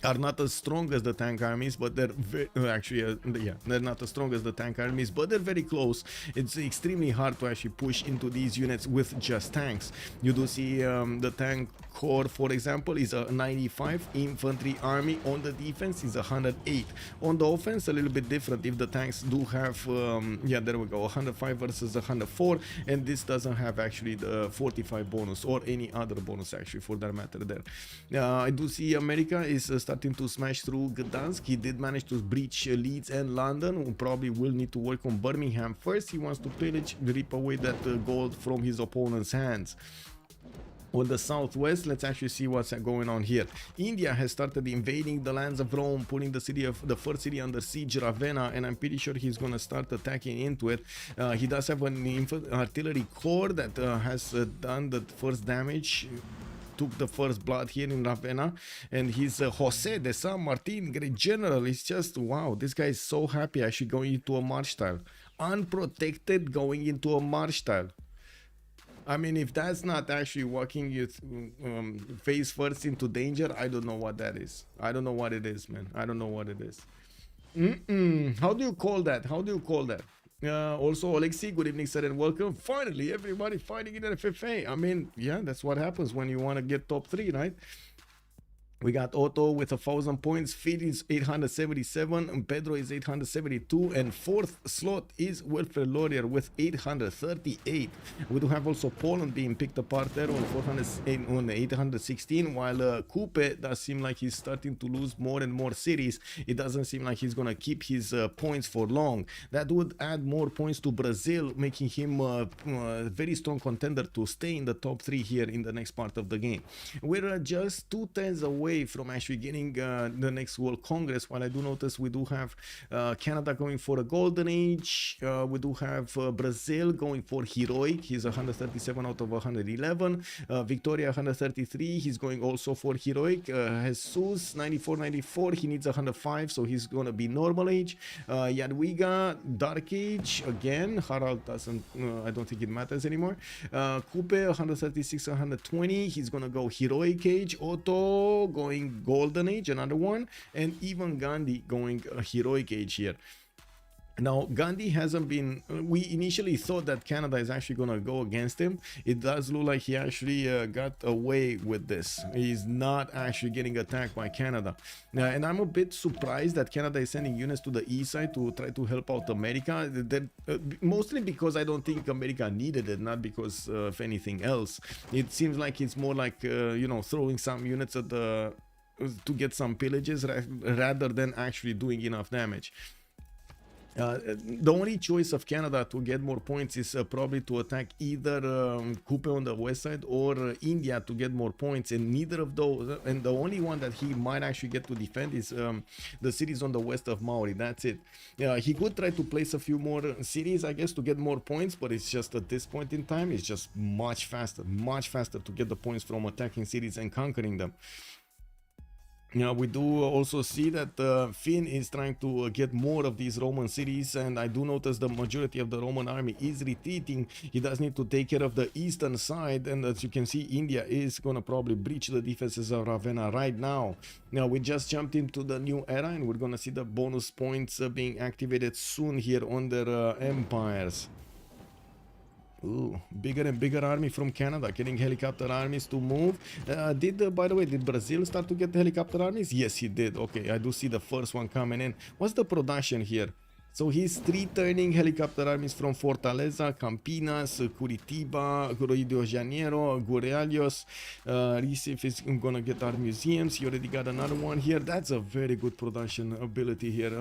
are not as strong as the tank armies, but they're they're not as strong as the tank armies, but they're very close. It's extremely hard to actually push into these units with just tanks. You do see the tank corps, for example, is a 95. Infantry army on the defense is 108. On the offense, a little bit different. If the tanks do have there we go, 105 versus 104, and this doesn't have actually the 45 bonus or any other bonus actually for that matter there. I do see America is starting to smash through Gdansk. He did manage to breach Leeds and London. We probably will need to work on Birmingham first. He wants to pillage, rip away that gold from his opponent's hands. On the southwest, let's actually see what's going on here. India has started invading the lands of Rome, putting the first city under siege, Ravenna, and I'm pretty sure he's gonna start attacking into it. He does have an artillery corps that has done the first damage, took the first blood here in Ravenna, and he's Jose de San Martin, great general. It's just wow, this guy is so happy actually going into a march style, unprotected, going into a march style. I mean, if that's not actually walking you face first into danger, I don't know what that is. I don't know what it is, man. I don't know what it is. How do you call that? How do you call that? Also, Alexei, good evening, sir, and welcome. Finally, everybody fighting in FFA. I mean, yeah, that's what happens when you want to get top 3, right? We got Otto with 1,000 points, Phil is 877, and Pedro is 872, and fourth slot is Wilfred Laurier with 838. We do have also Poland being picked apart there on 816, while Coupe does seem like he's starting to lose more and more cities. It doesn't seem like he's gonna keep his points for long. That would add more points to Brazil, making him a very strong contender to stay in the top 3 here in the next part of the game. We're just 2 turns away from actually getting the next World Congress, while I do notice we do have Canada going for a golden age. We do have Brazil going for heroic. He's 137 out of 111. Victoria 133, he's going also for heroic. Jesus 94, he needs 105, so he's gonna be normal age. Jadwiga dark age again. Harald doesn't, I don't think it matters anymore. Coupe 136, 120, he's gonna go heroic age. Otto going golden age, another one, and even Gandhi going a heroic age here. Now, Gandhi hasn't been, we initially thought that Canada is actually going to go against him. It does look like he actually got away with this. He's not actually getting attacked by Canada. And I'm a bit surprised that Canada is sending units to the east side to try to help out America. Mostly because I don't think America needed it, not because of anything else. It seems like it's more like, you know, throwing some units at the, to get some pillages rather than actually doing enough damage. The only choice of Canada to get more points is probably to attack either Coupe on the west side or India to get more points, and neither of those, and the only one that he might actually get to defend is the cities on the west of Maori. That's it. He could try to place a few more cities, I guess, to get more points, but it's just at this point in time, it's just much faster to get the points from attacking cities and conquering them. We do also see that Finn is trying to get more of these Roman cities, and I do notice the majority of the Roman army is retreating. He does need to take care of the eastern side, and as you can see, India is gonna probably breach the defenses of Ravenna right now. Now, we just jumped into the new era, and we're gonna see the bonus points being activated soon here on their empires. Ooh, bigger and bigger army from Canada, getting helicopter armies to move. By the way, did Brazil start to get the helicopter armies? Yes, he did. Okay, I do see the first one coming in. What's the production here? So he's 3-turning helicopter armies from Fortaleza, Campinas, Curitiba, Rio de Janeiro, Guarulhos. Recife is gonna get our museums. He already got another one here. That's a very good production ability here.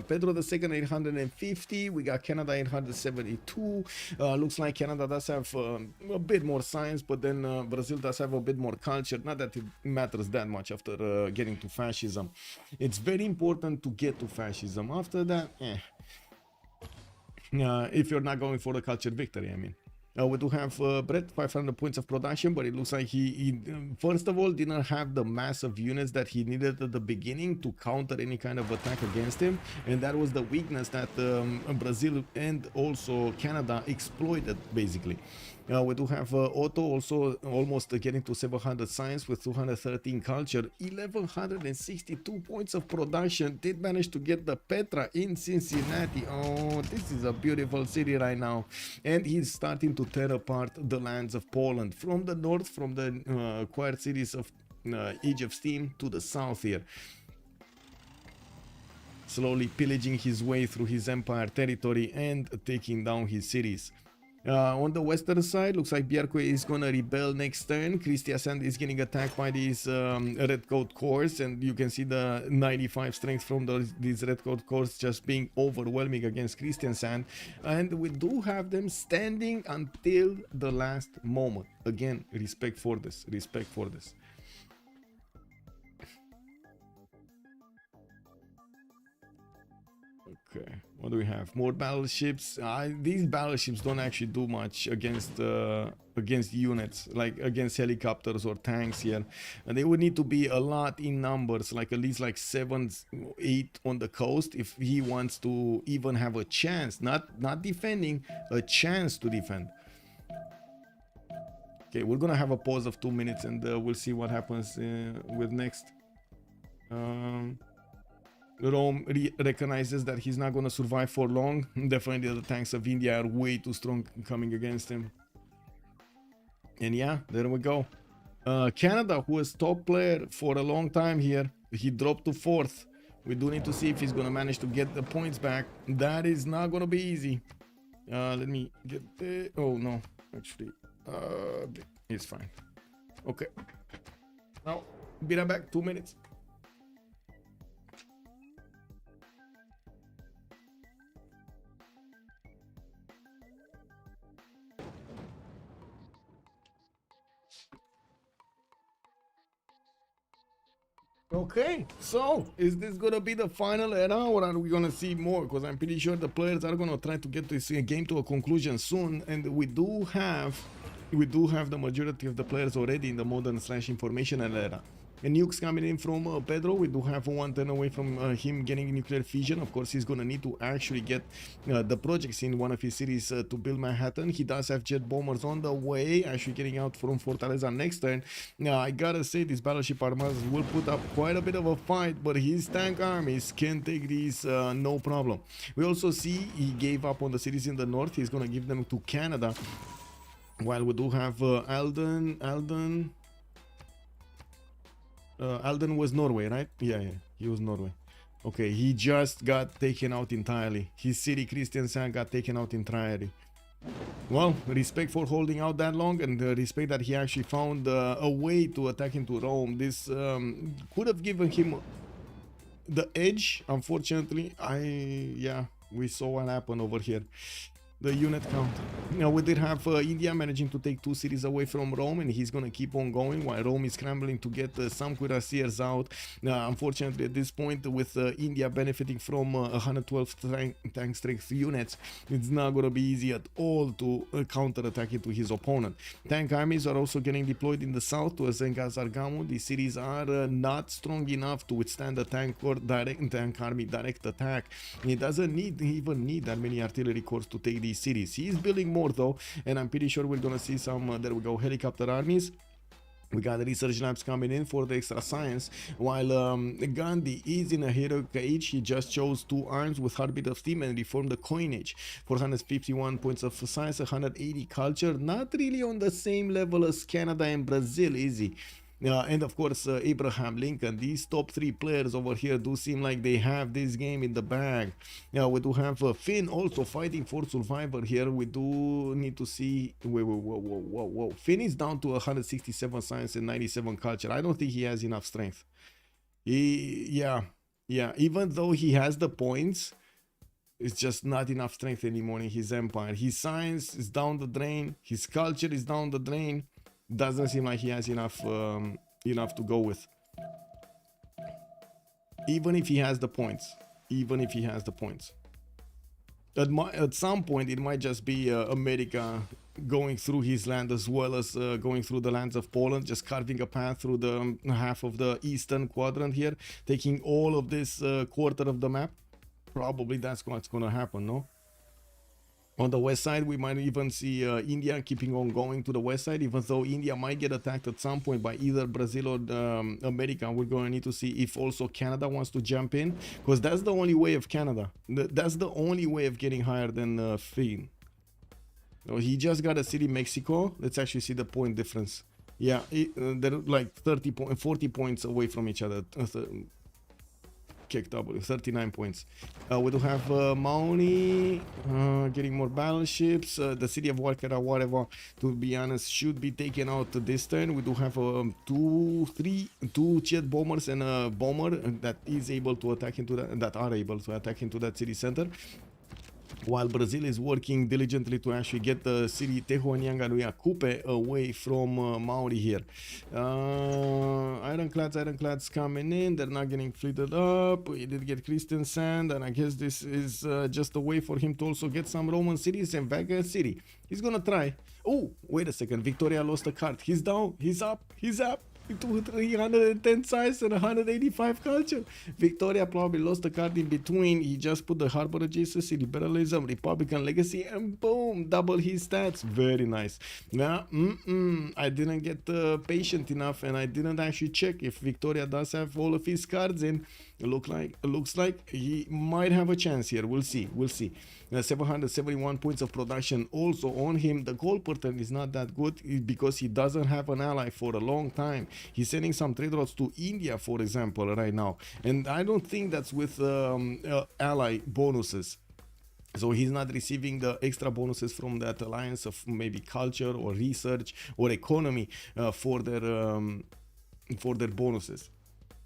Pedro II 850. We got Canada 872. Looks like Canada does have a bit more science, but then Brazil does have a bit more culture. Not that it matters that much after getting to fascism. It's very important to get to fascism. After that, if you're not going for the culture victory, I mean. We do have Brett, 500 points of production, but it looks like he first of all didn't have the massive units that he needed at the beginning to counter any kind of attack against him, and that was the weakness that Brazil and also Canada exploited, basically. We do have Otto also almost getting to 700 Sáenz with 213 culture, 1162 points of production. Did manage to get the Petra in Cincinnati. Oh, this is a beautiful city right now. And he's starting to tear apart the lands of Poland from the north, from the quiet cities of Age of Steam to the south here. Slowly pillaging his way through his empire territory and taking down his cities. On the western side, looks like Bjerkwe is gonna rebel next turn. Kristiansand is getting attacked by these red coat corps, and you can see the 95 strength from these red coat corps just being overwhelming against Kristiansand. And we do have them standing until the last moment. Again, respect for this, respect for this. Okay, what do we have? More battleships. These battleships don't actually do much against units, like against helicopters or tanks here. And they would need to be a lot in numbers, like at least like 7, 8 on the coast if he wants to even have a chance, not defending, a chance to defend. Okay, we're gonna have a pause of 2 minutes and we'll see what happens with next. Rome recognizes that he's not going to survive for long. Definitely the tanks of India are way too strong coming against him. And yeah, there we go. Canada, who was top player for a long time here, he dropped to 4th. We do need to see if he's going to manage to get the points back. That is not going to be easy. Let me get the... Oh, no. Actually, it's fine. Okay. Now, be right back. 2 minutes. Okay, so is this gonna be the final era, or are we gonna see more? Because I'm pretty sure the players are gonna try to get this game to a conclusion soon, and we do have the majority of the players already in the modern / informational era. And nukes coming in from Pedro. We do have 1 turn away from him getting nuclear fission. Of course, he's gonna need to actually get the projects in one of his cities to build Manhattan. He does have jet bombers on the way, actually getting out from Fortaleza next turn. Now, I gotta say, these battleship armadas will put up quite a bit of a fight, but his tank armies can take these no problem. We also see he gave up on the cities in the north. He's gonna give them to Canada. While we do have Alden was Norway, right? Yeah, he was Norway. Okay, he just got taken out entirely. His city, Kristiansand, got taken out entirely. Well, respect for holding out that long, and respect that he actually found a way to attack into Rome. This could have given him the edge. Unfortunately, we saw what happened over here. The unit count. Now, we did have India managing to take 2 cities away from Rome, and he's going to keep on going while Rome is scrambling to get some cuirassiers out. Unfortunately, at this point, with India benefiting from 112 tank strength units, it's not going to be easy at all to counter-attack into his opponent. Tank armies are also getting deployed in the south to Azenga Zargamu. These cities are not strong enough to withstand a tank army direct attack. He doesn't even need that many artillery corps to take these cities. He is building more though, and I'm pretty sure we're gonna see some there we go, helicopter armies. We got the research labs coming in for the extra science, while Gandhi is in a heroic age. He just chose 2 arms with heartbeat of steam and reformed the coinage. 451 points of science, 180 culture. Not really on the same level as Canada and Brazil, is he? And of course, Abraham Lincoln. These top 3 players over here do seem like they have this game in the bag. Now, we do have Finn also fighting for survivor here. We do need to see... Whoa. Finn is down to 167 science and 97 culture. I don't think he has enough strength. Yeah. Even though he has the points, it's just not enough strength anymore in his empire. His science is down the drain. His culture is down the drain. Doesn't seem like he has enough to go with. Even if he has the points. At some point, it might just be America going through his land as well as going through the lands of Poland, just carving a path through the half of the eastern quadrant here, taking all of this quarter of the map. Probably that's what's going to happen, no? On the west side, we might even see India keeping on going to the west side, even though India might get attacked at some point by either Brazil or America. We're going to need to see if also Canada wants to jump in, because that's the only way of Canada. That's the only way of getting higher than Finn. So he just got a city, Mexico. Let's actually see the point difference. Yeah, they're like 40 points away from each other. Kick W, 39 points. We do have Maori getting more battleships. The city of Wakara, whatever, to be honest, should be taken out this turn. We do have two jet bombers and a bomber that is able to attack into that city center. While Brazil is working diligently to actually get the city Tehuanyanga Kupe away from Maori here. Ironclads coming in. They're not getting fleeted up. We did get Christian Sand, and I guess this is just a way for him to also get some Roman cities and Vaga city. He's gonna try. Oh, wait a second. Victoria lost a card. He's down. He's up. 310 size and 185 culture. Victoria probably lost the card in between. He just put the harbor adjacency, liberalism, Republican legacy, and boom, double his stats. Very nice. Now, I didn't get patient enough, and I didn't actually check if Victoria does have all of his cards in. Looks like he might have a chance here. We'll see. 771 points of production also on him. The goal pattern is not that good because he doesn't have an ally for a long time. He's sending some trade routes to India, for example, right now, and I don't think that's with ally bonuses. So he's not receiving the extra bonuses from that alliance of maybe culture or research or economy for their bonuses.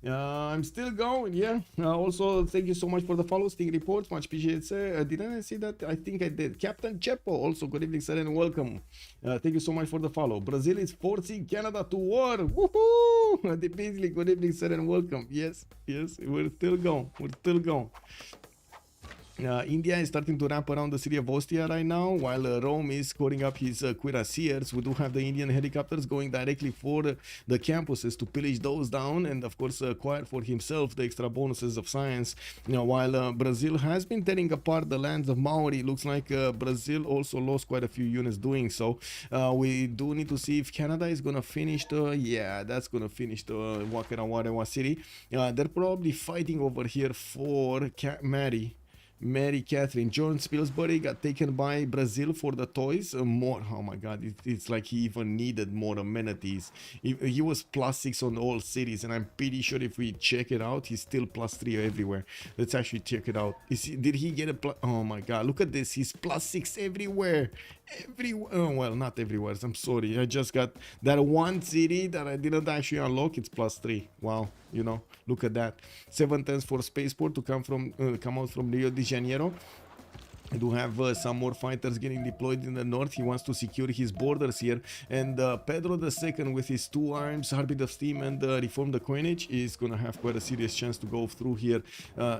I'm still going, yeah. Also, thank you so much for the follow, Sting Reports, much appreciated, sir. Didn't I see that? I think I did. Captain Chepo, also good evening, sir, and welcome. Thank you so much for the follow. Brazil is forcing Canada to war. Woohoo! Beasley, good evening, sir, and welcome. Yes, we're still going. India is starting to wrap around the city of Ostia right now, while Rome is scoring up his cuirassiers. We do have the Indian helicopters going directly for the campuses to pillage those down, and of course acquire for himself the extra bonuses of Sáenz. While Brazil has been tearing apart the lands of Maori, looks like Brazil also lost quite a few units doing so. We do need to see if Canada is gonna finish that's gonna finish the Wakarawarewa city. They're probably fighting over here for Mary Catherine. John Spilsbury got taken by Brazil for the toys. Oh my god, it's like he even needed more amenities. He was +6 on all cities, and I'm pretty sure if we check it out, he's still +3 everywhere. Let's actually check it out. Did he get a oh my god, look at this, he's +6 everywhere. Oh, well, not everywhere, I'm sorry. I just got that one city that I didn't actually unlock. It's +3. Wow, look at that. 7 turns for Spaceport to come out from Rio de Janeiro. I do have some more fighters getting deployed in the north. He wants to secure his borders here, and Pedro II with his 2 arms, Heartbeat of Steam and Reform the Coinage, is gonna have quite a serious chance to go through here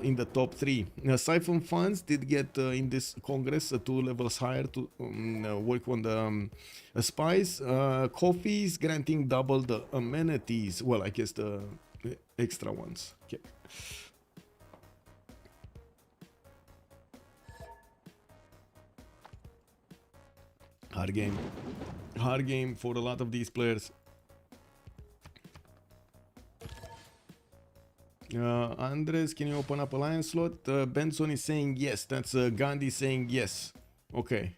in the top 3. Siphon Funds did get in this Congress 2 levels higher to work on the spies. Coffees granting double the amenities, well, I guess the extra ones. Okay. Hard game for a lot of these players. Andres, can you open up alliance slot? Benson is saying yes. That's Gandhi saying yes. Okay.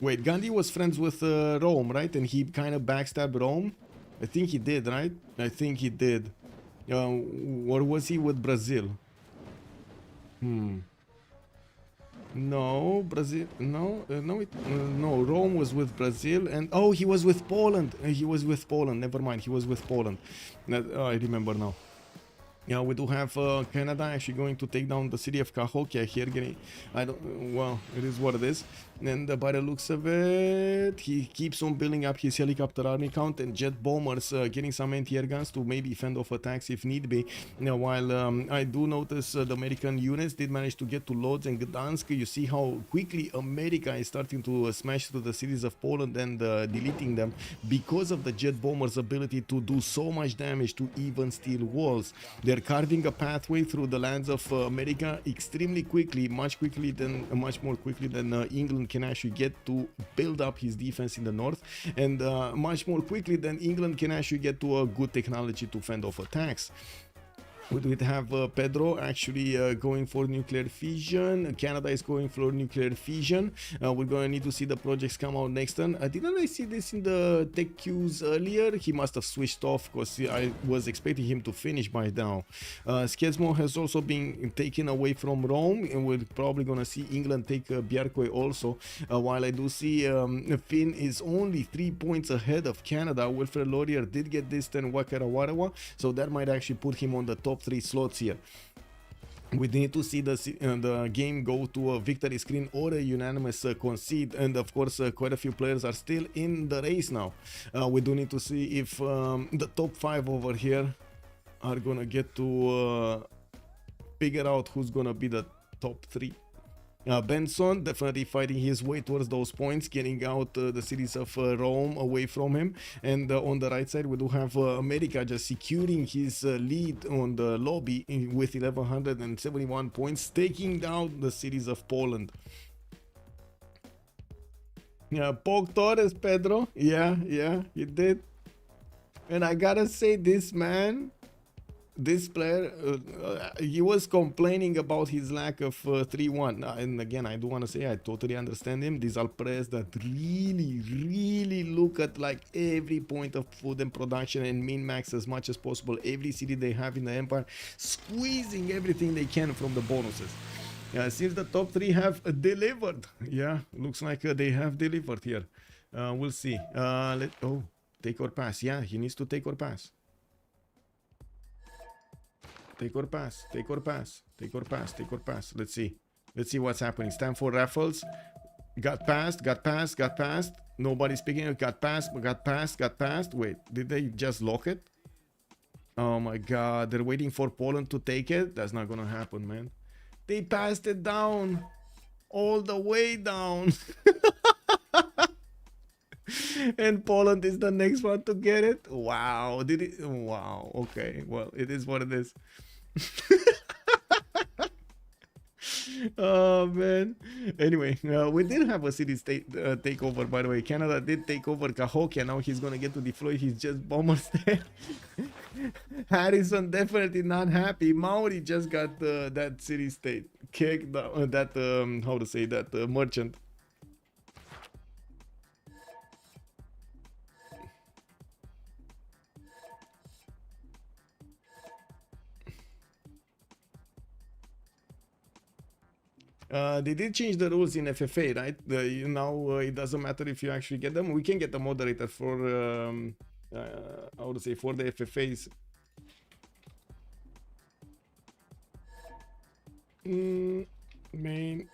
Wait, Gandhi was friends with Rome, right? And he kind of backstabbed Rome? I think he did, right? I think he did. Or was he with Brazil? No, Brazil. No, Rome was with Brazil, and he was with Poland. Never mind, he was with Poland. I remember now. Yeah, we do have Canada actually going to take down the city of Cahokia here. Well, it is what it is. And by the looks of it, he keeps on building up his helicopter army count and jet bombers, getting some anti-air guns to maybe fend off attacks if need be. Now, while I do notice the American units did manage to get to Lodz and Gdansk, you see how quickly America is starting to smash through the cities of Poland and deleting them because of the jet bombers' ability to do so much damage to even steel walls. They're carving a pathway through the lands of America extremely quickly, much more quickly than England can actually get to build up his defense in the north, and much more quickly than England can actually get to a good technology to fend off attacks. We have Pedro actually going for nuclear fission. Canada is going for nuclear fission. We're going to need to see the projects come out next turn. Didn't I see this in the tech queues earlier? He must have switched off because I was expecting him to finish by now. Skezmo has also been taken away from Rome, and we're probably going to see England take Bjarkøy also. While I do see Finn is only 3 points ahead of Canada. Wilfred Laurier did get this turn Wakarawarawa, so that might actually put him on the top 3 slots here. We need to see the game go to a victory screen or a unanimous concede, and of course quite a few players are still in the race now. We do need to see if the top 5 over here are gonna get to figure out who's gonna be the top 3. Benson definitely fighting his way towards those points, getting out the cities of Rome away from him. And on the right side, we do have America just securing his lead on the lobby with 1171 points, taking down the cities of Poland. Yeah, Pog Torres, Pedro. Yeah, he did. And I gotta say, this player, he was complaining about his lack of 3-1. And again, I do want to say I totally understand him. These are players that really look at like every point of food and production and min-max as much as possible. Every city they have in the Empire, squeezing everything they can from the bonuses. Since the top 3 have delivered. Yeah, looks like they have delivered here. We'll see. Take or pass. Yeah, he needs to take or pass. Take or pass, take or pass, take or pass, take or pass. Let's see what's happening. It's time for raffles. Got passed. Nobody's picking it. Got passed. Wait, did they just lock it? Oh my god, they're waiting for Poland to take it? That's not gonna happen, man. They passed it down. All the way down. And Poland is the next one to get it. Wow. Did it? Wow. Okay. Well, it is what it is. Oh man. Anyway, we did have a city state takeover, by the way. Canada did take over Cahokia. Now he's gonna get to deploy his jet bombers there. Harrison definitely not happy. Maori just got that city state kicked. How to say that merchant. They did change the rules in FFA, right? Now it doesn't matter if you actually get them. We can get the moderator for, how to say, for the FFAs. Main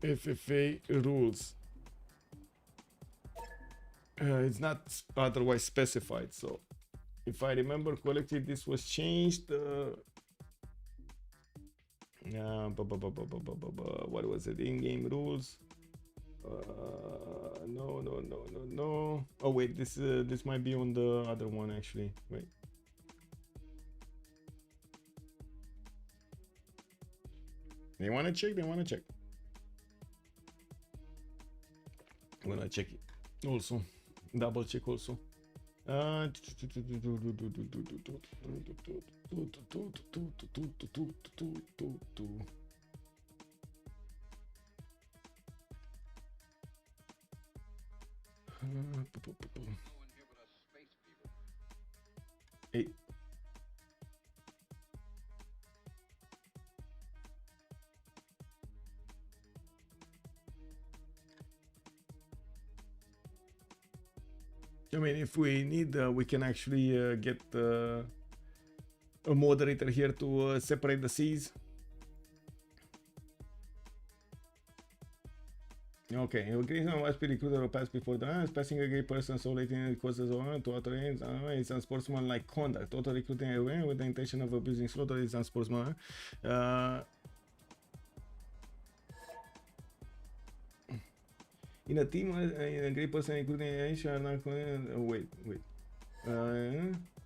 FFA rules. It's not otherwise specified, so if I remember correctly, this was changed. What was it? In-game rules. No. Oh wait, this might be on the other one actually. Wait. They wanna check. I'm gonna check it also. Double check also. Hey. I mean, if we need, we can actually get a moderator here to separate the seas. Okay, okay, so watch recruiter or pass before the passing a gay person so late in it causes to authorities is unsportsmanlike conduct. Auto recruiting away with the intention of abusing slaughter is unsportsmanlike. In a team, a gay person including wait.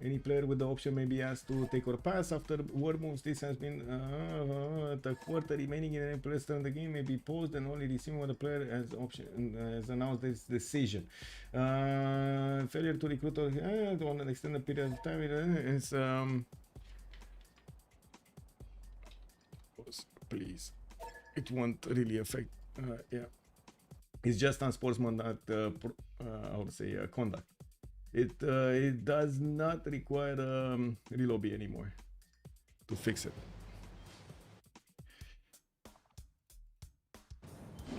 Any player with the option may be asked to take or pass after war moves. This has been the quarter remaining in any place in the game may be paused and only resume when the player has option has announced this decision. Failure to recruit on an extended period of time is please, it won't really affect. Yeah, it's just unsportsmanlike. I would say conduct. It does not require relobby anymore to fix it.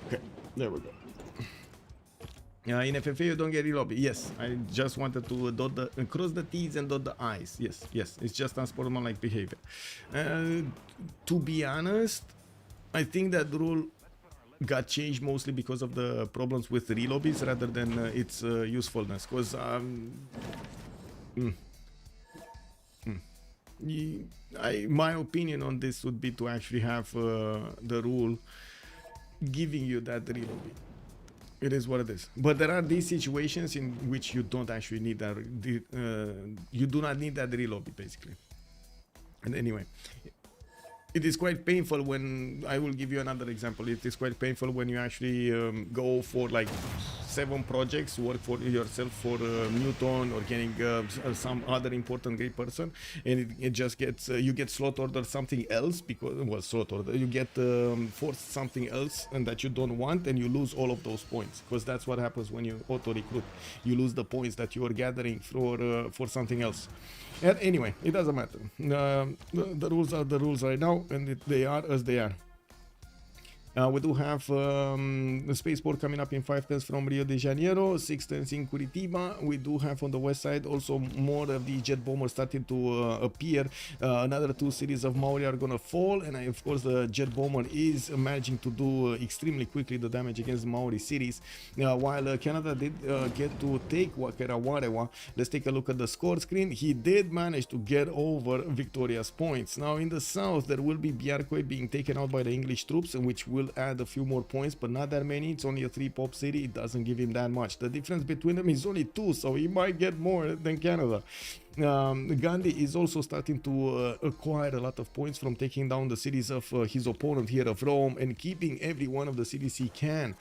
Okay, there we go. In FFA you don't get relobby. Yes, I just wanted to cross the T's and dot the I's. Yes, it's just unsportsmanlike behavior. To be honest, I think that rule got changed mostly because of the problems with relobbies rather than its usefulness. Because my opinion on this would be to actually have the rule giving you that relobby. It is what it is. But there are these situations in which you don't actually need that. You do not need that relobby basically. And anyway. It is quite painful when, I will give you another example, it is quite painful when you actually go for like 7 projects, work for yourself for Newton or getting some other important great person, and it just gets, you get slot order something else because, well, slot order, you get forced something else and that you don't want, and you lose all of those points, because that's what happens when you auto recruit. You lose the points that you are gathering for something else. And anyway, it doesn't matter. The rules are the rules right now, and they are as they are. We do have the spaceport coming up in 5 turns from Rio de Janeiro, 6 turns in Curitiba. We do have on the west side also more of the jet bombers starting to appear. Another 2 cities of Maori are gonna fall, and of course the jet bomber is managing to do extremely quickly the damage against Maori cities. While Canada did get to take Wakerawarewa, let's take a look at the score screen. He did manage to get over Victoria's points. Now in the south there will be Biarcoy being taken out by the English troops, which will add a few more points, but not that many. It's only a 3-pop city. It doesn't give him that much. The difference between them is only 2, so he might get more than Canada. Gandhi is also starting to acquire a lot of points from taking down the cities of his opponent here of Rome and keeping every one of the cities he can.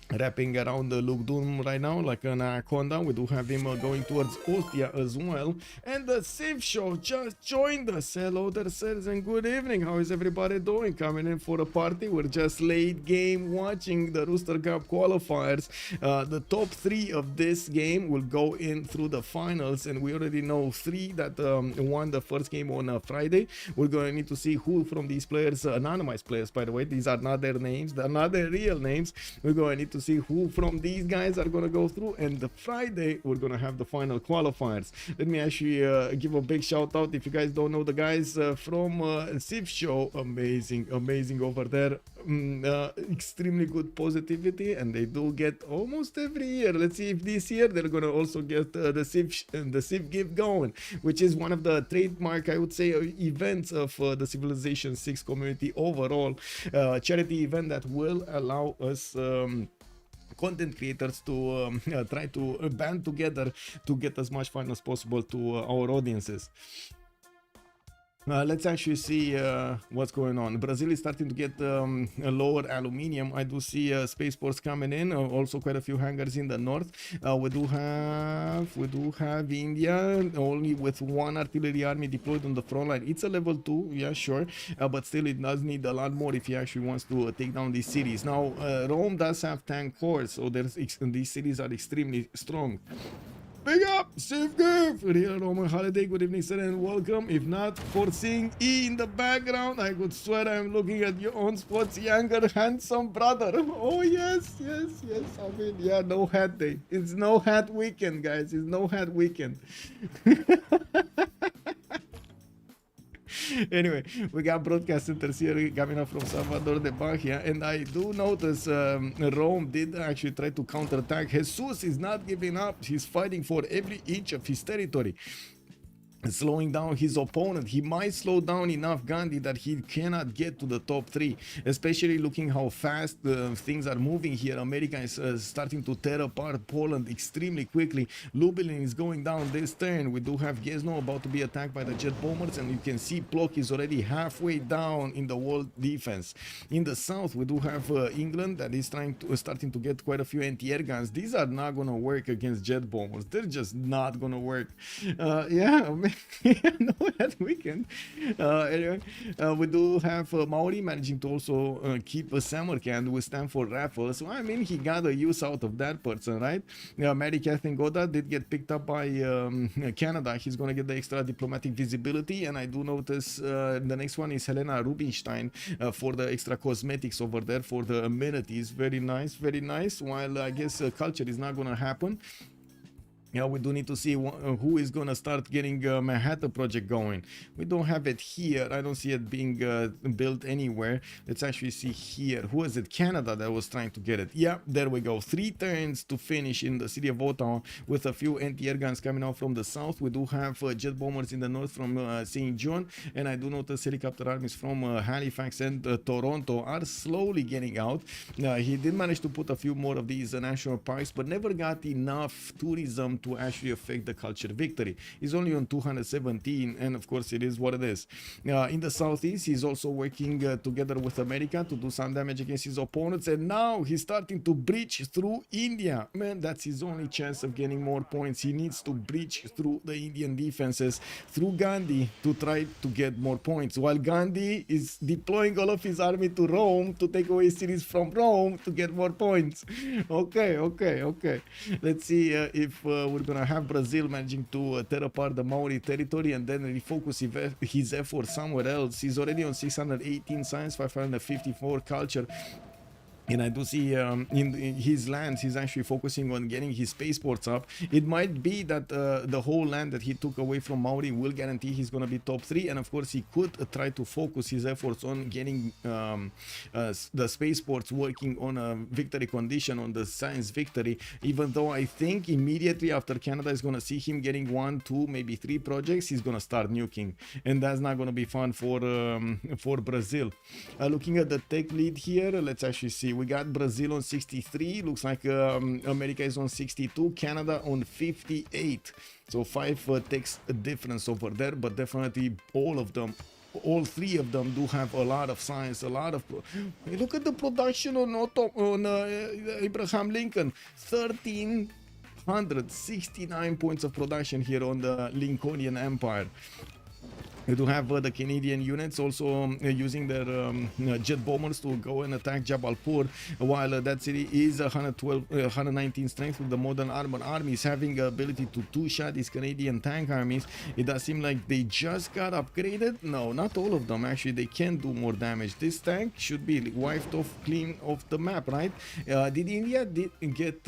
Wrapping around the Lugdunum right now like an anaconda. We do have him going towards Ostia as well. And the Civ show just joined us. Hello there, sirs, and good evening. How is everybody doing? Coming in for a party? We're just late game watching the Rooster Cup qualifiers. The top 3 of this game will go in through the finals, and we already know 3 that won the first game on Friday. We're going to need to see who from these players, anonymized players by the way, these are not their names, they're not their real names. We're going to need to see who from these guys are going to go through, and the Friday we're going to have the final qualifiers. Let me actually give a big shout out. If you guys don't know the guys from Civ show, amazing over there. Extremely good positivity, and they do get almost every year. Let's see if this year they're going to also get the Civ gift going, which is one of the trademark, I would say, events of the Civilization 6 community overall. Charity event that will allow us content creators to try to band together to get as much fun as possible to our audiences. Let's actually see what's going on. Brazil is starting to get a lower aluminium. I do see spaceports coming in. Also quite a few hangars in the north. We do have India only with 1 artillery army deployed on the front line. It's a level 2, yeah, sure, but still it does need a lot more if he actually wants to take down these cities. Now Rome does have tank cores, so these cities are extremely strong. Big up, Civ6, Real Roman Holiday, good evening sir and welcome. If not for seeing E in the background, I could swear I'm looking at your own spot's younger handsome brother. Oh yes, I mean, yeah, no hat day. It's no hat weekend, guys, it's no hat weekend. Anyway, we got broadcast centers here coming up from Salvador de Bahia, and I do notice Rome did actually try to counterattack. Jesús is not giving up. He's fighting for every inch of his territory, slowing down his opponent. He might slow down enough Gandhi that he cannot get to the top 3, especially looking how fast things are moving here. America is starting to tear apart Poland extremely quickly. Lublin is going down this turn. We do have Gniezno about to be attacked by the jet bombers, and you can see Plock is already halfway down in the wall defense. In the south, we do have England that is starting to get quite a few anti-air guns. These are not going to work against jet bombers. They're just not going to work. Yeah, no, that weekend. Anyway, we do have Maori managing to also keep a Samarkand with Stanford Raffles. So I mean, he got a use out of that person, right? Mary Catherine Goddard did get picked up by Canada. He's going to get the extra diplomatic visibility, and I do notice the next one is Helena Rubinstein for the extra cosmetics over there for the amenities. Very nice, very nice. While I guess culture is not going to happen. Yeah, we do need to see who is going to start getting Manhattan project going. We don't have it here. I don't see it being built anywhere. Let's actually see here. Who is it? Canada that was trying to get it. Yeah, there we go. 3 turns to finish in the city of Ottawa with a few anti-air guns coming out from the south. We do have jet bombers in the north from St. John, and I do notice helicopter armies from Halifax and Toronto are slowly getting out. He did manage to put a few more of these national parks, but never got enough tourism to actually affect the culture victory. He's only on 217, and of course it is what it is. In the southeast, he's also working together with America to do some damage against his opponents, and now he's starting to breach through India. Man, that's his only chance of getting more points. He needs to breach through the Indian defenses through Gandhi to try to get more points, while Gandhi is deploying all of his army to Rome to take away cities from Rome to get more points. Okay. Let's see if we're gonna have Brazil managing to tear apart the Maori territory and then refocus his effort somewhere else. He's already on 618 science, 554 culture. And I do see in his lands, he's actually focusing on getting his spaceports up. It might be that the whole land that he took away from Maori will guarantee he's going to be top 3. And of course, he could try to focus his efforts on getting the spaceports working on a victory condition on the Sáenz victory. Even though I think immediately after Canada is going to see him getting 1, 2, maybe 3 projects, he's going to start nuking. And that's not going to be fun for Brazil. Looking at the tech lead here, let's actually see. We got Brazil on 63. Looks like America is on 62. Canada on 58. So 5 techs difference over there, but definitely all 3 of them do have a lot of science, a lot of. Look at the production on Otto, on Abraham Lincoln. 1,369 points of production here on the Lincolnian Empire. We do have the Canadian units also using their jet bombers to go and attack Jabalpur, while that city is 119 strength with the modern armored armies having the ability to two-shot these Canadian tank armies. It does seem like they just got upgraded. No, not all of them. Actually, they can do more damage. This tank should be wiped off, clean off the map, right? Did India get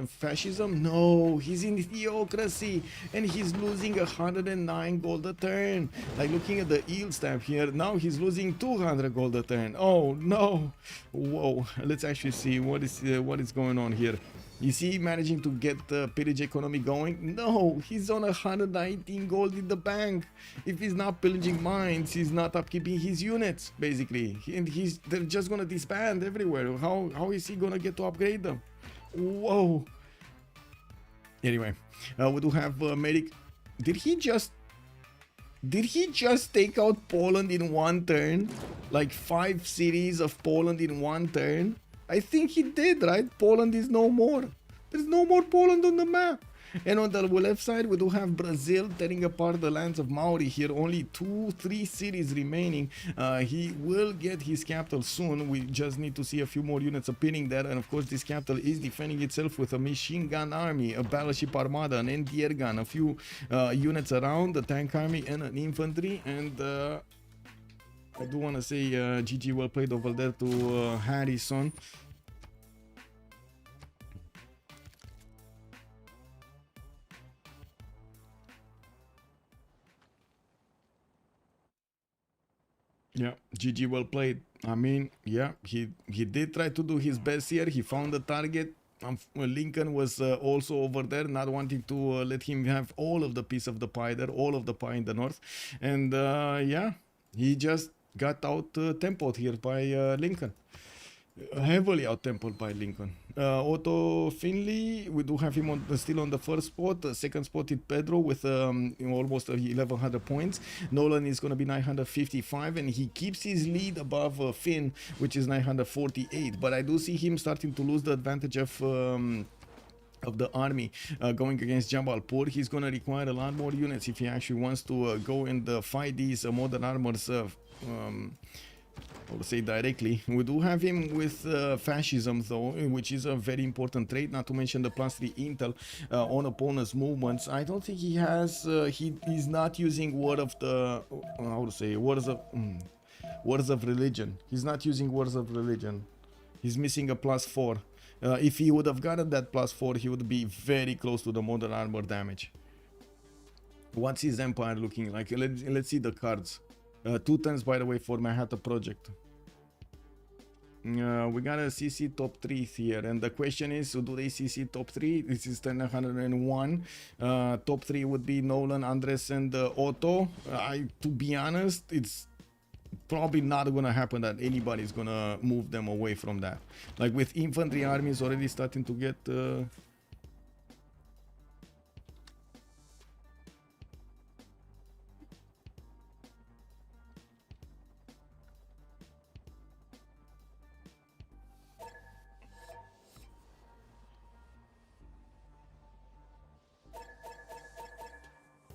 fascism? No, he's in theocracy and he's losing 109 gold a turn. Like looking at the yield stamp here, now he's losing 200 gold a turn. Oh no! Whoa! Let's actually see what is going on here. Is he managing to get the pillage economy going? No, he's on 119 gold in the bank. If he's not pillaging mines, he's not upkeeping his units, basically. And they're just gonna disband everywhere. How is he gonna get to upgrade them? Whoa! Anyway, we do have Medic. Did he just take out Poland in one turn? Like 5 cities of Poland in one turn? I think he did, right? Poland is no more. There's no more Poland on the map. And on the left side, we do have Brazil tearing apart the lands of Maori here. Only 2-3 cities remaining. He will get his capital soon. We just need to see a few more units appearing there. And of course, this capital is defending itself with a machine gun army, a battleship armada, an anti-air gun, a few units around, a tank army, and an infantry. And I do want to say GG, well played over there to Harrison. Yeah, GG, well played. I mean, yeah, he did try to do his best here. He found the target. Lincoln was also over there, not wanting to let him have all of the piece of the pie there, all of the pie in the north. And yeah, he just got out tempoed here by Lincoln. Heavily out-tempoed by Lincoln. Otto Finley, we do have him still on the first spot. Second spot is Pedro with almost 1100 points. Nolan is going to be 955, and he keeps his lead above Finn, which is 948. But I do see him starting to lose the advantage of the army going against Jabalpur. He's going to require a lot more units if he actually wants to go and fight these modern armors. I would say directly. We do have him with fascism though, which is a very important trait, not to mention the +3 intel on opponents' movements. I don't think he has, he's not using word of the, how to say, words of religion. He's not using words of religion. He's missing a +4. If he would have gotten that +4, he would be very close to the modern armor damage. What's his empire looking like? Let's see the cards. 2 turns, by the way, for Manhattan Project. We got a CC top 3 here, and the question is, do they CC top 3? This is 101. Top 3 would be Nolan, Andres, and Otto. To be honest, it's probably not gonna happen that anybody's gonna move them away from that. Like with infantry armies already starting to get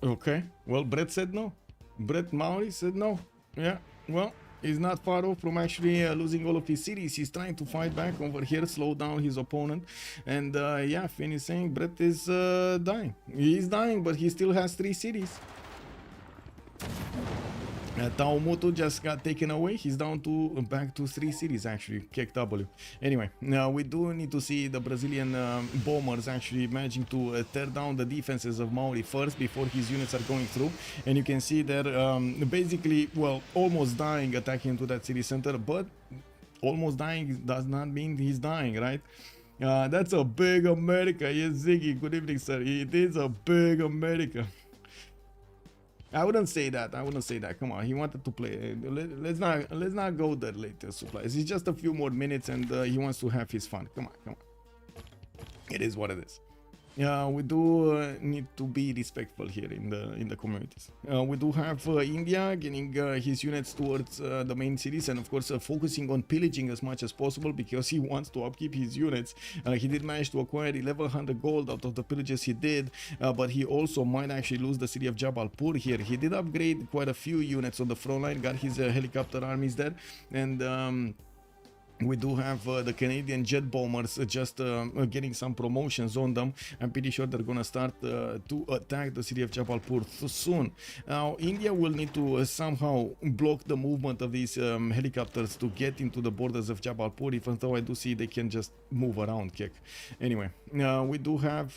okay, well, Brett said no. Brett Maori said no. Yeah, well, he's not far off from actually losing all of his cities. He's trying to fight back over here, slow down his opponent. And yeah, Finn is saying Brett is dying. He's dying, but he still has 3 cities. Taumutu just got taken away. He's down to back to 3 cities actually. Kick W. Anyway, now we do need to see the Brazilian bombers actually managing to tear down the defenses of Maori first before his units are going through. And you can see they're basically, well, almost dying attacking into that city center. But almost dying does not mean he's dying, right? That's a big America. Yes, Ziggy. Good evening, sir. It is a big America. I wouldn't say that. I wouldn't say that. Come on, he wanted to play. Let's not go there later. Supplies. It's just a few more minutes, and he wants to have his fun. Come on, come on. It is what it is. We do need to be respectful here in the communities. We do have India getting his units towards the main cities, and of course focusing on pillaging as much as possible because he wants to upkeep his units. He did manage to acquire 1100 gold out of the pillages he did, but he also might actually lose the city of Jabalpur here. He did upgrade quite a few units on the front line, got his helicopter armies there, and we do have the Canadian jet bombers just getting some promotions on them. I'm pretty sure they're gonna start to attack the city of Jabalpur soon. Now, India will need to somehow block the movement of these helicopters to get into the borders of Jabalpur, even though I do see they can just move around, kick. Anyway, we do have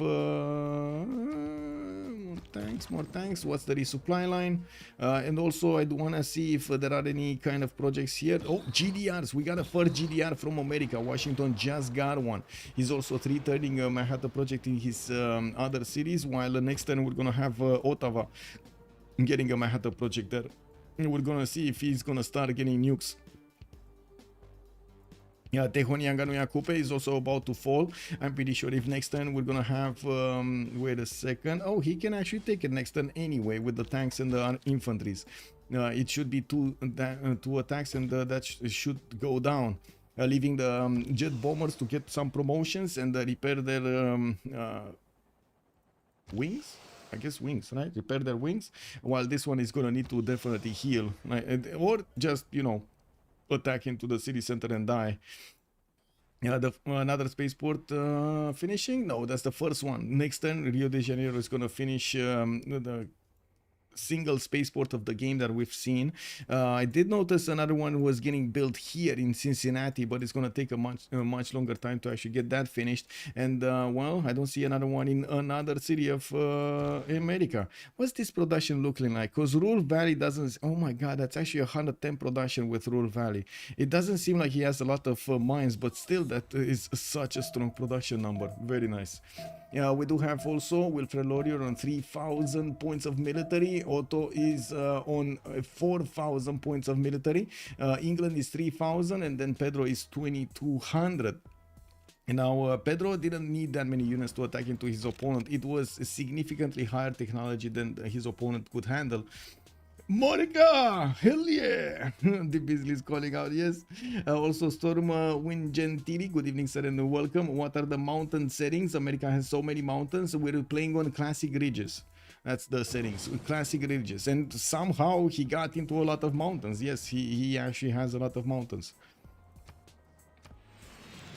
more tanks. What's the resupply line? And also, I do want to see if there are any kind of projects here. Oh, GDRs. We got a first GDR from America. Washington just got one. He's also 330ing a Manhattan project in his other cities, while next turn we're gonna have Ottawa getting a Manhattan project there. And we're gonna see if he's gonna start getting nukes. Yeah, Tehonianganu Yakupe is also about to fall. I'm pretty sure if next turn we're gonna have wait a second. Oh, he can actually take it next turn anyway with the tanks and the infantries. It should be two attacks, and that should go down, leaving the jet bombers to get some promotions and repair their wings. I guess wings, right? Repair their wings, while this one is gonna need to definitely heal, or just, you know, attack into the city center and die. Yeah, another spaceport finishing. No, that's the first one. Next turn, Rio de Janeiro is gonna finish the single spaceport of the game that we've seen. I did notice another one was getting built here in Cincinnati, but it's going to take a much longer time to actually get that finished. And well, I don't see another one in another city of America. What's this production looking like? Because Rural Valley doesn't, oh my god, that's actually 110 production with Rural Valley. It doesn't seem like he has a lot of mines, but still that is such a strong production number. Very nice. We do have also Wilfred Laurier on 3,000 points of military. Otto is on 4,000 points of military. England is 3,000, and then Pedro is 2,200. And now Pedro didn't need that many units to attack into his opponent. It was a significantly higher technology than his opponent could handle. Monica, hell yeah! The Beasley is calling out, yes. Also Storm Wind Gentili, good evening sir and welcome. What are the mountain settings? America has so many mountains. We're playing on classic ridges. That's the settings, classic ridges. And somehow he got into a lot of mountains. Yes, he actually has a lot of mountains.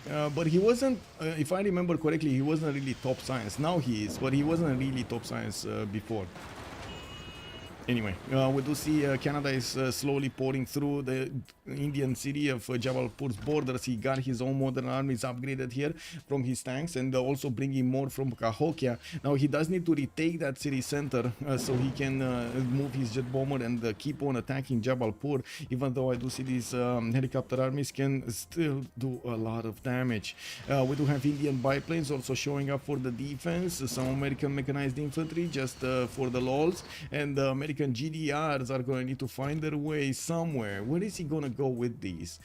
But he wasn't, if I remember correctly, he wasn't really top science. Now he is, but he wasn't really top science before. Anyway, we do see Canada is slowly pouring through the Indian city of Jabalpur's borders. He got his own modern armies upgraded here from his tanks, and also bringing more from Cahokia. Now he does need to retake that city center so he can move his jet bomber and keep on attacking Jabalpur, even though I do see these helicopter armies can still do a lot of damage. We do have Indian biplanes also showing up for the defense, some American mechanized infantry just for the lols, and American GDRs are going to need to find their way somewhere. Where is he going to go with these?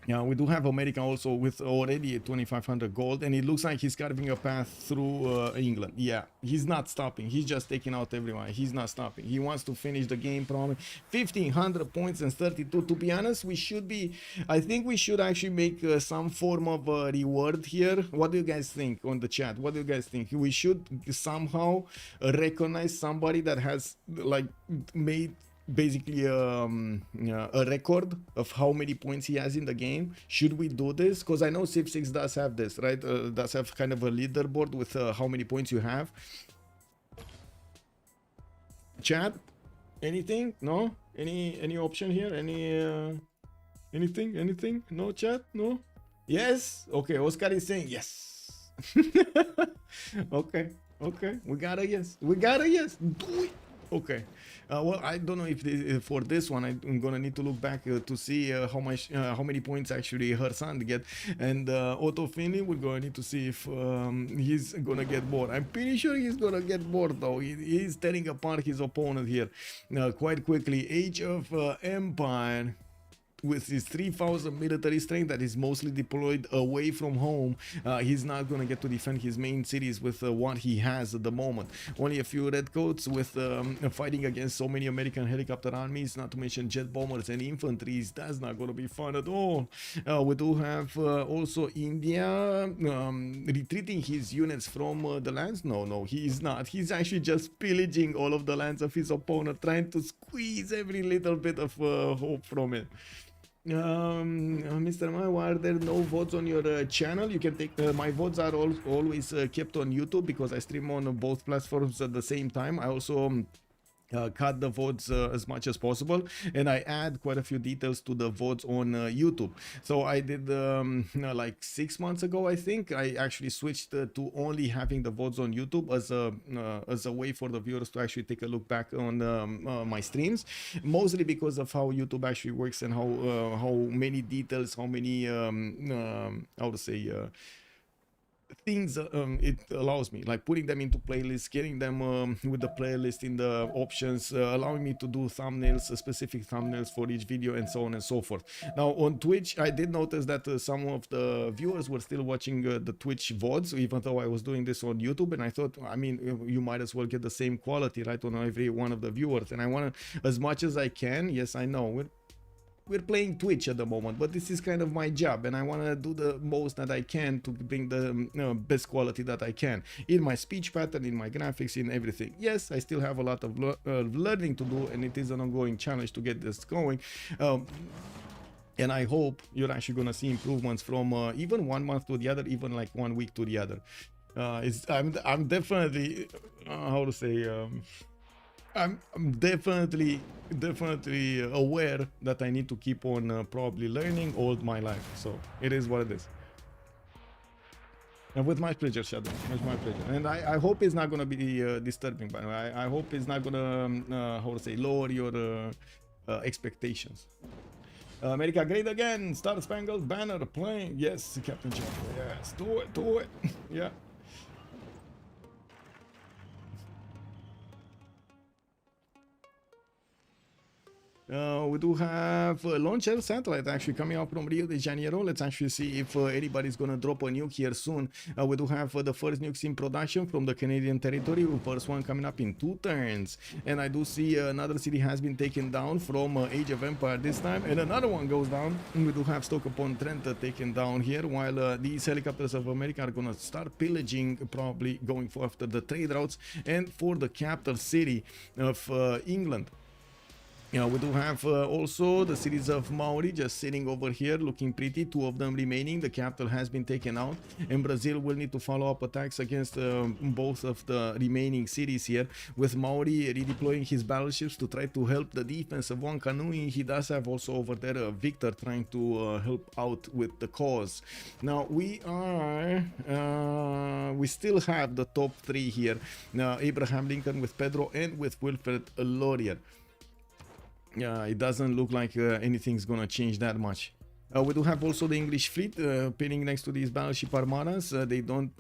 Yeah, we do have America also with already 2,500 gold, and it looks like he's carving a path through England. Yeah, he's not stopping. He's just taking out everyone. He's not stopping. He wants to finish the game probably. 1,500 points and 32. To be honest, we should be, I think we should actually make some form of reward here. What do you guys think on the chat? What do you guys think? We should somehow recognize somebody that has like made basically a record of how many points he has in the game. Should we do this? Because I know Civ6 does have this, right? Does have kind of a leaderboard with how many points you have. Chat, anything? No? Any option here? Anything? No chat? No? Yes? Okay, Oscar is saying yes. Okay. We got a yes. Do it. Okay. Well, I don't know if for this one I'm gonna need to look back to see how many points actually her son get, and Otto Finley, we're gonna need to see if he's gonna get bored. I'm pretty sure he's gonna get bored though. He's tearing apart his opponent here quite quickly. Age of Empire. With his 3,000 military strength that is mostly deployed away from home, he's not going to get to defend his main cities with what he has at the moment. Only a few redcoats with fighting against so many American helicopter armies, not to mention jet bombers and infantries. That's not going to be fun at all. We do have also India retreating his units from the lands. No, he is not. He's actually just pillaging all of the lands of his opponent, trying to squeeze every little bit of hope from it. Mr. Ma, why are there no votes on your channel? You can take my votes are always kept on YouTube because I stream on both platforms at the same time. I also cut the votes as much as possible, and I add quite a few details to the votes on YouTube. So I did like 6 months ago, I think I actually switched to only having the votes on YouTube as a way for the viewers to actually take a look back on my streams, mostly because of how YouTube actually works and how many details, how many how to say things it allows me, like putting them into playlists, getting them with the playlist in the options, allowing me to do thumbnails, specific thumbnails for each video, and so on and so forth. Now on Twitch, I did notice that some of the viewers were still watching the Twitch VODs, even though I was doing this on YouTube, and I thought, I mean, you might as well get the same quality, right, on every one of the viewers. And I want to, as much as I can, yes, I know we're playing Twitch at the moment, but this is kind of my job, and I want to do the most that I can to bring the best quality that I can in my speech pattern, in my graphics, in everything. Yes, I still have a lot of learning to do, and it is an ongoing challenge to get this going. And I hope you're actually gonna see improvements from even 1 month to the other, even like 1 week to the other. I'm definitely how to say I'm definitely aware that I need to keep on probably learning all my life. So it is what it is. And with my pleasure, Shadow. With my pleasure. And I hope it's not gonna be disturbing. By the way, I hope it's not gonna how to say, lower your expectations. America great again. Star Spangled Banner playing. Yes, Captain Jumper. Yes, do it, do it. Yeah. We do have a launcher satellite actually coming up from Rio de Janeiro. Let's actually see if anybody's gonna drop a nuke here soon. We do have the first nukes in production from the Canadian territory. First one coming up in 2 turns. And I do see another city has been taken down from Age of Empire this time. And another one goes down. And we do have Stoke-upon-Trent taken down here. While these helicopters of America are gonna start pillaging, probably going for after the trade routes and for the capital city of England. Yeah, we do have also the cities of Maori just sitting over here looking pretty. 2 of them remaining. The capital has been taken out, and Brazil will need to follow up attacks against both of the remaining cities here, with Maori redeploying his battleships to try to help the defense of Wanganui. He does have also over there Victor trying to help out with the cause. Now we still have the top 3 here. Abraham Lincoln with Pedro and with Wilfred Laurier. Yeah, it doesn't look like anything's gonna change that much. We do have also the English fleet pinning next to these battleship armadas. They don't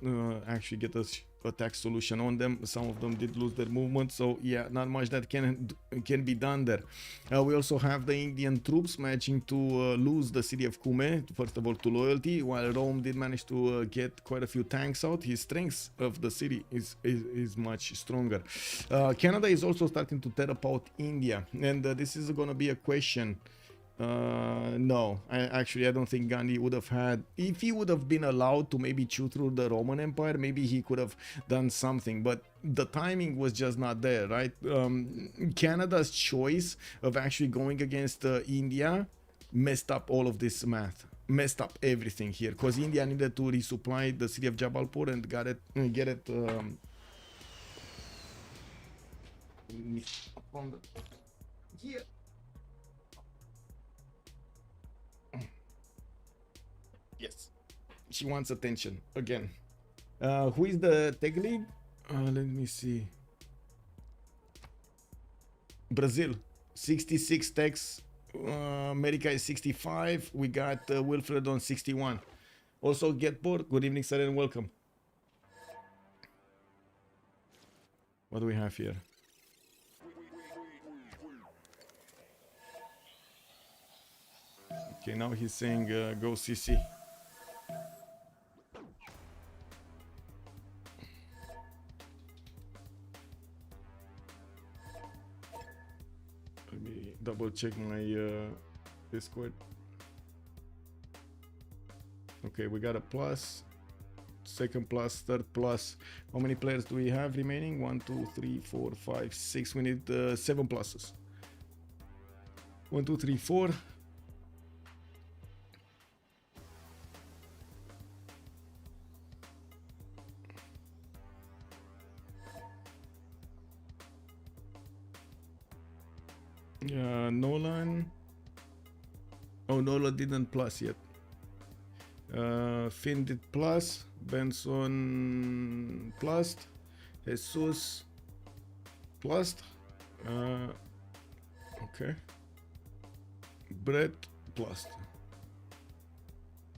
actually get a attack solution on them. Some of them did lose their movement, so yeah, not much that can be done there. We also have the Indian troops managing to lose the city of Kume, first of all to loyalty, while Rome did manage to get quite a few tanks out. His strength of the city is much stronger. Canada is also starting to tear apart India, and this is going to be a question. No, I don't think Gandhi would have had, if he would have been allowed to maybe chew through the Roman Empire, maybe he could have done something, but the timing was just not there, right? Canada's choice of actually going against India messed up all of this math, messed up everything here, because India needed to resupply the city of Jabalpur and get it from the here. Yes, she wants attention again. Who is the tech lead? Let me see. Brazil, 66 techs. America is 65. We got Wilfred on 61. Also, Getboard. Good evening, sir, and welcome. What do we have here? Okay, now he's saying go CC. Let me double check my Discord. Okay, we got a plus, second plus, third plus. How many players do we have remaining? 1, 2, 3, 4, 5, 6. We need 7 pluses. 1, 2, 3, 4. Nolan. Oh, Nolan didn't plus yet. Finn did plus. Benson plus. Jesús plus. Okay. Brett plus.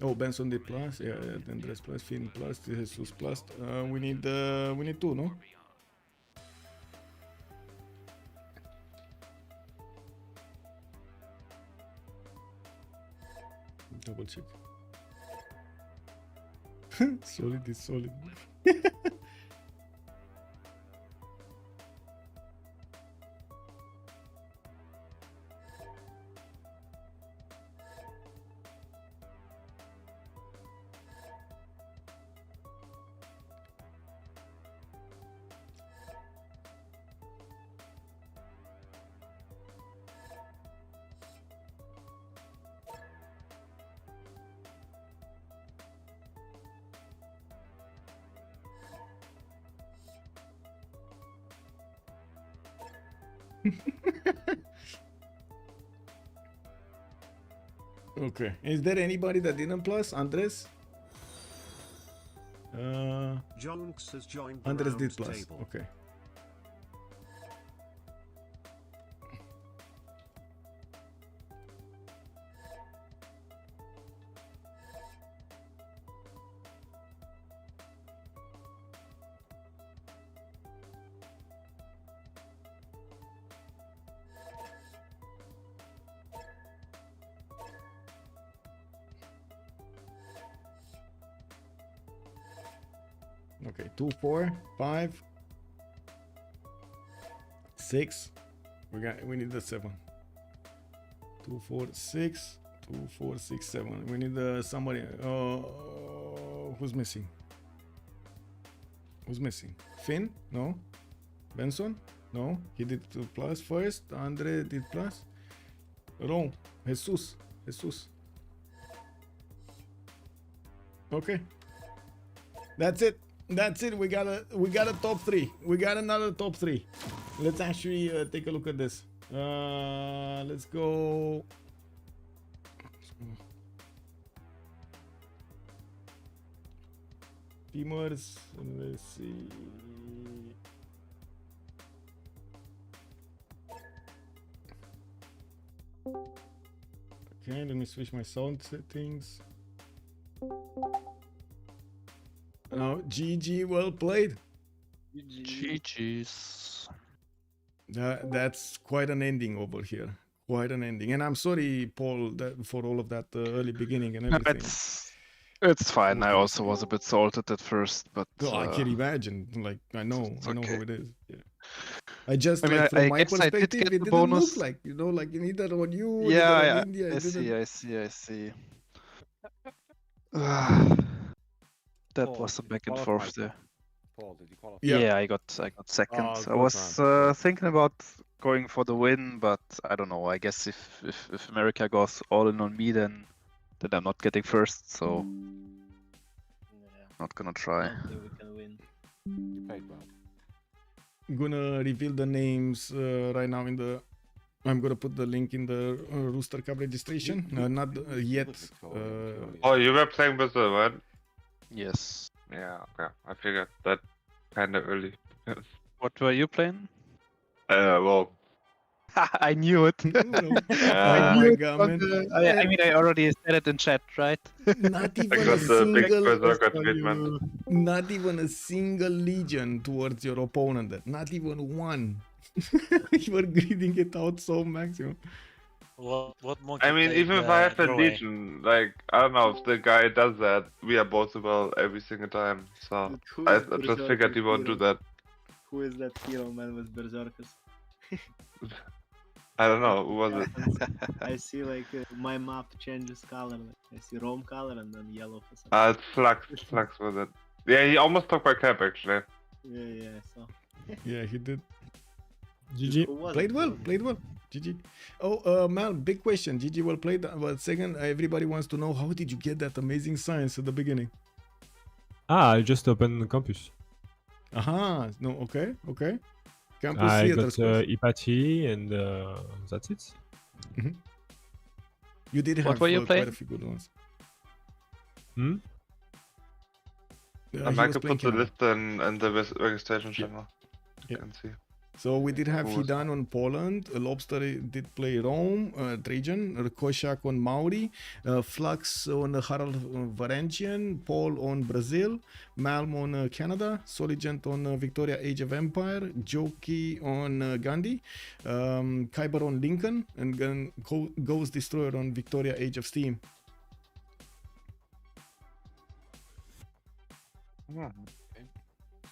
Oh, Benson did plus. Yeah, Andres plus. Finn plus. Jesús plus. We need 2, no? Double check. Solid is solid. Okay. Is there anybody that didn't plus? Andres? Jonks has joined the Andres round did plus. table. Okay. Okay, 2, 4, 5, 6. We need the 7. 2, 4, 6. 2, 4, 6, 7. We need somebody. Who's missing? Who's missing? Finn? No. Benson? No. He did 2 plus first. Andre did plus. Rome. Jesús. Okay. That's it. That's it. We got a top 3. We got another top 3. Let's actually take a look at this. Let's go. Teamers. Let's see. Okay, let me switch my sound settings. No, GG, well played. GG's. That's quite an ending over here. Quite an ending. And I'm sorry, Paul, for all of that early beginning and everything. It's fine. I also was a bit salted at first, but Oh, I can imagine. Like, I know it's how okay. it is. Yeah. I just, I mean, like, from I my guess I did perspective, get it the didn't bonus. look like, like neither on you, neither Yeah, on India. I It didn't. see. That Paul, was some did you back and qualify? forth there. Paul, did you qualify? Yeah. Yeah, I got second. Oh, I good was man. thinking about going for the win, but I don't know. I guess if America goes all in on me, then I'm not getting first, so Yeah, not gonna I try. don't think we can win. You played well. I'm gonna reveal the names right now in the. I'm gonna put the link in the Rooster Cup registration. Not yet. Oh, you were playing Brazil, right? Yes. Yeah, okay. I figured that kind of early. What were you playing? Well, I knew it. Oh my god, man! I mean, I already said it in chat, right? Not I even a got the big single. berserker treatment. Not even a single legion towards your opponent. Not even one. You were greeting it out so maximum. What monkey I mean, played, even if I have a Norway? legion, like, I don't know, if the guy does that, we are both well every single time. So, Who I is just figured he won't do Berserker that. Who is that hero man with berserkers? I don't know, who was it? I see like my map changes color. Like, I see Rome color and then yellow for some. It's Flux was it. Yeah, he almost took my cap actually. Yeah, I saw. Yeah, he did. GG. Who was Played it? well. Played well. GG. Oh, Mal, big question. GG well played. But second, everybody wants to know, how did you get that amazing science at the beginning? I just opened the campus. Aha. No. Okay. Campus I theater got space. Ipati and that's it. You did have What were you quite playing? a few good ones. Hmm? He And I was could playing put the Canada. list in the registration channel. Yeah. You can see. So we did have Who was Hidan on Poland, Lobster did play Rome, Trajan, Koshak on Maori, Flux on Harald Varangian, Paul on Brazil, Malm on Canada, Soligent on Victoria Age of Empire, Joki on Gandhi, Kyber on Lincoln, and Ghost Destroyer on Victoria Age of Steam. So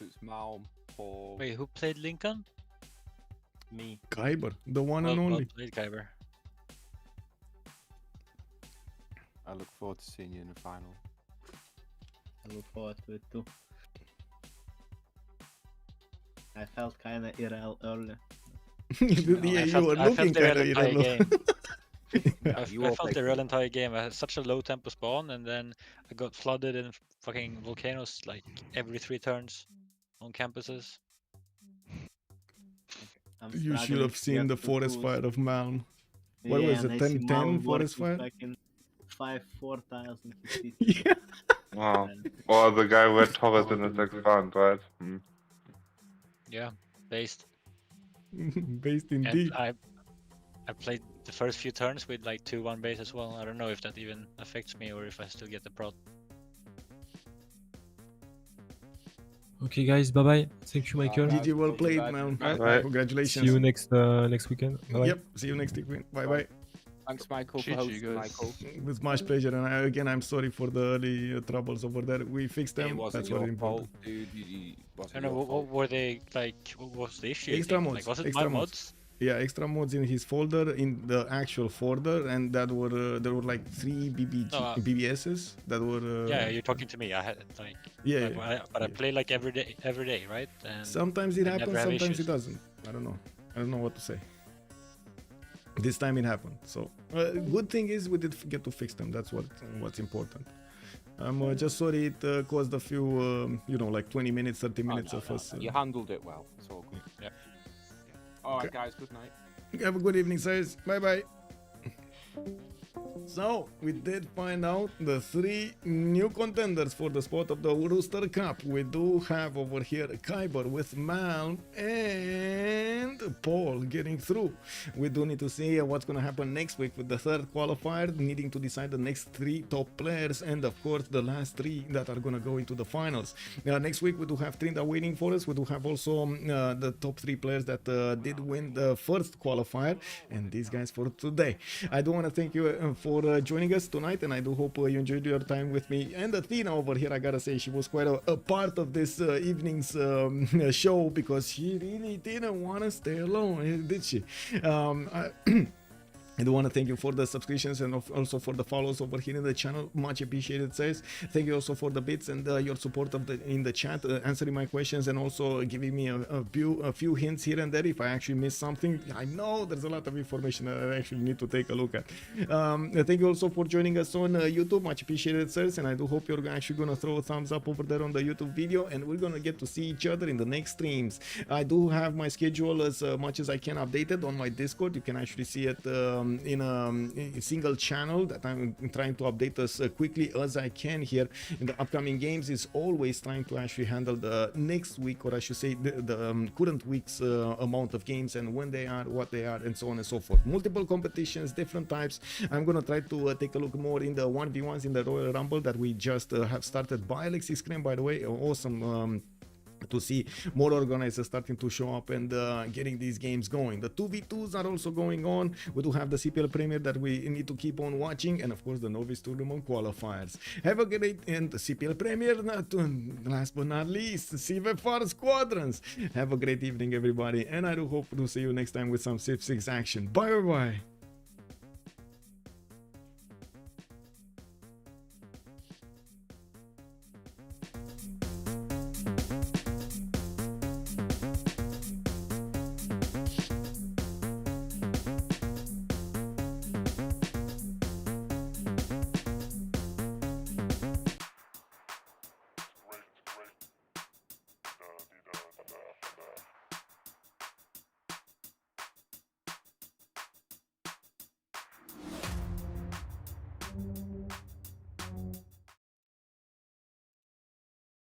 it's Mal, Paul. Wait, who played Lincoln? Me. Kyber, the one and Well only. played, Kyber. I look forward to seeing you in the final. I look forward to it too. I felt kinda irrel earlier. Yeah, you were I looking felt the kind of real entire game. You I all felt played the real entire game. I had such a low tempo spawn, and then I got flooded in fucking volcanoes like every 3 turns on campuses. I'm You should struggling have to seen get the to forest tools. fire of Malm. What Yeah, was and it? I see 10-10 Malm forest working fire? fucking 5-4 tiles and he Yeah. Wow. And- Or the guy went Torres in his next round, right? Hmm. Yeah, based. Based And indeed. I played the first few turns with like 2-1 base as well. I don't know if that even affects me or if I still get the prod. Okay, guys, bye bye. Thank you, Michael. Bye. GG, well Bye. played, Bye. man. Bye. Congratulations. See you next weekend. Bye. Yep, see you next week. Bye bye. Thanks, Michael, for GG, hosting, guys. Michael. With much pleasure. And again, I'm sorry for the early troubles over there. We fixed It them. wasn't That's what your is important. fault, dude. It I wasn't don't know, your what fault. were they like? What was the issue? you Extra think? mods, Like, was it extra my mods. mods? Yeah, extra mods in his folder, in the actual folder, and that were there were like 3 No, BBSs that were. Yeah, you're talking to me. I had like, Yeah, like, yeah, but I yeah. play like every day, right? And Sometimes it I never happens, have sometimes issues. it doesn't. I don't know. I don't know what to say. This time it happened. So good thing is we did get to fix them. That's what's important. I'm just sorry it caused a few, like 20 minutes, 30 minutes of us. You handled it well. It's all good. Yeah. Alright, guys, good night. Have a good evening, sirs. Bye bye. So, we did find out the 3 new contenders for the spot of the Rooster Cup. We do have over here Kyber with Mal and Paul getting through. We do need to see what's going to happen next week with the 3rd qualifier, needing to decide the next 3 top players and, of course, the last 3 that are going to go into the finals. Next week, we do have 3 that are waiting for us. We do have also the top 3 players that did win the 1st qualifier, and these guys for today. I do want to thank you for joining us tonight, and I do hope you enjoyed your time with me. And Athena over here, I gotta say, she was quite a part of this evening's show, because she really didn't want to stay alone, did she? I do want to thank you for the subscriptions and also for the follows over here in the channel. Much appreciated, says. Thank you also for the bits and your support in the chat, answering my questions and also giving me a few hints here and there if I actually missed something. I know there's a lot of information that I actually need to take a look at. Thank you also for joining us on YouTube. Much appreciated, sirs. And I do hope you're actually going to throw a thumbs up over there on the YouTube video, and we're going to get to see each other in the next streams. I do have my schedule as much as I can updated on my Discord. You can actually see it in a single channel that I'm trying to update as quickly as I can here in the upcoming games. Is always trying to actually handle the next week, or I should say the current week's amount of games and when they are, what they are, and so on and so forth. Multiple competitions, different types. I'm gonna try to take a look more in the 1v1s in the Royal Rumble that we just have started by Alexis Krem, by the way. Awesome to see more organizers starting to show up and getting these games going. The 2v2s are also going on. We do have the CPL Premier that we need to keep on watching, and of course the Novice Tournament qualifiers. Have a great, and the CPL Premier, last but not least, Civ6 Squadrons. Have a great evening, everybody, and I do hope to see you next time with some Civ6 action. Bye bye.